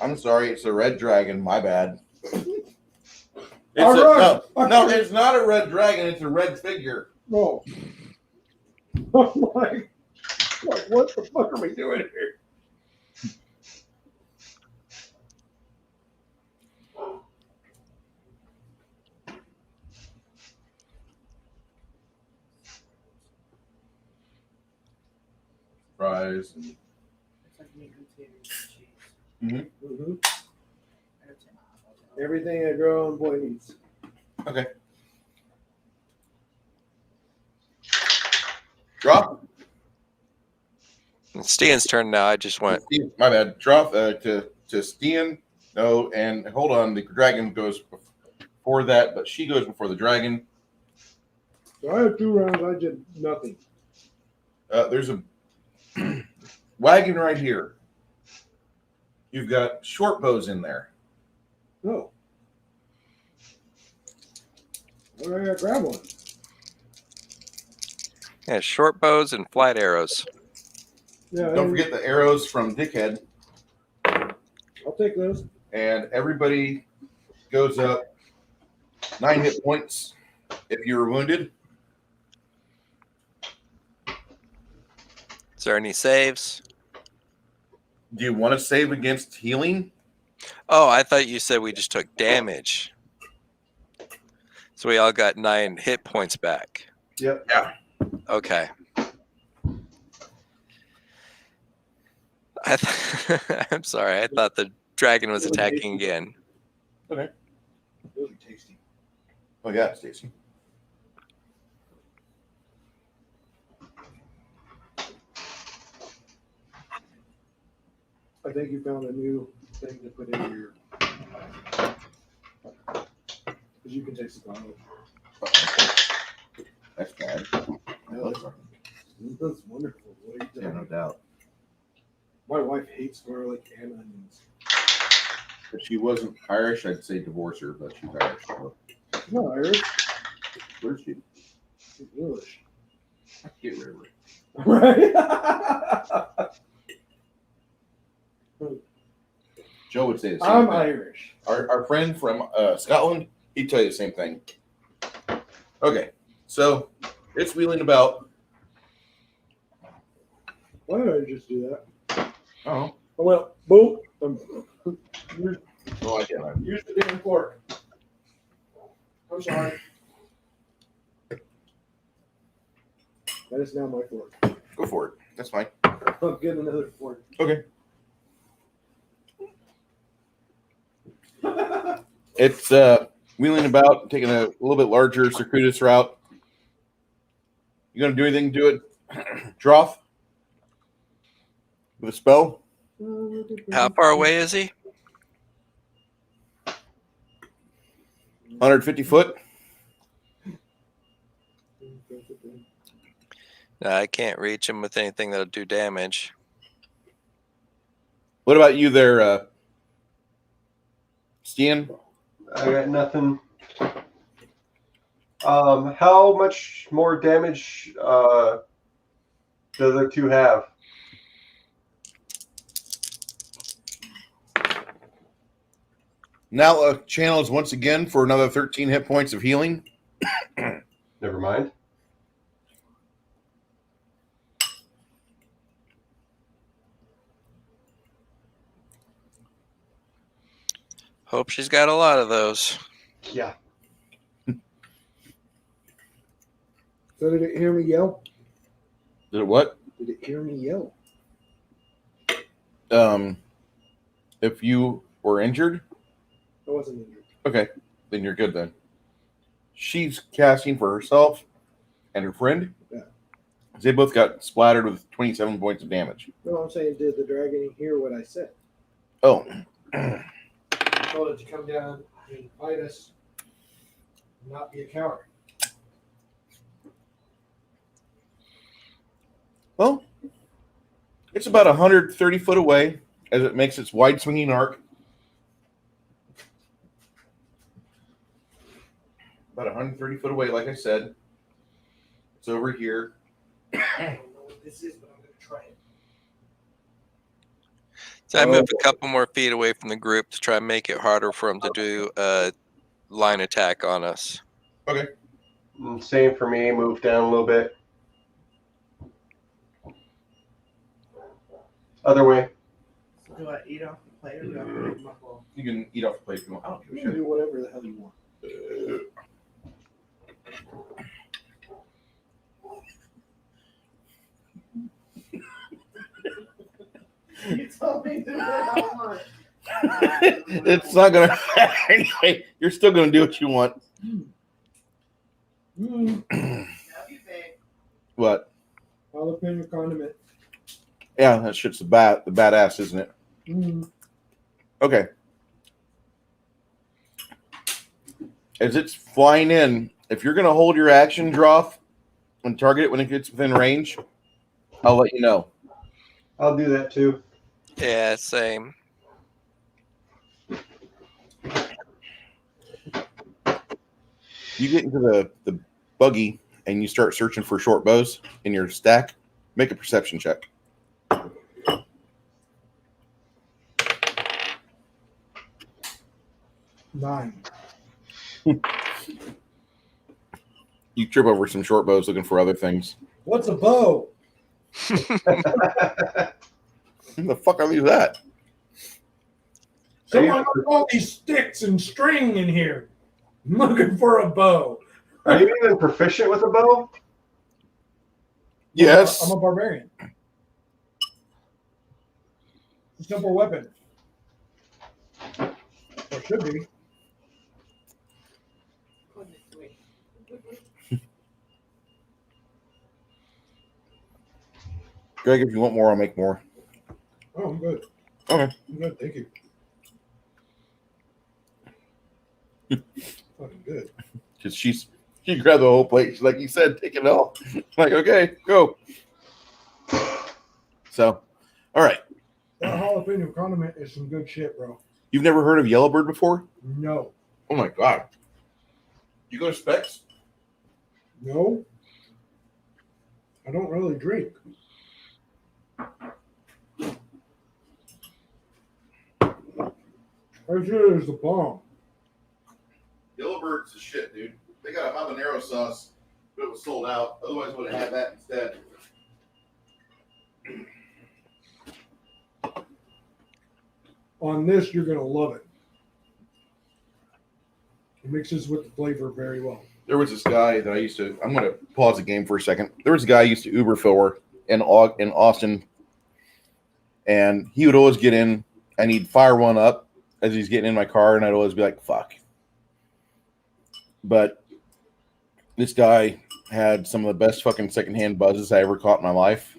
I'm sorry, it's a red dragon. My bad. All right. No, it's not a red dragon. It's a red figure. No. I'm like, what the fuck are we doing here? Fries. It's like meat and potatoes and cheese. Mm-hmm. Everything a grown boy needs. Okay. Drop. It's Stian's turn now. I just went. My bad. Drop to Stian. No, and hold on. The dragon goes before that, but she goes before the dragon. So I had 2 rounds. I did nothing. There's a wagon right here. You've got short bows in there. No. Well, I gotta grab one. Yeah, short bows and flight arrows. Yeah. Don't forget the arrows from Dickhead. I'll take those. And everybody goes up 9 hit points if you're wounded. Is there any saves? Do you want to save against healing? Oh, I thought you said we just took damage. So we all got 9 hit points back. Yep. Yeah. Okay. I'm sorry. I thought the dragon was attacking again. Okay. Those are tasty. Oh, yeah, Stacy. I think you found a new thing to put in your. Because you can taste the garlic. That's bad. That's wonderful. What are you doing? Yeah, no doubt. My wife hates garlic and onions. If she wasn't Irish, I'd say divorce her, but she's Irish. So. She's not Irish. Where's she? She's English. Get rid of her. Right? Joe would say the same I'm thing. Irish. Our friend from Scotland, he'd tell you the same thing. Okay, so it's wheeling about. Why did I just do that? Oh, I went, boom. no idea. Use the damn fork. I'm sorry. That is now my fork. Go for it. That's fine. I'll get another fork. Okay. It's wheeling about, taking a little bit larger, circuitous route. You gonna do anything to it, Droth? With a spell? How far away is he? 150 foot? No, I can't reach him with anything that'll do damage. What about you there, Stian? I got nothing. How much more damage do the other 2 have? Now channels once again for another 13 hit points of healing. Never mind. Hope she's got a lot of those. Yeah. So did it hear me yell? Did it what? Did it hear me yell? If you were injured, I wasn't injured. okay, then you're good then. She's casting for herself and her friend. Yeah. They both got splattered with 27 points of damage. No, I'm saying, did the dragon hear what I said? Oh. I told it to come down and fight us, and not be a coward. Well, it's about 130 foot away as it makes its wide swinging arc. About 130 foot away, like I said. It's over here. I don't know what this is, but I'm going to try it. So I moved a couple more feet away from the group to try and make it harder for them to do a line attack on us. Okay. Same for me. Move down a little bit. Other way. Do I eat off the plate or do I put it in my bowl? You can eat off the plate if you want. I don't give a You can shit. do whatever the hell you want. You told me to do what I want. It's not gonna. Anyway, you're still gonna do what you want. What? Jalapeno condiment. Yeah, that shit's the badass, isn't it? Okay. As it's flying in, if you're gonna hold your action draw and target it when it gets within range, I'll let you know. I'll do that too. Yeah, same. You get into the buggy and you start searching for short bows in your stack, make a perception check. Nine. You trip over some short bows looking for other things. What's a bow? Who the fuck are these at? Someone put all these sticks and string in here. I'm looking for a bow. Are you even proficient with a bow? Yes. I'm a barbarian. It's a simple weapon. Or should be. Greg, if you want more, I'll make more. Oh, I'm good. Okay. I'm good, thank you. Fucking good. Because she grabbed the whole plate. She's like, you said, take it all. I'm like, okay, go. So, all right. That jalapeno condiment is some good shit, bro. You've never heard of Yellowbird before? No. Oh my god. You go to Specs? No. I don't really drink. I sure is the bomb. Yellowbird's the shit, dude. They got a habanero sauce, but it was sold out. Otherwise, would have had that instead. On this, you're gonna love it. It mixes with the flavor very well. There was this guy that I used to. I'm going to pause the game for a second. There was a guy I used to Uber for in Austin, and he would always get in, and he'd fire one up as he's getting in my car, and I'd always be like, "Fuck." But this guy had some of the best fucking secondhand buzzes I ever caught in my life.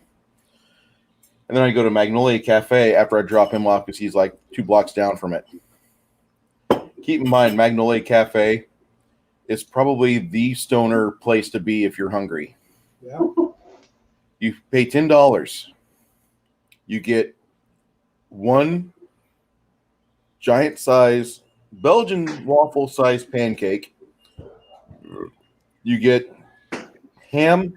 And then I go to Magnolia Cafe after I drop him off because he's like 2 blocks down from it. Keep in mind, Magnolia Cafe is probably the stoner place to be if you're hungry. Yeah. You pay $10. You get one giant size Belgian waffle size pancake. You get ham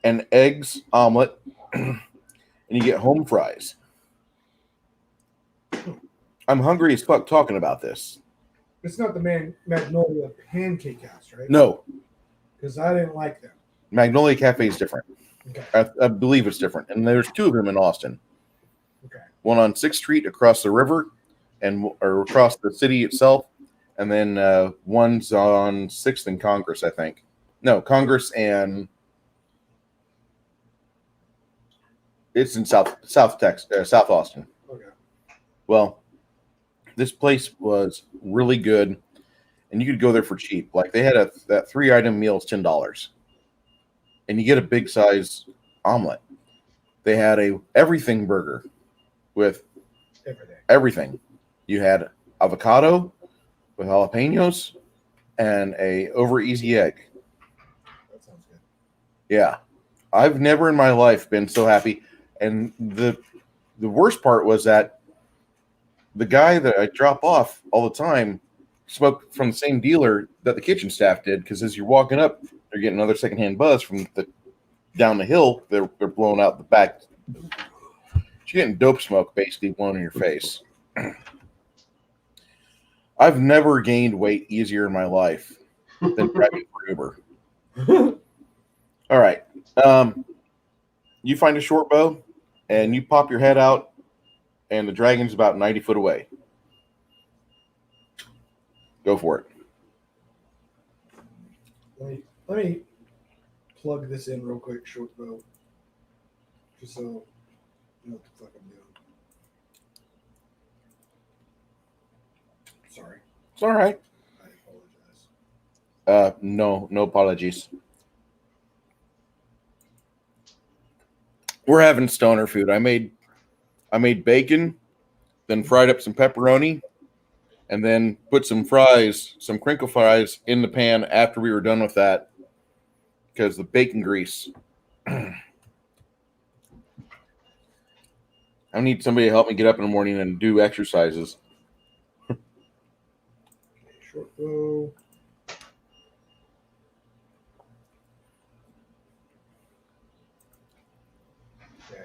and eggs omelet, and you get home fries. I'm hungry as fuck talking about this. It's not the Magnolia Pancake House, right? No, Because I didn't like them. Magnolia Cafe is different. Okay. I believe it's different. And there's 2 of them in Austin. Okay. One on 6th Street across the river or across the city itself. And then one's on 6th and Congress, I think. No, Congress and it's in South Austin. Okay. Well, this place was really good, and you could go there for cheap. Like they had that 3-item meal is $10, and you get a big size omelet. They had a everything burger with everything. You had avocado with jalapenos and a over easy egg. That sounds good. Yeah. I've never in my life been so happy. And the worst part was that the guy that I drop off all the time smoked from the same dealer that the kitchen staff did, because as you're walking up, you're getting another secondhand buzz from the down the hill. They're blowing out the back. You're getting dope smoke basically blown in your face. I've never gained weight easier in my life than driving for Uber. All right. You find a short bow and you pop your head out, and the dragon's about 90 foot away. Go for it. Let me plug this in real quick, short bow. Just so you know what the fuck I'm doing. Sorry. It's all right. I apologize. No apologies. We're having stoner food. I made bacon, then fried up some pepperoni, and then put some crinkle fries in the pan after we were done with that, because the bacon grease. I need somebody to help me get up in the morning and do exercises. Short bow. Okay.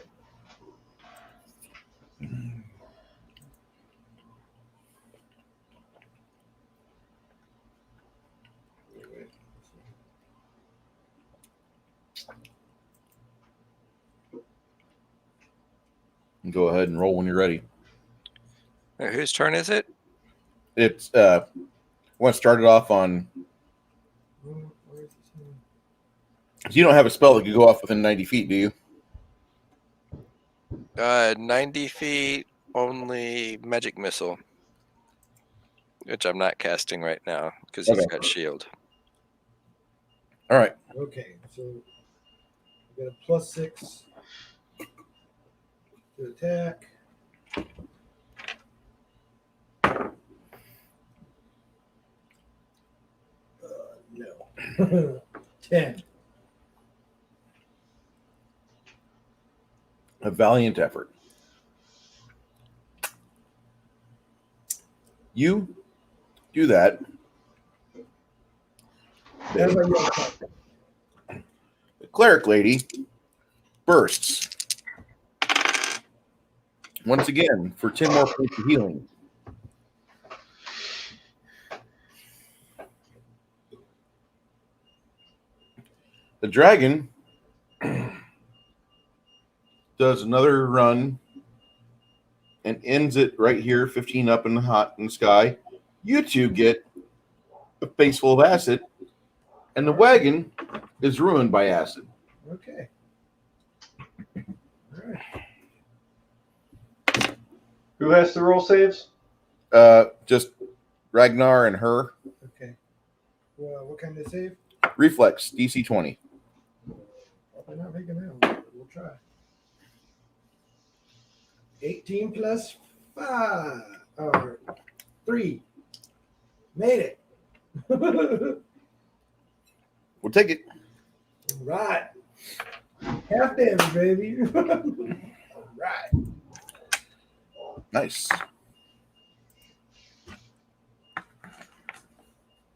Go ahead and roll when you're ready. Whose turn is it? It's I want to start it off on. You don't have a spell that could go off within 90 feet, do you? 90 feet, only magic missile, which I'm not casting right now because he's got shield. All right. Okay, so we got a +6 to attack. No. 10. A valiant effort. You do that. The cleric lady bursts once again for 10 more points of healing. The dragon does another run and ends it right here, 15 up in the sky. You two get a face full of acid, and the wagon is ruined by acid. Okay. All right. Who has to roll saves? Just Ragnar and her. Okay. Well, what kind of save? Reflex, DC 20. Probably not making that one, but we'll try. 18 plus 5 or 3. Made it. We'll take it. Right. Half damage, baby. All right. Nice.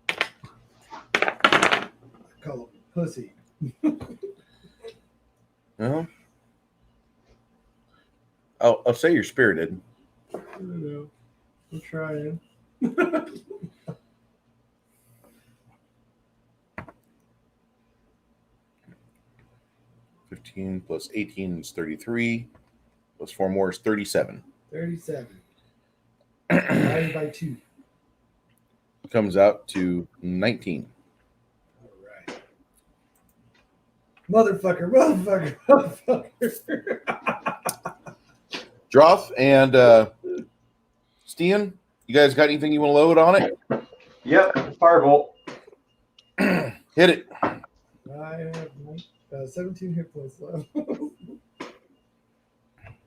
I call him pussy. No. I'll say you're spirited. I don't know. I'm trying. 15 plus 18 is 33. Plus 4 more is 37. 37. Divided by 2. Comes out to 19. All right. Motherfucker. Droth and Stian, you guys got anything you want to load on it? Yep, firebolt. Hit it. I have 17 hit points left.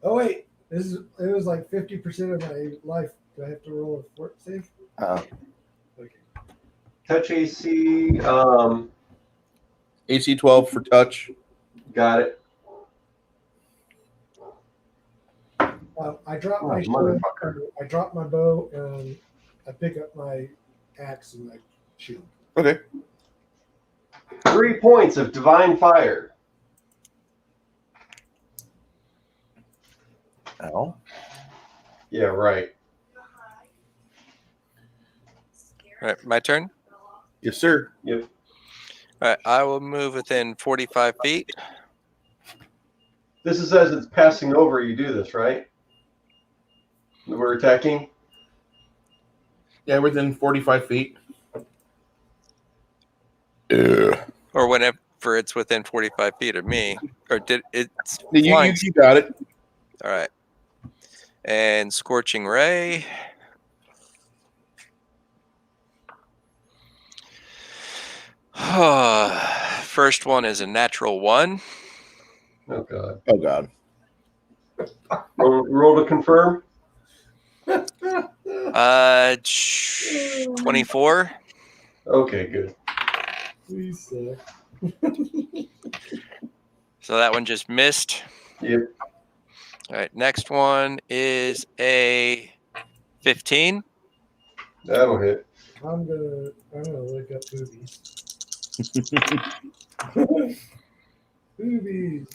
Oh wait, it was like 50% of my life. Do I have to roll a fort save? Okay. Touch AC. AC 12 for touch. Got it. I dropped Oh, my motherfucker. I dropped my bow and I pick up my axe and my shield. Okay. 3 points of divine fire. Ow. Yeah, right. All right, my turn. Yes, sir. Yep. All right, I will move within 45 feet. This is as it's passing over. You do this, right? We're attacking. Yeah, within 45 feet. Or whenever it's within 45 feet of me. Or did it's You flying? got it. All right. And Scorching Ray. First one is a natural 1. Oh god. Oh god. Roll to confirm. 24. Okay, good. Please suck. So that one just missed. Yep. All right, next one is a 15. That'll hit. I'm gonna look up boobies. Boobies.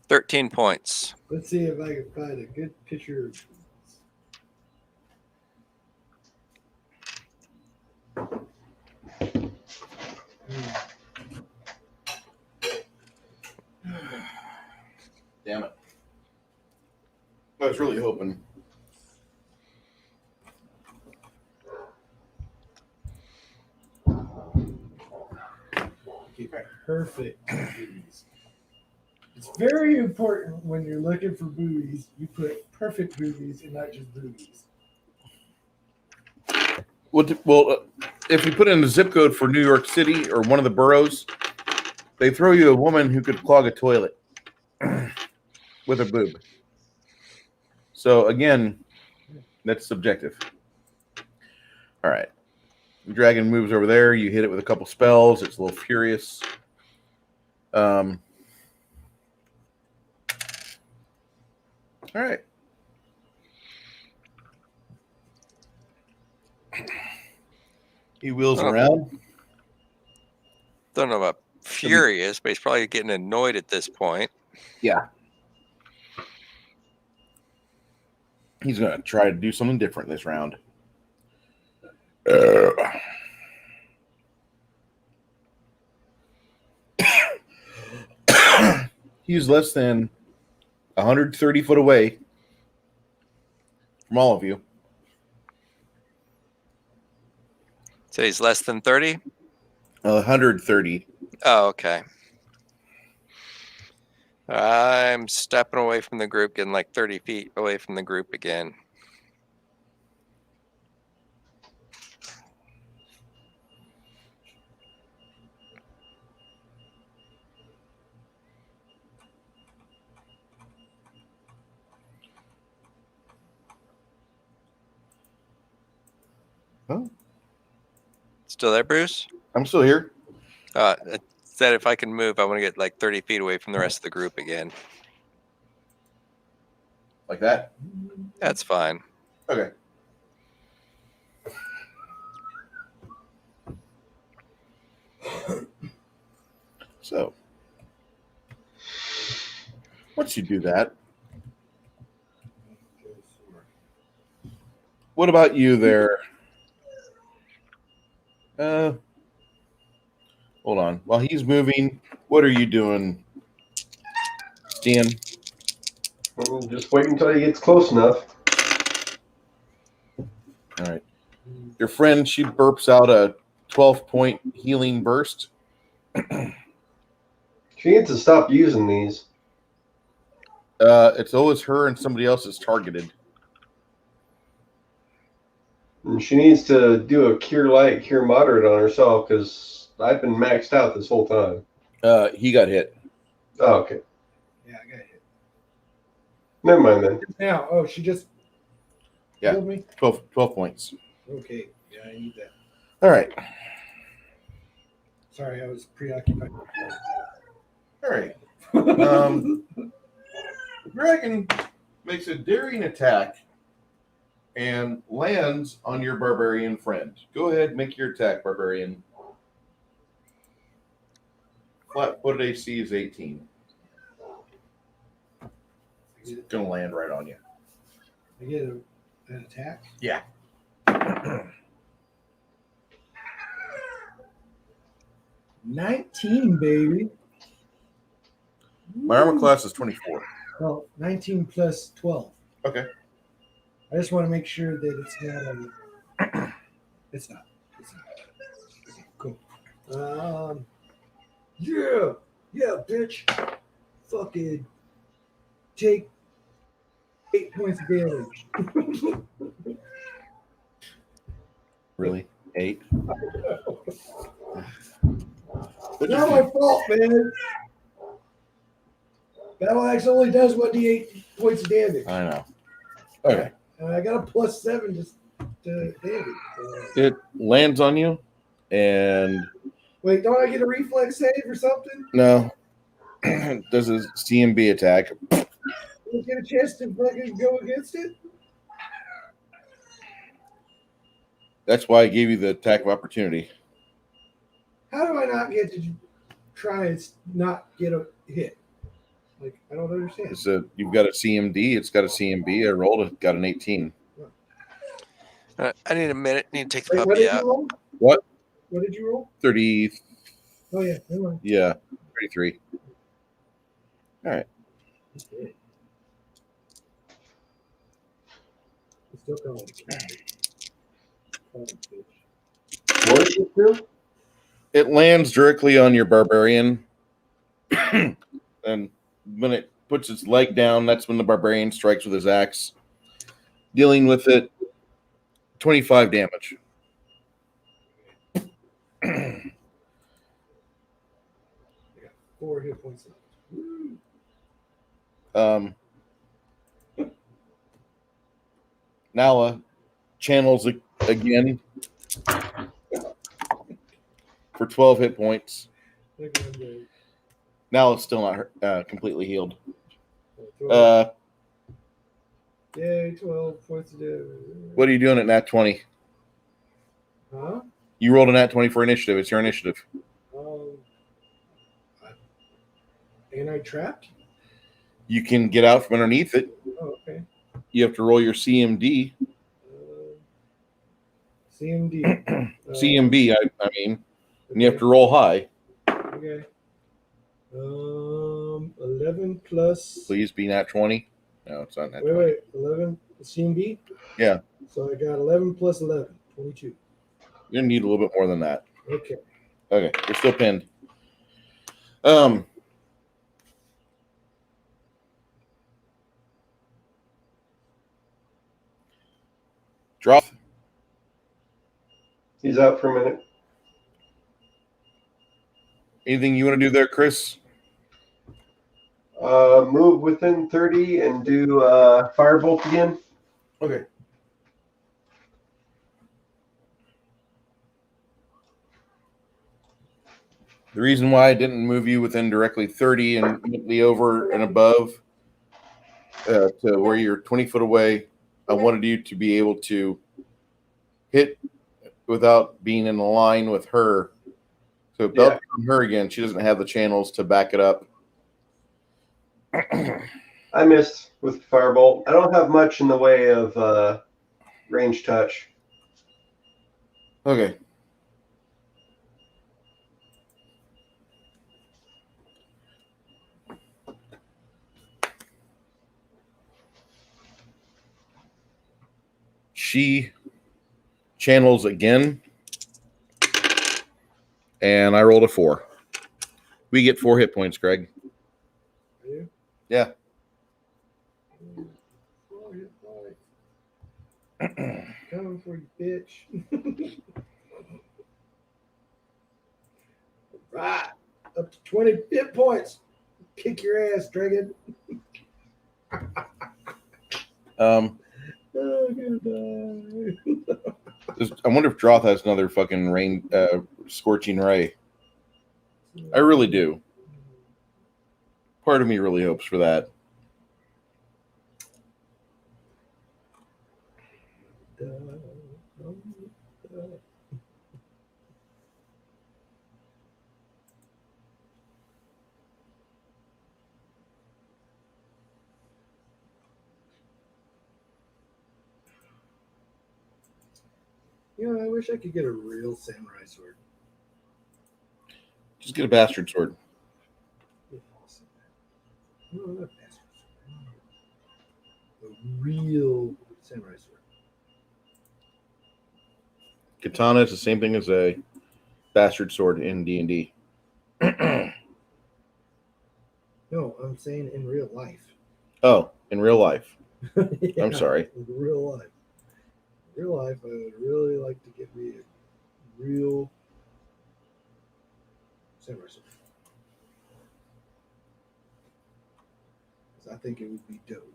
13 points. Let's see if I can find a good picture of Damn it. I was really hoping. perfect boobies. It's very important when you're looking for boobies, you put perfect boobies and not just boobies. Well, if you put in the zip code for New York City or one of the boroughs, they throw you a woman who could clog a toilet with a boob. So again, that's subjective. All right. The dragon moves over there. You hit it with a couple spells. It's a little furious. All right. He wheels around. Don't know about furious, but he's probably getting annoyed at this point. Yeah. He's going to try to do something different this round. He's less than 130 foot away from all of you. So he's less than 30? 130. Oh, okay. I'm stepping away from the group, getting like 30 feet away from the group again. Oh. Still there, Bruce? I'm still here. It said if I can move, I want to get like 30 feet away from the rest of the group again. Like that? That's fine. Okay. So, once you do that, what about you there? Hold on. While he's moving, what are you doing, Stan? Just wait until he gets close enough. All right. Your friend, she burps out a 12-point healing burst. She needs to stop using these. It's always her and somebody else is targeted. And she needs to do a cure light, cure moderate on herself because I've been maxed out this whole time. He got hit. Oh, okay. Yeah, I got hit. Never mind then. Now, oh, she just Yeah. killed me? 12 points. Okay. Yeah, I need that. All right. Sorry, I was preoccupied. All right. Dragon makes a daring attack and lands on your barbarian friend. Go ahead, make your attack, barbarian. Flat-footed AC is 18. It's going to land right on you. I get an attack? Yeah. 19, baby. My armor class is 24. Well, 19 plus 12. Okay. I just want to make sure that it's not a. It's not. It's not. Okay, cool. Yeah, bitch. Fucking take 8 points of damage. Really? 8? It's not my fault, man. Battle axe only does 1d8 points of damage. I know. Okay. And I got a +7 just to damage. It lands on you, and Wait, don't I get a reflex save or something? no, does a CMB attack. You get a chance to fucking go against it? That's why I gave you the attack of opportunity. How do I not get to try and not get a hit? Like, I don't understand. You've got a CMD. It's got a CMB. I rolled it. Got an 18. I need a minute. Need to take the Wait, what puppy did you out. roll? What? What did you roll? 30. Oh, yeah. Never mind. Yeah, 33. All right. Okay. I'm still calling it cat. Calling it bitch. What did you do? It lands directly on your barbarian. And when it puts its leg down, that's when the barbarian strikes with his axe, dealing with it 25 damage. I got 4 hit points left. Nala channels again for 12 hit points. Nala's still not completely healed. Yay, 12 points of damage. What are you doing at nat 20? Huh? You rolled a nat 20 for initiative. It's your initiative. Ain't I trapped? You can get out from underneath it. Oh, okay. You have to roll your CMD. CMD. CMB, I mean. And you have to roll high. Okay. 11 plus. Please be nat 20. No, it's not nat 20. Wait. 11 CMB? Yeah. So I got 11 plus 11. 22. You're going to need a little bit more than that. Okay. Okay. You're still pinned. Drop. He's out for a minute. Anything you want to do there, Chris? Move within 30 and do firebolt again. Okay. The reason why I didn't move you within directly 30 and immediately over and above to where you're 20 foot away, I wanted you to be able to hit without being in a line with her. So if Bell on her again, she doesn't have the channels to back it up. I missed with firebolt. I don't have much in the way of range touch. Okay. She channels again, and I rolled a 4. We get 4 hit points, Greg. Yeah. 4 hit points. Coming for you, bitch. Right. Up to 20 hit points. Kick your ass, dragon. Oh, I'm gonna die. I wonder if Droth has another fucking rain, scorching ray. I really do. Part of me really hopes for that. You know, I wish I could get a real samurai sword. Just get a bastard sword. No, not a bastard sword. A real samurai sword. Katana is the same thing as a bastard sword in D&D. No, I'm saying in real life. Oh, in real life. Yeah, I'm sorry. in real life. In real life, I would really like to get me a real samurai sword. Because I think it would be dope.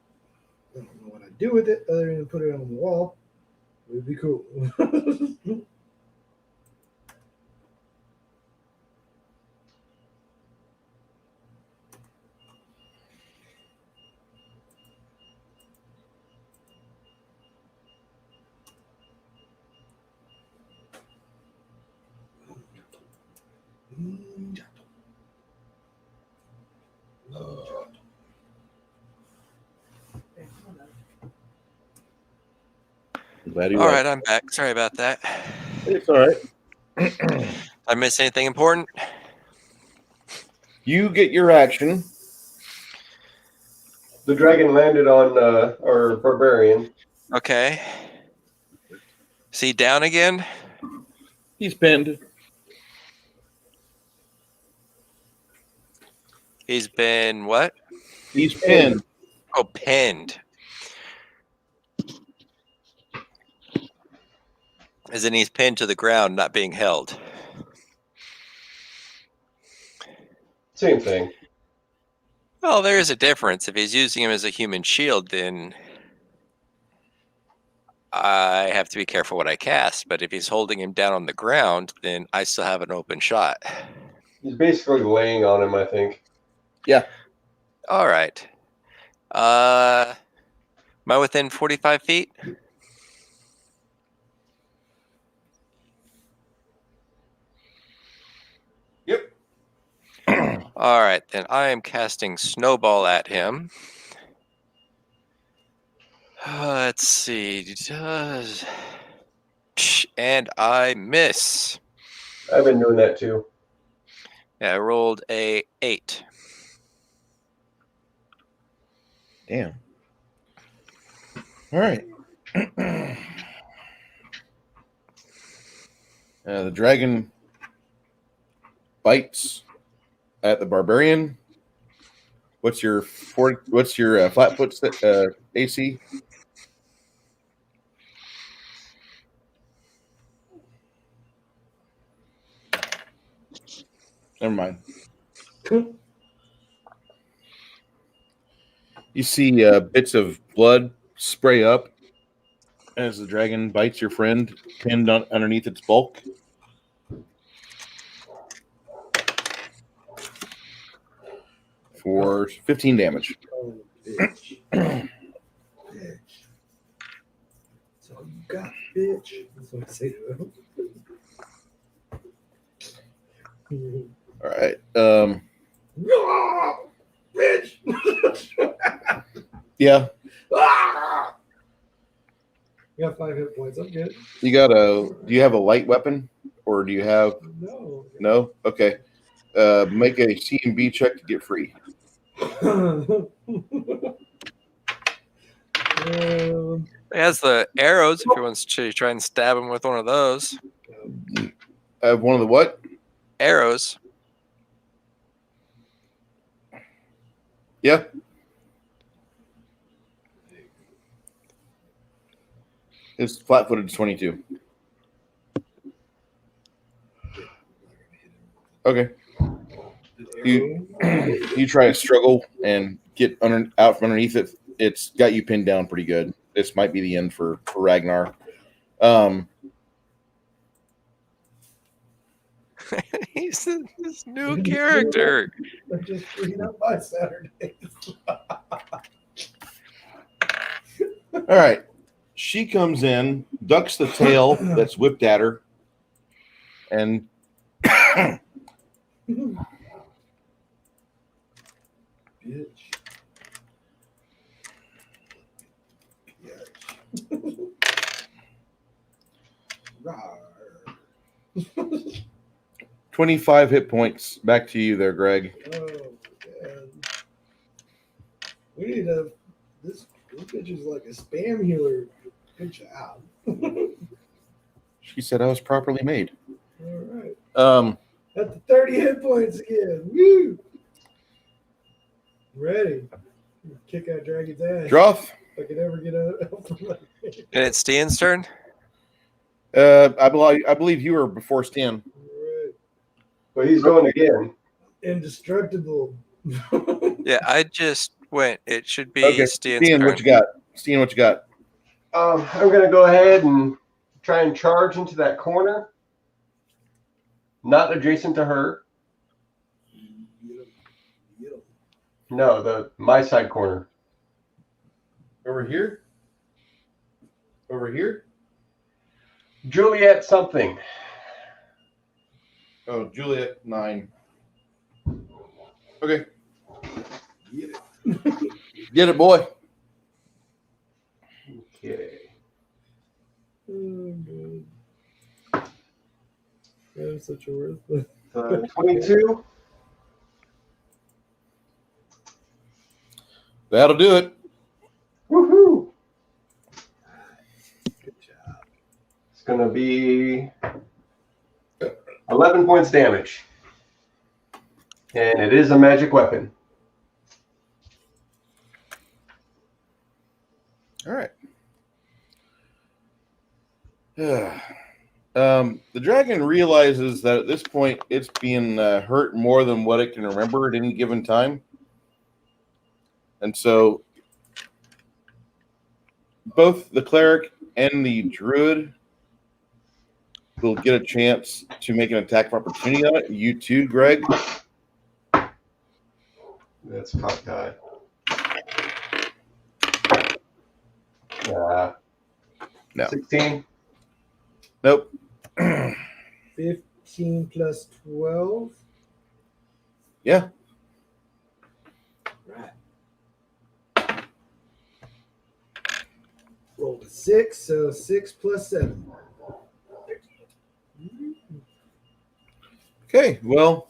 I don't know what I'd do with it other than put it on the wall. It would be cool. I'm glad you All like right, I'm back. Sorry about that. it. It's all right. I miss anything important? You get your action. The dragon landed on our barbarian. Okay. Is he down again? He's pinned. He's been what? He's pinned. Oh, pinned. As in he's pinned to the ground, not being held. Same thing. Well, there is a difference. If he's using him as a human shield, then I have to be careful what I cast. But if he's holding him down on the ground, then I still have an open shot. He's basically laying on him, I think. Yeah. All right. Am I within 45 feet? Yep. All right, then I am casting Snowball at him. Let's see. And I miss. I've been doing that too. Yeah, I rolled a 8. Damn. All right. The dragon bites at the barbarian. What's your flat-foot AC? Never mind. You see bits of blood spray up as the dragon bites your friend, pinned underneath its bulk. For 15 damage. Oh, bitch. Bitch. That's all you got, bitch. That's what I say to him. All right. No, bitch. Yeah. You got 5 hit points. I'm good. You got do you have a light weapon, or do you have? No. No. Okay. Make a C&B check to get free. He has the arrows if he wants to try and stab him with one of those. One of the what? Arrows. Yeah. His flat-footed is 22. Okay. You try to struggle and get out from underneath it. It's got you pinned down pretty good. This might be the end for Ragnar. He's this new character. I just freed up my Saturdays. All right. She comes in, ducks the tail that's whipped at her, and Bitch. Rawr. 25 hit points. Back to you there, Greg. Oh, man. We need a. This bitch is like a spam healer. Good job. She said I was properly made. All right. At the 30 hit points again. Woo! Ready. Kick that dragon's ass. Droth. If I could ever get out. And it's Stian's turn? I believe you were before Stan. But he's going again. Indestructible. Yeah, I just went. It should be Okay, Stian's Stan, turn. what you got? Stan, what you got? I'm going to go ahead and try and charge into that corner. Not adjacent to her. No, my side corner. Over here? Over here? Juliet something. Oh, Juliet 9. Okay. Get it. Get it, boy. Okay. Oh, God. I'm such a worthless. 22. That'll do it. Woohoo! Good job. It's going to be 11 points damage. And it is a magic weapon. All right. The dragon realizes that at this point it's being hurt more than what it can remember at any given time. And so both the cleric and the druid will get a chance to make an attack of opportunity on it. You too, Greg. That's cockeyed. No. 16. Nope. 15 plus 12. Yeah. Right. Rolled a 6, so 6 plus 7. Okay, well,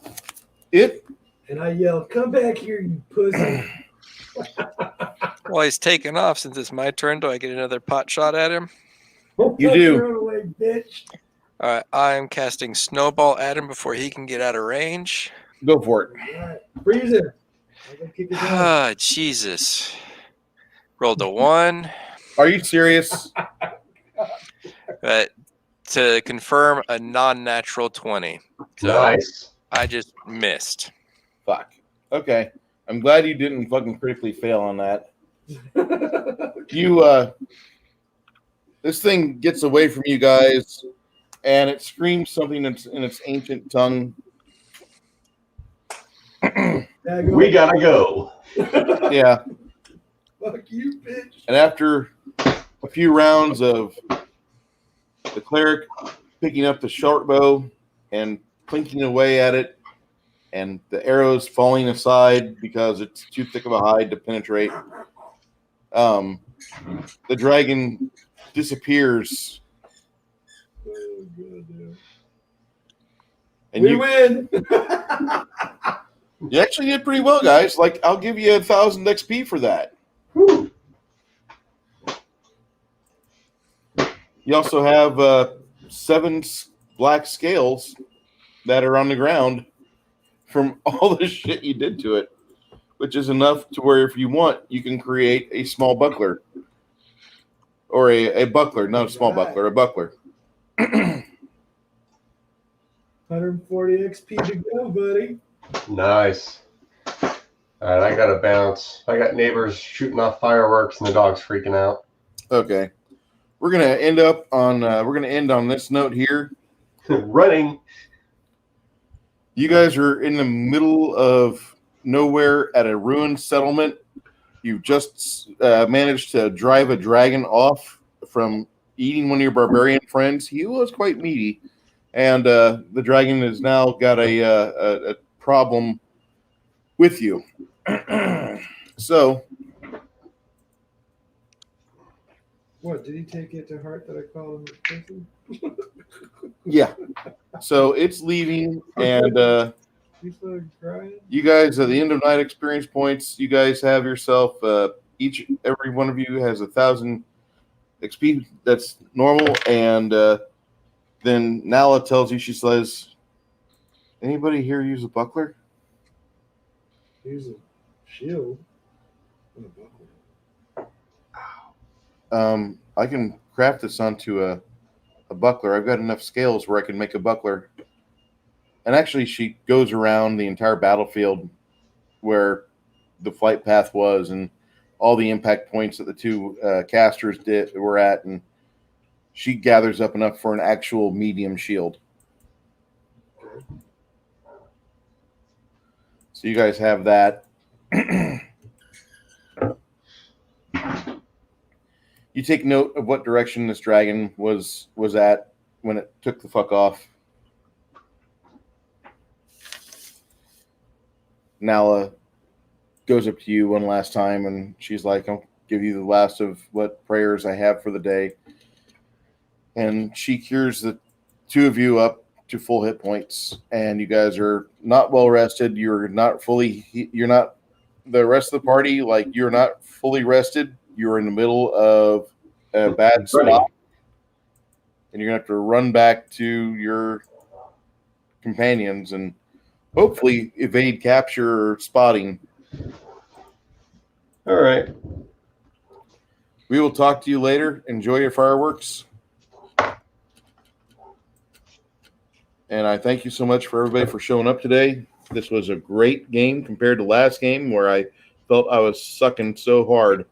And I yelled, "Come back here, you pussy." Well, he's taken off. Since it's my turn, do I get another pot shot at him? You do. Throw it away, bitch. All right, I'm casting Snowball at him before he can get out of range. Go for it. All right. Freeze him. I'm gonna kick his ass. Ah, Jesus. Rolled a 1. Are you serious? But to confirm, a non-natural 20. So Nice. I just missed. Fuck. Okay. I'm glad you didn't fucking critically fail on that. This thing gets away from you guys, and it screams something in its ancient tongue. We gotta go. Yeah. Fuck you, bitch. And after a few rounds of the cleric picking up the short bow and clinking away at it, and the arrows falling aside because it's too thick of a hide to penetrate, the dragon disappears. Oh, God, damn. And We you win. You actually did pretty well, guys. Like, I'll give you 1,000 XP for that. Whew. You also have 7 black scales that are on the ground from all the shit you did to it, which is enough to where if you want, you can create a small buckler or a buckler, not a small Right. buckler, a buckler. 140 XP to go, buddy. Nice. All right, I got to bounce. I got neighbors shooting off fireworks and the dog's freaking out. Okay, we're gonna end on this note here. Running. You guys are in the middle of nowhere at a ruined settlement. You just managed to drive a dragon off from eating one of your barbarian friends. He was quite meaty, and the dragon has now got a problem with you. So, What, did he take it to heart that I called him a pussy? yeah. So it's leaving, and He started crying. you guys at the end of night experience points. You guys have yourself every one of you has 1,000 XP. That's normal, and then Nala tells you, she says, "Anybody here use a buckler?" Use a shield. And a buckler. I can craft this onto a buckler. I've got enough scales where I can make a buckler. And actually, she goes around the entire battlefield where the flight path was and all the impact points that the two casters were at, and she gathers up enough for an actual medium shield. So you guys have that. You take note of what direction this dragon was at when it took the fuck off. Nala goes up to you one last time, and she's like, "I'll give you the last of what prayers I have for the day." And she cures the two of you up to full hit points, and you guys are not well rested. You're not the rest of the party, like, you're not fully rested. You're in the middle of a bad spot, and you're gonna have to run back to your companions and hopefully evade capture or spotting. All right. We will talk to you later. Enjoy your fireworks. And I thank you so much for everybody for showing up today. This was a great game compared to last game where I felt I was sucking so hard.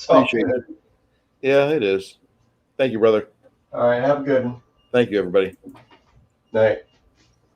Appreciate it. Yeah, it is. Thank you, brother. All right. Have a good one. Thank you, everybody. Night.